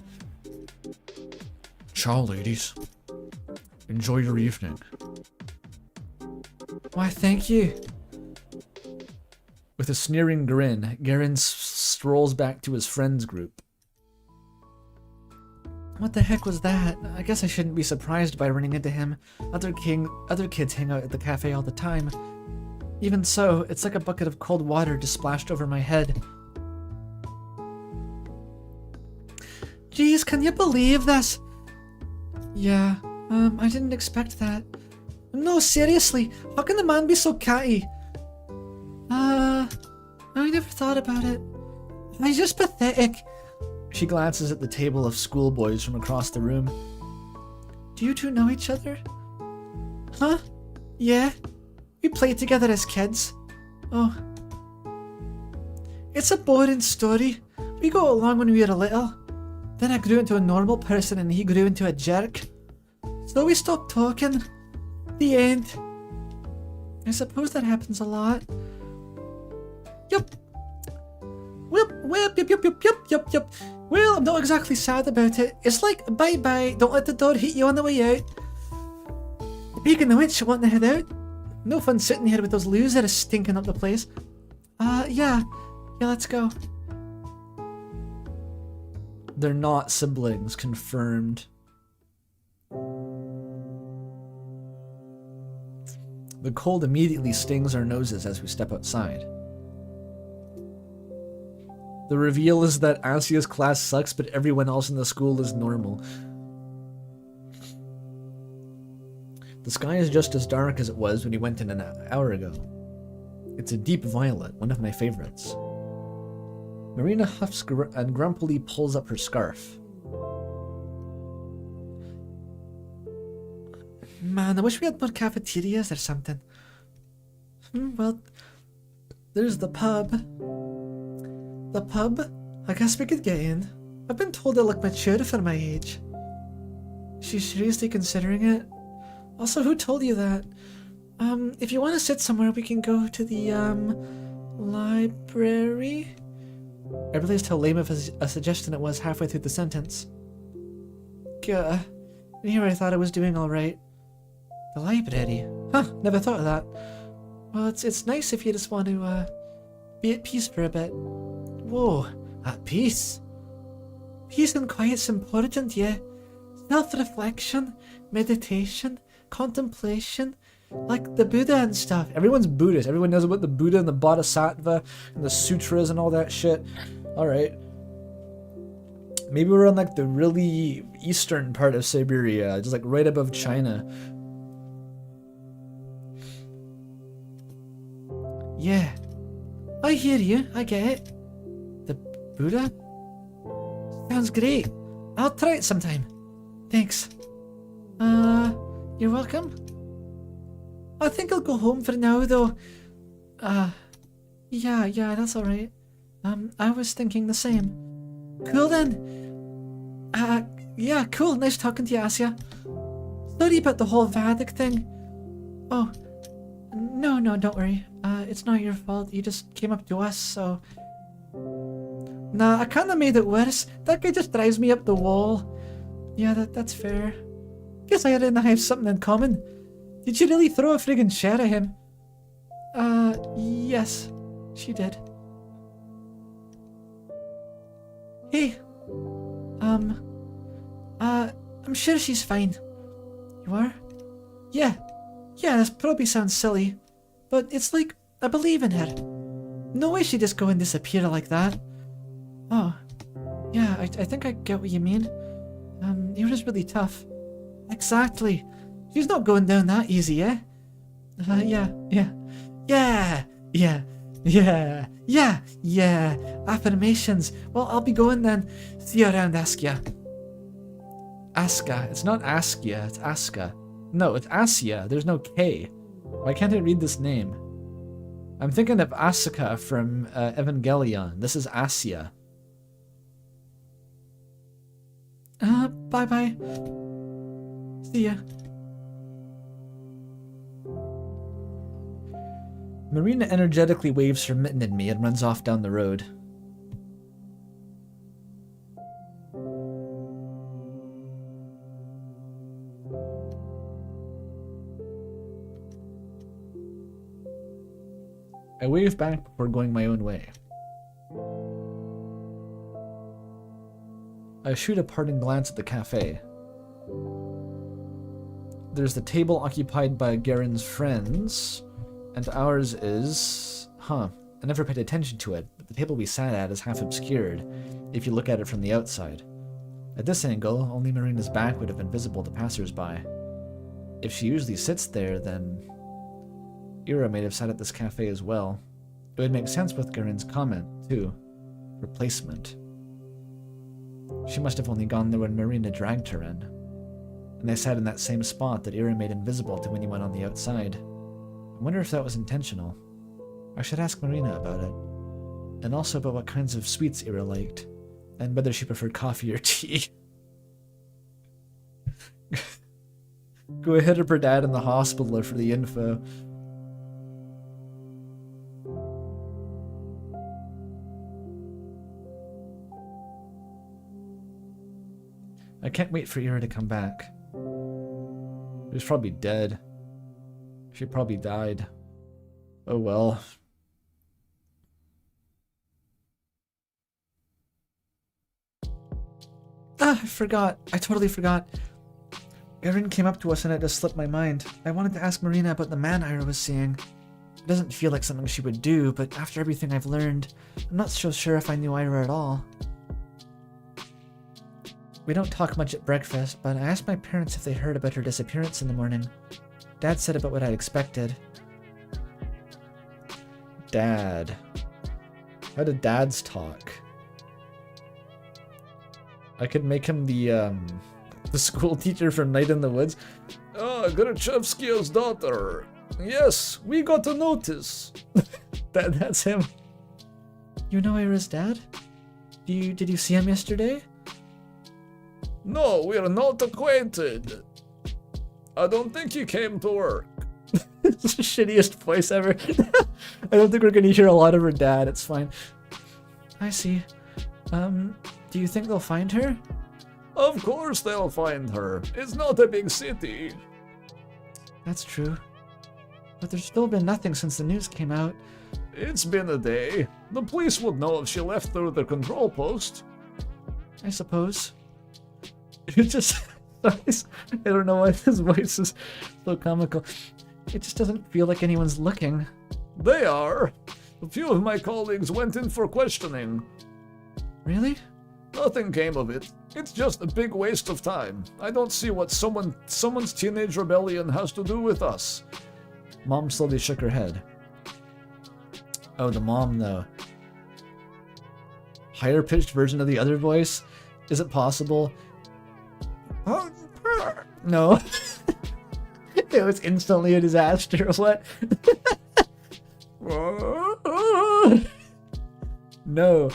Ciao, ladies. Enjoy your evening. Why, thank you. With a sneering grin, Garen strolls back to his friends group. What the heck was that? I guess I shouldn't be surprised by running into him. Other kids hang out at the cafe all the time. Even so, it's like a bucket of cold water just splashed over my head. Jeez, can you believe this? Yeah, I didn't expect that. No, seriously, how can the man be so catty? I never thought about it. He's just pathetic. She glances at the table of schoolboys from across the room. Do you two know each other? Huh? Yeah. We played together as kids. Oh. It's a boring story. We got along when we were little. Then I grew into a normal person and he grew into a jerk. So we stopped talking. The end. I suppose that happens a lot. Yup. Yup. Well, I'm not exactly sad about it. It's like, bye-bye, don't let the door hit you on the way out. The Pig and the Witch want to head out. No fun sitting here with those losers stinking up the place. Yeah, let's go. They're not siblings, confirmed. The cold immediately stings our noses as we step outside. The reveal is that Asia's class sucks, but everyone else in the school is normal. The sky is just as dark as it was when we went in an hour ago. It's a deep violet, one of my favorites. Marina huffs and grumpily pulls up her scarf. Man, I wish we had more cafeterias or something. Well, there's the pub. The pub? I guess we could get in. I've been told I look mature for my age. She's seriously considering it? Also, who told you that? If you want to sit somewhere, we can go to the, library? I realized how lame of a suggestion it was halfway through the sentence. Gah. And here I thought I was doing alright. The library? Huh, never thought of that. Well, it's nice if you just want to, be at peace for a bit. Whoa, at peace? Peace and quiet's important, yeah. Self-reflection, meditation, contemplation, like the Buddha and stuff. Everyone's Buddhist. Everyone knows about the Buddha and the Bodhisattva and the sutras and all that shit. Alright. Maybe we're on like the really eastern part of Siberia, just like right above China. Yeah. I hear you, I get it. The Buddha? Sounds great. I'll try it sometime. Thanks. You're welcome. I think I'll go home for now though. Yeah, that's alright. I was thinking the same. Cool then. Yeah, cool. Nice talking to you, Asia. Sorry about the whole Vadik thing. Oh, no, don't worry. It's not your fault. You just came up to us, so... Nah, I kinda made it worse. That guy just drives me up the wall. Yeah, that's fair. Guess I and I have something in common. Did you really throw a friggin' chair at him? Yes, she did. Hey. I'm sure she's fine. You are? Yeah, this probably sounds silly. But it's like, I believe in her. No way she'd just go and disappear like that. Oh, yeah, I think I get what you mean. You're just really tough. Exactly. She's not going down that easy, eh? Yeah. Affirmations. Well, I'll be going then. See you around, Askia. Aska. It's not Askia, it's Aska. No, it's Asya. There's no K. Why can't I read this name? I'm thinking of Asuka from Evangelion. This is Asya. Bye-bye. See ya. Marina energetically waves her mitten at me and runs off down the road. I wave back before going my own way. I shoot a parting glance at the cafe. There's the table occupied by Garen's friends, and ours is... I never paid attention to it, but the table we sat at is half obscured, if you look at it from the outside. At this angle, only Marina's back would have been visible to passers-by. If she usually sits there, then... Ira may have sat at this cafe as well. It would make sense with Garen's comment, too. Replacement. She must have only gone there when Marina dragged her in. And they sat in that same spot that Ira made invisible to anyone on the outside. I wonder if that was intentional. I should ask Marina about it. And also about what kinds of sweets Ira liked. And whether she preferred coffee or tea. Go ahead of her dad in the hospital for the info. I can't wait for Ira to come back. She's probably dead. She probably died. Oh well. I forgot. I totally forgot. Garen came up to us and it just slipped my mind. I wanted to ask Marina about the man Ira was seeing. It doesn't feel like something she would do, but after everything I've learned, I'm not so sure if I knew Ira at all. We don't talk much at breakfast, but I asked my parents if they heard about her disappearance in the morning. Dad said about what I'd expected. Dad. How do dads talk? I could make him the school teacher from Night in the Woods. Oh, Gorachevski's daughter. Yes, we got a notice. That's him. You know Ira's dad? Did you see him yesterday? No, we're not acquainted. I don't think he came to work. It's the shittiest voice ever. I don't think we're gonna hear a lot of her dad. It's fine. I see. Do you think they'll find her? Of course they'll find her. It's not a big city. That's true. But there's still been nothing since the news came out. It's been a day. The police would know if she left through the control post. I suppose. It just... I don't know why his voice is so comical. It just doesn't feel like anyone's looking. They are. A few of my colleagues went in for questioning. Really? Nothing came of it. It's just a big waste of time. I don't see what someone's teenage rebellion has to do with us. Mom slowly shook her head. Oh, the mom, though. Higher pitched version of the other voice? Is it possible? No. It was instantly a disaster. What? No.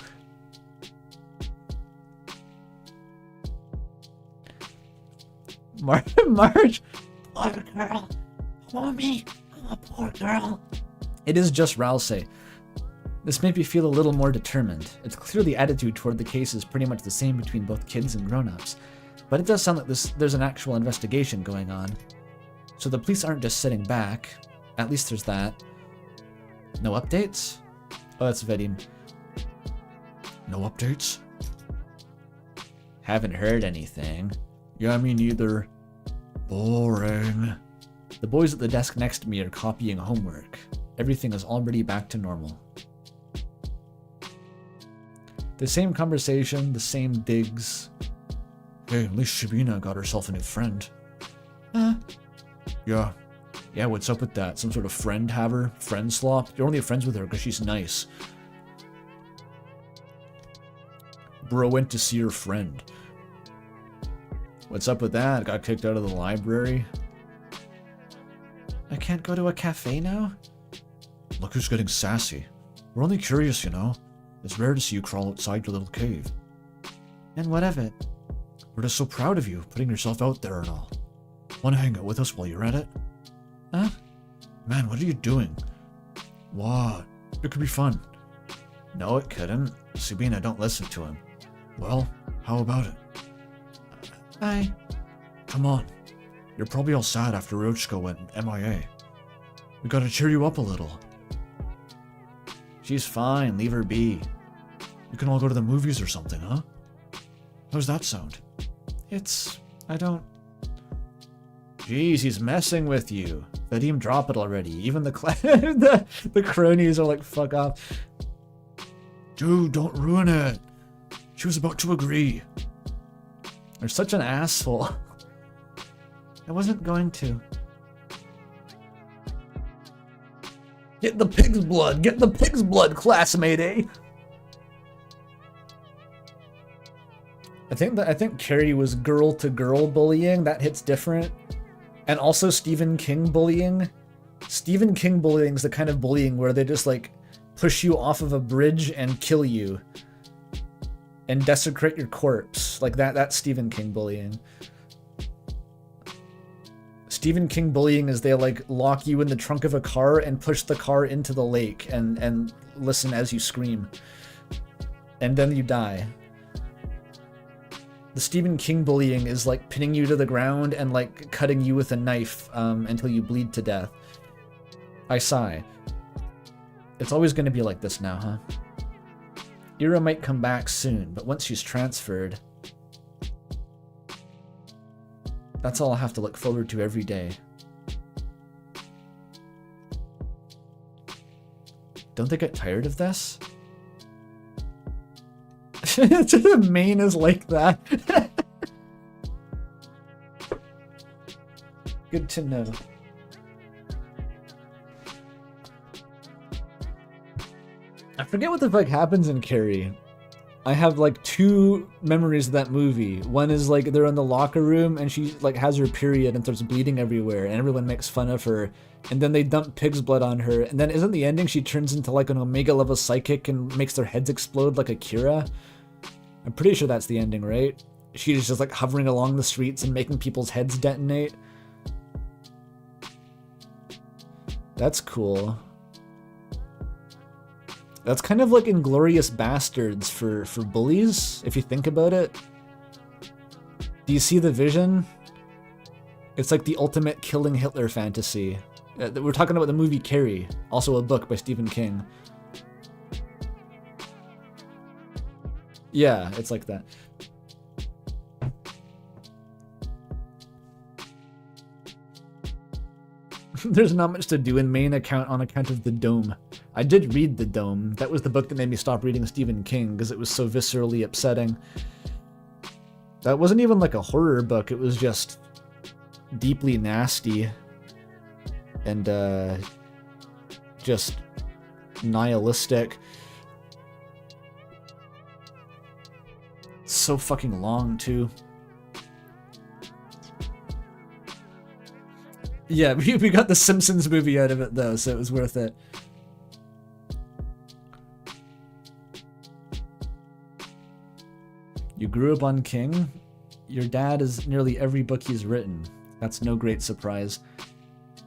Marge. Poor girl. Poor me. I'm a poor girl. It is just Ralsei. This made me feel a little more determined. It's clear the attitude toward the case is pretty much the same between both kids and grown-ups. But it does sound like there's an actual investigation going on. So the police aren't just sitting back. At least there's that. No updates? Oh, that's Vedim. No updates? Haven't heard anything. Yeah, me neither. Boring. The boys at the desk next to me are copying homework. Everything is already back to normal. The same conversation, the same digs. Hey, at least Shabina got herself a new friend. Huh? Yeah. Yeah, what's up with that? Some sort of friend haver? Friend slop? You're only friends with her because she's nice. Bro went to see her friend. What's up with that? Got kicked out of the library? I can't go to a cafe now? Look who's getting sassy. We're only curious, you know. It's rare to see you crawl outside your little cave. And what of it? We're just so proud of you, putting yourself out there and all. Wanna hang out with us while you're at it? Huh? Man, what are you doing? What? It could be fun. No, it couldn't. Sabina, don't listen to him. Well, how about it? I... Come on. You're probably all sad after Rochko went MIA. We gotta cheer you up a little. She's fine, leave her be. We can all go to the movies or something, huh? How's that sound? I don't... Jeez, he's messing with you. Vadim, drop it already. Even the the cronies are like, fuck off. Dude, don't ruin it. She was about to agree. You're such an asshole. I wasn't going to. Get the pig's blood! Get the pig's blood, classmate, eh? I think Carrie was girl-to-girl bullying. That hits different. And also Stephen King bullying. Stephen King bullying is the kind of bullying where they just, like, push you off of a bridge and kill you. And desecrate your corpse. Like, that's Stephen King bullying. Stephen King bullying is they, like, lock you in the trunk of a car and push the car into the lake and listen as you scream. And then you die. The Stephen King bullying is like pinning you to the ground and like cutting you with a knife until you bleed to death. I sigh. It's always going to be like this now, huh? Ira might come back soon, but once she's transferred, that's all I'll have to look forward to every day. Don't they get tired of this? The main is like that. Good to know. I forget what the fuck happens in Carrie. I have like two memories of that movie. One is like they're in the locker room and she like has her period and starts bleeding everywhere and everyone makes fun of her. And then they dump pig's blood on her. And then isn't the ending she turns into like an Omega level psychic and makes their heads explode like Akira? I'm pretty sure that's the ending, right? She's just like hovering along the streets and making people's heads detonate. That's cool. That's kind of like Inglourious Bastards for bullies, if you think about it. Do you see the vision? It's like the ultimate killing Hitler fantasy. We're talking about the movie Carrie, also a book by Stephen King. Yeah, it's like that. There's not much to do in main account on account of The Dome. I did read The Dome. That was the book that made me stop reading Stephen King because it was so viscerally upsetting. That wasn't even like a horror book. It was just deeply nasty and just nihilistic. So fucking long too. Yeah, we got the Simpsons movie out of it though, so it was worth it. You grew up on King? Your dad is nearly every book he's written. That's no great surprise.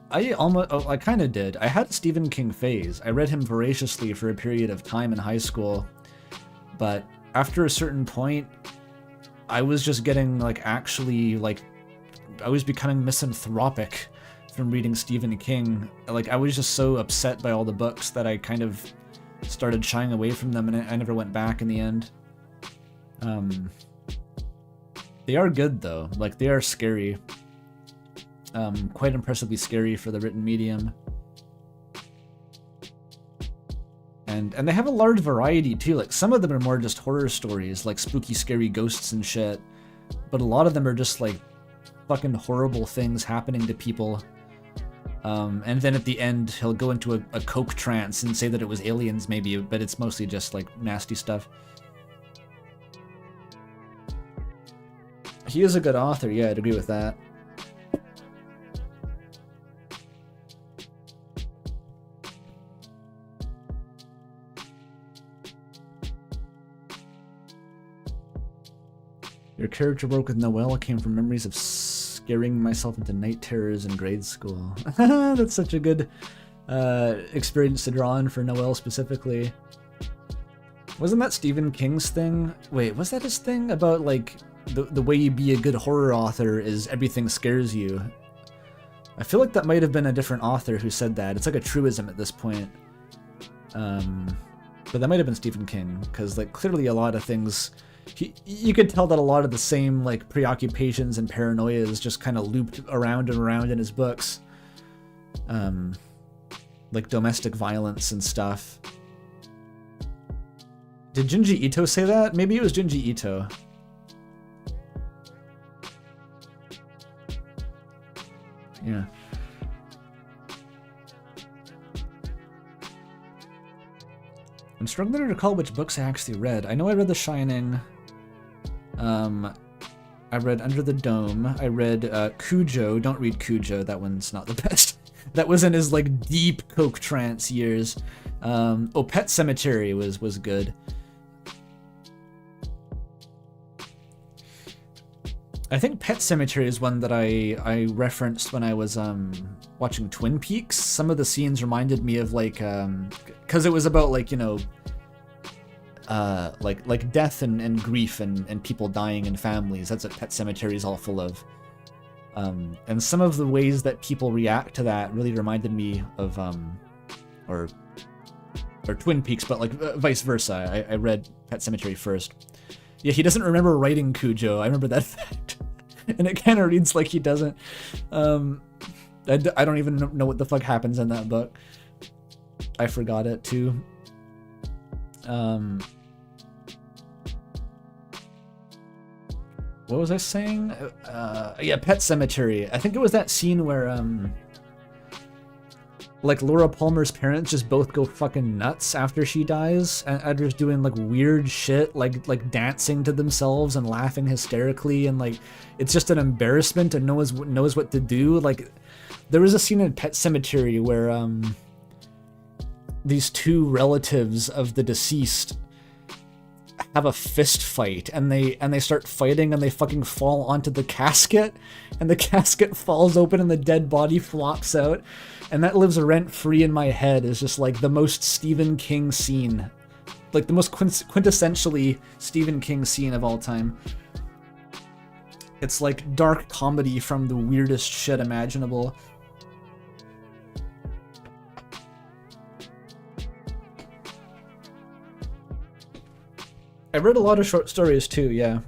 I kind of did. I had a Stephen King phase. I read him voraciously for a period of time in high school, but after a certain point, I was just getting like actually like I was becoming misanthropic from reading Stephen King. Like I was just so upset by all the books that I kind of started shying away from them, and I never went back in the end. They are good though. Like they are scary. Quite impressively scary for the written medium. And they have a large variety too. Like some of them are more just horror stories, like spooky, scary ghosts and shit. But a lot of them are just like fucking horrible things happening to people. And then at the end, he'll go into a coke trance and say that it was aliens maybe, but it's mostly just like nasty stuff. He is a good author, yeah, I'd agree with that. Your character work with Noelle came from memories of scaring myself into night terrors in grade school. That's such a good experience to draw on for Noelle specifically. Wasn't that Stephen King's thing? Wait, was that his thing about like the way you be a good horror author is everything scares you? I feel like that might have been a different author who said that. It's like a truism at this point. But that might have been Stephen King, because like clearly a lot of things, you could tell that a lot of the same like preoccupations and paranoias just kind of looped around and around in his books. Like domestic violence and stuff. Did Junji Ito say that? Maybe it was Junji Ito. Yeah. I'm struggling to recall which books I actually read. I know I read The Shining. I read Under the Dome. I read Cujo. Don't read Cujo. That one's not the best. That was in his like deep coke trance years. Oh, Pet Sematary was good. I think Pet Sematary is one that I referenced when I was watching Twin Peaks. Some of the scenes reminded me of like because it was about like, you know, like death and grief and people dying in families. That's what Pet Sematary is all full of. And some of the ways that people react to that really reminded me of or Twin Peaks, but like vice versa. I read Pet Sematary first. Yeah, he doesn't remember writing Cujo. I remember that fact. And it kind of reads like he doesn't. I don't even know what the fuck happens in that book. I forgot it too. What was I saying? Yeah, Pet Sematary. I think it was that scene where like Laura Palmer's parents just both go fucking nuts after she dies, and are just doing like weird shit, like dancing to themselves and laughing hysterically, and like it's just an embarrassment and knows what to do. Like there was a scene in Pet Sematary where these two relatives of the deceased have a fist fight, and they start fighting, and they fucking fall onto the casket, and the casket falls open and the dead body flops out, and that lives rent free in my head as just like the most Stephen King scene, like the most quintessentially Stephen King scene of all time. It's like dark comedy from the weirdest shit imaginable. I read a lot of short stories too, yeah.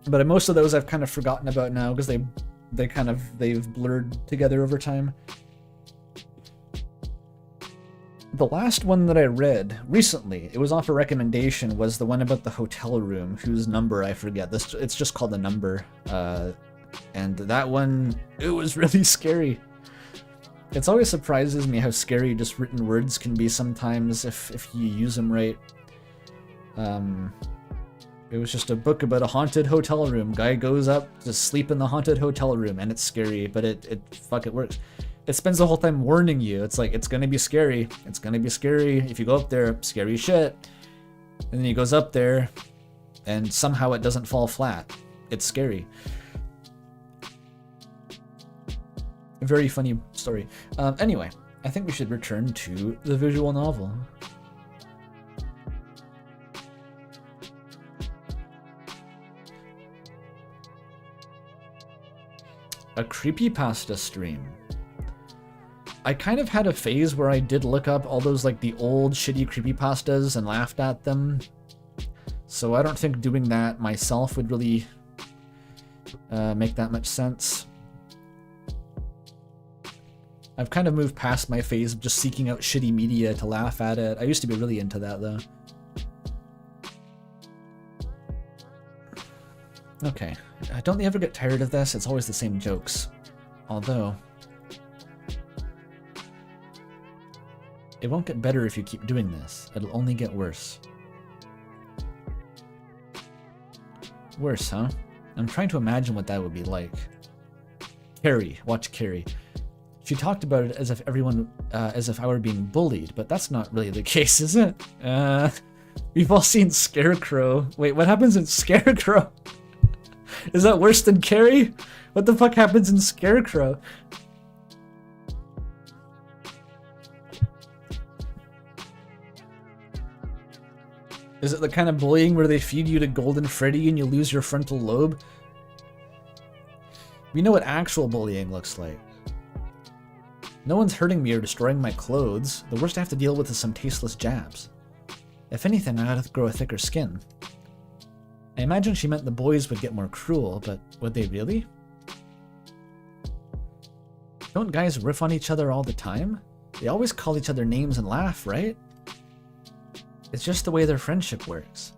But most of those I've kind of forgotten about now because they've blurred together over time. The last one that I read recently, it was off a recommendation, was the one about the hotel room, whose number I forget. It's just called The Number. And that one, it was really scary. It always surprises me how scary just written words can be sometimes if you use them right. It was just a book about a haunted hotel room. Guy goes up to sleep in the haunted hotel room, and it's scary, but it works. It spends the whole time warning you. It's like, it's gonna be scary. It's gonna be scary. If you go up there, scary shit. And then he goes up there, and somehow it doesn't fall flat. It's scary. A very funny story. Anyway, I think we should return to the visual novel. A creepypasta stream. I kind of had a phase where I did look up all those like the old shitty creepypastas and laughed at them. So I don't think doing that myself would really make that much sense. I've kind of moved past my phase of just seeking out shitty media to laugh at it. I used to be really into that, though. Okay. Don't they ever get tired of this? It's always the same jokes. Although... it won't get better if you keep doing this. It'll only get worse. Worse, huh? I'm trying to imagine what that would be like. Carrie. Watch Carrie. She talked about it as if as if I were being bullied, but that's not really the case, is it? We've all seen Scarecrow. Wait, what happens in Scarecrow? Is that worse than Carrie? What the fuck happens in Scarecrow? Is it the kind of bullying where they feed you to Golden Freddy and you lose your frontal lobe? We know what actual bullying looks like. No one's hurting me or destroying my clothes. The worst I have to deal with is some tasteless jabs. If anything, I ought to grow a thicker skin. I imagine she meant the boys would get more cruel, but would they really? Don't guys riff on each other all the time? They always call each other names and laugh, right? It's just the way their friendship works.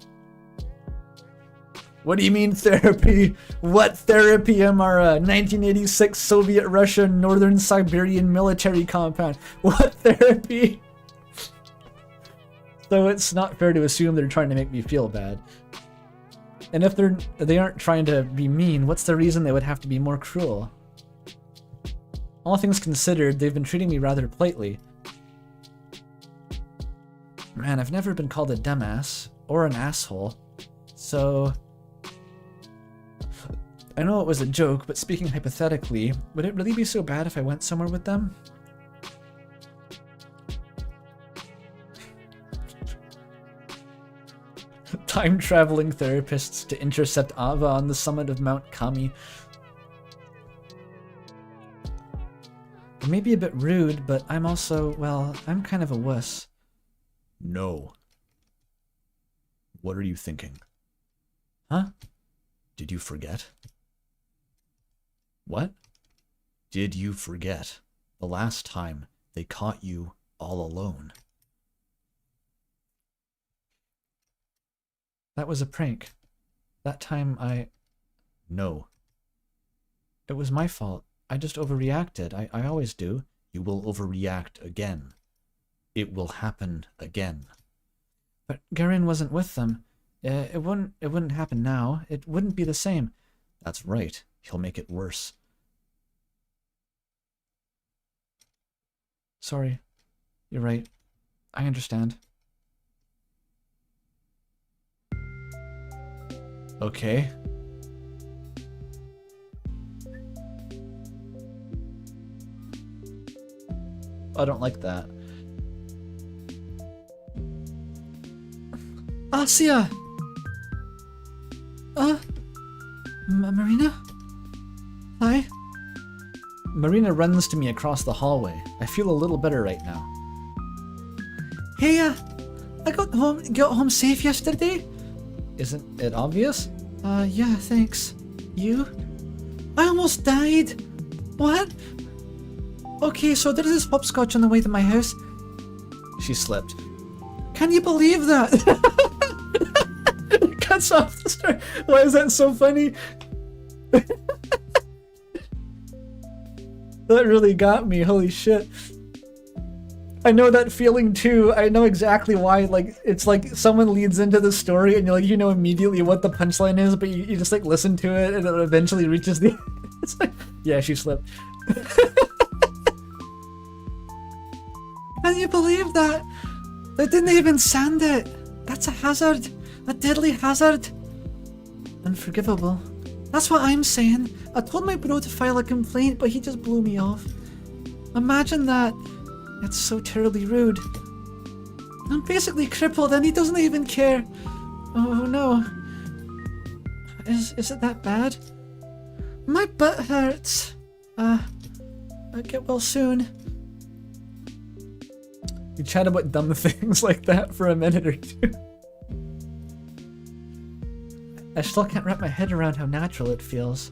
What do you mean therapy? What therapy, Amara? 1986 Soviet Russia Northern Siberian military compound. What therapy? So it's not fair to assume they're trying to make me feel bad. And if they aren't trying to be mean, what's the reason they would have to be more cruel? All things considered, they've been treating me rather politely. Man, I've never been called a dumbass or an asshole, so... I know it was a joke, but speaking hypothetically, would it really be so bad if I went somewhere with them? Time-traveling therapists to intercept Ava on the summit of Mount Kami. It may be a bit rude, but I'm also, well, I'm kind of a wuss. No. What are you thinking? Huh? Did you forget? What? Did you forget the last time they caught you all alone? That was a prank. That time No. It was my fault. I just overreacted. I always do. You will overreact again. It will happen again. But Garin wasn't with them. It wouldn't happen now. It wouldn't be the same. That's right. He'll make it worse. Sorry. You're right. I understand. Okay. I don't like that. Asya! Marina? Hi? Marina runs to me across the hallway. I feel a little better right now. Hey, I got home safe yesterday. Isn't it obvious? Yeah, thanks. You? I almost died. What? Okay, so there's this hopscotch on the way to my house. She slipped. Can you believe that? Cuts off the story. Why is that so funny? That really got me, holy shit. I know that feeling too. I know exactly why. Like, it's like someone leads into the story and you're like, you know immediately what the punchline is, but you just like listen to it and it eventually reaches the... It's like, yeah, she slipped. Can you believe that? They didn't even sand it. That's a hazard. A deadly hazard. Unforgivable. That's what I'm saying. I told my bro to file a complaint, but he just blew me off. Imagine that. It's so terribly rude. I'm basically crippled and he doesn't even care. Oh no. Is it that bad? My butt hurts. I'll get well soon. We chat about dumb things like that for a minute or two. I still can't wrap my head around how natural it feels.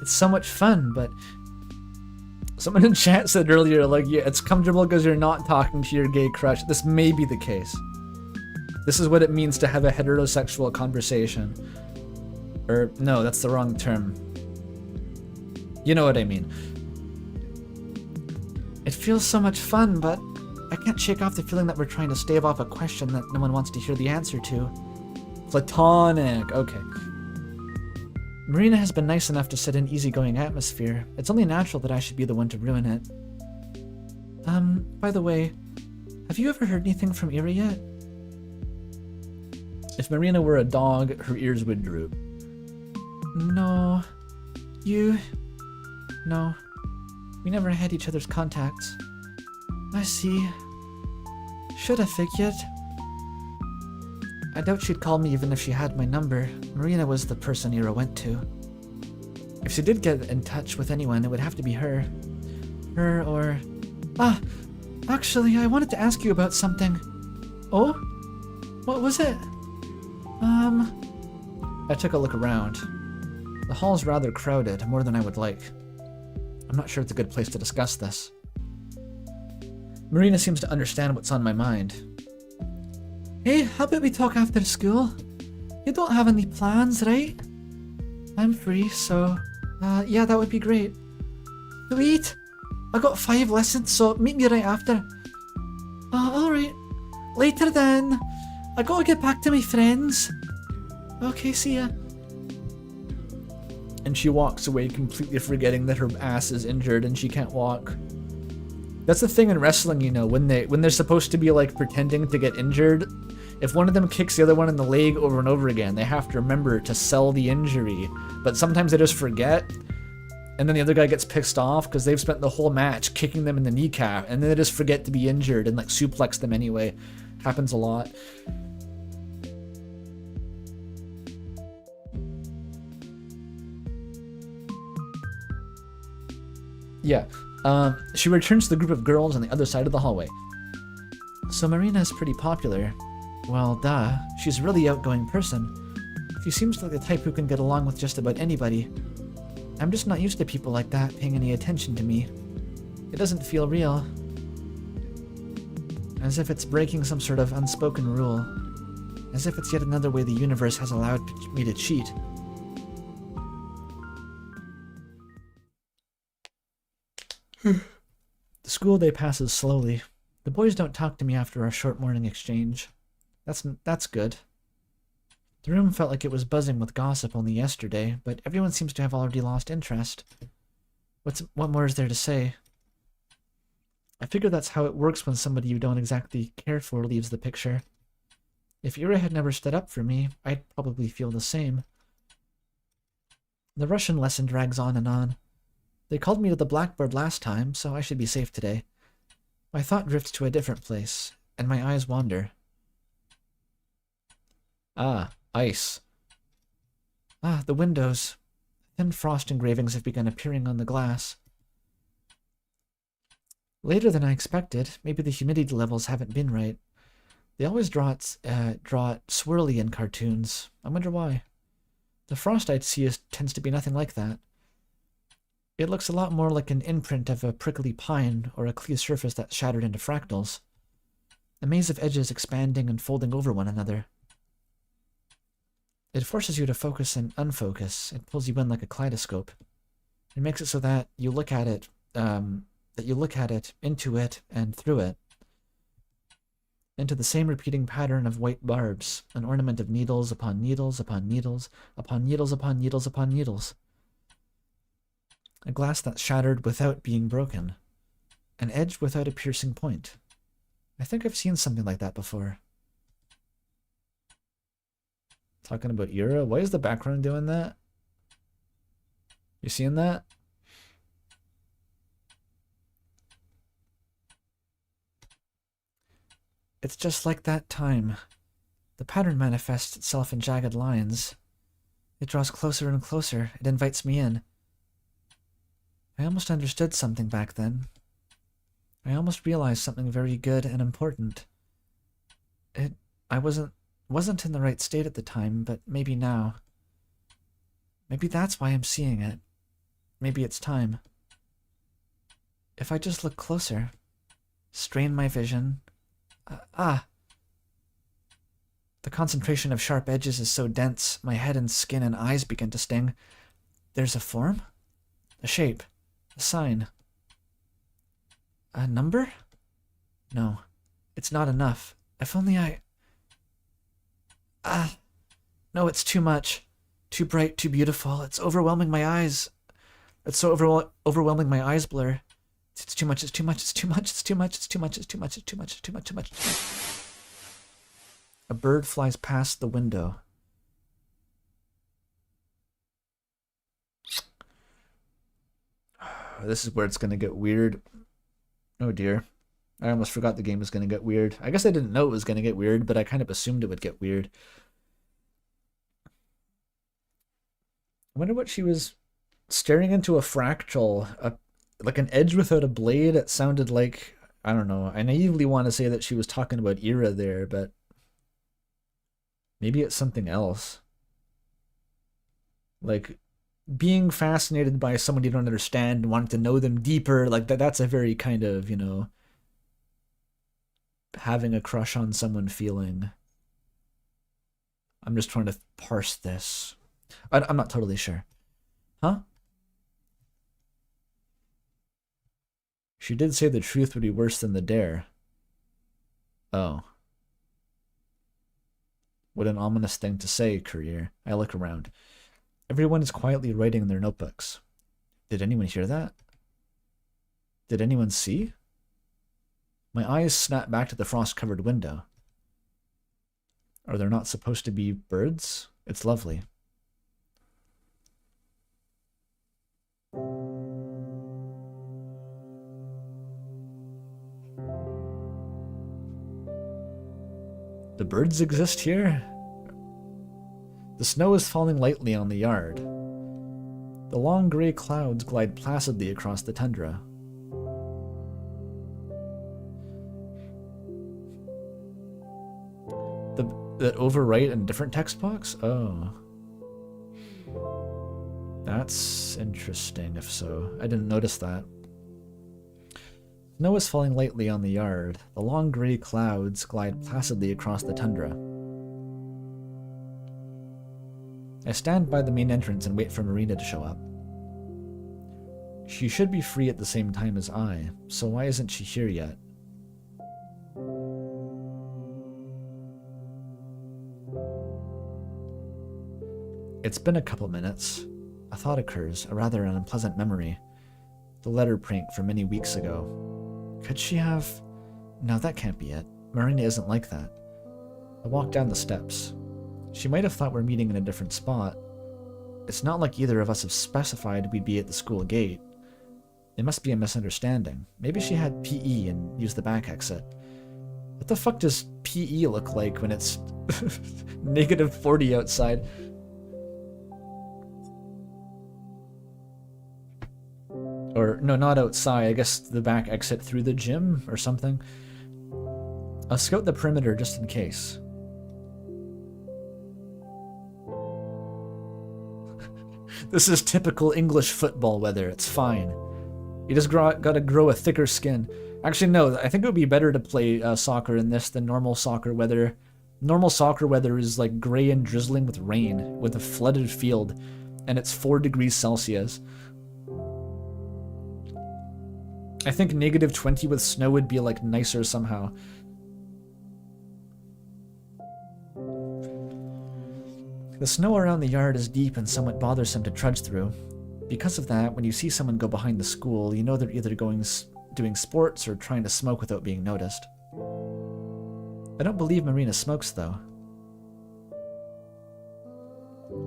It's so much fun, but Someone in chat said earlier, like, yeah, it's comfortable because you're not talking to your gay crush. This may be the case. This is what it means to have a heterosexual conversation. Or, no, that's the wrong term. You know what I mean. It feels so much fun, but I can't shake off the feeling that we're trying to stave off a question that no one wants to hear the answer to. Platonic, okay. Marina has been nice enough to set an easygoing atmosphere. It's only natural that I should be the one to ruin it. By the way, have you ever heard anything from Ira yet? If Marina were a dog, her ears would droop. No. No. We never had each other's contacts. I see. Should have figured. I doubt she'd call me even if she had my number. Marina was the person Ira went to. If she did get in touch with anyone, it would have to be her. Her or... Ah! Actually, I wanted to ask you about something. Oh? What was it? I took a look around. The hall's rather crowded, more than I would like. I'm not sure it's a good place to discuss this. Marina seems to understand what's on my mind. Hey, how about we talk after school? You don't have any plans, right? I'm free, so... yeah, that would be great. Sweet! I got 5 lessons, so meet me right after. Alright. Later then. I gotta get back to my friends. Okay, see ya. And she walks away, completely forgetting that her ass is injured and she can't walk. That's the thing in wrestling, you know, when they're supposed to be like pretending to get injured, if one of them kicks the other one in the leg over and over again, they have to remember to sell the injury. But sometimes they just forget, and then the other guy gets pissed off because they've spent the whole match kicking them in the kneecap, and then they just forget to be injured and like suplex them anyway. Happens a lot. Yeah. She returns to the group of girls on the other side of the hallway. So Marina is pretty popular. Well, duh. She's a really outgoing person. She seems like the type who can get along with just about anybody. I'm just not used to people like that paying any attention to me. It doesn't feel real. As if it's breaking some sort of unspoken rule. As if it's yet another way the universe has allowed me to cheat. The school day passes slowly. The boys don't talk to me after our short morning exchange. That's good. The room felt like it was buzzing with gossip only yesterday, but everyone seems to have already lost interest. What more is there to say? I figure that's how it works when somebody you don't exactly care for leaves the picture. If Ira had never stood up for me, I'd probably feel the same. The Russian lesson drags on and on. They called me to the blackboard last time, so I should be safe today. My thought drifts to a different place, and my eyes wander. Ah, ice. Ah, the windows. Thin frost engravings have begun appearing on the glass. Later than I expected. Maybe the humidity levels haven't been right. They always draw it swirly in cartoons. I wonder why. The frost I'd see tends to be nothing like that. It looks a lot more like an imprint of a prickly pine or a clear surface that's shattered into fractals. A maze of edges expanding and folding over one another. It forces you to focus and unfocus. It pulls you in like a kaleidoscope. It makes it so that you look at it, into it, and through it. Into the same repeating pattern of white barbs, an ornament of needles upon needles upon needles, upon needles upon needles upon needles. A glass that's shattered without being broken. An edge without a piercing point. I think I've seen something like that before. Talking about Ira? Why is the background doing that? You seeing that? It's just like that time. The pattern manifests itself in jagged lines. It draws closer and closer. It invites me in. I almost understood something back then. I almost realized something very good and important. I wasn't in the right state at the time, but maybe now. Maybe that's why I'm seeing it. Maybe it's time. If I just look closer, strain my vision... The concentration of sharp edges is so dense, my head and skin and eyes begin to sting. There's a form? A shape? A sign? A number? No, it's not enough. If only I... No, it's too much. Too bright, too beautiful. It's overwhelming my eyes. It's so overwhelming my eyes blur. It's too much, it's too much, it's too much, it's too much, it's too much, it's too much, it's too much, it's too much, too much, too much. A bird flies past the window. This is where it's going to get weird. Oh dear. I almost forgot the game was going to get weird. I guess I didn't know it was going to get weird, but I kind of assumed it would get weird. I wonder what she was staring into a fractal. Like an edge without a blade. It sounded like, I don't know. I naively want to say that she was talking about Ira there, but maybe it's something else. Like being fascinated by someone you don't understand, wanting to know them deeper, like that's a very kind of, you know, having a crush on someone feeling. I'm just trying to parse this. I'm not totally sure. Huh? She did say the truth would be worse than the dare. Oh. What an ominous thing to say, Courier. I look around. Everyone is quietly writing in their notebooks. Did anyone hear that? Did anyone see? My eyes snap back to the frost-covered window. Are there not supposed to be birds? It's lovely. The birds exist here? The snow is falling lightly on the yard. The long gray clouds glide placidly across the tundra. That overwrite in different text box? Oh. That's interesting, if so. I didn't notice that. Snow is falling lightly on the yard. The long gray clouds glide placidly across the tundra. I stand by the main entrance and wait for Marina to show up. She should be free at the same time as I, so why isn't she here yet? It's been a couple minutes. A thought occurs, a rather unpleasant memory. The letter prank from many weeks ago. Could she have... No, that can't be it. Marina isn't like that. I walk down the steps. She might have thought we're meeting in a different spot. It's not like either of us have specified we'd be at the school gate. It must be a misunderstanding. Maybe she had PE and used the back exit. What the fuck does PE look like when it's negative 40 outside? Or, no, not outside. I guess the back exit through the gym or something. I'll scout the perimeter just in case. This is typical English football weather. It's fine. You just gotta grow a thicker skin. Actually, no. I think it would be better to play soccer in this than normal soccer weather. Normal soccer weather is like gray and drizzling with rain, with a flooded field, and it's 4 degrees Celsius. I think negative 20 with snow would be like nicer somehow. The snow around the yard is deep and somewhat bothersome to trudge through. Because of that, when you see someone go behind the school, you know they're either doing sports or trying to smoke without being noticed. I don't believe Marina smokes, though.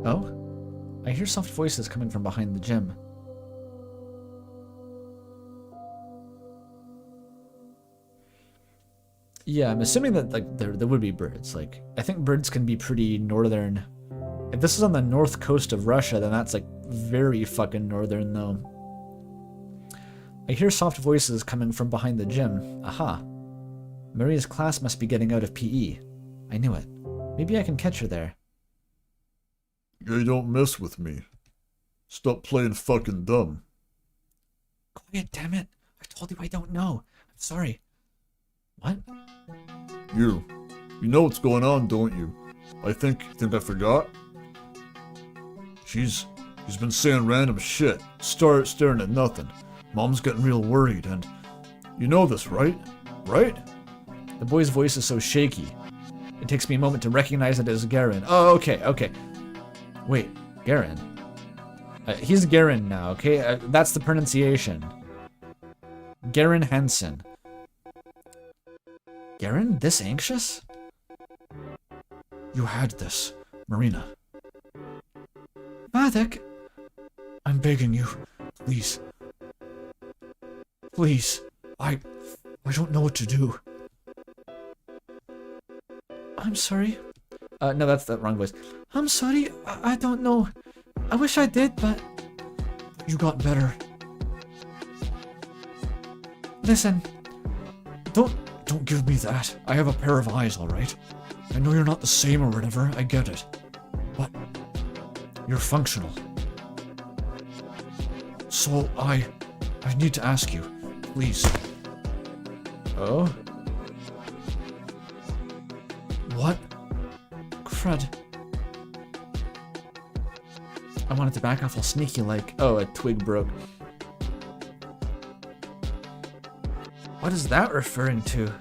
Oh? I hear soft voices coming from behind the gym. Yeah, I'm assuming that like there would be birds. Like, I think birds can be pretty northern. If this is on the north coast of Russia, then that's like very fucking northern, though. I hear soft voices coming from behind the gym. Aha. Maria's class must be getting out of PE. I knew it. Maybe I can catch her there. You don't mess with me. Stop playing fucking dumb. Quiet, damn it. I told you I don't know. I'm sorry. What? You know what's going on, don't you? I think I forgot? She's been saying random shit, staring at nothing. Mom's getting real worried, and you know this, right? Right? The boy's voice is so shaky. It takes me a moment to recognize it as Garen. Oh, okay. Wait, Garen? He's Garen now, okay? That's the pronunciation. Garen Hansen. Garen? This anxious? You had this, Marina. Vadek? I'm begging you, please. Please, I don't know what to do. I'm sorry. No, that's the wrong voice. I'm sorry, I don't know. I wish I did, but... You got better. Listen. Don't give me that. I have a pair of eyes, alright? I know you're not the same or whatever, I get it. But you're functional. So I need to ask you, please. Oh? What? Crud. I wanted to back off all sneaky like, oh, a twig broke. What is that referring to?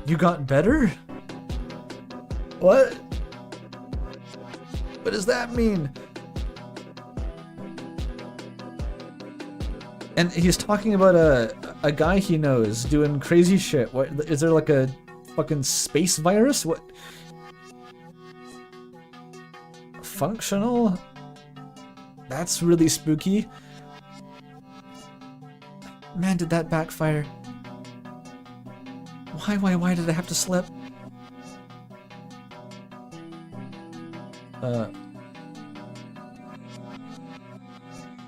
You got better? What? What does that mean? And he's talking about a guy he knows doing crazy shit. What is there, like a fucking space virus? What? Functional? That's really spooky. Man, did that backfire. Why did I have to slip?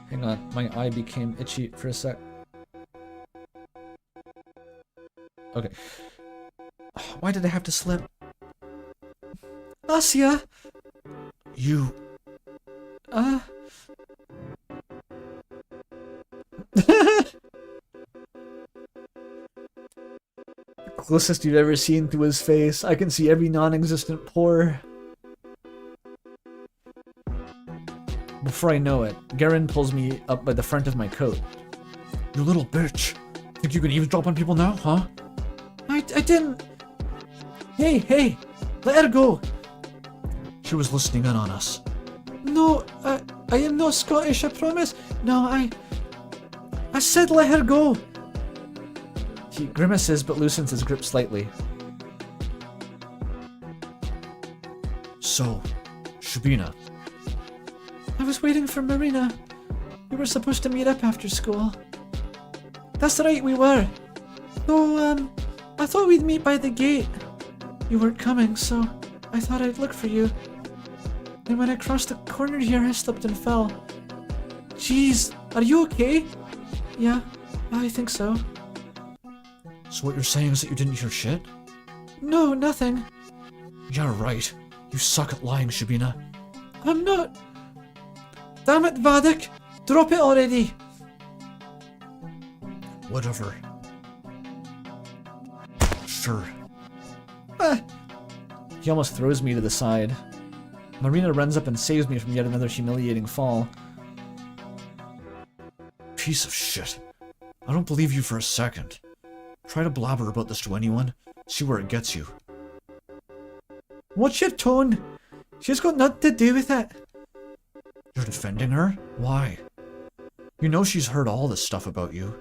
Hang on, my eye became itchy for a sec. Okay. Why did I have to slip? Asya! You... Closest you've ever seen to his face. I can see every non-existent pore. Before I know it, Garen pulls me up by the front of my coat. You little bitch. Think you can eavesdrop on people now, huh? I didn't... Hey, let her go. She was listening in on us. No, I am not Scottish, I promise. No, I said let her go. He grimaces but loosens his grip slightly. So, Shabina. I was waiting for Marina. We were supposed to meet up after school. That's right, we were. Though, I thought we'd meet by the gate. You weren't coming, so I thought I'd look for you. And when I crossed the corner here, I slipped and fell. Jeez, are you okay? Yeah, I think so. So what you're saying is that you didn't hear shit? No, nothing. Yeah, right. You suck at lying, Shabina. I'm not. Damn it, Vadek! Drop it already! Whatever. Sure. He almost throws me to the side. Marina runs up and saves me from yet another humiliating fall. Piece of shit. I don't believe you for a second. Try to blabber about this to anyone. See where it gets you. What's your tone? She's got nothing to do with it. You're defending her? Why? You know she's heard all this stuff about you.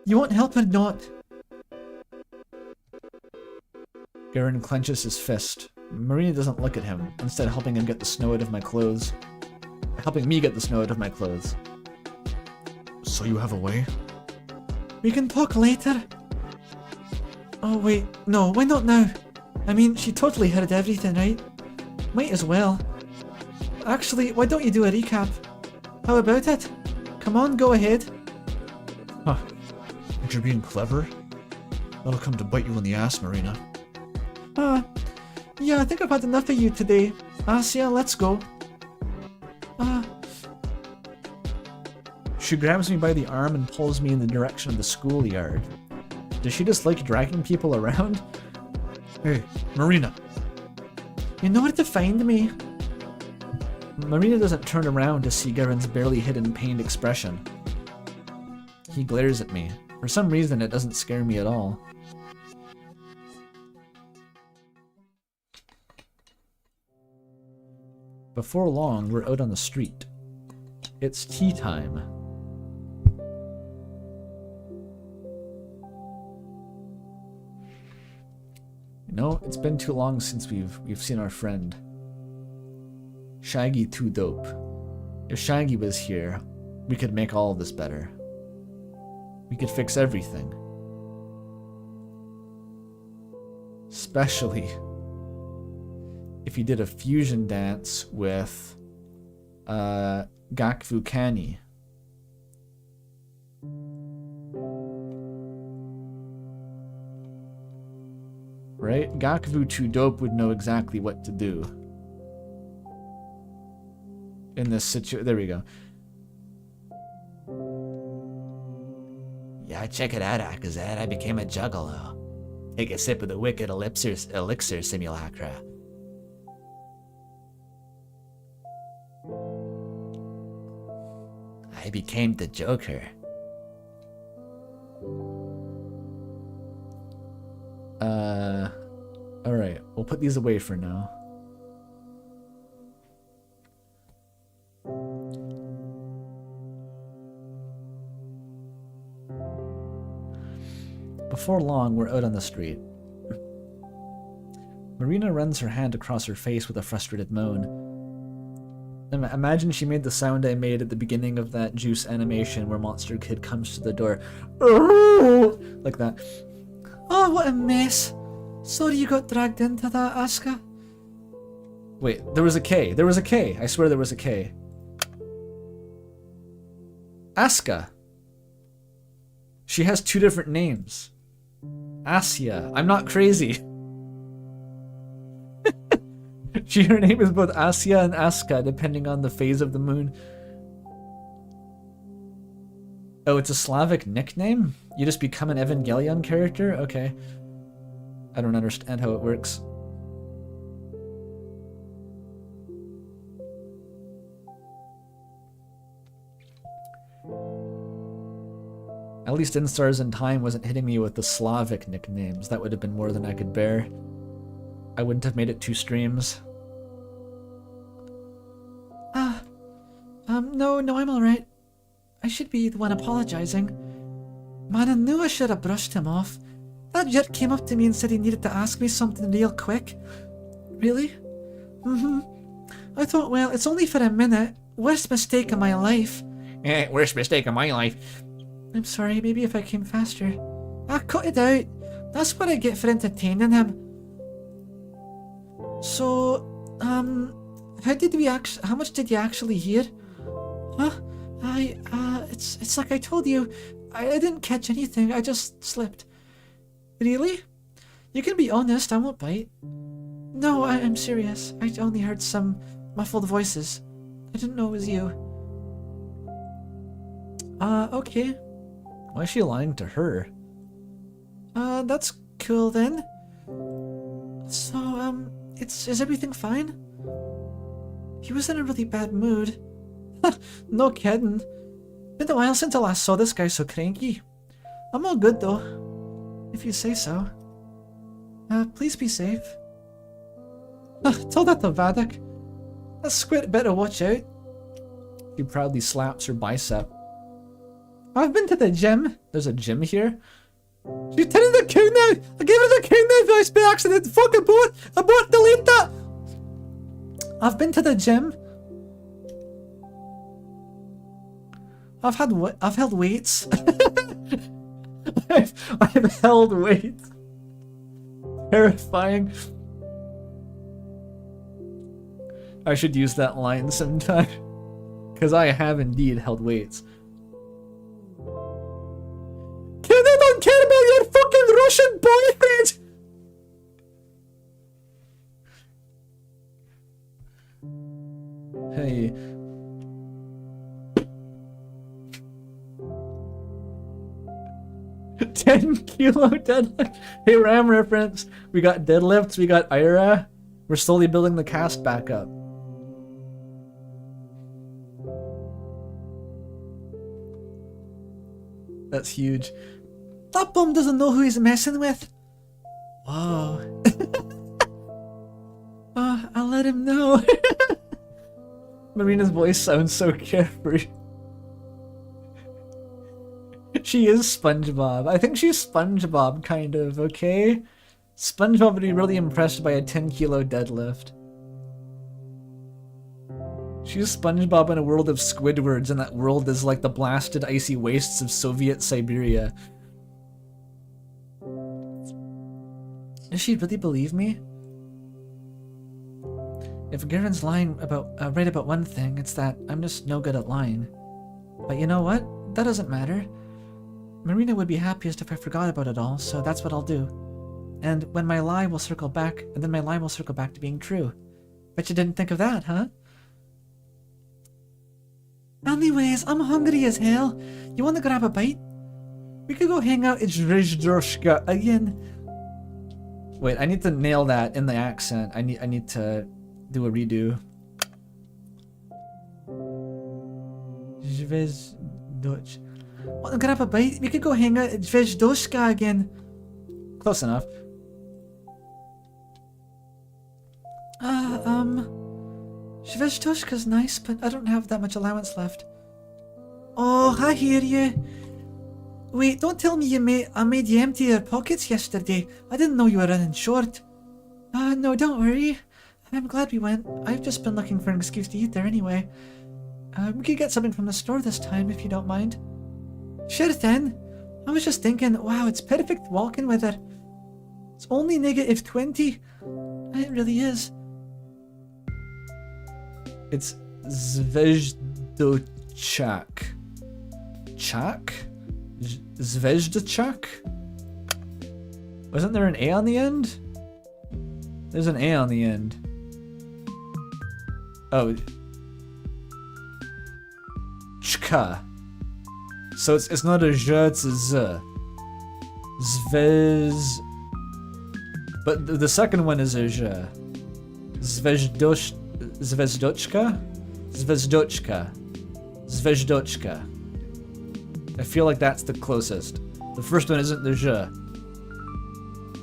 You won't help her not. Garen clenches his fist. Marina doesn't look at him, instead helping him get the snow out of my clothes. Helping me get the snow out of my clothes. So you have a way? We can talk later. Oh wait, no, why not now? I mean, she totally heard everything, right? Might as well. Actually, why don't you do a recap? How about it? Come on, go ahead. Huh. Think you're being clever? That'll come to bite you in the ass, Marina. Yeah, I think I've had enough of you today. Asya, let's go. She grabs me by the arm and pulls me in the direction of the schoolyard. Does she just like dragging people around? Hey, Marina. You know where to find me. Marina doesn't turn around to see Garen's barely hidden pained expression. He glares at me. For some reason, it doesn't scare me at all. Before long, we're out on the street. It's tea time. You know, it's been too long since we've seen our friend. Shaggy too dope. If Shaggy was here, we could make all of this better. We could fix everything. Especially if he did a fusion dance with Gakvu Kani. Right? Gakvu too dope would know exactly what to do. In this situation, there we go. Yeah, check it out, Akazad. I became a juggalo. Take a sip of the wicked elixir simulacra. I became the Joker. Alright, we'll put these away for now. Before long, we're out on the street. Marina runs her hand across her face with a frustrated moan. Imagine she made the sound I made at the beginning of that Juice animation where Monster Kid comes to the door. Like that. Oh, what a mess. Sorry you got dragged into that, Asuka. Wait, there was a K. There was a K. I swear there was a K. Asuka. She has two different names. Asya. I'm not crazy. Her name is both Asya and Asuka, depending on the phase of the moon. Oh, it's a Slavic nickname? You just become an Evangelion character? Okay. I don't understand how it works. At least In Stars in Time wasn't hitting me with the Slavic nicknames. That would have been more than I could bear. I wouldn't have made it 2 streams. No, I'm alright. I should be the one apologizing. Man, I knew I should have brushed him off. That jerk came up to me and said he needed to ask me something real quick. Really? I thought, well, it's only for a minute. Worst mistake of my life. Worst mistake of my life. I'm sorry, maybe if I came faster. Cut it out. That's what I get for entertaining him. So, how much did you actually hear? Huh? It's like I told you. I didn't catch anything, I just slipped. Really? You can be honest, I won't bite. No, I'm serious. I only heard some muffled voices. I didn't know it was you. Okay. Why is she lying to her? That's cool then. So, is everything fine? He was in a really bad mood. No kidding. Been a while since I last saw this guy so cranky. I'm all good though, if you say so. Please be safe. Tell that to Vadak. That squid better watch out. She proudly slaps her bicep. I've been to the gym. There's a gym here? She's telling the king now! I gave her the king now voice by accident! Fuck, abort, delete that! I've been to the gym. I've held weights. I've held weights. Terrifying. I should use that line sometime. Because I have indeed held weights. Kid, I don't care about your fucking Russian boyfriend! Hey. 10 kilo deadlift. Hey, Ram reference. We got deadlifts, we got Ira. We're slowly building the cast back up. That's huge. That bum doesn't know who he's messing with. Whoa. I'll let him know. Marina's voice sounds so carefree. She is SpongeBob. I think she's SpongeBob, kind of, okay? SpongeBob would be really impressed by a 10 kilo deadlift. She's SpongeBob in a world of Squidwards, and that world is like the blasted icy wastes of Soviet Siberia. Does she really believe me? If Garen's lying about right about one thing, it's that I'm just no good at lying. But you know what? That doesn't matter. Marina would be happiest if I forgot about it all, so that's what I'll do. And when my lie will circle back, and then my lie will circle back to being true. Bet you didn't think of that, huh? Anyways, I'm hungry as hell. You wanna grab a bite? We could go hang out at Zvezdoshka again. Wait, I need to nail that in the accent. I need to do a redo. Zvezdoch. Wanna grab a bite? We could go hang out at Zvezdoshka again. Close enough. Zvezdoshka's nice, but I don't have that much allowance left. Oh, I hear you. Wait, don't tell me I made you empty your pockets yesterday. I didn't know you were running short. No, don't worry. I'm glad we went. I've just been looking for an excuse to eat there anyway. We could get something from the store this time, if you don't mind. Sure then. I was just thinking, wow, it's perfect walking weather. It's only -20. It really is. It's Zvezdochak. Chak? Zvezdochak? Wasn't there an A on the end? There's an A on the end. Oh. Chka. So it's not a Z, it's a Z. Zvez. But the second one is a Z. Zvezdochka? Zvezdochka. Zvezdochka. I feel like that's the closest. The first one isn't the Z.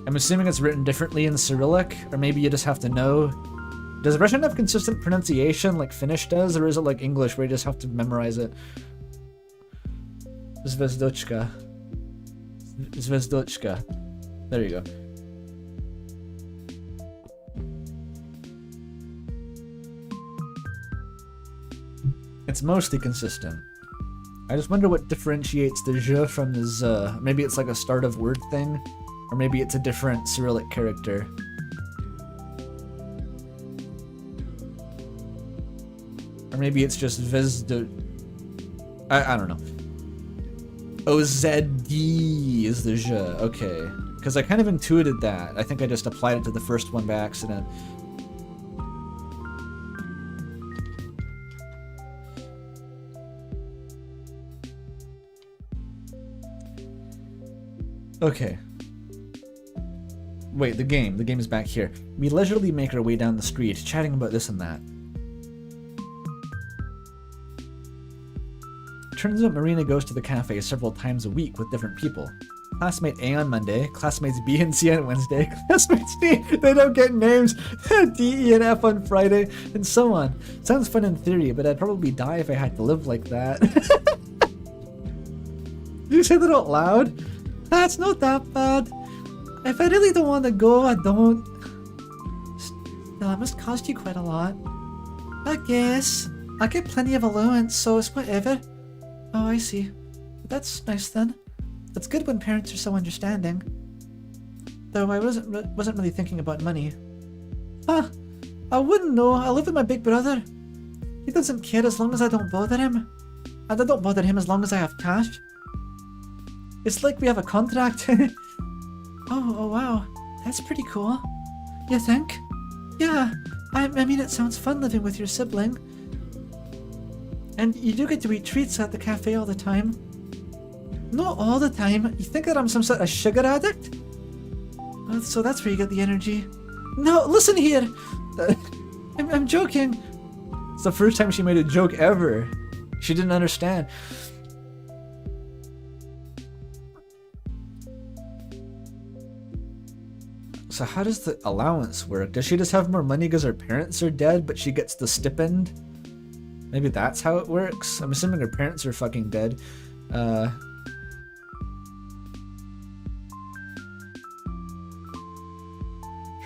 I'm assuming it's written differently in Cyrillic, or maybe you just have to know. Does Russian have consistent pronunciation like Finnish does, or is it like English where you just have to memorize it? Zvezdochka. Zvezdochka. There you go. It's mostly consistent. I just wonder what differentiates the Z from the Z. Maybe it's like a start of word thing, or maybe it's a different Cyrillic character. Or maybe it's just Zvezdo. I don't know. OZD is the Z. Okay. Because I kind of intuited that. I think I just applied it to the first one by accident. Okay. Wait, the game is back here. We leisurely make our way down the street, chatting about this and that. Turns out Marina goes to the cafe several times a week with different people. Classmate A on Monday, classmates B and C on Wednesday, classmates D, they don't get names, D, E, and F on Friday, and so on. Sounds fun in theory, but I'd probably die if I had to live like that. Did you say that out loud? That's not that bad. If I really don't want to go, I don't. Still, it must cost you quite a lot. I guess. I get plenty of allowance, so it's whatever. Oh, I see. That's nice then. It's good when parents are so understanding. Though I wasn't really thinking about money. Huh. I wouldn't know. I live with my big brother. He doesn't care as long as I don't bother him. And I don't bother him as long as I have cash. It's like we have a contract. Oh wow. That's pretty cool. You think? Yeah. I mean, it sounds fun living with your sibling. And you do get to eat treats at the cafe all the time. Not all the time. You think that I'm some sort of sugar addict? So that's where you get the energy. No, listen here. I'm joking. It's the first time she made a joke ever. She didn't understand. So how does the allowance work? Does she just have more money because her parents are dead, but she gets the stipend? Maybe that's how it works? I'm assuming her parents are fucking dead. Her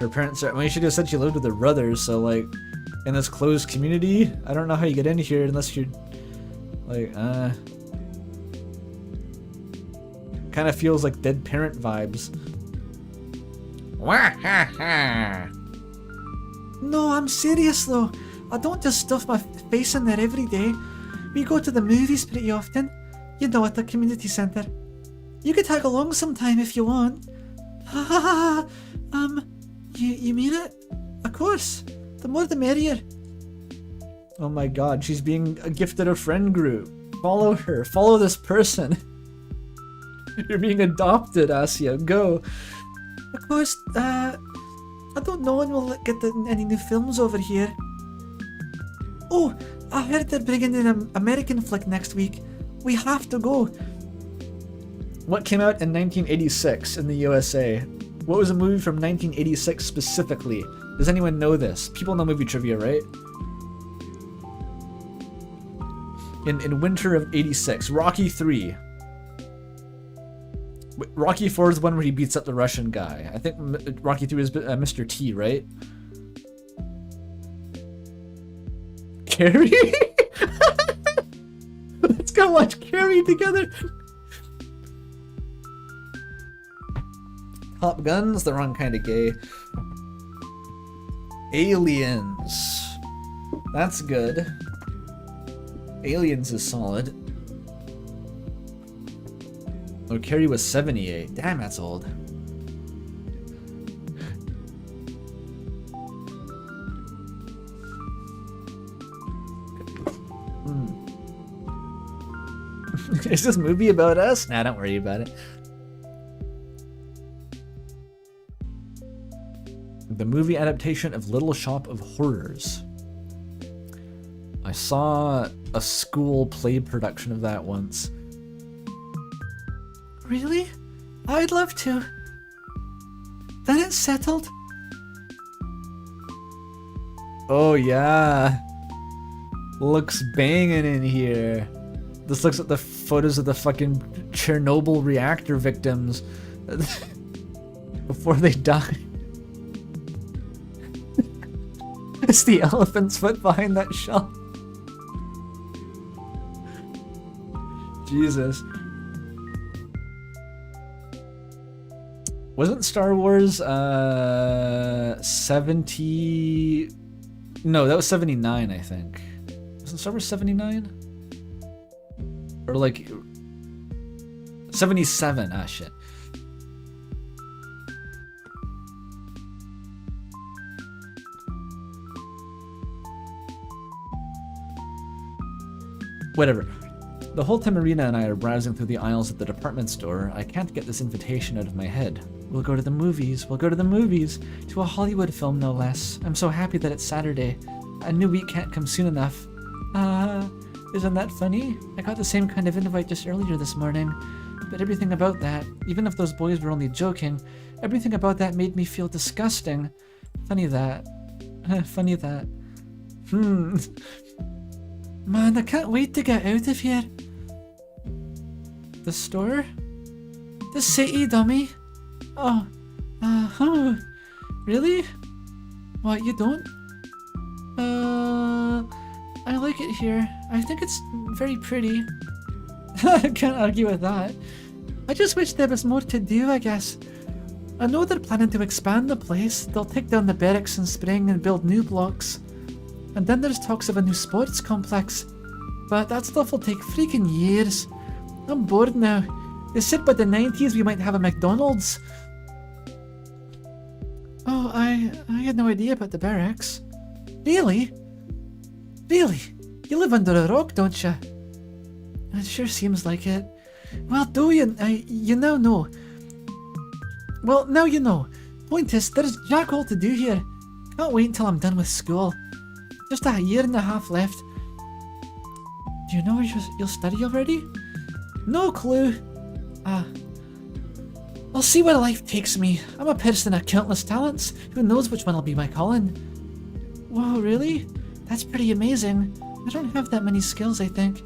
parents are... I mean, she just said she lived with her brothers, so like... in this closed community, I don't know how you get in here unless you're... like, kind of feels like dead parent vibes. No, I'm serious though. I don't just stuff my face in there every day. We go to the movies pretty often. You know, at the community centre. You could tag along sometime if you want. You mean it? Of course. The more the merrier. Oh my god, she's being gifted a friend group. Follow her. Follow this person. You're being adopted, Asya. Go. Of course, I don't know when we'll get any new films over here. Oh, I heard they're bringing in an American flick next week. We have to go. What came out in 1986 in the USA? What was a movie from 1986 specifically? Does anyone know this? People know movie trivia, right? In winter of 86, Rocky 3. Rocky 4 is the one where he beats up the Russian guy. I think Rocky 3 is Mr. T, right? Carrie? Let's go watch Carrie together. Top Gun's the wrong kind of gay. Aliens. That's good. Aliens is solid. Oh, Carrie was 78. Damn, that's old. Is this movie about us? Nah, don't worry about it. The movie adaptation of Little Shop of Horrors. I saw a school play production of that once. Really? I'd love to. Then it's settled. Oh yeah. Looks banging in here. This looks at the photos of the fucking Chernobyl reactor victims before they die. It's the elephant's foot behind that shelf. Jesus. Wasn't Star Wars 70... No, that was 79, I think. Wasn't Star Wars 79? Or like 77. Ah, shit. Whatever. The whole time Marina and I are browsing through the aisles at the department store, I can't get this invitation out of my head. We'll go to the movies. We'll go to the movies. To a Hollywood film, no less. I'm so happy that it's Saturday. A new week can't come soon enough. Isn't that funny? I got the same kind of invite just earlier this morning. But everything about that, even if those boys were only joking, everything about that made me feel disgusting. Funny that. Funny that. Man, I can't wait to get out of here. The store? The city, dummy. Oh, really? What, you don't? I like it here. I think it's very pretty. I can't argue with that. I just wish there was more to do, I guess. I know they're planning to expand the place. They'll take down the barracks in spring and build new blocks. And then there's talks of a new sports complex. But that stuff will take freaking years. I'm bored now. They said by the 90s we might have a McDonald's. Oh, I had no idea about the barracks. Really? Really? You live under a rock, don't you? It sure seems like it. Well, do you? You now know. Well, now you know. Point is, there's jack all to do here. Can't wait until I'm done with school. Just a year and a half left. Do you know where you'll study already? No clue. I'll see where life takes me. I'm a person of countless talents. Who knows which one will be my calling? Whoa, really? That's pretty amazing. I don't have that many skills, I think.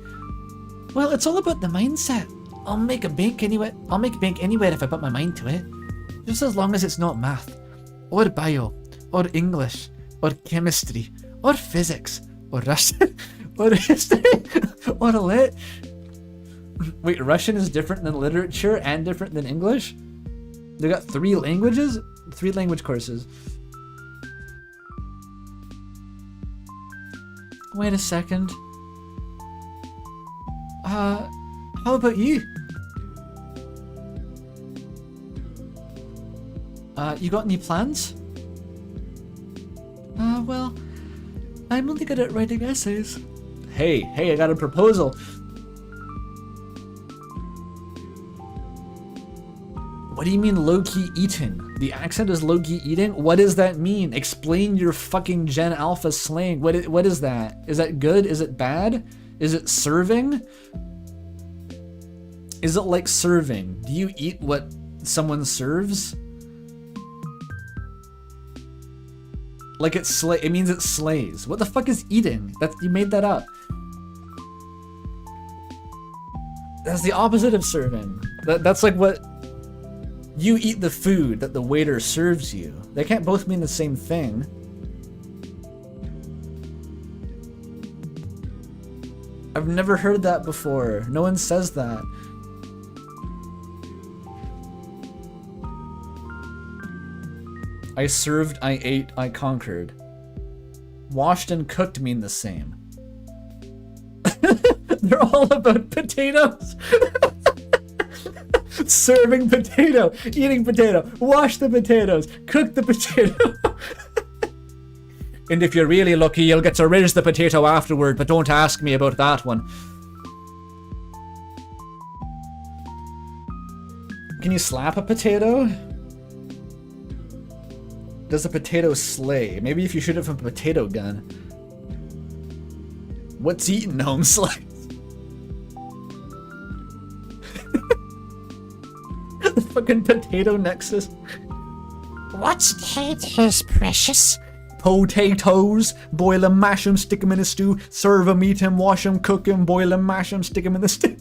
Well, it's all about the mindset. I'll make bank anywhere if I put my mind to it. Just as long as it's not math, or bio, or English, or chemistry, or physics, or Russian, or history, or lit. Wait, Russian is different than literature and different than English? They got 3 languages? 3 language courses. Wait a second. How about you? You got any plans? Well, I'm only good at writing essays. Hey, I got a proposal. What do you mean low-key eating? The accent is low-key eating? What does that mean? Explain your fucking Gen Alpha slang. What is that? Is that good? Is it bad? Is it serving? Is it like serving? Do you eat what someone serves? Like it means it slays. What the fuck is eating? You made that up. That's the opposite of serving. That's like what you eat the food that the waiter serves you. They can't both mean the same thing. I've never heard that before. No one says that. I served, I ate, I conquered. Washed and cooked mean the same. They're all about potatoes. Serving potato, eating potato, wash the potatoes, cook the potato. And if you're really lucky, you'll get to rinse the potato afterward, but don't ask me about that one. Can you slap a potato? Does a potato slay? Maybe if you shoot it from a potato gun. What's eating, home slice? The fucking potato nexus. What's potatoes, precious? Potatoes, boil 'em, mash 'em, stick 'em in a stew, serve 'em, eat 'em, wash 'em, cook 'em, boil 'em, mash 'em, stick 'em in the stew.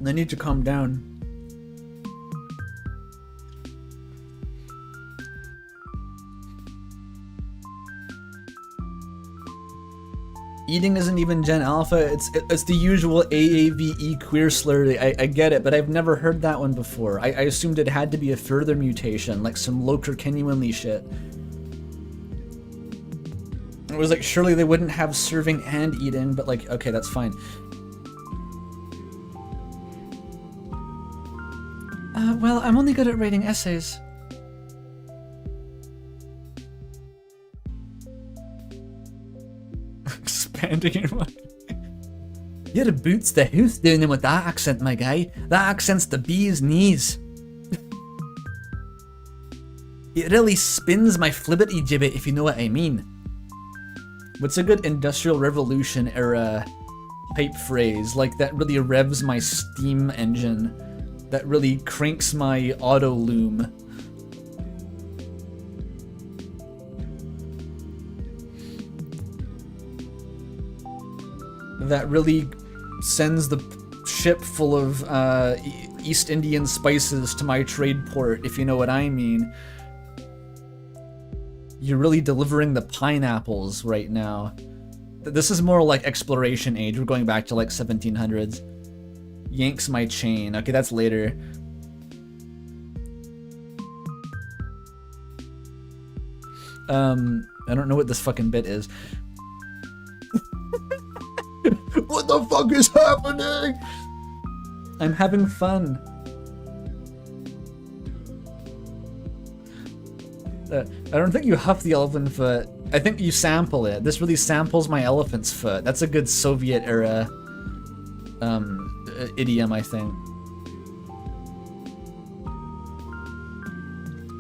I need to calm down. Eating isn't even Gen Alpha, it's the usual AAVE queer slur. I get it, but I've never heard that one before. I assumed it had to be a further mutation, like some Loker-Kenuanly shit. It was like, surely they wouldn't have serving and eating, but like, okay, that's fine. Well, I'm only good at writing essays. Expanding your mind. Your boots the house down in with that accent, my guy. That accent's the bee's knees. It really spins my flibberty gibbet, if you know what I mean. What's a good Industrial Revolution era hype phrase? Like that really revs my steam engine. That really cranks my auto loom. That really sends the ship full of East Indian spices to my trade port, if you know what I mean. You're really delivering the pineapples right now. This is more like exploration age. We're going back to like 1700s. Yanks my chain. Okay, that's later. I don't know what this fucking bit is. What the fuck is happening? I'm having fun. I don't think you huff the elven foot. I think you sample it. This really samples my elephant's foot. That's a good Soviet era idiom, I think.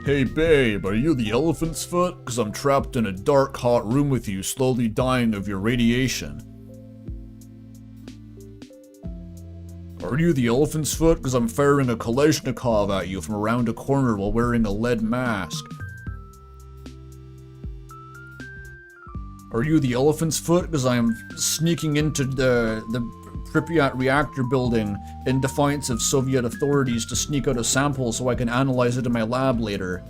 Hey babe, are you the elephant's foot? Cause I'm trapped in a dark, hot room with you, slowly dying of your radiation. Are you the elephant's foot? Cause I'm firing a Kalashnikov at you from around a corner while wearing a lead mask. Are you the elephant's foot? Cause I am sneaking into the Pripyat reactor building in defiance of Soviet authorities to sneak out a sample so I can analyze it in my lab later.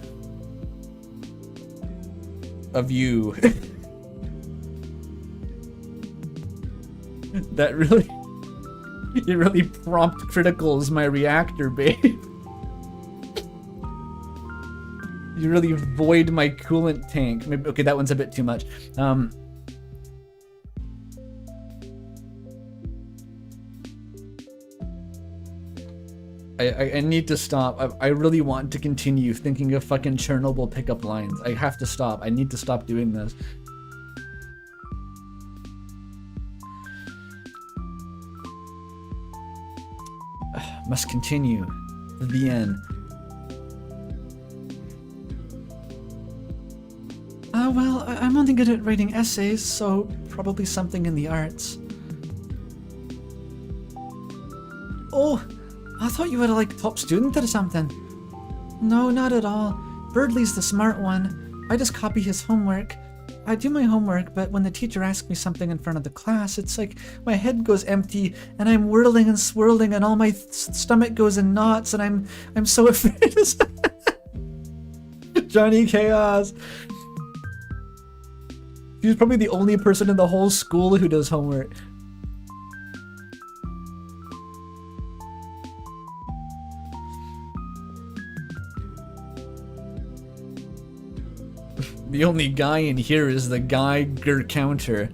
Of you. That really... You really prompt criticals my reactor, babe. You really void my coolant tank. Maybe, okay, that one's a bit too much. I need to stop. I really want to continue thinking of fucking Chernobyl pickup lines. I have to stop. I need to stop doing this. Must continue. The end. Well, I'm only good at writing essays, so probably something in the arts. Oh! I thought you were like top student or something. No, not at all. Birdley's the smart one. I just copy his homework. I do my homework, but when the teacher asks me something in front of the class, it's like my head goes empty and I'm whirling and swirling and all my stomach goes in knots and I'm so afraid. Johnny Chaos. He's probably the only person in the whole school who does homework. The only guy in here is the Geiger counter.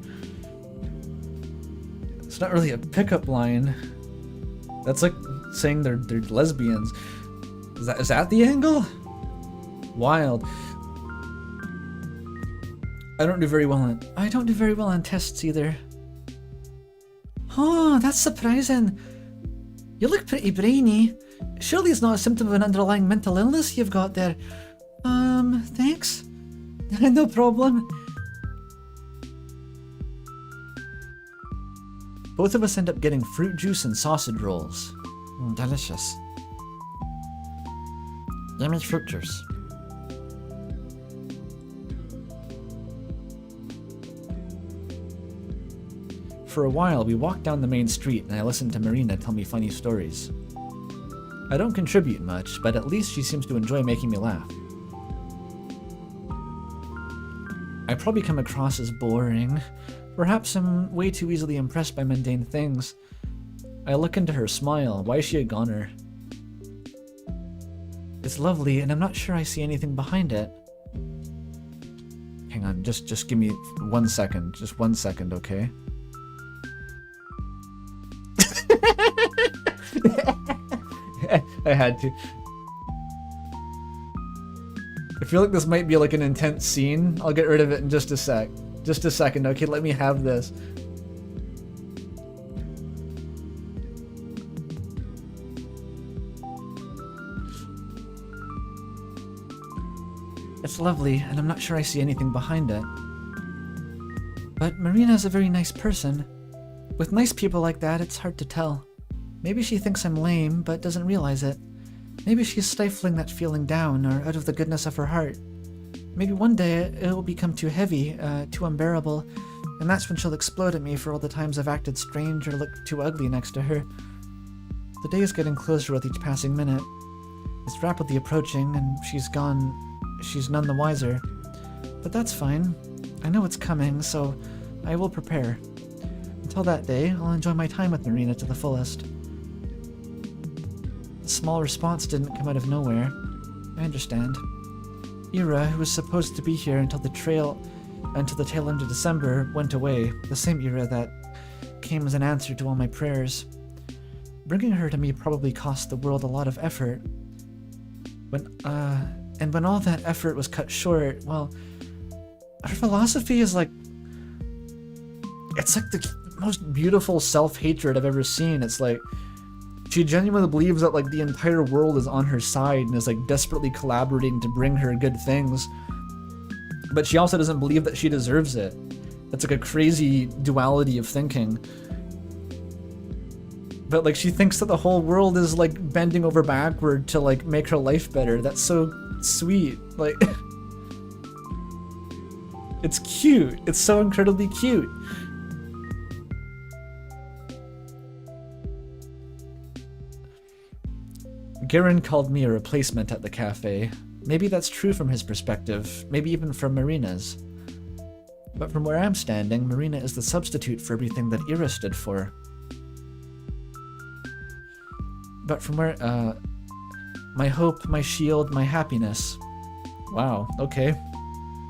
It's not really a pickup line. That's like saying they're lesbians. Is that the angle? Wild. I don't do very well on tests either. Oh, that's surprising. You look pretty brainy. Surely it's not a symptom of an underlying mental illness you've got there. Thanks. No problem. Both of us end up getting fruit juice and sausage rolls. Delicious. Yummy fruit juice. For a while, we walked down the main street and I listened to Marina tell me funny stories. I don't contribute much, but at least she seems to enjoy making me laugh. I probably come across as boring. Perhaps I'm way too easily impressed by mundane things. I look into her smile. Why is she a goner? It's lovely, and I'm not sure I see anything behind it. Hang on, just give me 1 second. Just 1 second, okay? I had to. I feel like this might be like an intense scene. I'll get rid of it in just a sec. Just a second, okay? Let me have this. It's lovely, and I'm not sure I see anything behind it. But Marina's a very nice person. With nice people like that, it's hard to tell. Maybe she thinks I'm lame, but doesn't realize it. Maybe she's stifling that feeling down, or out of the goodness of her heart. Maybe one day it will become too heavy, too unbearable, and that's when she'll explode at me for all the times I've acted strange or looked too ugly next to her. The day is getting closer with each passing minute. It's rapidly approaching, and she's none the wiser. But that's fine. I know it's coming, so I will prepare. Until that day, I'll enjoy my time with Marina to the fullest. The small response didn't come out of nowhere. I understand. Ira, who was supposed to be here until the tail end of December, went away. The same Ira that came as an answer to all my prayers. Bringing her to me probably cost the world a lot of effort. When all that effort was cut short, well, her philosophy is like, it's like the most beautiful self-hatred I've ever seen. It's like, she genuinely believes that like the entire world is on her side and is like desperately collaborating to bring her good things. But she also doesn't believe that she deserves it. It's like a crazy duality of thinking. But like she thinks that the whole world is like bending over backward to like make her life better. That's so sweet. Like it's cute. It's so incredibly cute. Garen called me a replacement at the cafe. Maybe that's true from his perspective, maybe even from Marina's. But from where I'm standing, Marina is the substitute for everything that Ira stood for. But from where, my hope, my shield, my happiness. Wow, okay.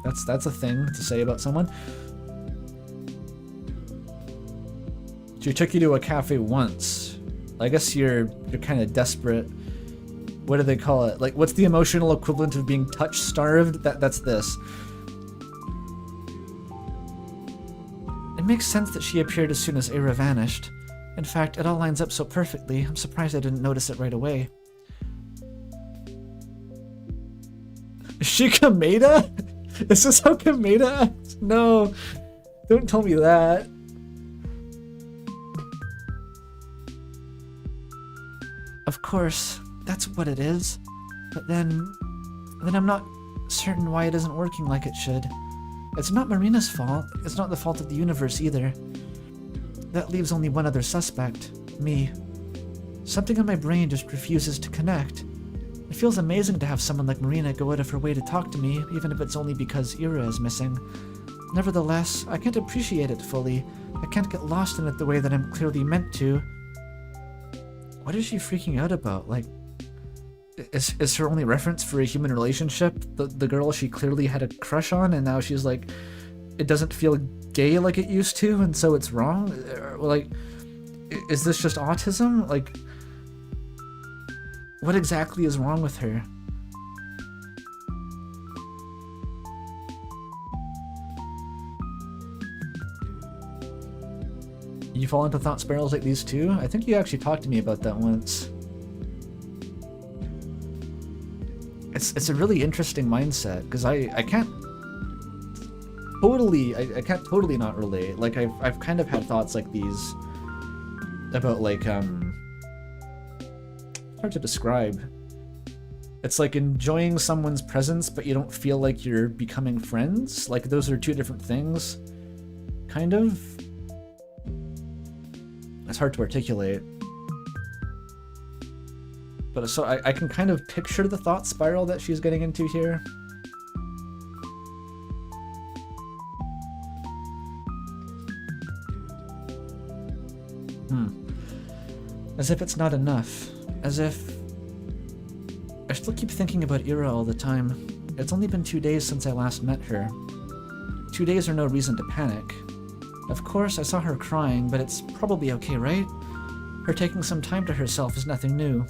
That's a thing to say about someone. She took you to a cafe once. I guess you're kind of desperate. What do they call it? Like, what's the emotional equivalent of being touch-starved? That's this. It makes sense that she appeared as soon as Ira vanished. In fact, it all lines up so perfectly, I'm surprised I didn't notice it right away. Is she Kameda? Is this how Kameda acts? No, don't tell me that. Of course, that's what it is. But then I'm not certain why it isn't working like it should. It's not Marina's fault. It's not the fault of the universe either. That leaves only one other suspect, me. Something in my brain just refuses to connect. It feels amazing to have someone like Marina go out of her way to talk to me, even if it's only because Ira is missing. Nevertheless, I can't appreciate it fully. I can't get lost in it the way that I'm clearly meant to. What is she freaking out about? Like, is her only reference for a human relationship the girl she clearly had a crush on, and now she's like, it doesn't feel gay like it used to, and so it's wrong? Like, is this just autism? Like, what exactly is wrong with her? You fall into thought spirals like these too? I think you actually talked to me about that once. It's a really interesting mindset, because I can't totally not relate. Like I've kind of had thoughts like these about like hard to describe. It's like enjoying someone's presence but you don't feel like you're becoming friends. Like those are two different things. Kind of. It's hard to articulate. But so I can kind of picture the thought spiral that she's getting into here. As if it's not enough. As if... I still keep thinking about Ira all the time. It's only been 2 days since I last met her. 2 days are no reason to panic. Of course, I saw her crying, but it's probably okay, right? Her taking some time to herself is nothing new.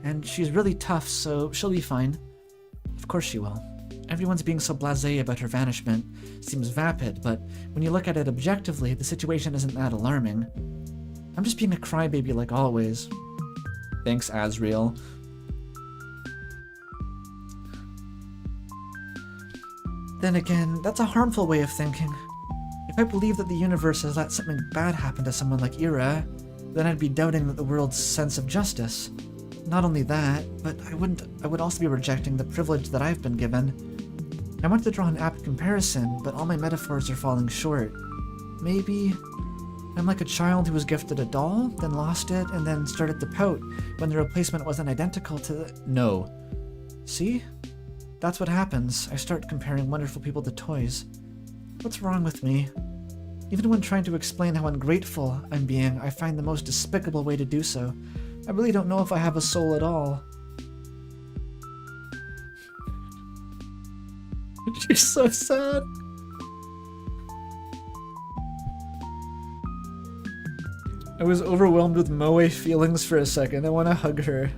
And she's really tough, so she'll be fine. Of course she will. Everyone's being so blasé about her vanishment. Seems vapid, but when you look at it objectively, the situation isn't that alarming. I'm just being a crybaby like always. Thanks, Azriel. Then again, that's a harmful way of thinking. If I believe that the universe has let something bad happen to someone like Ira, then I'd be doubting that the world's sense of justice. Not only that, but I would also be rejecting the privilege that I've been given. I want to draw an apt comparison, but all my metaphors are falling short. Maybe I'm like a child who was gifted a doll, then lost it, and then started to pout when the replacement wasn't identical to the... No. See? That's what happens. I start comparing wonderful people to toys. What's wrong with me? Even when trying to explain how ungrateful I'm being, I find the most despicable way to do so. I really don't know if I have a soul at all. She's so sad. I was overwhelmed with moe feelings for a second. I want to hug her.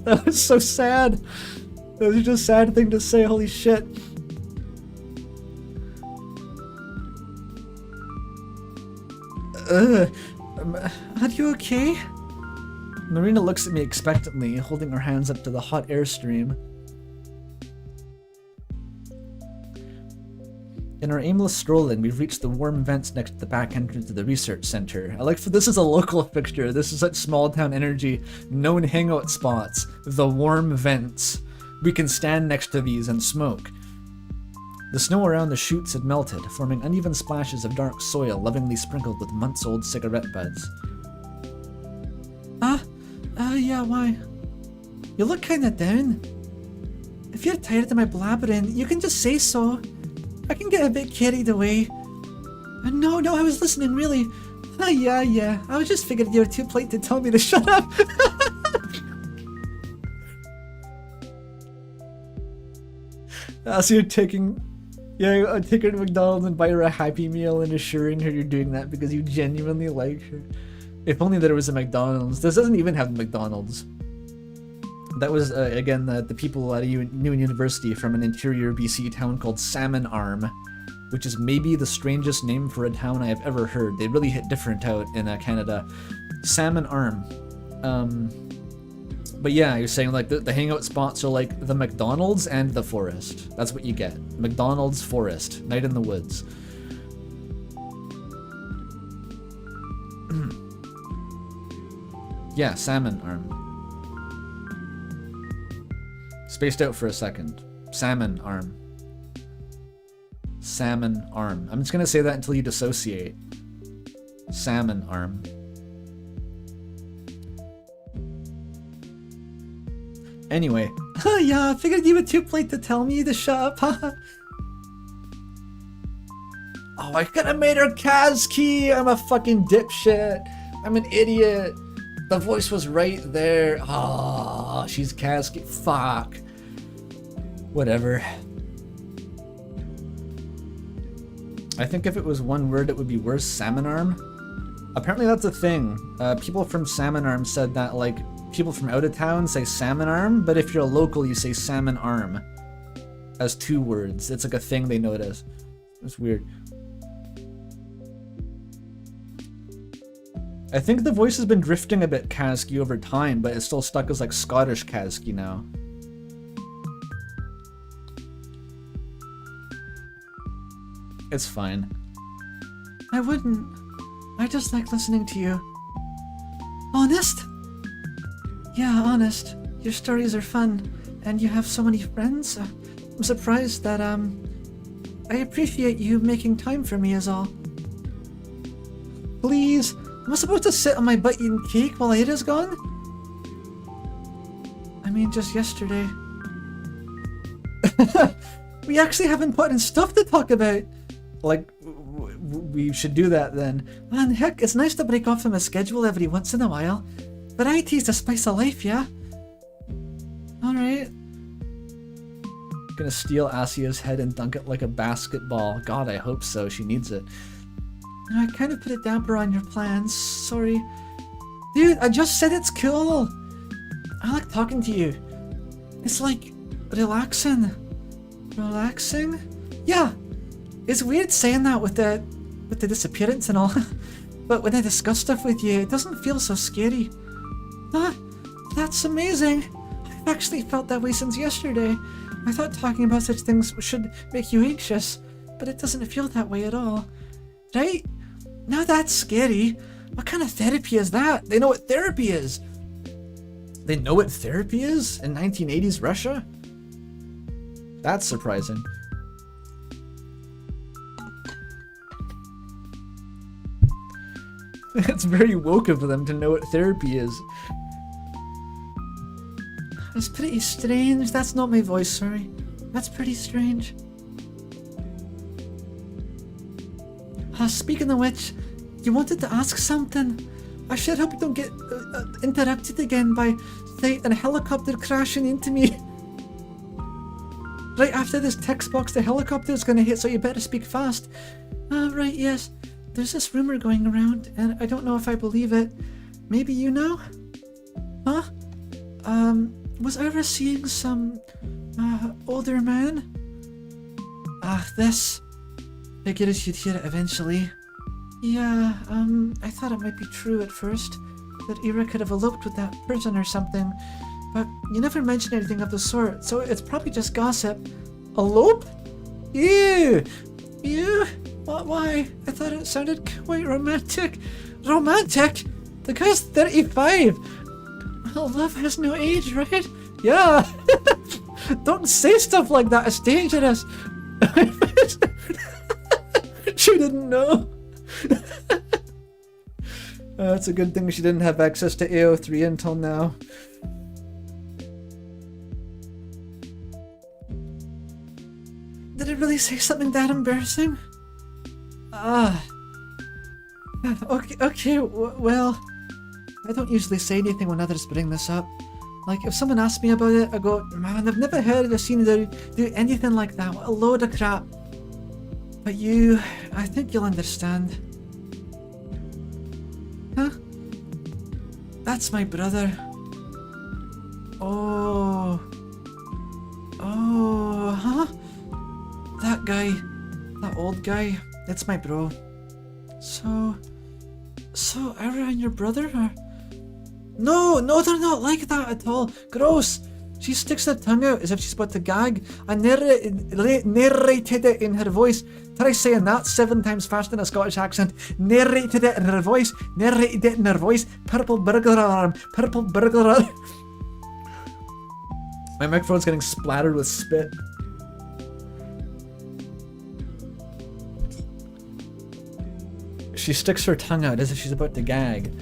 That was so sad. That was just a sad thing to say. Holy shit. Are you okay? Marina looks at me expectantly, holding her hands up to the hot air stream. In our aimless strolling, we've reached the warm vents next to the back entrance of the research center. I like for this is a local fixture. This is such small town energy. Known hangout spots. The warm vents. We can stand next to these and smoke. The snow around the chutes had melted, forming uneven splashes of dark soil lovingly sprinkled with months-old cigarette butts. Yeah, why? You look kinda down. If you're tired of my blabbering, you can just say so. I can get a bit carried away. No, I was listening, really. Yeah. I was just figuring you were too polite to tell me to shut up. So you're taking... Yeah, I'd take her to McDonald's and buy her a Happy Meal and assuring her you're doing that because you genuinely like her. If only there was a McDonald's. This doesn't even have McDonald's. That was, again, the people at New University from an interior BC town called Salmon Arm, which is maybe the strangest name for a town I have ever heard. They really hit different out in Canada. Salmon Arm. But yeah, you're saying like the hangout spots are like the McDonald's and the forest. That's what you get. McDonald's, forest, night in the woods. Yeah, Salmon Arm. Spaced out for a second. Salmon Arm. Salmon Arm. I'm just gonna say that until you dissociate. Salmon Arm. Anyway. Yeah, I figured you were too polite to tell me to shut up. Oh, I could have made her Kaz key. I'm a fucking dipshit. I'm an idiot. The voice was right there. Oh, she's Kaz key. Fuck. Whatever. I think if it was one word, it would be worse. Salmon Arm. Apparently that's a thing. People from Salmon Arm said that, like, people from out of town say Salmon Arm, but if you're a local, you say Salmon Arm. As two words. It's like a thing they notice. It's weird. I think the voice has been drifting a bit Kazki over time, but it's still stuck as like Scottish Kazki now. It's fine. I wouldn't. I just like listening to you. Honest? Yeah, honest. Your stories are fun, and you have so many friends. I'm surprised that, I appreciate you making time for me is all. Please, am I supposed to sit on my butt eating cake while Ada's gone? I mean, just yesterday. We actually haven't put in stuff to talk about. Like, we should do that then. Man, heck, it's nice to break off from a schedule every once in a while. Variety's the spice of life, yeah? Alright. Gonna steal Asia's head and dunk it like a basketball. God, I hope so. She needs it. I kind of put a damper on your plans. Sorry. Dude, I just said it's cool. I like talking to you. It's like relaxing. Relaxing? Yeah. It's weird saying that with the disappearance and all. But when I discuss stuff with you, it doesn't feel so scary. Ah, that's amazing. I've actually felt that way since yesterday. I thought talking about such things should make you anxious, but it doesn't feel that way at all. Right? Now that's scary. What kind of therapy is that? They know what therapy is. They know what therapy is in 1980s Russia? That's surprising. It's very woke of them to know what therapy is. It's pretty strange. That's not my voice, sorry. That's pretty strange. Speaking of which, you wanted to ask something. I sure hope you don't get interrupted again by, say, a helicopter crashing into me. Right after this text box, the helicopter's gonna hit, so you better speak fast. Right, yes. There's this rumor going around, and I don't know if I believe it. Maybe you know? Huh? Was I ever seeing some, older man? This. Figured you'd hear it eventually. Yeah, I thought it might be true at first, that Ira could have eloped with that person or something, but you never mentioned anything of the sort, so it's probably just gossip. Elope? Ew! Ew! Why? I thought it sounded quite romantic. Romantic? The guy's 35! Well, love has no age, right? Yeah! Don't say stuff like that, it's dangerous! She didn't know. It's a good thing she didn't have access to AO3 until now. Did I really say something that embarrassing? Okay, well, I don't usually say anything when others bring this up. Like, if someone asks me about it, I go, man, I've never heard or seen them do anything like that. What a load of crap. But you, I think you'll understand. Huh? That's my brother. Oh, huh? That guy, that old guy, that's my bro. So Ira and your brother are... No, they're not like that at all. Gross. She sticks her tongue out as if she's about to gag. I narrated it in her voice. Try saying that 7 times faster in a Scottish accent. Narrated it in her voice. Narrated it in her voice. Purple burglar alarm. Purple burglar alarm. My microphone's getting splattered with spit. She sticks her tongue out as if she's about to gag.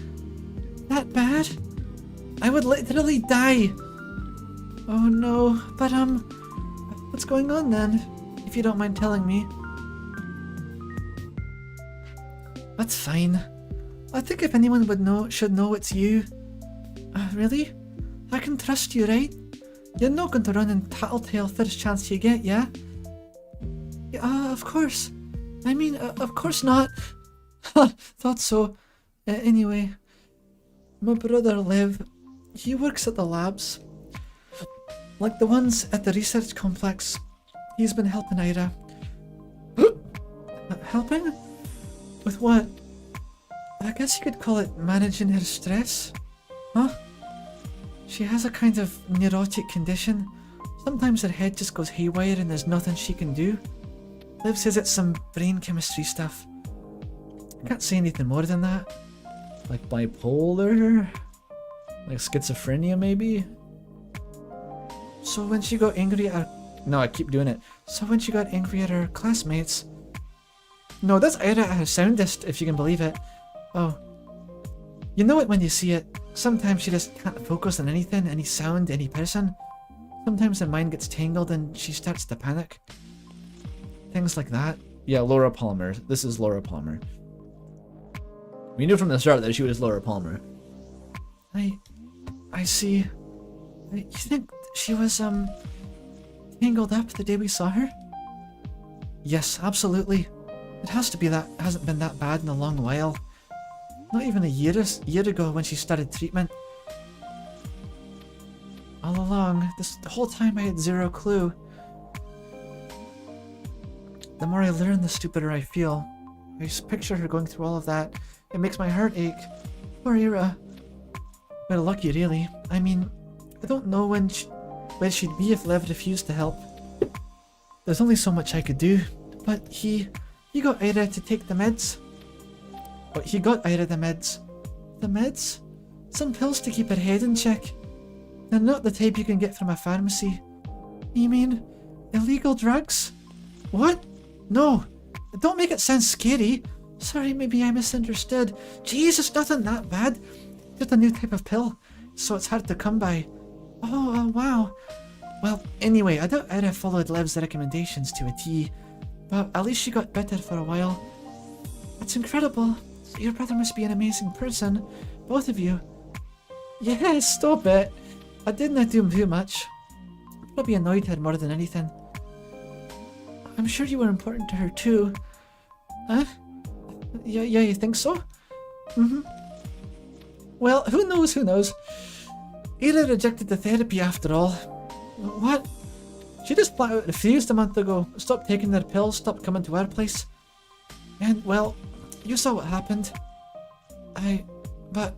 That bad? I would literally die. Oh no, but what's going on then? If you don't mind telling me. That's fine. I think if anyone should know it's you. Really? I can trust you, right? You're not going to run and tattletale first chance you get, yeah? Yeah, of course. I mean, of course not. Thought so. Anyway, my brother Lev, he works at the labs. Like the ones at the research complex. He's been helping Ira. Helping? With what? I guess you could call it managing her stress. Huh? She has a kind of neurotic condition. Sometimes her head just goes haywire and there's nothing she can do. Liv says it's some brain chemistry stuff. I can't say anything more than that. Like bipolar? Like schizophrenia maybe? So when she got angry at her... No, I keep doing it. So when she got angry at her classmates... No, that's Ira at her soundest, if you can believe it. Oh. You know it when you see it. Sometimes she just can't focus on anything, any sound, any person. Sometimes her mind gets tangled and she starts to panic. Things like that. Yeah, Laura Palmer. This is Laura Palmer. We knew from the start that she was Laura Palmer. I see. You think she was, tangled up the day we saw her? Yes, absolutely. It has to be that. It hasn't been that bad in a long while. Not even a year ago when she started treatment. All along, the whole time I had zero clue. The more I learn, the stupider I feel. I just picture her going through all of that. It makes my heart ache. Poor Ira. Well, lucky really. I mean, I don't know where she'd be if Lev refused to help. There's only so much I could do. But he got Ira to take the meds. But he got Ira the meds. The meds? Some pills to keep her head in check. They're not the type you can get from a pharmacy. You mean illegal drugs? What? No. Don't make it sound scary. Sorry, maybe I misunderstood. Jesus, nothing that bad. Just a new type of pill, so it's hard to come by. Oh, wow. Well, anyway, I doubt Ira followed Lev's recommendations to a T, but at least she got better for a while. That's incredible. Your brother must be an amazing person. Both of you. Yeah, stop it. I didn't do too much. Probably annoyed her more than anything. I'm sure you were important to her too. Huh? Yeah, you think so? Mm-hmm. Well, who knows? Ira rejected the therapy after all. What? She just flat out refused a month ago. Stopped taking their pills, stopped coming to our place. And, well, You saw what happened. But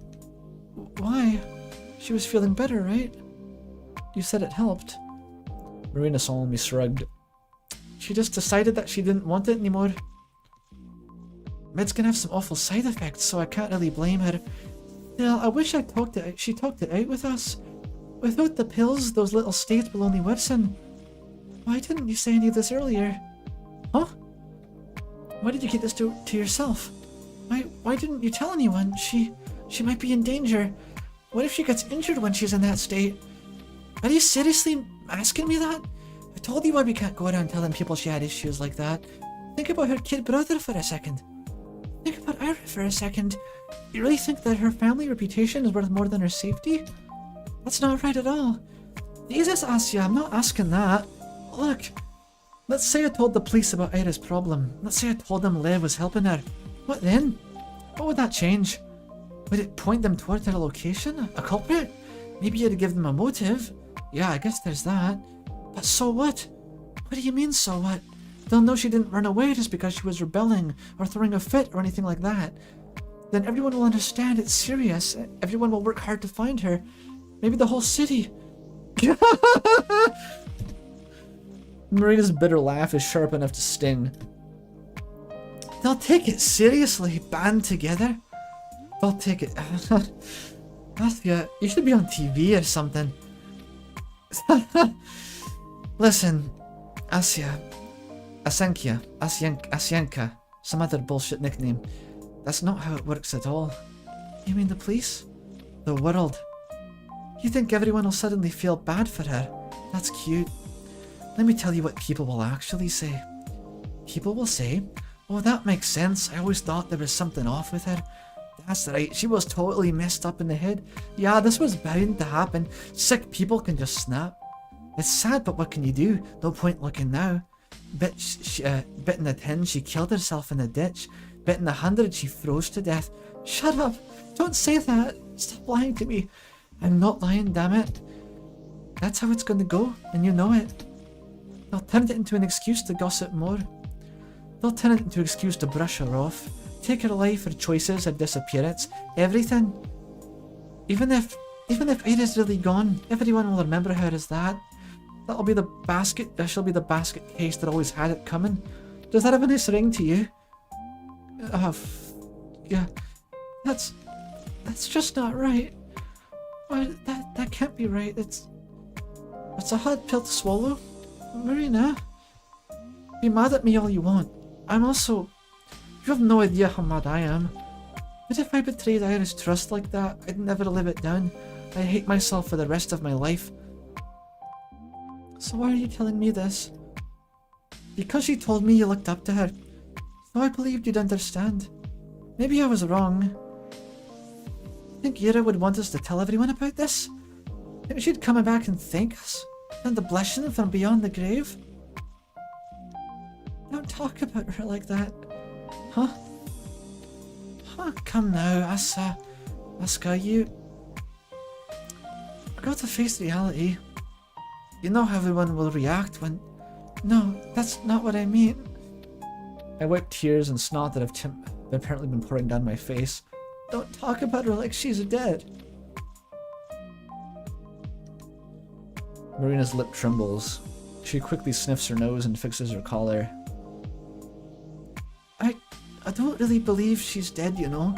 why? She was feeling better, right? You said it helped. Marina solemnly shrugged. She just decided that she didn't want it anymore. Med's gonna have some awful side effects, so I can't really blame her. Still, I wish she talked it out with us. Without the pills, those little states will only worsen. Why didn't you say any of this earlier? Huh? Why did you keep this to yourself? Why didn't you tell anyone? She might be in danger. What if she gets injured when she's in that state? Are you seriously asking me that? I told you why we can't go around telling people she had issues like that. Think about her kid brother for a second. Think about Ira for a second. You really think that her family reputation is worth more than her safety? That's not right at all. Jesus, Asya, I'm not asking that. Look, let's say I told the police about Ira's problem. Let's say I told them Lev was helping her. What then? What would that change? Would it point them toward her location? A culprit? Maybe it'd give them a motive. Yeah, I guess there's that. But so what? What do you mean, so what? They'll know she didn't run away just because she was rebelling or throwing a fit or anything like that. Then everyone will understand it's serious. Everyone will work hard to find her. Maybe the whole city. Marina's bitter laugh is sharp enough to sting. They'll take it seriously, band together. They'll take it. Asya, you should be on TV or something. Listen, Asya. Asyanka, some other bullshit nickname. That's not how it works at all. You mean the police? The world. You think everyone will suddenly feel bad for her? That's cute. Let me tell you what people will actually say. People will say, oh, that makes sense. I always thought there was something off with her. That's right, she was totally messed up in the head. Yeah, this was bound to happen. Sick people can just snap. It's sad, but what can you do? No point looking now. Bit in the 10, she killed herself in the ditch. Bit in the 100, she froze to death. Shut up! Don't say that! Stop lying to me. I'm not lying, damn it. That's how it's gonna go, and you know it. They'll turn it into an excuse to gossip more. They'll turn it into an excuse to brush her off. Take her life, her choices, her disappearance, everything. Even if Ada's really gone, everyone will remember her as that. That'll be the basket. She'll be the basket case that always had it coming. Does that have a nice ring to you? Yeah. That's just not right. Why, that can't be right. It's a hard pill to swallow. Marina, be mad at me all you want. I'm also... You have no idea how mad I am. But if I betrayed Ira's trust like that, I'd never live it down. I hate myself for the rest of my life. So why are you telling me this? Because she told me you looked up to her. So I believed you'd understand. Maybe I was wrong. Think Ira would want us to tell everyone about this? Maybe she'd come back and thank us? And the blessing from beyond the grave? Don't talk about her like that. Huh? Huh? Come now, Asuka, you... I've got to face reality. You know how everyone will react when... No, that's not what I mean. I wiped tears and snot that have apparently been pouring down my face. Don't talk about her like she's dead. Marina's lip trembles. She quickly sniffs her nose and fixes her collar. I don't really believe she's dead, you know.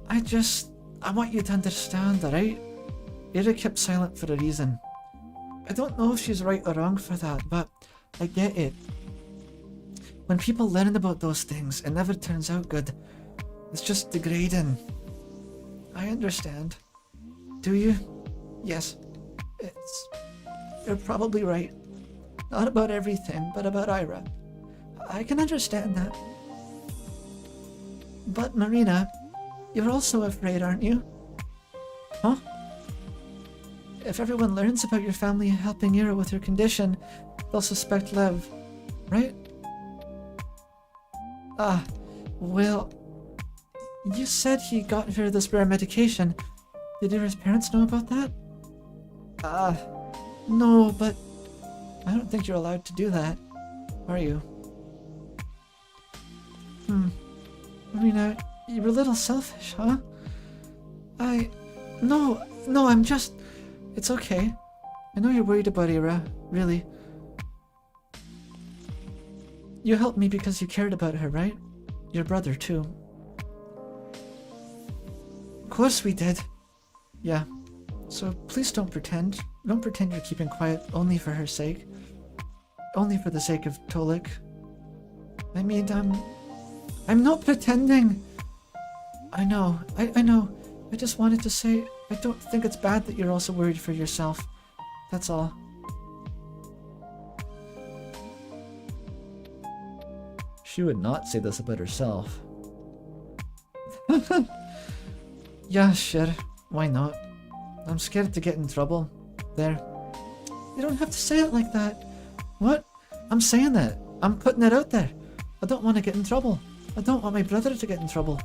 I want you to understand, alright? Ira kept silent for a reason. I don't know if she's right or wrong for that, but I get it. When people learn about those things, it never turns out good. It's just degrading. I understand. Do you? Yes. You're probably right. Not about everything, but about Ira. I can understand that. But Marina, you're also afraid, aren't you? Huh? If everyone learns about your family helping Ira with her condition, they'll suspect Lev, right? Well... You said he got her this rare medication. Did Ira's parents know about that? No, but... I don't think you're allowed to do that. Are you? Marina, you're a little selfish, huh? No, I'm just... It's okay. I know you're worried about Ira, really. You helped me because you cared about her, right? Your brother, too. Of course we did. Yeah. So please don't pretend. Don't pretend you're keeping quiet only for her sake. Only for the sake of Tolik. I mean, I'm not pretending. I know. I know. I just wanted to say I don't think it's bad that you're also worried for yourself. That's all. She would not say this about herself. Yeah, sure. Why not? I'm scared to get in trouble. There. You don't have to say it like that. What? I'm saying that. I'm putting it out there. I don't want to get in trouble. I don't want my brother to get in trouble.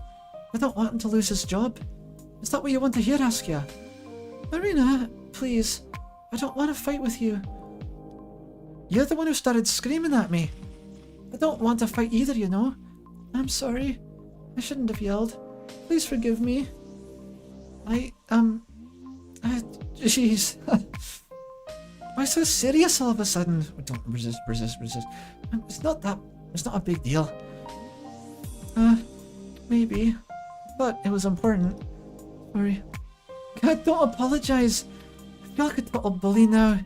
I don't want him to lose his job. Is that what you want to hear, Askia? Marina, please. I don't want to fight with you. You're the one who started screaming at me. I don't want to fight either, you know. I'm sorry. I shouldn't have yelled. Please forgive me. Jeez. Why so serious all of a sudden? Don't resist. It's not a big deal. Maybe. But it was important. Sorry. God, don't apologize. I feel like a total bully now.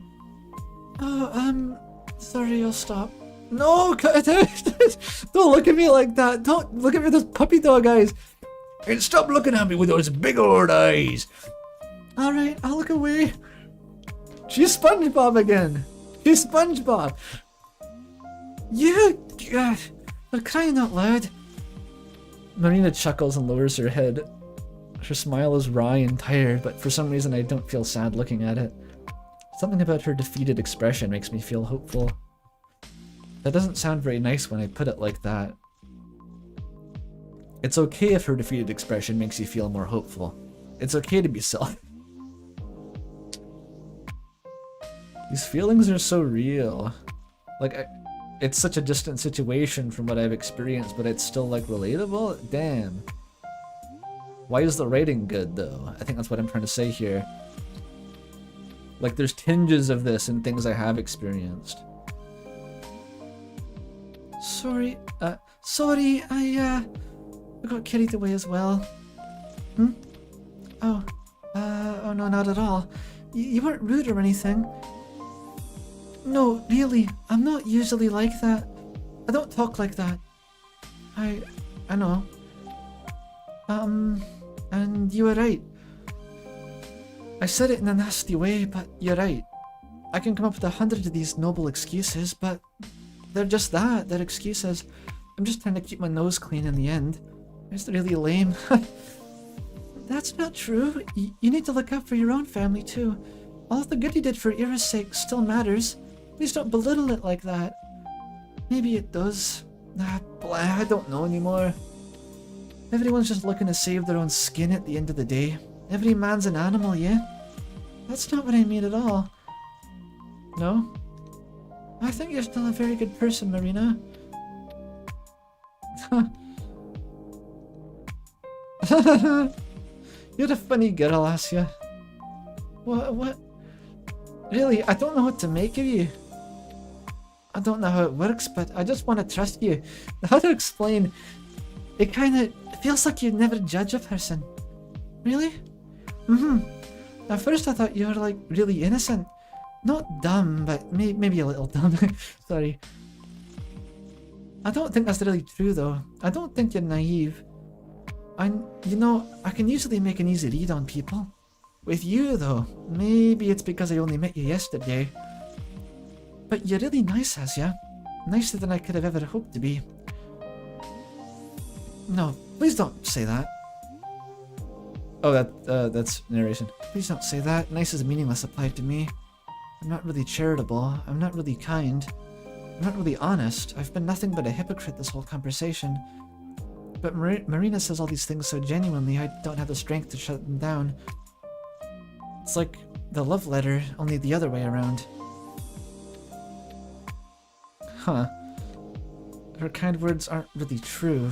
Oh, sorry, I'll stop. No, cut it out! Don't look at me like that. Don't look at me with those puppy dog eyes. And stop looking at me with those big old eyes. Alright, I'll look away. She's SpongeBob again. She's SpongeBob. You... They're crying out loud. Marina chuckles and lowers her head. Her smile is wry and tired, but for some reason I don't feel sad looking at it. Something about her defeated expression makes me feel hopeful. That doesn't sound very nice when I put it like that. It's okay if her defeated expression makes you feel more hopeful. It's okay to be self. These feelings are so real. Like, it's such a distant situation from what I've experienced, but it's still, like, relatable? Damn. Why is the writing good, though? I think that's what I'm trying to say here. Like, there's tinges of this in things I have experienced. Sorry, I got carried away as well. Oh no, not at all. You weren't rude or anything. No, really, I'm not usually like that. I don't talk like that. I know. And you were right. I said it in a nasty way, but you're right. I can come up with 100 of these noble excuses, but they're just that, they're excuses. I'm just trying to keep my nose clean in the end. It's really lame. That's not true. You need to look out for your own family too. All of the good you did for Ira's sake still matters. Please don't belittle it like that. Maybe it does. I don't know anymore. Everyone's just looking to save their own skin at the end of the day. Every man's an animal, yeah? That's not what I mean at all. No? I think you're still a very good person, Marina. You're a funny girl, Asya. What? Really, I don't know what to make of you. I don't know how it works, but I just want to trust you. How to explain? It feels like you never judge a person. Really? At first I thought you were like really innocent. Not dumb, but maybe a little dumb. Sorry. I don't think that's really true though. I don't think you're naive. I can usually make an easy read on people. With you though, maybe it's because I only met you yesterday. But you're really nice, Asya. Nicer than I could have ever hoped to be. No, please don't say that. Oh, that's narration. Please don't say that. Nice is meaningless applied to me. I'm not really charitable. I'm not really kind. I'm not really honest. I've been nothing but a hypocrite this whole conversation. But Marina says all these things so genuinely, I don't have the strength to shut them down. It's like the love letter, only the other way around. Huh. Her kind words aren't really true.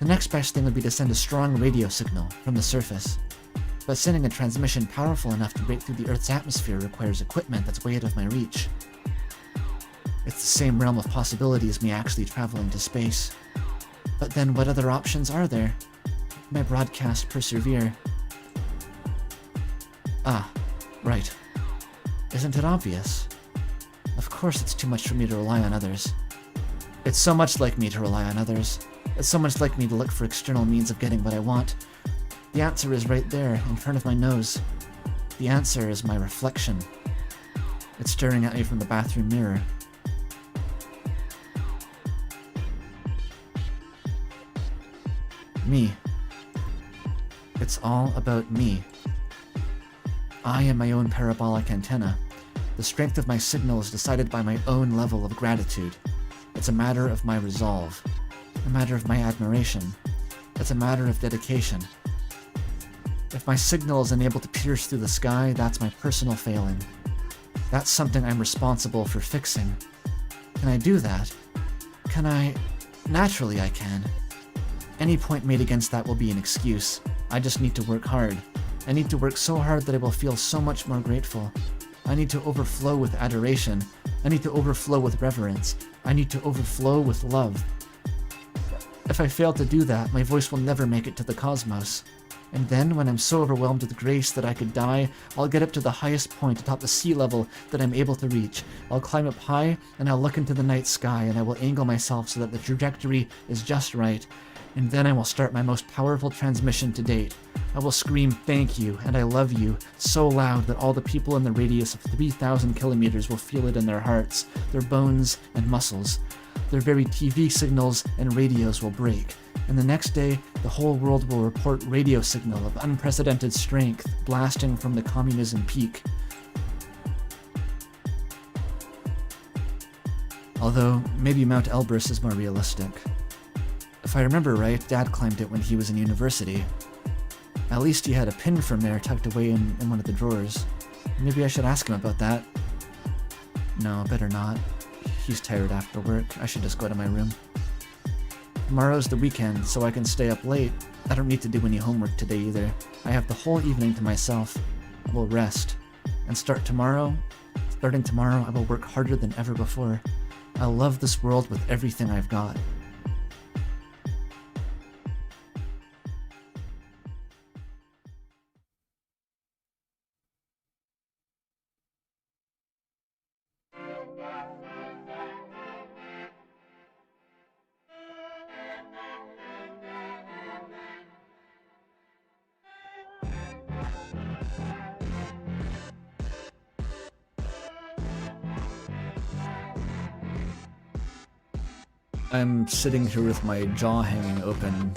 The next best thing would be to send a strong radio signal from the surface. But sending a transmission powerful enough to break through the Earth's atmosphere requires equipment that's way out of my reach. It's the same realm of possibility as me actually traveling to space. But then what other options are there? My broadcast persevere. Ah, right. Isn't it obvious? Of course it's too much for me to rely on others. It's so much like me to rely on others. It's so much like me to look for external means of getting what I want. The answer is right there, in front of my nose. The answer is my reflection. It's staring at me from the bathroom mirror. Me. It's all about me. I am my own parabolic antenna. The strength of my signal is decided by my own level of gratitude. It's a matter of my resolve. A matter of my admiration. It's a matter of dedication. If my signal is unable to pierce through the sky, that's my personal failing. That's something I'm responsible for fixing. Can I do that? Can I? Naturally I can. Any point made against that will be an excuse. I just need to work hard. I need to work so hard that I will feel so much more grateful. I need to overflow with adoration. I need to overflow with reverence. I need to overflow with love. If I fail to do that, my voice will never make it to the cosmos. And then, when I'm so overwhelmed with grace that I could die, I'll get up to the highest point atop the sea level that I'm able to reach. I'll climb up high, and I'll look into the night sky, and I will angle myself so that the trajectory is just right. And then I will start my most powerful transmission to date. I will scream thank you and I love you so loud that all the people in the radius of 3,000 kilometers will feel it in their hearts, their bones and muscles. Their very TV signals and radios will break. And the next day, the whole world will report radio signal of unprecedented strength blasting from the communism peak. Although, maybe Mount Elbrus is more realistic. If I remember right, Dad climbed it when he was in university. At least he had a pin from there tucked away in one of the drawers. Maybe I should ask him about that. No, better not. He's tired after work. I should just go to my room. Tomorrow's the weekend, so I can stay up late. I don't need to do any homework today either. I have the whole evening to myself. I will rest. And starting tomorrow, I will work harder than ever before. I love this world with everything I've got. I'm sitting here with my jaw hanging open.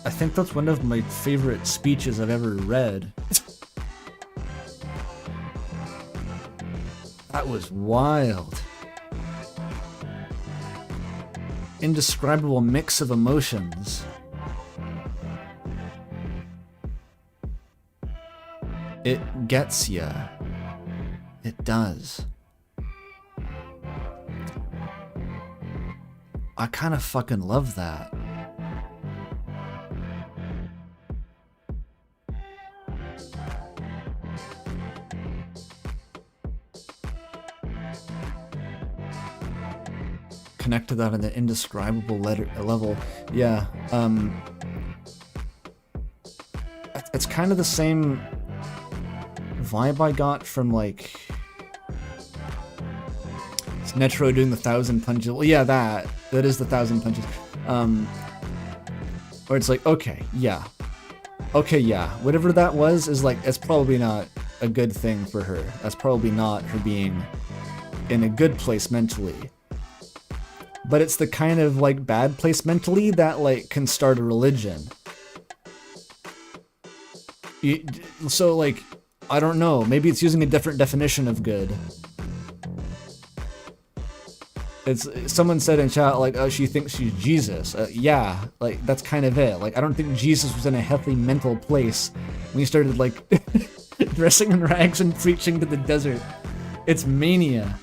I think that's one of my favorite speeches I've ever read. That was wild. Indescribable mix of emotions. It gets ya. It does. I kind of fucking love that. Connect to that on an indescribable level. Yeah, it's kind of the same vibe I got from, like, it's Netro doing the 1,000 punches. Well, yeah, that is the 1,000 punches. Where it's like, okay, yeah, whatever that was is like, it's probably not a good thing for her. That's probably not her being in a good place mentally. But it's the kind of, like, bad place mentally that, like, can start a religion. So, like, I don't know, maybe it's using a different definition of good. Someone said in chat, like, oh, she thinks she's Jesus. Yeah, like, that's kind of it. Like, I don't think Jesus was in a healthy mental place when he started, like, dressing in rags and preaching to the desert. It's mania.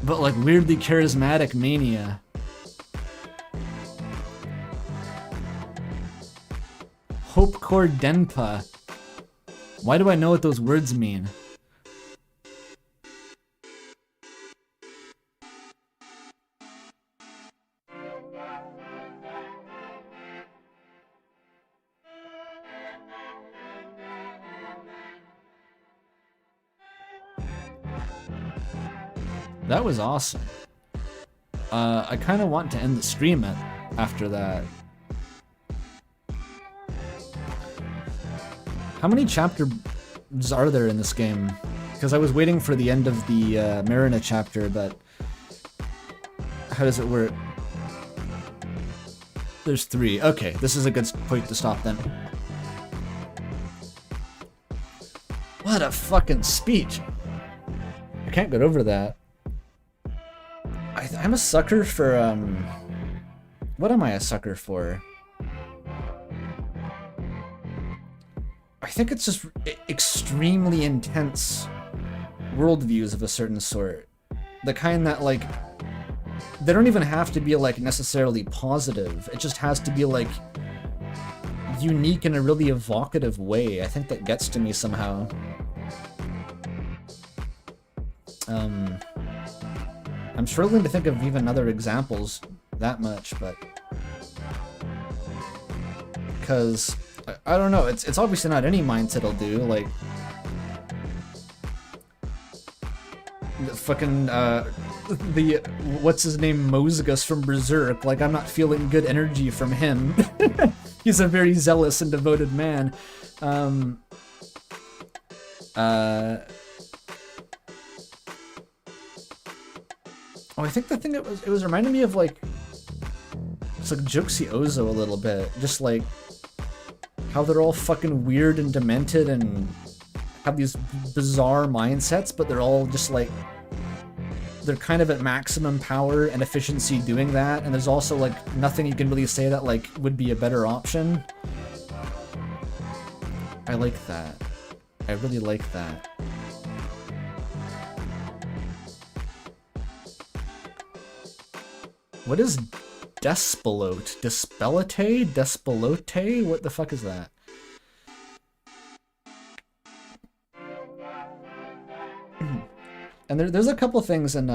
but like weirdly charismatic mania. Hope Core Denpa. Why do I know what those words mean? That was awesome. I kind of want to end the stream after that. How many chapters are there in this game? Because I was waiting for the end of the Marina chapter, but how does it work? There's 3. Okay, this is a good point to stop then. What a fucking speech. I can't get over that. I'm a sucker for, what am I a sucker for? I think it's just extremely intense worldviews of a certain sort. The kind that, like, they don't even have to be, like, necessarily positive. It just has to be, like, unique in a really evocative way. I think that gets to me somehow. I'm struggling to think of even other examples that much, but... Because, I don't know, it's obviously not any mindset will do, like... Fucking, what's his name, Mosgus from Berserk, like, I'm not feeling good energy from him. He's a very zealous and devoted man. Oh, I think the thing it was reminding me of, like, it's like Joxi Ozo a little bit. Just like how they're all fucking weird and demented and have these bizarre mindsets, but they're all just like, they're kind of at maximum power and efficiency doing that, and there's also like nothing you can really say that like would be a better option. I like that. I really like that. What is Despelote? Despelote? Despelote? What the fuck is that? And there's a couple things in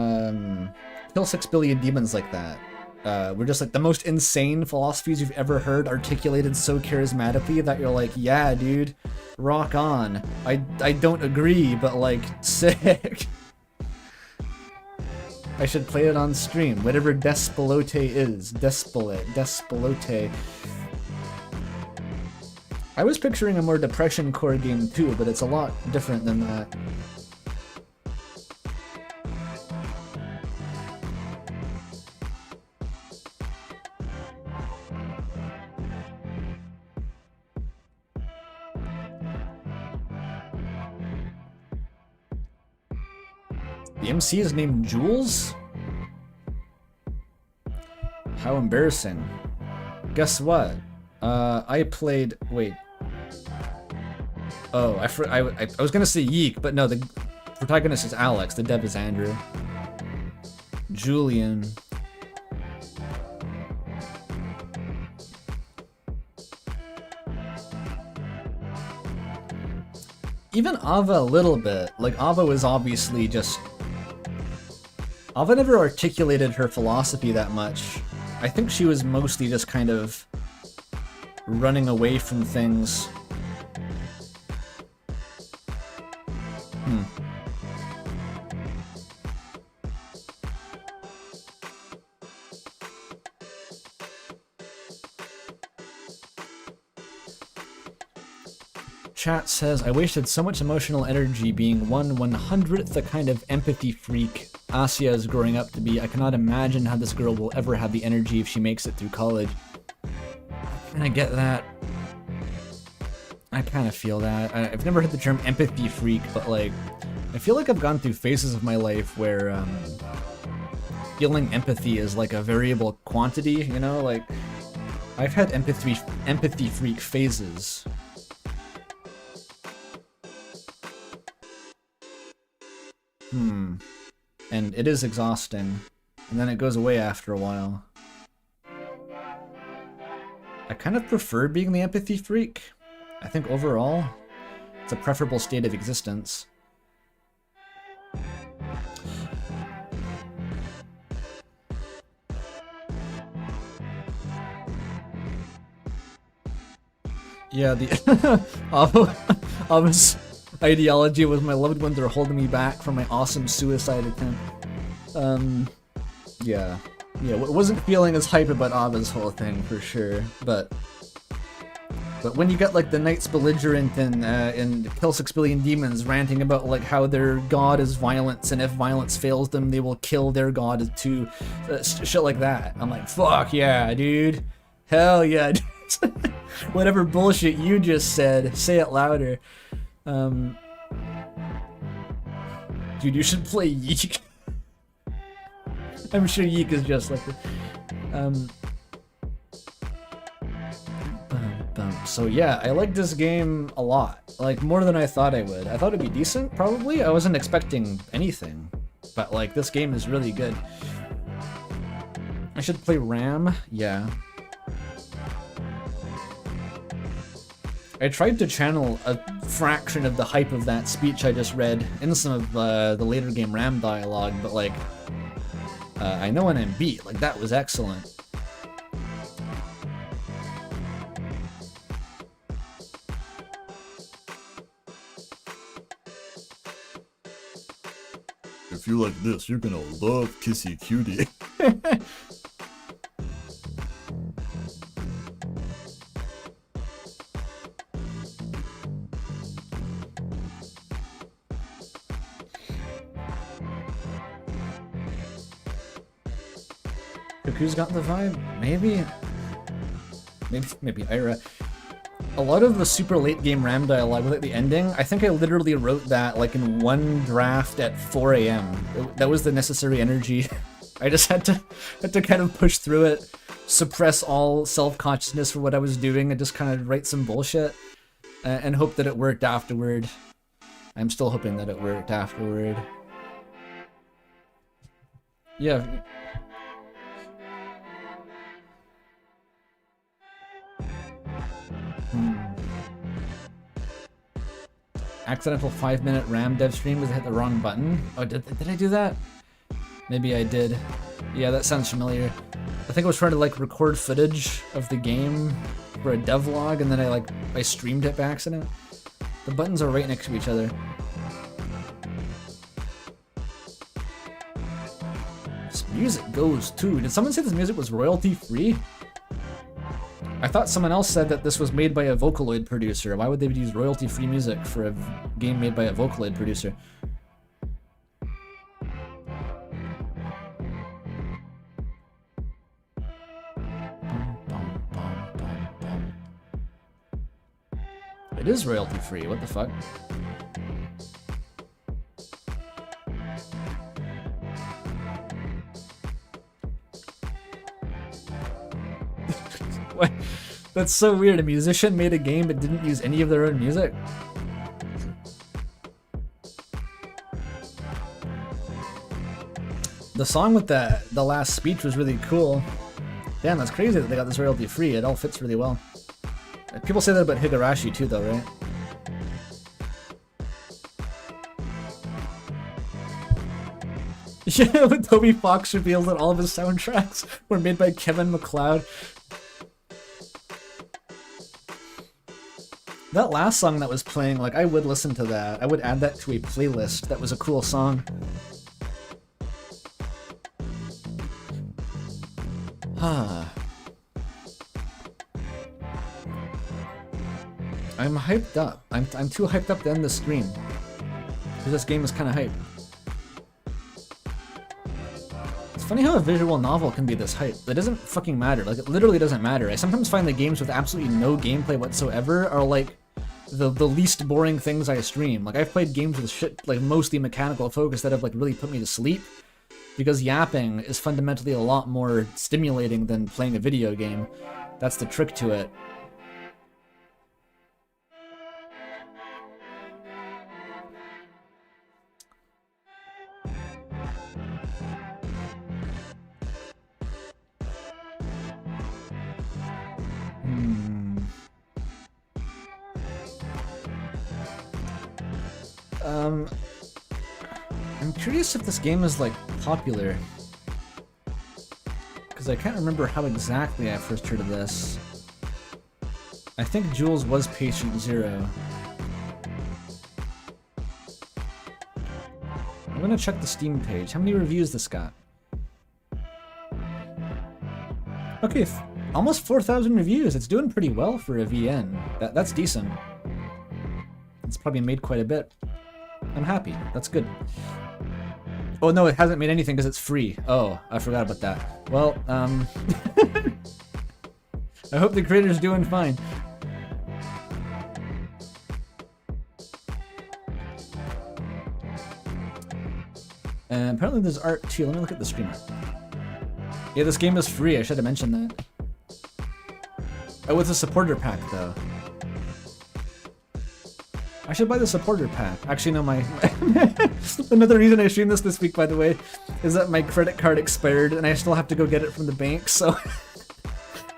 Kill 6 Billion Demons like that. We're just like the most insane philosophies you've ever heard articulated so charismatically that you're like, yeah, dude, rock on. I don't agree, but like, sick. I should play it on stream. Whatever Despelote is. Despelote. I was picturing a more depression core game too, but it's a lot different than that. The MC is named Jules? How embarrassing. Guess what? I played... Wait. Oh, I was gonna say Yeek, but no, the protagonist is Alex, the dev is Andrew. Julian. Even Ava a little bit. Like, Ava was obviously just... Ava never articulated her philosophy that much. I think she was mostly just kind of running away from things. Chat says, I wasted so much emotional energy being 1/100th the kind of empathy freak Asya is growing up to be. I cannot imagine how this girl will ever have the energy if she makes it through college. I kinda get that. I kinda feel that. I've never heard the term empathy freak, but like, I feel like I've gone through phases of my life where feeling empathy is like a variable quantity, you know? Like, I've had empathy freak phases. and it is exhausting, and then it goes away after a while. I kind of prefer being the empathy freak. I think overall, it's a preferable state of existence. Yeah, the Ava's ideology was my loved ones are holding me back from my awesome suicide attempt. Yeah, wasn't feeling as hype about Ava's whole thing for sure, but when you get like the Knights Belligerent and Kill 6 Billion Demons ranting about like how their god is violence, and if violence fails them, they will kill their god too, shit like that. I'm like, fuck yeah, dude, hell yeah, dude. Whatever bullshit you just said, say it louder. Dude, you should play Yeek. I'm sure Yeek is just like it. So yeah, I like this game a lot. Like, more than I thought I would. I thought it'd be decent, probably. I wasn't expecting anything. But like, this game is really good. I should play RAM? Yeah. I tried to channel a fraction of the hype of that speech I just read in some of the later game RAM dialogue, but like, I know when I'm beat, like that was excellent. If you like this, you're gonna love Kissy Cutie. Who's got the vibe? Maybe Ira. A lot of the super late game RAM dialogue with like the ending, I think I literally wrote that like in one draft at 4 a.m. That was the necessary energy. I just had to kind of push through it, suppress all self-consciousness for what I was doing, and just kind of write some bullshit and hope that it worked afterward. I'm still hoping that it worked afterward. Yeah. Accidental 5-minute RAM dev stream because I hit the wrong button. Oh, did I do that? Maybe I did. Yeah, that sounds familiar. I think I was trying to like record footage of the game for a devlog, and then I streamed it by accident. The buttons are right next to each other. This music goes too. Did someone say this music was royalty free? I thought someone else said that this was made by a Vocaloid producer. Why would they use royalty-free music for a game made by a Vocaloid producer? It is royalty-free, what the fuck? What? That's so weird. A musician made a game but didn't use any of their own music. The song with the last speech was really cool. Damn, that's crazy that they got this royalty free. It all fits really well. People say that about Higurashi too, though, right? Yeah, when Toby Fox reveals that all of his soundtracks were made by Kevin MacLeod. That last song that was playing, like, I would listen to that. I would add that to a playlist. That was a cool song. I'm hyped up. I'm too hyped up to end the stream. Because this game is kind of hype. It's funny how a visual novel can be this hype. It doesn't fucking matter. Like, it literally doesn't matter. I sometimes find that games with absolutely no gameplay whatsoever are like the least boring things I stream. Like, I've played games with shit, like, mostly mechanical focus that have, like, really put me to sleep. Because yapping is fundamentally a lot more stimulating than playing a video game. That's the trick to it. I'm curious if this game is, like, popular. Because I can't remember how exactly I first heard of this. I think Jules was Patient Zero. I'm gonna check the Steam page. How many reviews this got? Okay, almost 4,000 reviews. It's doing pretty well for a VN. That's decent. It's probably made quite a bit. I'm happy. That's good. Oh no, it hasn't made anything because it's free. Oh, I forgot about that. Well, I hope the creator's doing fine. And apparently there's art too. Let me look at the stream art. Yeah, this game is free. I should have mentioned that. Oh, it's a supporter pack though. I should buy the supporter pack. Actually, no, my another reason I streamed this week, by the way, is that my credit card expired and I still have to go get it from the bank. So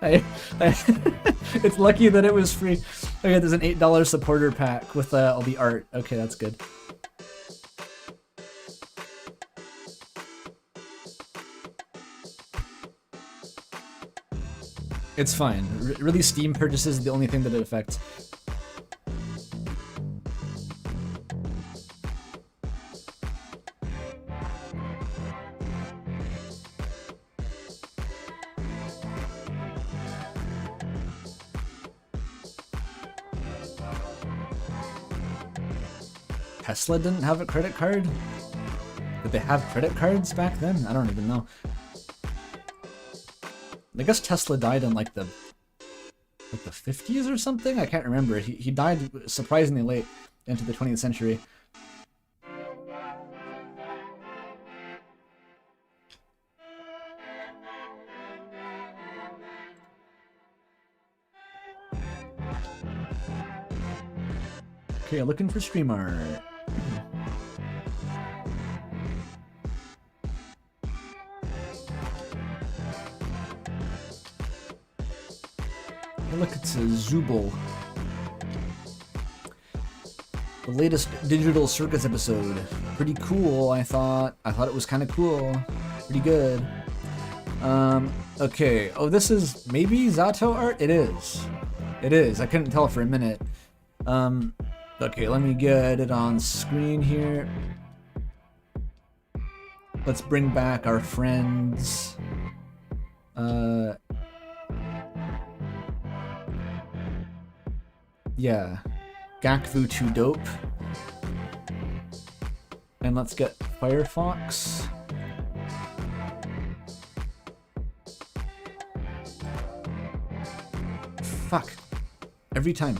it's lucky that it was free. Okay, there's an $8 supporter pack with all the art. Okay, that's good. It's fine. Really, Steam purchases is the only thing that it affects. Tesla didn't have a credit card? Did they have credit cards back then? I don't even know. I guess Tesla died in like the 50s or something? I can't remember. He died surprisingly late into the 20th century. Okay, looking for stream art. Look, it's a Zooble. The latest Digital Circus episode. Pretty cool, I thought. I thought it was kind of cool. Pretty good. Okay. Oh, this is maybe Z.A.T.O art? It is. It is. I couldn't tell for a minute. Okay, let me get it on screen here. Let's bring back our friends. Yeah, Gakvu 2 dope. And let's get Firefox. Fuck. Every time.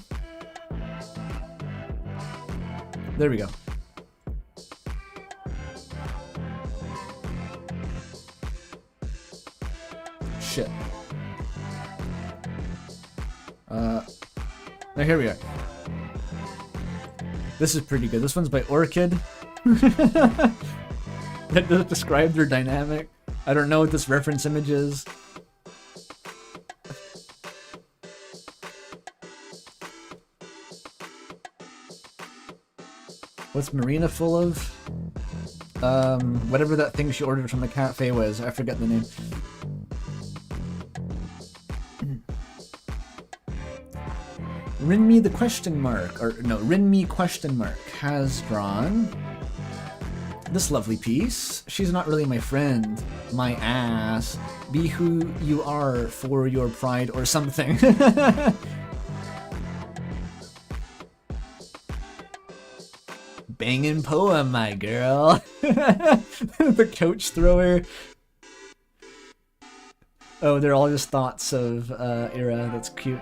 There we go. Shit. Now here we are. This is pretty good. This one's by Orchid. That doesn't describe their dynamic. I don't know what this reference image is. What's Marina full of? Whatever that thing she ordered from the cafe was. I forget the name. Rinme the question mark, or no, Rinme question mark has drawn this lovely piece. She's not really my friend, my ass. Be who you are for your pride or something. Bangin' poem, my girl. The couch thrower. Oh, they're all just thoughts of era. That's cute.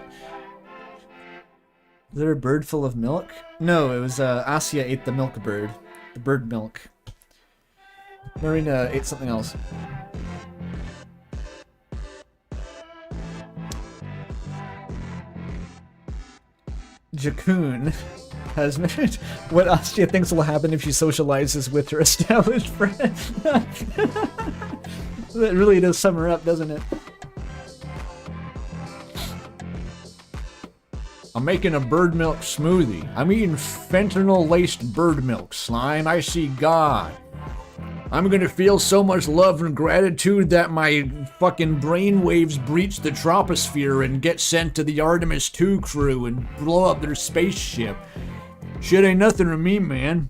Is there a bird full of milk? No, it was Asya ate the milk bird. The bird milk. Marina ate something else. Jakun has mentioned what Asya thinks will happen if she socializes with her established friends. That really does sum her up, doesn't it? I'm making a bird milk smoothie. I'm eating fentanyl-laced bird milk, slime. I see God. I'm gonna feel so much love and gratitude that my fucking brainwaves breach the troposphere and get sent to the Artemis 2 crew and blow up their spaceship. Shit ain't nothing to me, man.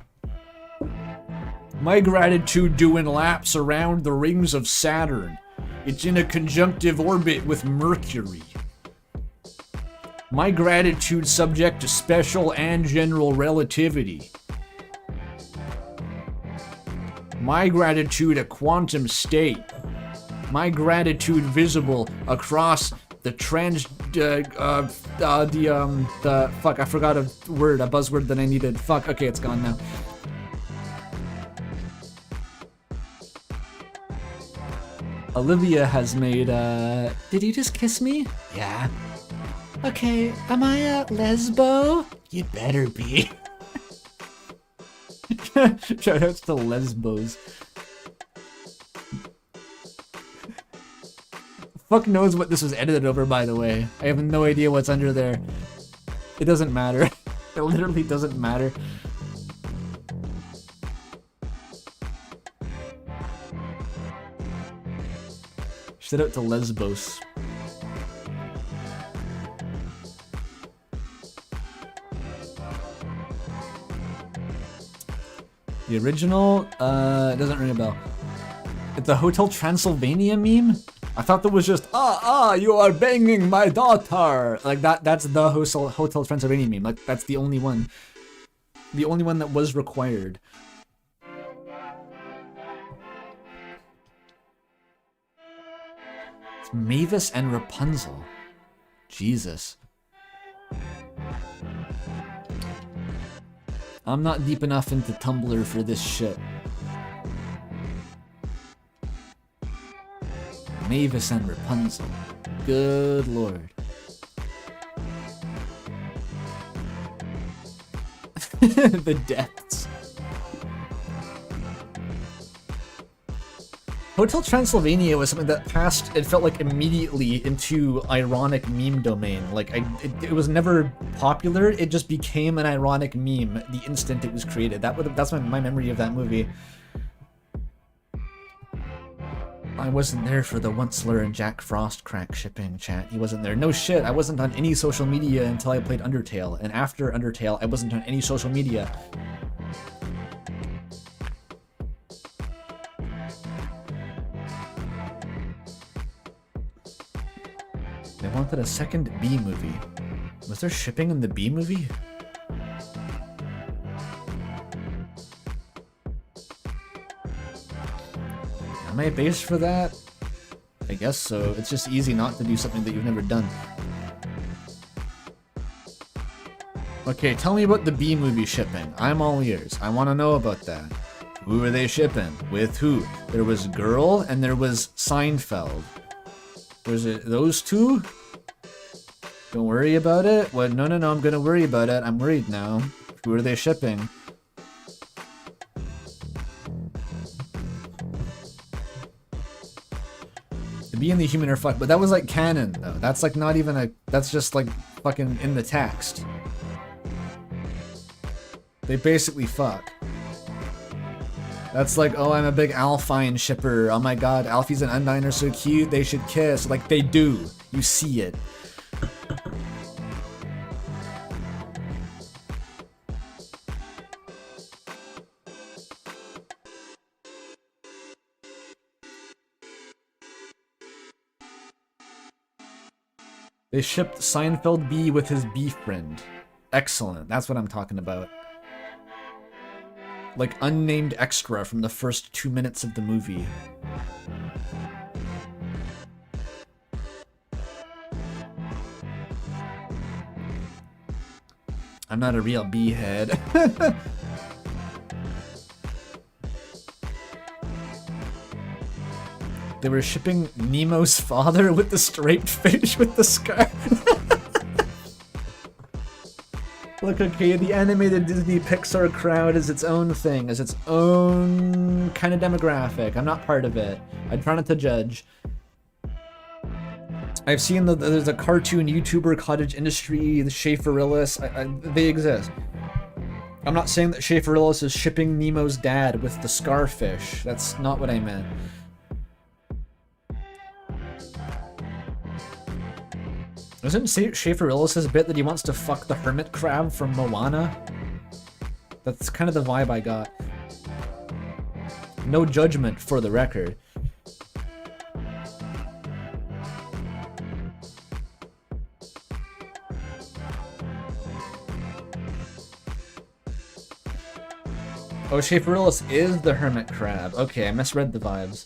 My gratitude doing laps around the rings of Saturn. It's in a conjunctive orbit with Mercury. My gratitude subject to special and general relativity. My gratitude a quantum state. My gratitude visible across the fuck, I forgot a word, a buzzword that I needed. Fuck, okay, it's gone now. Olivia has made, did you just kiss me? Yeah. Okay, am I a lesbo? You better be. Shoutouts to lesbos. Fuck knows what this was edited over, by the way. I have no idea what's under there. It doesn't matter. It literally doesn't matter. Shout out to Lesbos. The original, it doesn't ring a bell. It's a Hotel Transylvania meme? I thought that was just, you are banging my daughter! Like that's the Hotel Transylvania meme. Like, that's the only one. The only one that was required. It's Mavis and Rapunzel. Jesus. I'm not deep enough into Tumblr for this shit. Mavis and Rapunzel. Good lord. The depths. Hotel Transylvania was something that passed, it felt like, immediately into ironic meme domain. Like, it was never popular, it just became an ironic meme the instant it was created. That's my memory of that movie. I wasn't there for the Onceler and Jack Frost crack shipping chat. He wasn't there. No shit, I wasn't on any social media until I played Undertale. And after Undertale, I wasn't on any social media. They wanted a second B movie. Was there shipping in the B movie? Am I based for that? I guess so. It's just easy not to do something that you've never done. Okay, tell me about the B movie shipping. I'm all ears. I want to know about that. Who were they shipping? With who? There was Girl and there was Seinfeld. Was it those two? Don't worry about it? What? No, I'm gonna worry about it. I'm worried now. Who are they shipping? The bee and the human are fucked, but that was like canon though. That's like not even a, that's just like fucking in the text. They basically fuck. That's like, oh, I'm a big Alphine shipper. Oh my god, Alfie's and Undyne are so cute, they should kiss. Like, they do. You see it. They shipped Seinfeld B with his bee friend. Excellent. That's what I'm talking about. Like, unnamed extra from the first 2 minutes of the movie. I'm not a real bee head. They were shipping Nemo's father with the straight fish with the scar. Look, okay, the animated Disney Pixar crowd is its own thing, is its own kind of demographic. I'm not part of it. I try not to judge. I've seen there's a cartoon YouTuber, cottage industry, the Schaeferillis. They exist. I'm not saying that Schaeferillis is shipping Nemo's dad with the Scarfish. That's not what I meant. Isn't Schaeferillis' bit that he wants to fuck the hermit crab from Moana? That's kind of the vibe I got. No judgment for the record. Oh, Schaeferillis is the hermit crab. Okay, I misread the vibes.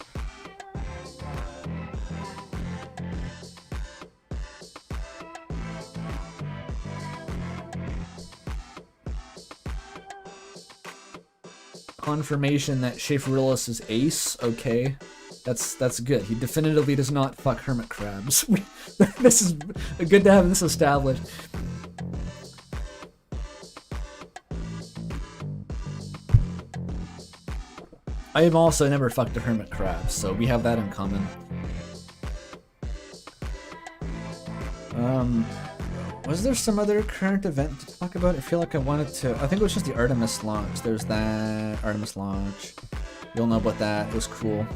Confirmation that Schaeferillis is ace. Okay, that's good. He definitively does not fuck hermit crabs. This is good to have this established. I have also never fucked a hermit crab, so we have that in common. Was there some other current event to talk about? I feel like I wanted to. I think it was just the Artemis launch. There's that Artemis launch. You'll know about that. It was cool.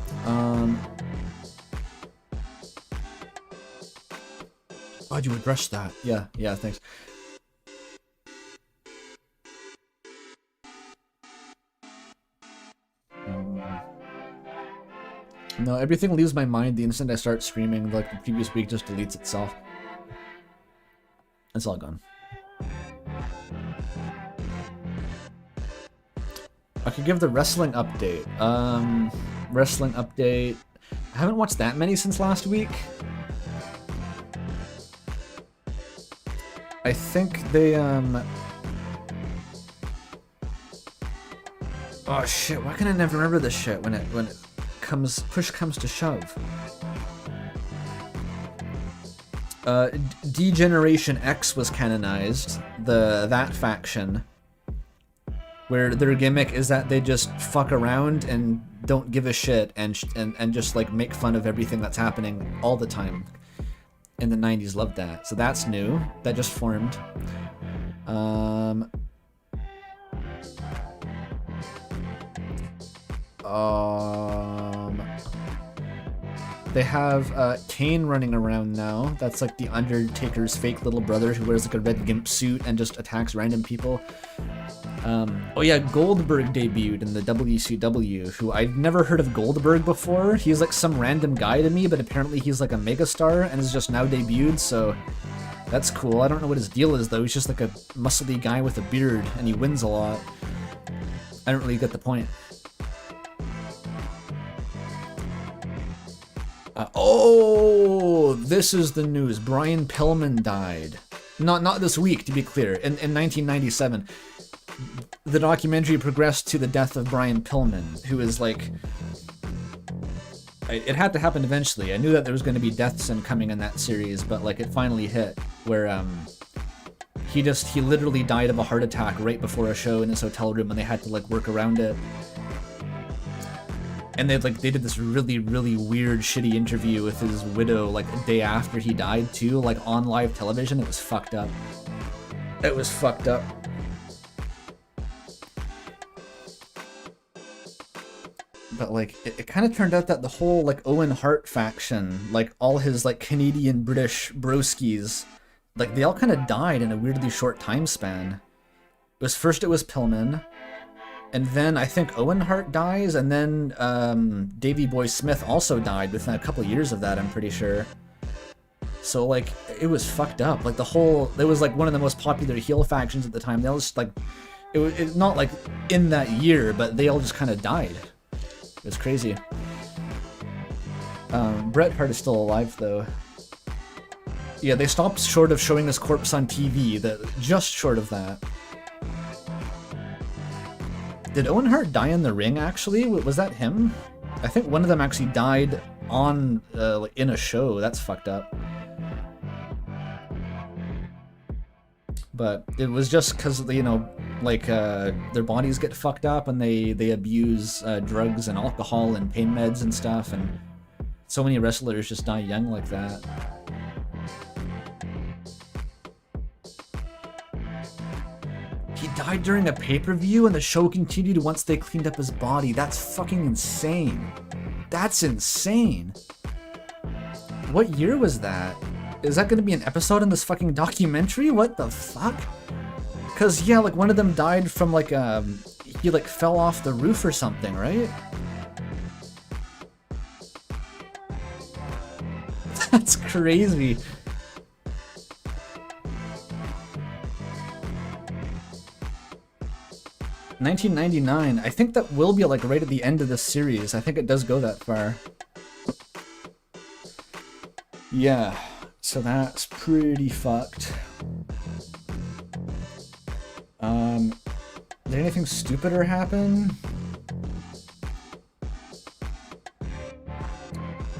Glad you addressed that. Yeah, thanks. No, everything leaves my mind the instant I start streaming. Like the previous week just deletes itself. It's all gone. I could give the wrestling update. Wrestling update. I haven't watched that many since last week. I think they oh shit, why can I never remember this shit when it push comes to shove? D-Generation X was canonized, that faction, where their gimmick is that they just fuck around and don't give a shit and just like make fun of everything that's happening all the time. In the 90s, loved that. So that's new. That just formed. They have Kane running around now. That's like the Undertaker's fake little brother who wears like a red gimp suit and just attacks random people. Oh yeah, Goldberg debuted in the WCW, who I've never heard of Goldberg before. He's like some random guy to me, but apparently he's like a megastar and is just now debuted, so that's cool. I don't know what his deal is though. He's just like a muscly guy with a beard and he wins a lot. I don't really get the point. Oh, this is the news. Brian Pillman died. Not this week, to be clear. In 1997, the documentary progressed to the death of Brian Pillman, who is like... It had to happen eventually. I knew that there was going to be deaths coming in that series, but like it finally hit, where he literally died of a heart attack right before a show in his hotel room, and they had to like work around it. And they did this really, really weird, shitty interview with his widow like a day after he died too, like on live television. It was fucked up. It was fucked up. But like, it kind of turned out that the whole like Owen Hart faction, like all his like Canadian British broskies, like they all kind of died in a weirdly short time span. It was Pillman. And then I think Owen Hart dies, and then Davey Boy Smith also died within a couple years of that, I'm pretty sure. So like, it was fucked up. Like it was like one of the most popular heel factions at the time. They all just like, it not like in that year, but they all just kind of died. It was crazy. Bret Hart is still alive though. Yeah, they stopped short of showing his corpse on TV, just short of that. Did Owen Hart die in the ring, actually? Was that him? I think one of them actually died on, in a show. That's fucked up. But it was just because, you know, like, their bodies get fucked up and they abuse drugs and alcohol and pain meds and stuff, and so many wrestlers just die young like that. died during a pay-per-view and the show continued once they cleaned up his body. That's fucking insane. That's insane. What year was that? Is that gonna be an episode in this fucking documentary? What the fuck? Cause yeah, like one of them died from like he like fell off the roof or something, right? That's crazy. $1999. I think that will be like right at the end of the series. I think it does go that far. Yeah, so that's pretty fucked. Did anything stupider happen?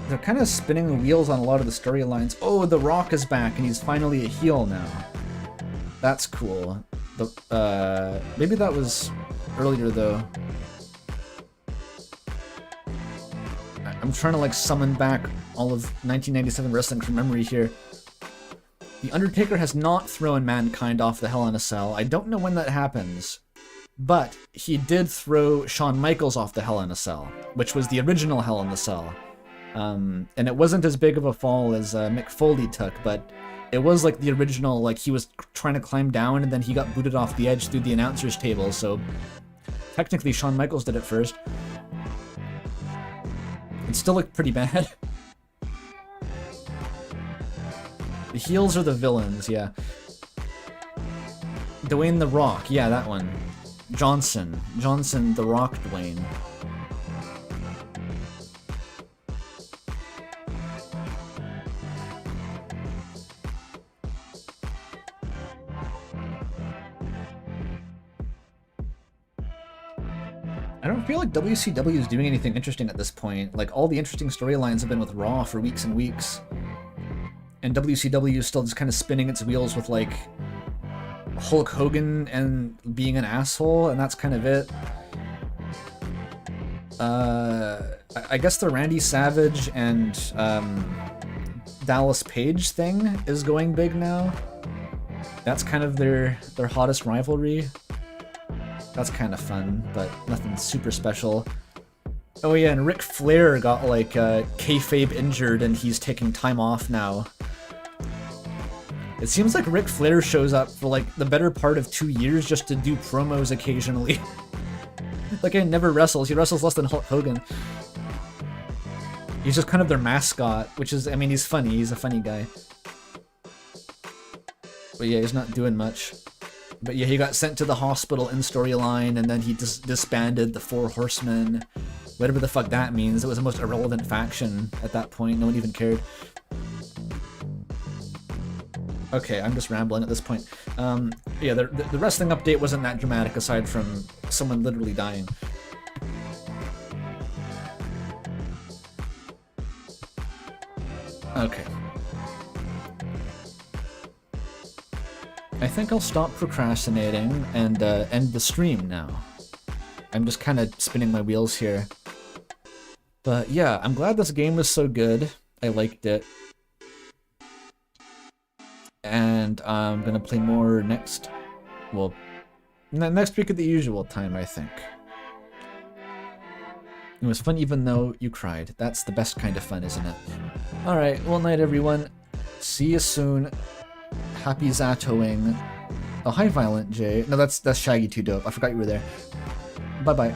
They're kind of spinning the wheels on a lot of the storylines. Oh, The Rock is back and he's finally a heel now. That's cool. Maybe that was earlier though. I'm trying to like summon back all of 1997 wrestling from memory here. The Undertaker has not thrown Mankind off the Hell in a Cell. I don't know when that happens, but he did throw Shawn Michaels off the Hell in a Cell, which was the original Hell in the Cell. And it wasn't as big of a fall as Mick Foley took, but it was like the original, like he was trying to climb down and then he got booted off the edge through the announcer's table, so technically Shawn Michaels did it first. It still looked pretty bad. The heels are the villains, yeah. Dwayne The Rock, yeah, that one. Johnson, The Rock Dwayne. I don't feel like WCW is doing anything interesting at this point. Like, all the interesting storylines have been with Raw for weeks and weeks. And WCW is still just kind of spinning its wheels with, like, Hulk Hogan and being an asshole, and that's kind of it. I guess the Randy Savage and Dallas Page thing is going big now. That's kind of their hottest rivalry. That's kind of fun, but nothing super special. Oh yeah, and Ric Flair got like kayfabe injured and he's taking time off now. It seems like Ric Flair shows up for like the better part of 2 years just to do promos occasionally. Like he never wrestles, he wrestles less than Hulk Hogan. He's just kind of their mascot, which is, I mean, he's funny, he's a funny guy. But yeah, he's not doing much. But yeah, he got sent to the hospital in storyline, and then he disbanded the Four Horsemen. Whatever the fuck that means. It was the most irrelevant faction at that point. No one even cared. Okay, I'm just rambling at this point. Yeah, the wrestling update wasn't that dramatic aside from someone literally dying. Okay. I think I'll stop procrastinating and end the stream now. I'm just kind of spinning my wheels here. But yeah, I'm glad this game was so good. I liked it. And I'm gonna play more next week at the usual time, I think. It was fun even though you cried. That's the best kind of fun, isn't it? Alright, well night everyone. See you soon. Happy Z.A.T.O-ing. Oh, hi Violent J. No, that's Shaggy 2 Dope. I forgot you were there. Bye-bye.